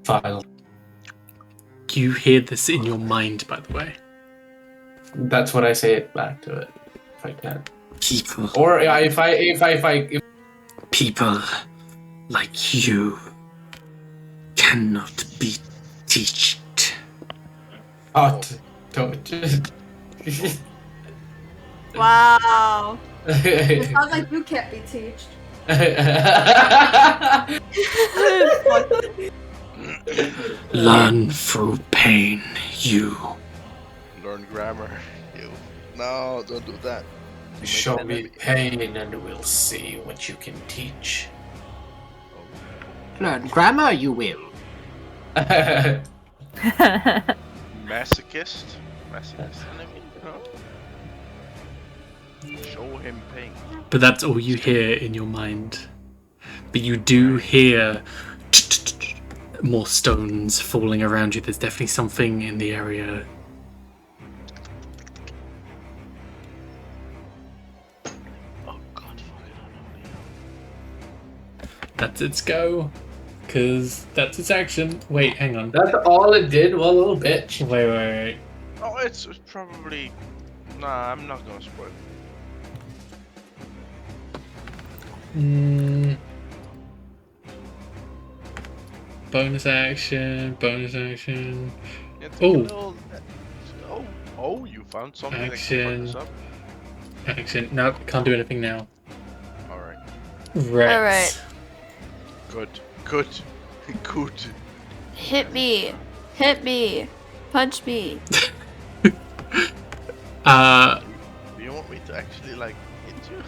C: file.
A: You hear this in your mind, by the way.
C: That's what I say it back to it, if I can.
A: People,
C: Or if
A: people like you cannot be taught.
C: Don't.
F: Wow. It sounds like you can't be teached.
A: Learn through pain, you.
D: Learn grammar. You. No, don't do that. You make
C: Show
D: that
C: me
D: heavy.
C: pain and we'll see what you can teach.
H: Learn grammar, you will.
D: Masochist. Masochist enemy. No. Show him pain.
A: But that's all you hear in your mind. But you do hear more stones falling around you. There's definitely something in the area.
D: Oh God,
A: That's its go. Because that's its action. Wait, hang on.
C: That's all it did? Well, little bitch.
A: Wait.
D: Oh, it's probably. Nah, I'm not gonna spoil it.
A: Bonus action.
D: Yeah, take a
A: Oh.
D: little- Oh, you found something
A: Action.
D: that can fuck us
A: Action. No, can't do anything now.
D: up. All right.
A: Rex.
F: Alright.
D: Good.
F: Hit me. Punch me.
D: Do you want me to actually like hit you?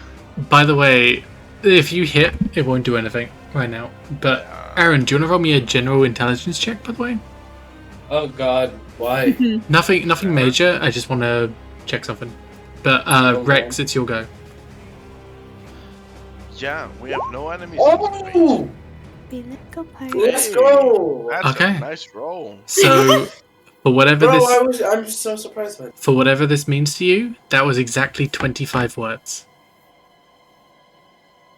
A: By the way, if you hit, it won't do anything right now. But Aaron, do you want to roll me a general intelligence check, by the way?
C: Oh God, why?
A: Nothing major. I just want to check something. But Rex, it's your go.
D: Yeah, we have no enemies. In this
C: Oh,
D: range.
C: let's go!
D: That's
A: Okay.
D: a nice roll.
A: So, for whatever
C: Bro,
A: this
C: I'm so surprised by it.
A: for whatever this means to you, that was exactly 25 words.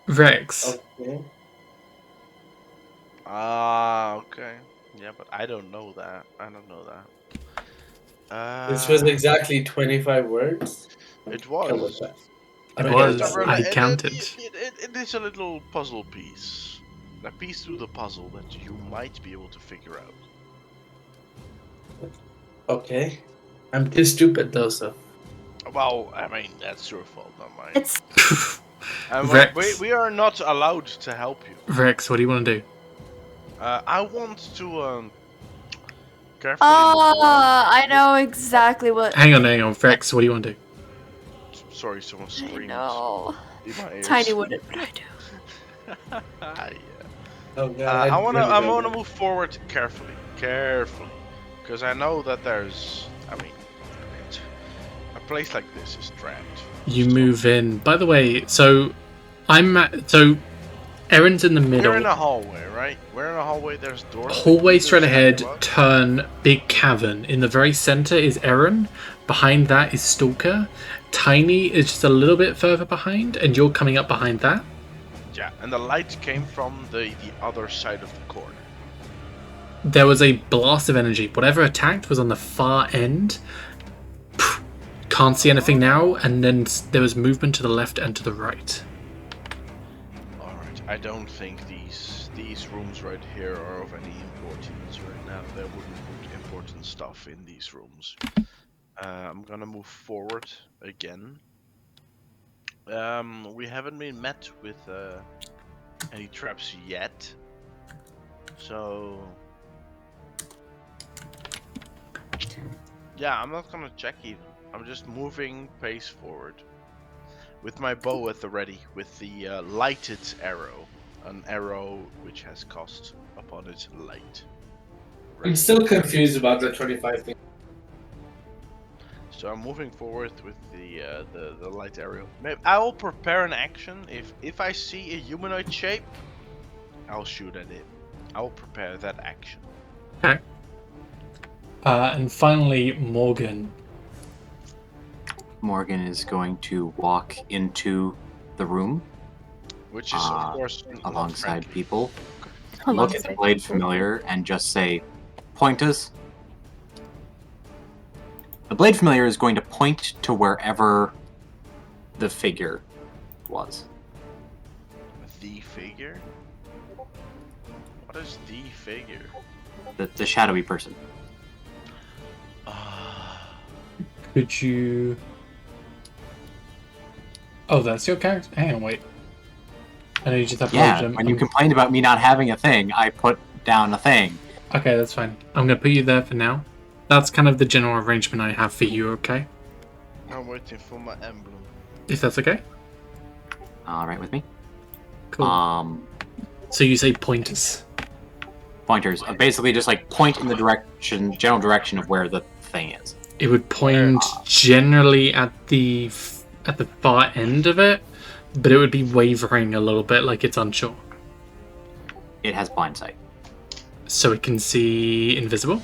A: Rex,
C: Okay.
D: Okay. Yeah, but I don't know that.
C: This was exactly 25 words.
D: It
C: Come with
D: was.
C: that.
A: It
C: don't
A: was.
C: know that.
A: I counted.
D: It is a little puzzle piece. A piece through the puzzle that you might be able to figure out.
C: Okay. I'm too stupid though, so.
D: Well, I mean, that's your fault, not mine.
F: It's
A: Rex.
D: We are not allowed to help you.
A: Rex, what do you want to do?
D: I want to carefully.
F: I know exactly what.
A: Hang on. Rex, what do you want to do?
D: Sorry, someone
F: I
D: screamed.
F: know.
D: In my ears.
F: Tiny wouldn't, but I do.
D: Yeah.
C: Oh, God,
D: I wanna
C: really
D: move forward carefully, because I know that there's. I mean, a place like this is trapped.
A: You move in. By the way, so Erin's in the middle.
D: We're in a hallway, right? We're in a hallway. There's doors.
A: Hallway straight ahead. Turn. Big cavern. In the very center is Erin. Behind that is Stalker. Tiny is just a little bit further behind, and you're coming up behind that.
D: Yeah, and the light came from the other side of the corner.
A: There was a blast of energy. Whatever attacked was on the far end. Can't see anything now, and then there was movement to the left and to the right.
D: Alright, I don't think these rooms right here are of any importance right now. There wouldn't be important stuff in these rooms. I'm gonna move forward again. We haven't been met with any traps yet, so yeah, I'm not gonna check even. I'm just moving pace forward with my bow at the ready, with the lighted arrow, an arrow which has cost upon it light.
C: I'm still confused about the 25 thing.
D: So I'm moving forward with the light arrow. Maybe I will prepare an action. If I see a humanoid shape, I'll shoot at it. I will prepare that action.
A: Okay. And finally, Morgan.
E: Morgan is going to walk into the room,
D: which is of course
E: alongside people. Look at the blade familiar and just say, "Point us." The blade familiar is going to point to wherever the figure was.
D: The figure? What is the figure?
E: The shadowy person.
A: Could you... Oh, that's your character? Hang on, wait. I know you just uploaded
E: Yeah,
A: him.
E: when you complained about me not having a thing, I put down a thing.
A: Okay, that's fine. I'm going to put you there for now. That's kind of the general arrangement I have for you, okay?
D: I'm waiting for my emblem.
A: If that's okay?
E: Alright with me.
A: Cool. So you say pointers.
E: Pointers. Basically just like point in the general direction of where the thing is.
A: It would point generally at the far end of it, but it would be wavering a little bit, like it's unsure.
E: It has blind sight.
A: So it can see invisible?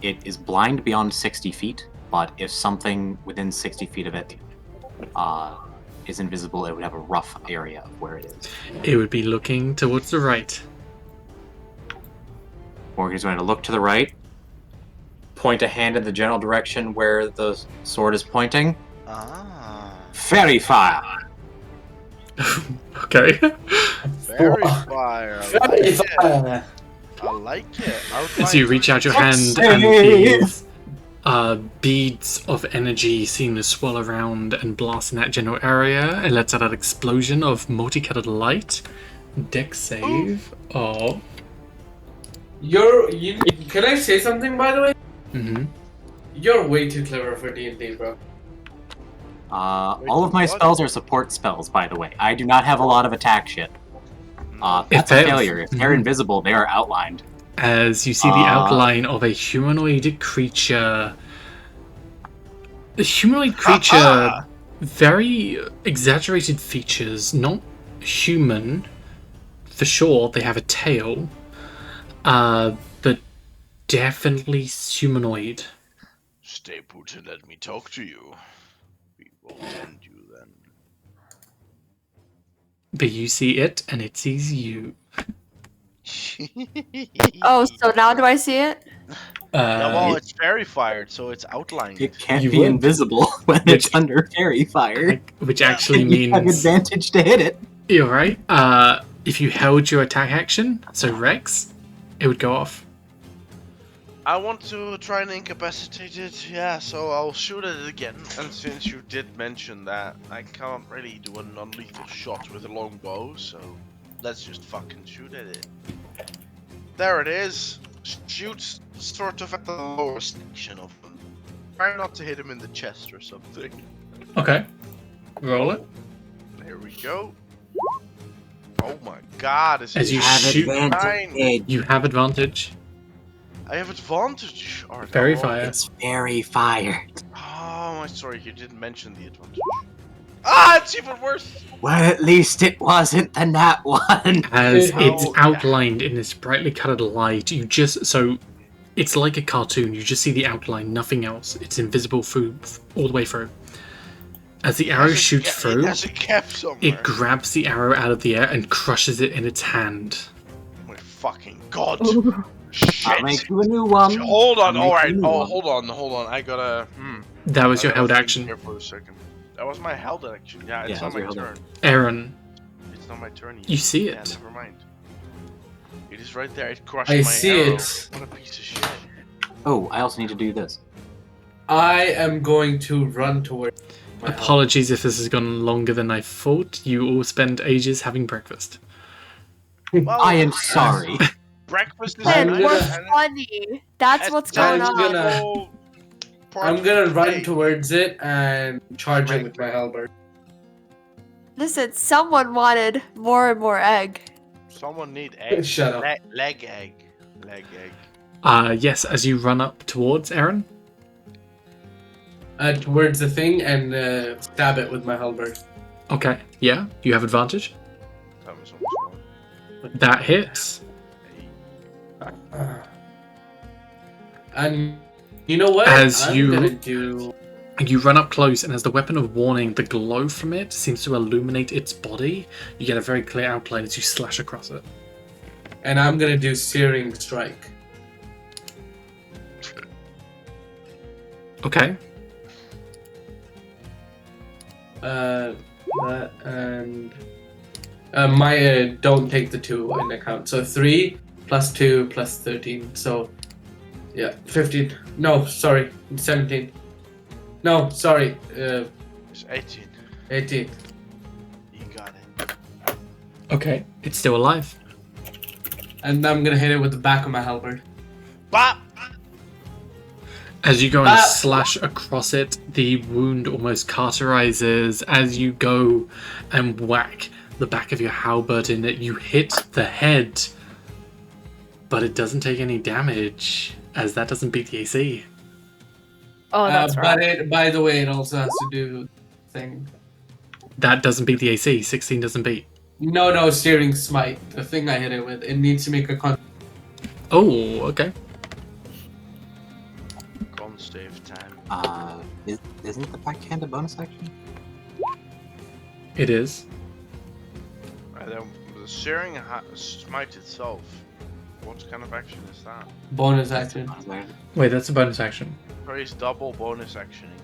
E: It is blind beyond 60 feet, but if something within 60 feet of it is invisible, it would have a rough area of where it is.
A: It would be looking towards the right.
E: Morgan's going to look to the right, point a hand in the general direction where the sword is pointing. Fairy fire!
A: Okay.
D: Fairy fire!
C: Fairy fire!
D: I like it.
A: So you reach out your hand and these beads of energy seem to swirl around and blast in that general area. It lets out an explosion of multicolored light. Dex save of...
C: Can I say something, by the way?
A: Mm-hmm.
C: You're way too clever for D&D, bro.
E: All of my spells are support spells, by the way. I do not have a lot of attack shit. That's a failure. If they're invisible, they are outlined.
A: As you see the outline of a humanoid creature. A humanoid creature, very exaggerated features, not human. For sure, they have a tail. But definitely humanoid.
D: Stay put and let me talk to you. We will tend you then.
A: But you see it, and it sees you.
F: Oh, so now do I see it?
D: Yeah, well, it's fairy fired, so it's outlined.
E: It can't be invisible when it's under fairy fire.
A: Which actually means...
E: You have advantage to hit it.
A: You're right. If you held your attack action, so Rex, it would go off.
D: I want to try and incapacitate it, yeah, so I'll shoot at it again. And since you did mention that, I can't really do a non-lethal shot with a longbow, so let's just fucking shoot at it. There it is. Shoots sort of at the lower section of him. Try not to hit him in the chest or something.
A: Okay. Roll it.
D: There we go. Oh my god, is
A: As
D: it
A: you
E: Have
A: shoot,
E: advantage.
A: you have advantage.
D: I have advantage. Alright,
A: Very
D: I'll-
A: fire.
E: It's very fired.
D: Oh, I'm sorry, you didn't mention the advantage. Ah, it's even worse!
E: Well, at least it wasn't the nat one.
A: As
C: Oh,
A: it's
D: yeah.
A: outlined in this brightly coloured light, you just so it's like a cartoon. You just see the outline, nothing else. It's invisible through all the way through. As the arrow shoots through,
D: It has a cap somewhere.
A: it grabs the arrow out of the air and crushes it in its hand.
D: Oh my fucking god.
E: I'll
D: Shit.
E: make you a new one.
D: Hold on,
E: I'll make
D: alright.
E: you a new
D: Oh,
E: one.
D: hold on. I gotta.
A: That was your
D: I
A: held
D: was
A: action.
D: Here for a second. That was my held action. Yeah, it's
E: Yeah,
D: not
E: that
D: my
E: was your
D: turn.
E: held
A: Aaron,
D: It's not my turn yet.
A: you see
D: Yeah,
A: it.
D: never mind. It is right there. It crushed
C: I
D: my
C: see
D: arrow.
C: it.
D: What a piece of shit.
E: Oh, I also need to do this.
C: I am going to run towards my house.
A: Apologies if this has gone longer than I thought. You all spend ages having breakfast.
D: Well,
E: I am sorry.
D: Breakfast is
C: I'm
F: Man,
C: gonna-
F: we're
D: nice. and
F: funny. That's what's going
C: I'm
F: on.
C: gonna-
D: part
C: I'm
D: of
C: gonna
D: the
C: run
D: day.
C: towards it and charge it with my halberd.
F: Listen, someone wanted more and more egg.
D: Someone need egg.
C: Shut up.
D: Leg egg. Leg egg.
A: Yes, as you run up towards Aaron.
C: Towards the thing and stab it with my halberd.
A: Okay, yeah, you have advantage.
D: That was almost one.
A: That hits.
D: Hey.
C: And you know what?
A: As
C: I'm
A: you-
C: gonna do.
A: You run up close, and as the weapon of warning, the glow from it seems to illuminate its body. You get a very clear outline as you slash across it.
C: And I'm gonna do searing strike.
A: Okay.
C: That and my don't take the 2 in account. So 3 plus 2 plus 13. So yeah, 15. No, sorry, 17. No, sorry,
D: It's 18.
C: 18.
D: You got it.
A: Okay. It's still alive.
C: And I'm gonna hit it with the back of my halberd.
D: Bop!
A: As you go and
C: Ah!
A: slash across it, the wound almost cauterizes. As you go and whack the back of your halberd in it, you hit the head. But it doesn't take any damage, as that doesn't beat the AC.
G: Oh, that's right.
C: But it, by the way, it also has to do thing.
A: That doesn't beat the AC. 16 doesn't beat.
C: No, searing smite. The thing I hit it with. It needs to make a con.
A: Oh, okay.
D: Con stave time.
E: Isn't the backhand a bonus action?
A: It is.
D: Right, then, the searing smite itself. What kind of action is that?
C: Bonus action.
A: Wait, that's a bonus action.
D: Praise double bonus actioning.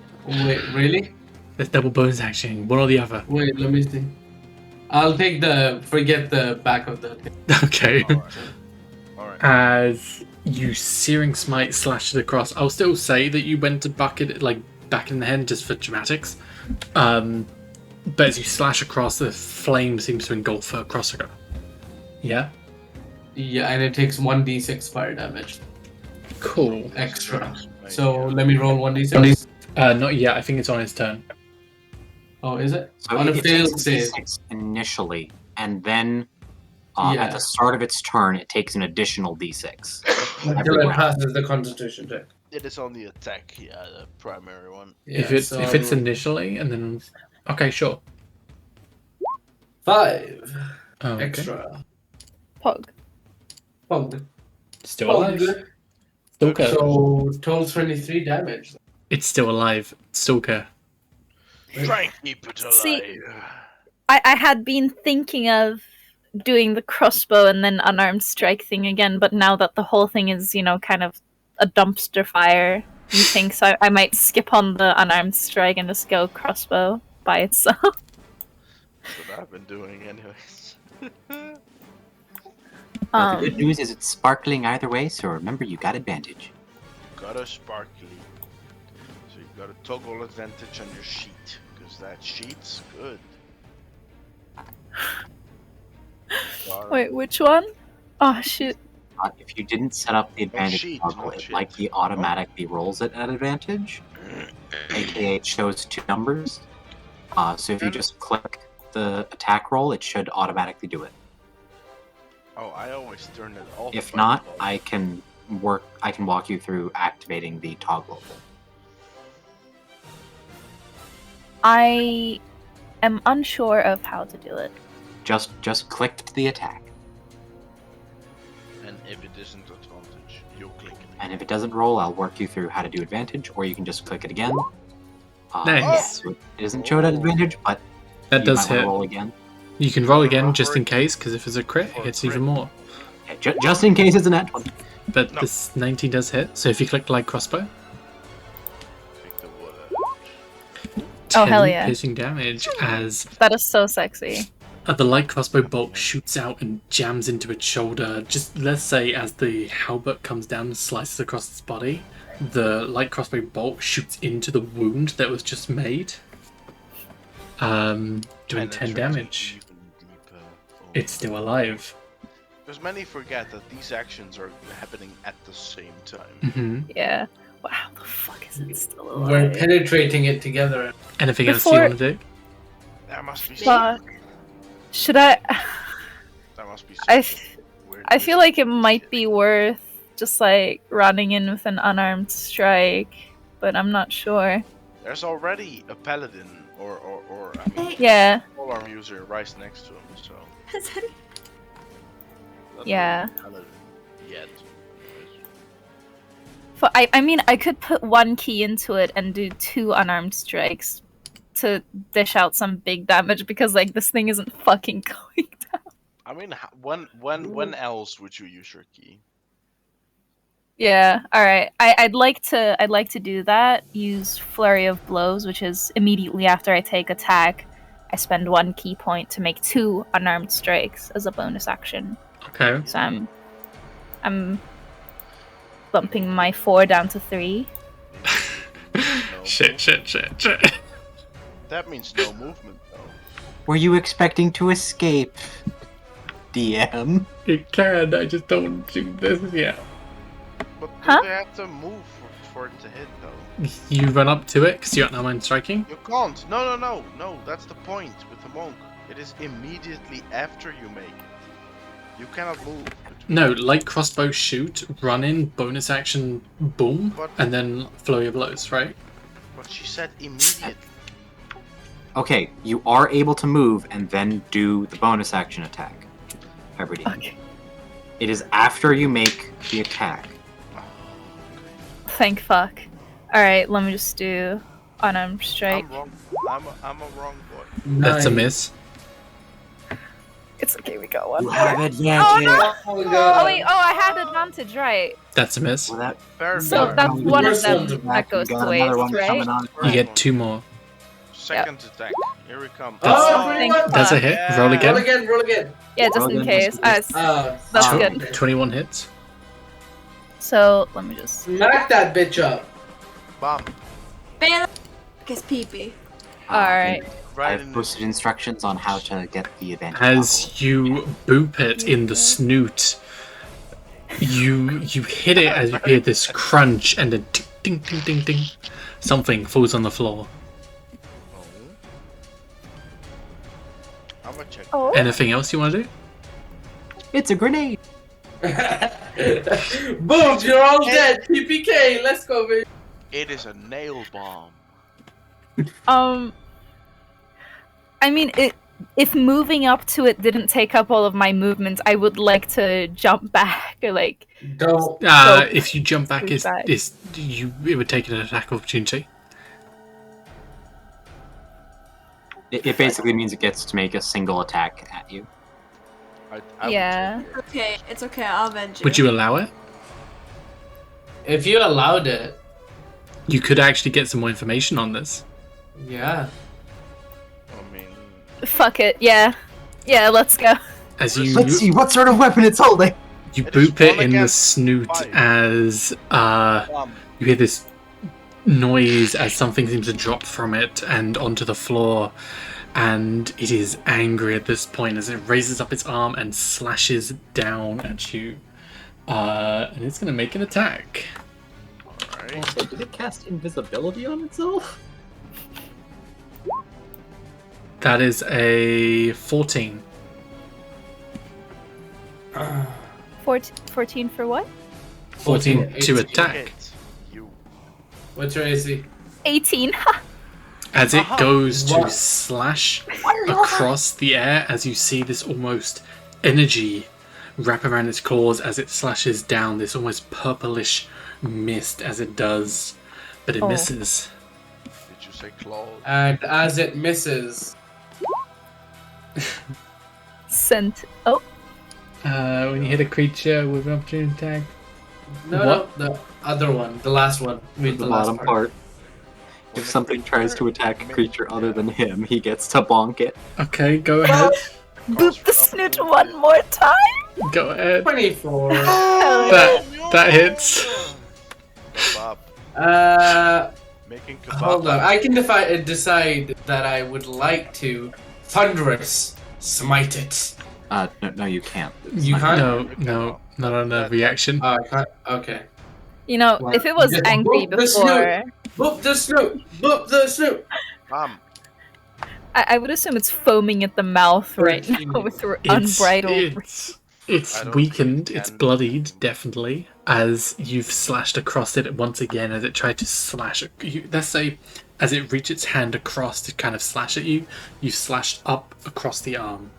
C: Wait, really?
A: That's double bonus action. One or the other.
C: Wait, let me see. I'll take the. Forget the back of the thing.
A: Okay.
D: Alright.
A: As you searing smite slashed it across, I'll still say that you went to bucket it like back in the head just for dramatics. But as you slash across, the flame seems to engulf her across her. Yeah.
C: Yeah, and it takes 1d6 fire damage
A: Cool.
C: extra. So let me roll 1d6.
A: Not yet. I think it's on his turn.
C: Oh, is it?
E: So
C: On a
E: it
C: failed
E: takes
C: save.
E: D6 initially, and then at
C: Yeah.
E: the start of its turn, it takes an additional D6.
C: Until it
E: round.
C: passes the Constitution check.
D: It is on the attack, yeah, the primary one.
C: Yeah,
A: if it's
C: so
A: if it's initially and then okay, sure.
C: 5
A: Oh, okay.
C: extra.
G: Pog.
C: Pog.
A: Still alive. Stalker.
C: So total 23 damage.
A: It's still alive. Stalker.
D: Try and keep it alive.
G: See- I had been thinking of doing the crossbow and then unarmed strike thing again, but now that the whole thing is, kind of a dumpster fire, you think so? I might skip on the unarmed strike and just go crossbow by itself.
D: That's what I've been doing anyways.
E: But the good news is it's sparkling either way, so remember you got advantage.
D: got a sparkly. So you got a toggle advantage on your sheet, because that sheet's good.
G: Wait, which one? Oh shit.
E: If you didn't set up the advantage
D: sheet,
E: toggle,
D: not
E: it
D: shit.
E: likely automatically rolls it at advantage, aka it shows 2 numbers. So if you just click the attack roll, it should automatically do it.
D: Oh, I always turn it off.
E: If
D: by
E: not,
D: default.
E: I can walk you through activating the toggle.
G: I am unsure of how to do it.
E: Just click the attack,
D: And if it isn't advantage, you click it.
E: and if it doesn't roll, I'll work you through how to do advantage, or you can just click it again.
A: Nice.
E: So it isn't showed at advantage, but
A: That
E: you
A: does
E: might wanna
A: hit.
E: roll again.
A: You can roll again just in case, because if it's a crit, it
D: For a
A: hits
D: crit.
A: even more.
E: Yeah, just in case it's a nat 20.
A: But
D: No.
A: this 19 does hit, so if you click light crossbow,
D: Pick the wood.
A: 10
G: Oh, hell yeah.
A: piercing damage as
G: That is so sexy.
A: the light crossbow bolt shoots out and jams into its shoulder. Just let's say as the halberd comes down and slices across its body, the light crossbow bolt shoots into the wound that was just made, doing 10
D: Penetrating
A: damage.
D: even deeper. Oh.
A: It's still alive.
D: Because many forget that these actions are happening at the same time.
A: Hmm.
G: Yeah. Wow, how the fuck is it still
C: We're
G: alive?
C: penetrating it together.
A: Anything else you
G: Before-
A: want to do?
D: That must be.
G: Fuck. Should I?
D: That must be.
G: I
D: some weird
G: I feel
D: music.
G: like it might be worth just like running in with an unarmed strike, but I'm not sure.
D: There's already a paladin, or I mean,
G: Yeah.
D: full arm user right next to him, so.
I: Is that
D: Not
G: Yeah.
D: really a paladin yet.
G: I mean, I could put 1 key into it and do 2 unarmed strikes to dish out some big damage because like this thing isn't fucking going down.
D: I mean, when else would you use your key?
G: Yeah. All right. I'd like to do that. Use flurry of blows, which is immediately after I take attack, I spend 1 key point to make 2 unarmed strikes as a bonus action.
A: Okay.
G: So I'm bumping my 4 down to 3.
D: No
A: Shit.
D: That means no movement, though.
E: Were you expecting to escape, DM?
A: It can, I just don't do this yet.
D: But do
G: Huh?
D: they have to move for it to hit, though?
A: You run up to it because you're not mind striking.
D: You can't. No. That's the point with the monk. It is immediately after you make it. You cannot move.
A: No, light crossbow shoot, run in, bonus action, boom,
D: But-
A: and then flurry of blows, right?
D: But she said immediately.
E: Okay, you are able to move and then do the bonus action attack. Everybody.
G: Okay.
E: It is after you make the attack.
D: Oh,
G: Thank fuck. All right. Let me just do unarmed
D: okay.
G: strike.
D: I'm wrong. I'm a wrong boy.
A: That's a miss.
G: It's okay. We got one.
E: You have
G: more.
E: advantage.
G: no!
C: Oh,
G: Oh wait. Oh, I had advantage, right?
A: That's a miss.
E: Well, that,
D: Fair
G: So
D: enough.
G: that's one of
C: First
G: them
C: one's a
G: that goes
E: you
G: to
E: got another
G: waste,
E: one
G: right?
E: coming on.
A: You get 2 more.
D: Second attack. Here we come.
C: Oh,
G: Thank
C: everyone!
A: That's a
G: fuck.
A: hit. Roll again.
C: Roll again.
G: Yeah, just
E: Well,
G: in
E: then
G: case.
E: just-
G: That's
C: Oh,
G: good.
A: 21 hits.
G: So let me just.
C: Smack that bitch up.
D: Bomb.
I: Kiss pee-pee.
G: All right.
D: Right
E: I've
D: in the
E: posted instructions on how to get the advantage.
A: As you boop it in the snoot, you hit it as you hear this crunch and then ding ding ding ding. Something falls on the floor.
D: Oh. I'm gonna check.
G: Oh.
A: Anything else you want to do?
E: It's a grenade.
C: Boom! You're all dead. PPK. Let's go, baby.
D: It is a nail bomb.
G: I mean, if moving up to it didn't take up all of my movements, I would like to jump back or like.
C: Don't.
A: If you jump back, it would take an attack opportunity.
E: It basically means it gets to make a single attack at you.
D: I would
G: Yeah.
D: check it.
I: Okay, it's okay. I'll avenge you.
A: Would you allow it?
C: If you allowed it,
A: You could actually get some more information on this.
C: yeah.
D: I mean,
G: Fuck it. Yeah. Yeah. Let's go.
A: As
E: Let's see what sort of weapon it's holding.
A: you
D: It is
A: boop it
D: one
A: in the
D: against
A: snoot
D: 5.
A: as
D: bomb.
A: You hear this noise as something seems to drop from it and onto the floor, and it is angry at this point as it raises up its arm and slashes down at you. And it's going to make an attack.
D: Alright.
E: Also, did it cast invisibility on itself?
A: That is a 14.
G: 14 for what?
A: 14 to
C: 18.
A: attack.
D: Hit. You.
C: What's your AC?
G: 18.
A: As it goes to
C: What?
A: slash across the air, as you see this almost energy wrap around its claws as it slashes down, this almost purplish mist as it does, but it
G: Oh.
A: misses.
D: Did you say claws?
C: And as it misses,
G: Sent. Oh,
A: When you hit a creature with an opportunity attack.
C: no, the other one, the last one. Read
E: The
C: the last
E: bottom
C: part.
E: part. If something tries to attack a creature other than him, he gets to bonk it.
A: Okay, go ahead.
G: boop the snoot one more time.
A: Go ahead.
C: 24.
A: That hits.
D: Kebab. Making kebab.
C: Hold on, I can decide that I would like to thunderous smite it.
E: No, you can't.
C: You can't?
A: No, not on a reaction.
C: Oh, I can't. Okay.
G: You know,
C: Well,
G: if it was
C: just
G: angry
C: boop the
G: before,
C: Boop the snoot! Boop the snoot!
G: I would assume it's foaming at the mouth right now with unbridled.
A: It's
D: I don't
A: weakened,
D: think it
A: it's
D: can.
A: bloodied, definitely, as you've slashed across it once again as it tried to slash. Let's say, as it reached its hand across to kind of slash at you, you slashed up across the arm.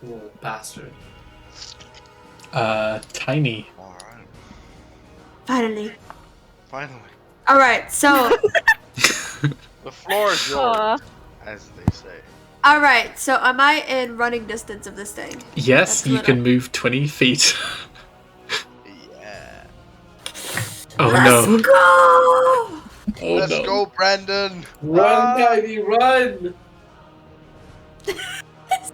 C: Oh, bastard.
A: Tiny.
D: Alright.
I: Finally.
D: Finally.
I: Alright, so
D: The floor is yours, as they say.
I: alright, so am I in running distance of this thing?
A: Yes,
I: That's
A: you
I: what
A: can move 20 feet.
D: Yeah.
A: Oh
I: Let's
A: no.
I: go!
A: Oh
D: Let's
A: no.
D: go, Brandon!
C: Run, Tiny, run!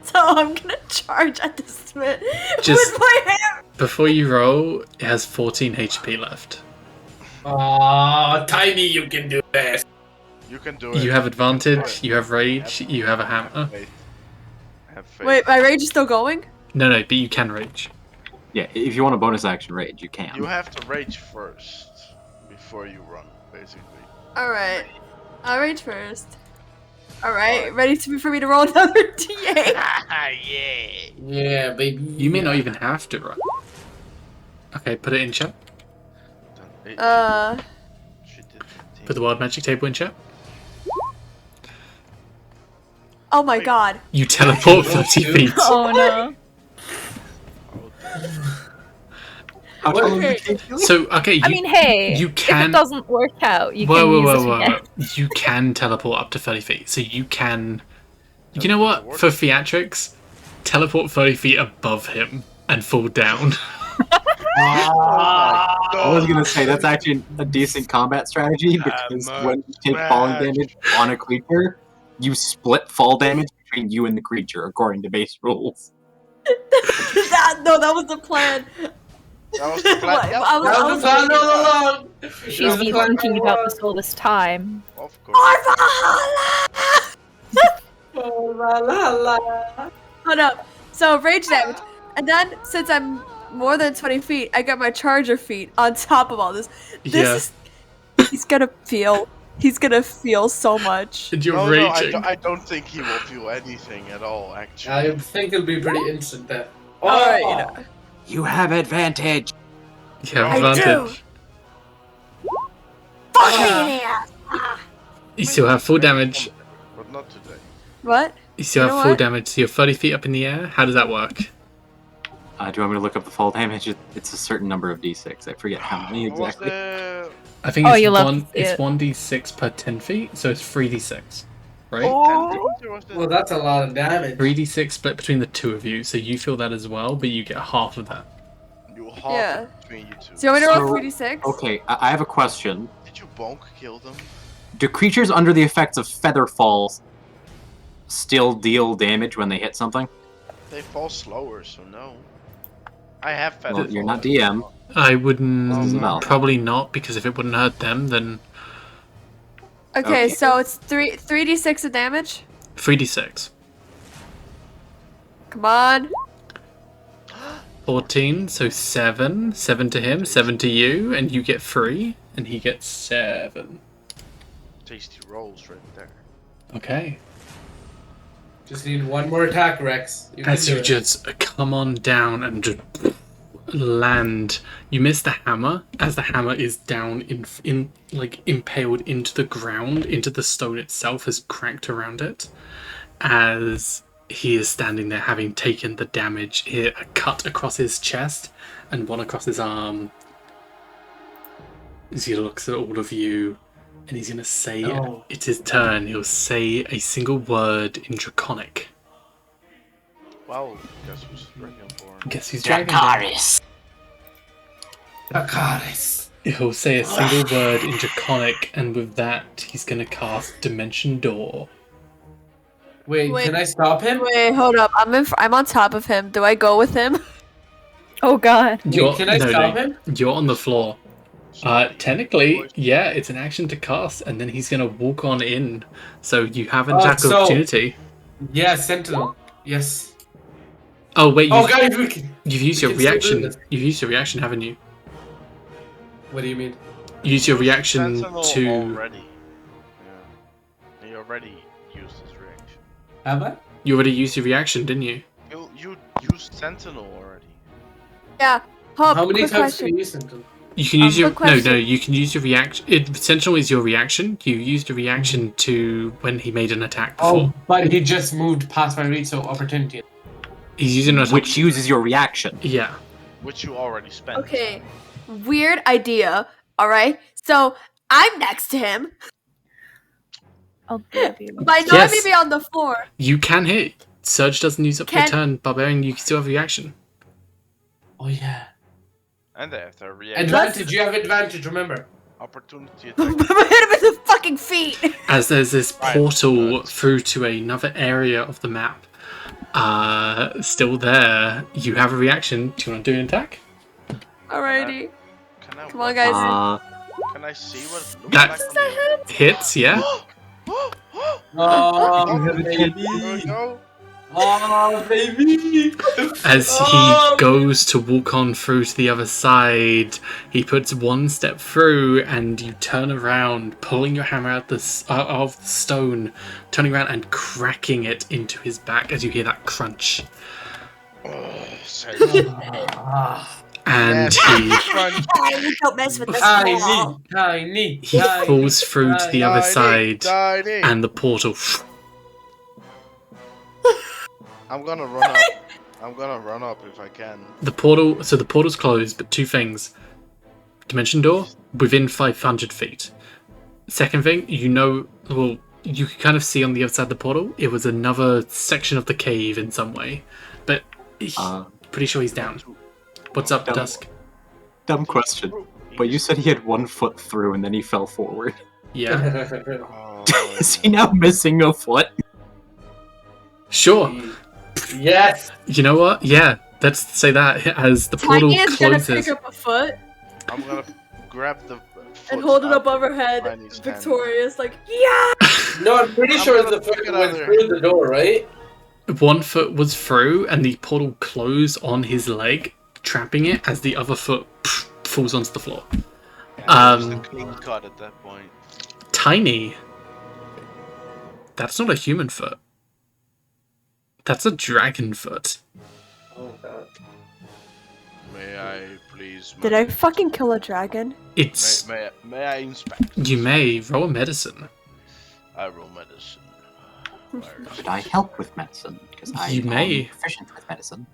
I: So I'm gonna charge at this bit
A: Just-
I: with my hammer.
A: Before you roll, it has 14 HP left.
C: Aw, Tiny, you can do this!
D: You can do it.
A: You have advantage, you have rage, you have a hammer.
D: Faith. Have faith.
F: Wait, my rage is still going?
A: No, but you can rage.
E: Yeah, if you want a bonus action rage, you can.
D: You have to rage first before you run, basically.
F: Alright. I'll rage first. Alright, ready for me to roll another D8?
D: Yeah.
C: Yeah, baby.
A: You may not even have to run. Okay, put it in chat.
D: She did 15.
A: Put the wild magic table in chat.
F: Oh my god.
A: You teleport 30 feet.
G: Oh no.
E: How
C: What?
E: tall are you?
A: So, okay, you,
G: I mean, hey,
A: you
G: if
A: can.
G: it doesn't work out, you
A: whoa,
G: can
A: whoa,
G: use
A: whoa,
G: it
A: whoa.
G: again.
A: You can teleport up to 30 feet. So you can. You know what? For theatrics, teleport 30 feet above him and fall down.
E: I was gonna say that's actually a decent combat strategy because when you take falling damage on a creature, you split fall damage between you and the creature according to base rules.
F: that was the plan.
D: That was the plan.
F: What?
D: Yep,
F: I was-
C: That was the plan all along!
G: She's been thinking about this all this time.
D: of course.
C: Oh, la la la.
F: Hold up. So rage damage. And then since I'm more than 20 feet, I got my charger feet on top of all this.
A: Yeah.
F: He's gonna feel so much.
A: And you're
D: No,
A: raging.
D: I don't think he will feel anything at all, actually.
C: I think it'll be pretty instant then.
F: Alright, you know.
E: You have advantage.
A: You have
I: I do.
A: advantage.
I: Fuck me in the ass!
A: You still have full damage.
D: But not today.
F: What?
A: You still
F: You
A: have
F: know
A: full
F: what?
A: damage. So you're 30 feet up in the air. How does that work?
E: Do you want me to look up the fall damage? It's a certain number of d6. I forget how many
D: What was
E: exactly.
D: the...
A: I think
G: Oh,
A: it's
G: you'll have
A: one.
G: to see
A: It's
G: it.
A: 1d6 per 10 feet, so it's 3d6, right?
G: Oh.
C: Well, that's a lot of damage.
A: 3d6 split between the two of you, so you feel that as well, but you get half of that.
D: You half
F: Yeah.
D: it between you two.
F: So you want me to roll
E: So-
F: 3d6?
E: Okay, I have a question.
D: Did you bonk kill them?
E: Do creatures under the effects of feather falls still deal damage when they hit something?
D: They fall slower, so no. I have feather
E: Well, you're
D: fall.
E: not DM.
A: I wouldn't.
E: No.
A: Probably not, because if it wouldn't hurt them, then
F: Okay,
E: Okay.
F: so it's 3d6 of damage.
A: 3d6.
F: Come on.
A: 14, so 7. 7 to him, 7 to you, and you get 3, and he gets 7.
D: Tasty rolls right there.
A: Okay.
C: Just need one more attack, Rex. You can
A: As
C: do
A: you
C: it.
A: just come on down and just land, you miss the hammer as the hammer is down in like impaled into the ground, into the stone itself has cracked around it. As he is standing there, having taken the damage, a cut across his chest and one across his arm. As he looks at all of you, and he's gonna say,
C: Oh.
A: it's his turn. He'll say a single word in Draconic.
D: Well, guess who's Dragonborn?
A: Guess who's Dragonborn?
H: Dracaris.
C: Dracaris.
A: He'll say a single word in Draconic, and with that, he's gonna cast Dimension Door.
C: Wait,
F: Wait.
C: can I stop him?
F: Wait, hold up. I'm on top of him. Do I go with him?
G: Oh god.
C: Wait, can I stop him?
A: You're on the floor. Technically, yeah, it's an action to cast, and then he's gonna walk on in. So you have an attack
C: so-
A: opportunity.
C: Yeah, Sentinel. Yes.
A: Oh wait,
C: Oh, guys, we can.
A: you've used
C: we
A: your
C: can still do
A: reaction.
C: this.
A: You've used your reaction, haven't you?
C: What do you mean?
A: You used your reaction
D: Sentinel
A: to.
D: already. Yeah. He already used his reaction.
C: Have I?
A: You already used your reaction, didn't you?
D: You used Sentinel already.
F: Yeah. Hope,
C: How many
F: quick
C: times
F: question.
C: can you use Sentinel?
A: You can use your
F: quick question.
A: no. You can use your reaction. Sentinel is your reaction. You used a reaction to when he made an attack before.
C: Oh, but he just moved past my reach, so opportunity.
A: He's using an attack.
E: Which uses your reaction.
A: Yeah.
D: Which you already spent.
F: Okay. Weird idea. Alright. So I'm next to him.
G: I'll grab you.
F: By not
A: Yes.
F: maybe on the floor.
A: You can hit. Surge doesn't use up your
F: Can-
A: turn. Barbarian, you can still have reaction.
C: Oh yeah.
D: And after a reaction.
C: Advantage. You have advantage. Remember.
D: Opportunity attack.
F: I'm hit him in the fucking feet.
A: As there's this
D: Right.
A: portal through to another area of the map. Still there. You have a reaction. Do you want to do an attack?
F: Alrighty.
D: Can I,
F: Come on, guys.
D: Can I see what it looks
A: That-
D: like? from here?
A: Hits, yeah.
C: Oh,
D: There we
C: baby.
D: go.
C: Oh, baby.
A: As
C: Oh.
A: he goes to walk on through to the other side, he puts one step through, and you turn around, pulling your hammer out of the stone, turning around and cracking it into his back as you hear that crunch.
C: Ah,
A: And
D: Yes.
I: Hey, don't mess with this
C: tiny,
I: wall.
C: tiny.
A: he
C: tiny,
A: falls through to the other side,
D: Tiny.
A: and the portal.
D: I'm gonna run up. I'm gonna run up if I can.
A: The portal's closed, but two things. Dimension door, within 500 feet. Second thing, you can kind of see on the other side of the portal, it was another section of the cave in some way. But pretty sure he's down. What's up,
E: Dumb.
A: Dusk?
E: Dumb question. But you said he had 1 foot through and then he fell forward.
A: Yeah.
D: Oh,
E: Is he now missing a foot?
A: Sure.
C: Yes.
A: You know what? Yeah, let's say that as the portal
F: Tiny is gonna
A: closes.
F: pick up a foot
D: I'm gonna grab the
F: and
D: foot
F: hold it
D: out
F: up
D: of
F: overhead,
D: Tiny's hand.
F: victorious, like, yeah!
C: No, I'm pretty
D: I'm
C: sure
D: gonna
C: the foot
D: pick it
C: went
D: out
C: through the door, right?
A: 1 foot was through, and the portal closed on his leg, trapping it as the other foot falls onto the floor.
D: Yeah, just a clean cut at that point.
A: Tiny. That's not a human foot. That's a dragon foot.
C: Oh god.
D: May I please?
F: Did I fucking kill a dragon?
A: It's
D: May I inspect?
A: you may roll a medicine.
D: I roll medicine. Where's-
E: Could I help with medicine? Because I
A: You may.
E: am proficient with medicine.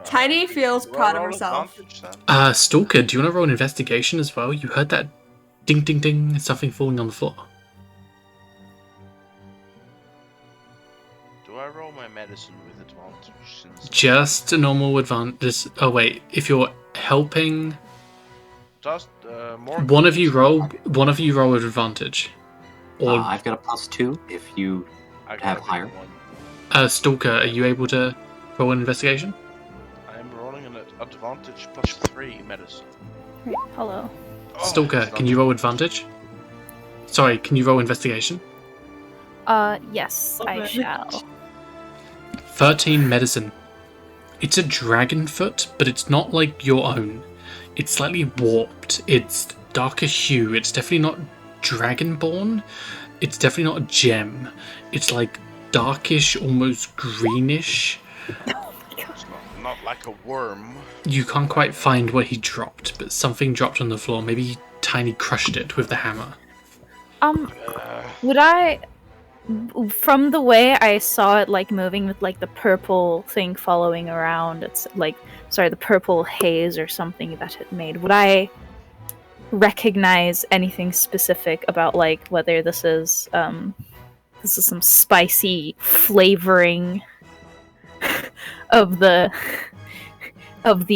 F: Tiny feels
D: do I
F: proud of
D: roll
F: herself.
D: advantage then?
A: Stalker, do you want to roll an investigation as well? You heard that ding ding ding, something falling on the floor.
D: Do I roll my medicine with advantage? Since
A: Just a normal advantage. Oh wait, if you're helping,
D: just more.
A: one of you roll with advantage. Or
E: I've got a +2 if you
D: I
E: have
D: got a
E: higher.
D: one.
A: Stalker, are you able to roll an investigation?
D: I'm rolling an. advantage +3 medicine.
G: Right, hello.
D: Oh,
A: Stalker,
D: it's
A: can
D: not-
A: you roll advantage? Sorry, can you roll investigation?
G: Yes, I shall.
A: 13 medicine. It's a dragon foot, but it's not like your own. It's slightly warped. It's darker hue. It's definitely not dragonborn. It's definitely not a gem. It's like darkish, almost greenish.
D: It's not like a worm.
A: You can't quite find where he dropped, but something dropped on the floor. Maybe Tiny crushed it with the hammer.
G: Would I, from the way I saw it, like moving with like the purple thing following around, it's like, sorry, the purple haze or something that it made, would I recognize anything specific about like whether this is some spicy flavoring of the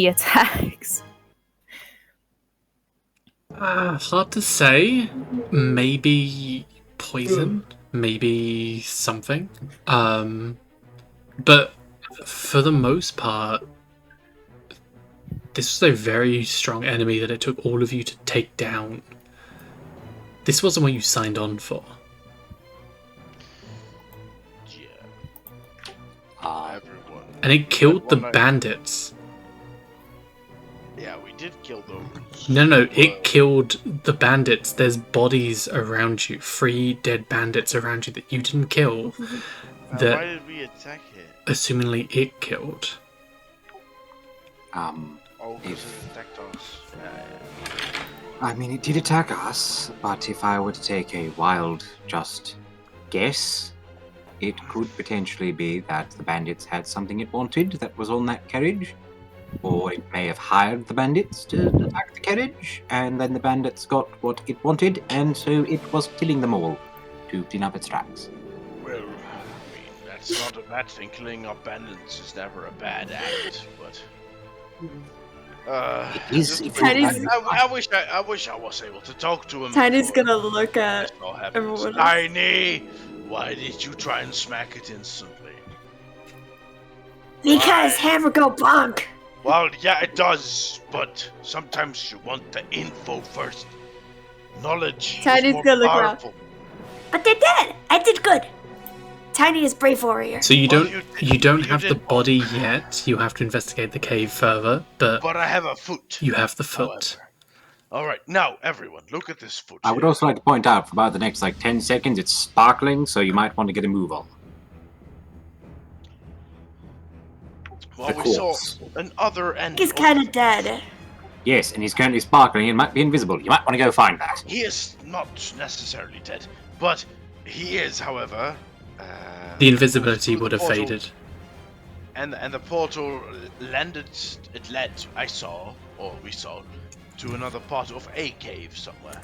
G: attacks?
A: Hard to say. Maybe poison. Maybe something. But for the most part, this was a very strong enemy that it took all of you to take down. This wasn't what you signed on for.
D: Yeah. Everyone.
A: And it killed the
D: Everyone I-
A: bandits.
D: Yeah, we did kill them.
A: No, it killed the bandits. There's bodies around you. 3 dead bandits around you that you didn't kill.
D: Why
A: That,
D: did we attack it?
A: assumingly, it killed.
D: Oh, because it attacked us. Yeah.
E: I mean, it did attack us, but if I were to take a wild, just guess, it could potentially be that the bandits had something it wanted that was on that carriage. Or it may have hired the bandits to attack the carriage, and then the bandits got what it wanted, and so it was killing them all to clean up its tracks.
D: Well, I mean, that's not a bad thing. Killing our bandits is never a bad act, but.
E: It is.
D: I wish I was able to talk to him.
F: Tiny's
D: before
F: gonna look at
D: this all happens.
F: everyone else.
D: Tiny, why did you try and smack it instantly?
I: Because
D: Why?
I: hammer go bonk.
D: Well, yeah, it does, but sometimes you want the info first. Knowledge
F: Tiny's
D: is more
F: gonna look around.
D: powerful.
I: But they did. I did good. Tiny is brave warrior.
A: So you
D: Well,
A: don't
D: you
A: you don't
D: you
A: have the
D: did-
A: body yet. You have to investigate the cave further, but
D: But I have a foot.
A: you have the foot.
D: All right, now everyone, look at this foot.
E: I would
D: here.
E: also like to point out, for about the next 10 seconds, it's sparkling, so you might want to get a move on.
D: Well,
E: the
D: we saw
E: corpse.
D: another end.
I: He's kind of dead.
E: Yes, and he's currently sparkling and might be invisible. You might want to go find that.
D: He is not necessarily dead, but he is, however.
A: The invisibility would have
D: portal-
A: faded.
D: And the portal landed. It led. We saw, to another part of a cave somewhere.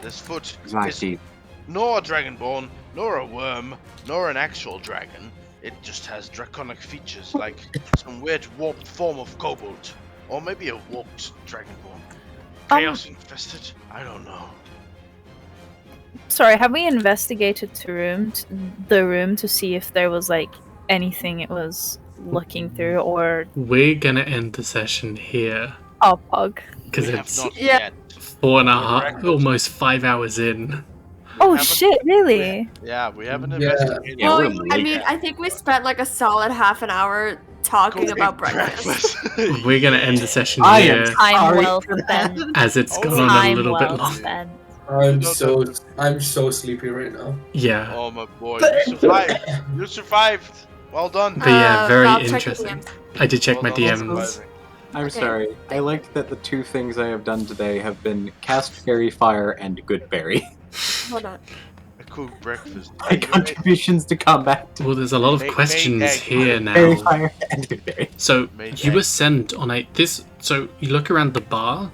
D: This foot
E: It's like
D: is
E: the
D: nor a dragonborn, nor a worm, nor an actual dragon. It just has draconic features, like some weird warped form of kobold, or maybe a warped dragonborn. Chaos infested? I don't know.
G: Sorry, have we investigated the room to see if there was like anything it was looking through, or
A: We're gonna end the session here
G: pug?
A: because
D: We have
A: it's
D: not
F: Yeah.
D: yet.
A: 4.5, almost 5 hours in.
G: Oh
D: haven't-
G: shit! Really?
D: Yeah, we haven't
C: Yeah.
D: investigated.
E: Yeah,
F: Well,
E: we're
F: I
E: late.
F: mean, I think we spent like a solid half an hour talking
D: Go
F: about
D: eat
F: breakfast.
A: We're gonna end the session
E: I am
A: here
G: Time
E: Sorry.
G: well spent.
A: as it's
D: Oh,
A: gone on a
G: Time
A: little
G: well
A: bit long.
G: spent.
C: I'm so sleepy right now.
A: Yeah,
D: Oh my boy, you survived! You survived! Well done!
A: but yeah, very
F: Rob, check your
A: interesting.
F: DMs.
A: I did check
D: Well
A: my
D: done on
A: DMs.
D: surviving.
E: I'm
F: Okay.
E: sorry. I like that the two things I have done today have been cast fairy fire and good berry.
F: Hold on.
D: A cooked breakfast.
E: My contributions to combat.
A: Well, there's a lot of
D: Make-
A: questions
D: make
A: here
E: Fairy
A: now.
E: fire and good berry.
A: So
D: Made
A: you were
D: egg.
A: sent on So you look around the bar.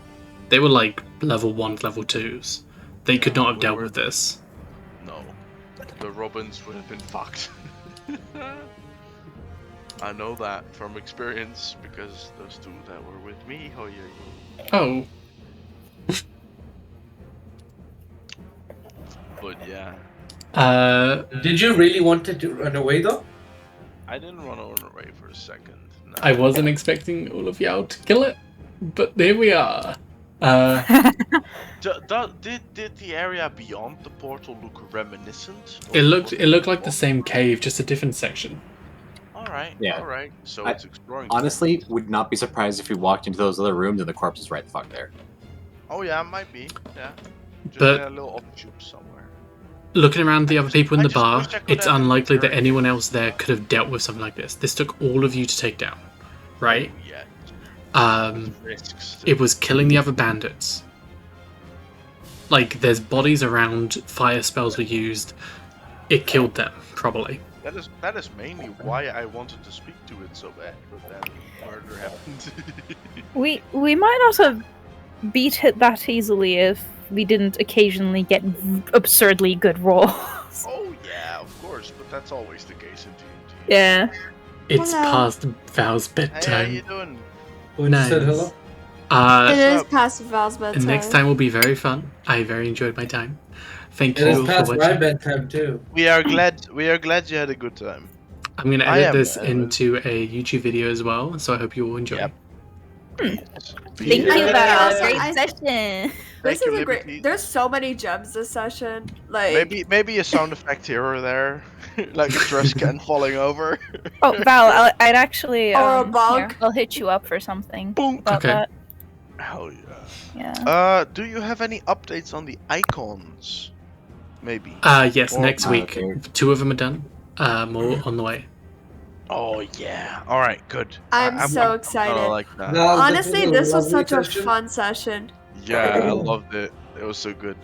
A: They were like level 1s, level 2s. They could not have
D: we
A: dealt
D: were-
A: with this.
D: No. The Robins would have been fucked. I know that from experience because those two that were with me. Oh yeah.
A: Oh,
D: But yeah,
A: uh,
C: Did you really want it to run away though?
D: I didn't want to run away for a second. No.
A: I wasn't expecting all of y'all to kill it, but here we are.
D: Did the area beyond the portal look reminiscent?
A: It looked like the same cave, just a different section.
D: Alright,
E: Yeah.
D: alright. So it's exploring.
E: Honestly, would not be surprised if we walked into those other rooms and the corpse is right the fuck there.
D: Oh yeah, it might be. Yeah. Just
A: But-
D: in a little offshoot somewhere.
A: Looking around the other people in
D: I
A: the
D: just
A: bar,
D: wish I could
A: it's
D: have
A: unlikely that
D: encouraged
A: anyone else there could have dealt with something like this. This took all of you to take down, right?
D: Yeah. Risks.
A: It was killing the other bandits. Like, there's bodies around, fire spells were used. It killed them, probably.
D: That is mainly why I wanted to speak to it so bad, but then murder happened.
G: We might not have beat it that easily if we didn't occasionally get absurdly good rolls.
D: Oh yeah, of course, but that's always the case in D&D.
G: Yeah.
A: It's
I: Hello.
A: past Val's
D: Hey, how you
A: bedtime.
D: doing?
C: When you said hello?
I: It is
D: up?
I: past Val's bedtime.
A: And next time will be very fun. I very enjoyed my time. Thank
C: It
A: you
C: is
A: all for
C: past my
A: watching.
C: bedtime too.
D: We are glad you had a good time.
A: I'm going to
D: I
A: edit
D: am,
A: this
D: uh,
A: into a YouTube video as well, so I hope you all enjoy.
D: Yep.
G: Thank you,
C: Yeah.
G: Val. Great
I: I-
G: session.
I: This
D: Thank you,
I: is a
D: Liberty.
I: great. There's so many gems this session. Like
D: Maybe a sound effect here or there, like a trash can falling over.
G: Oh, Val, I'd actually.
I: Or a bug.
G: Here, I'll hit you up for something.
D: Boom.
G: About
A: Okay.
G: that.
D: Hell yeah.
G: Yeah.
D: Do you have any updates on the icons? Maybe.
A: Yes,
D: Or-
A: next week.
E: okay.
A: 2 of them are done. More on the way.
D: Oh yeah. All right. Good.
I: I'm so
D: kinda
I: excited.
D: like that.
C: No,
I: honestly, this was
C: lovely
I: such a
C: session.
I: fun session.
D: Yeah, I loved it. It was so good.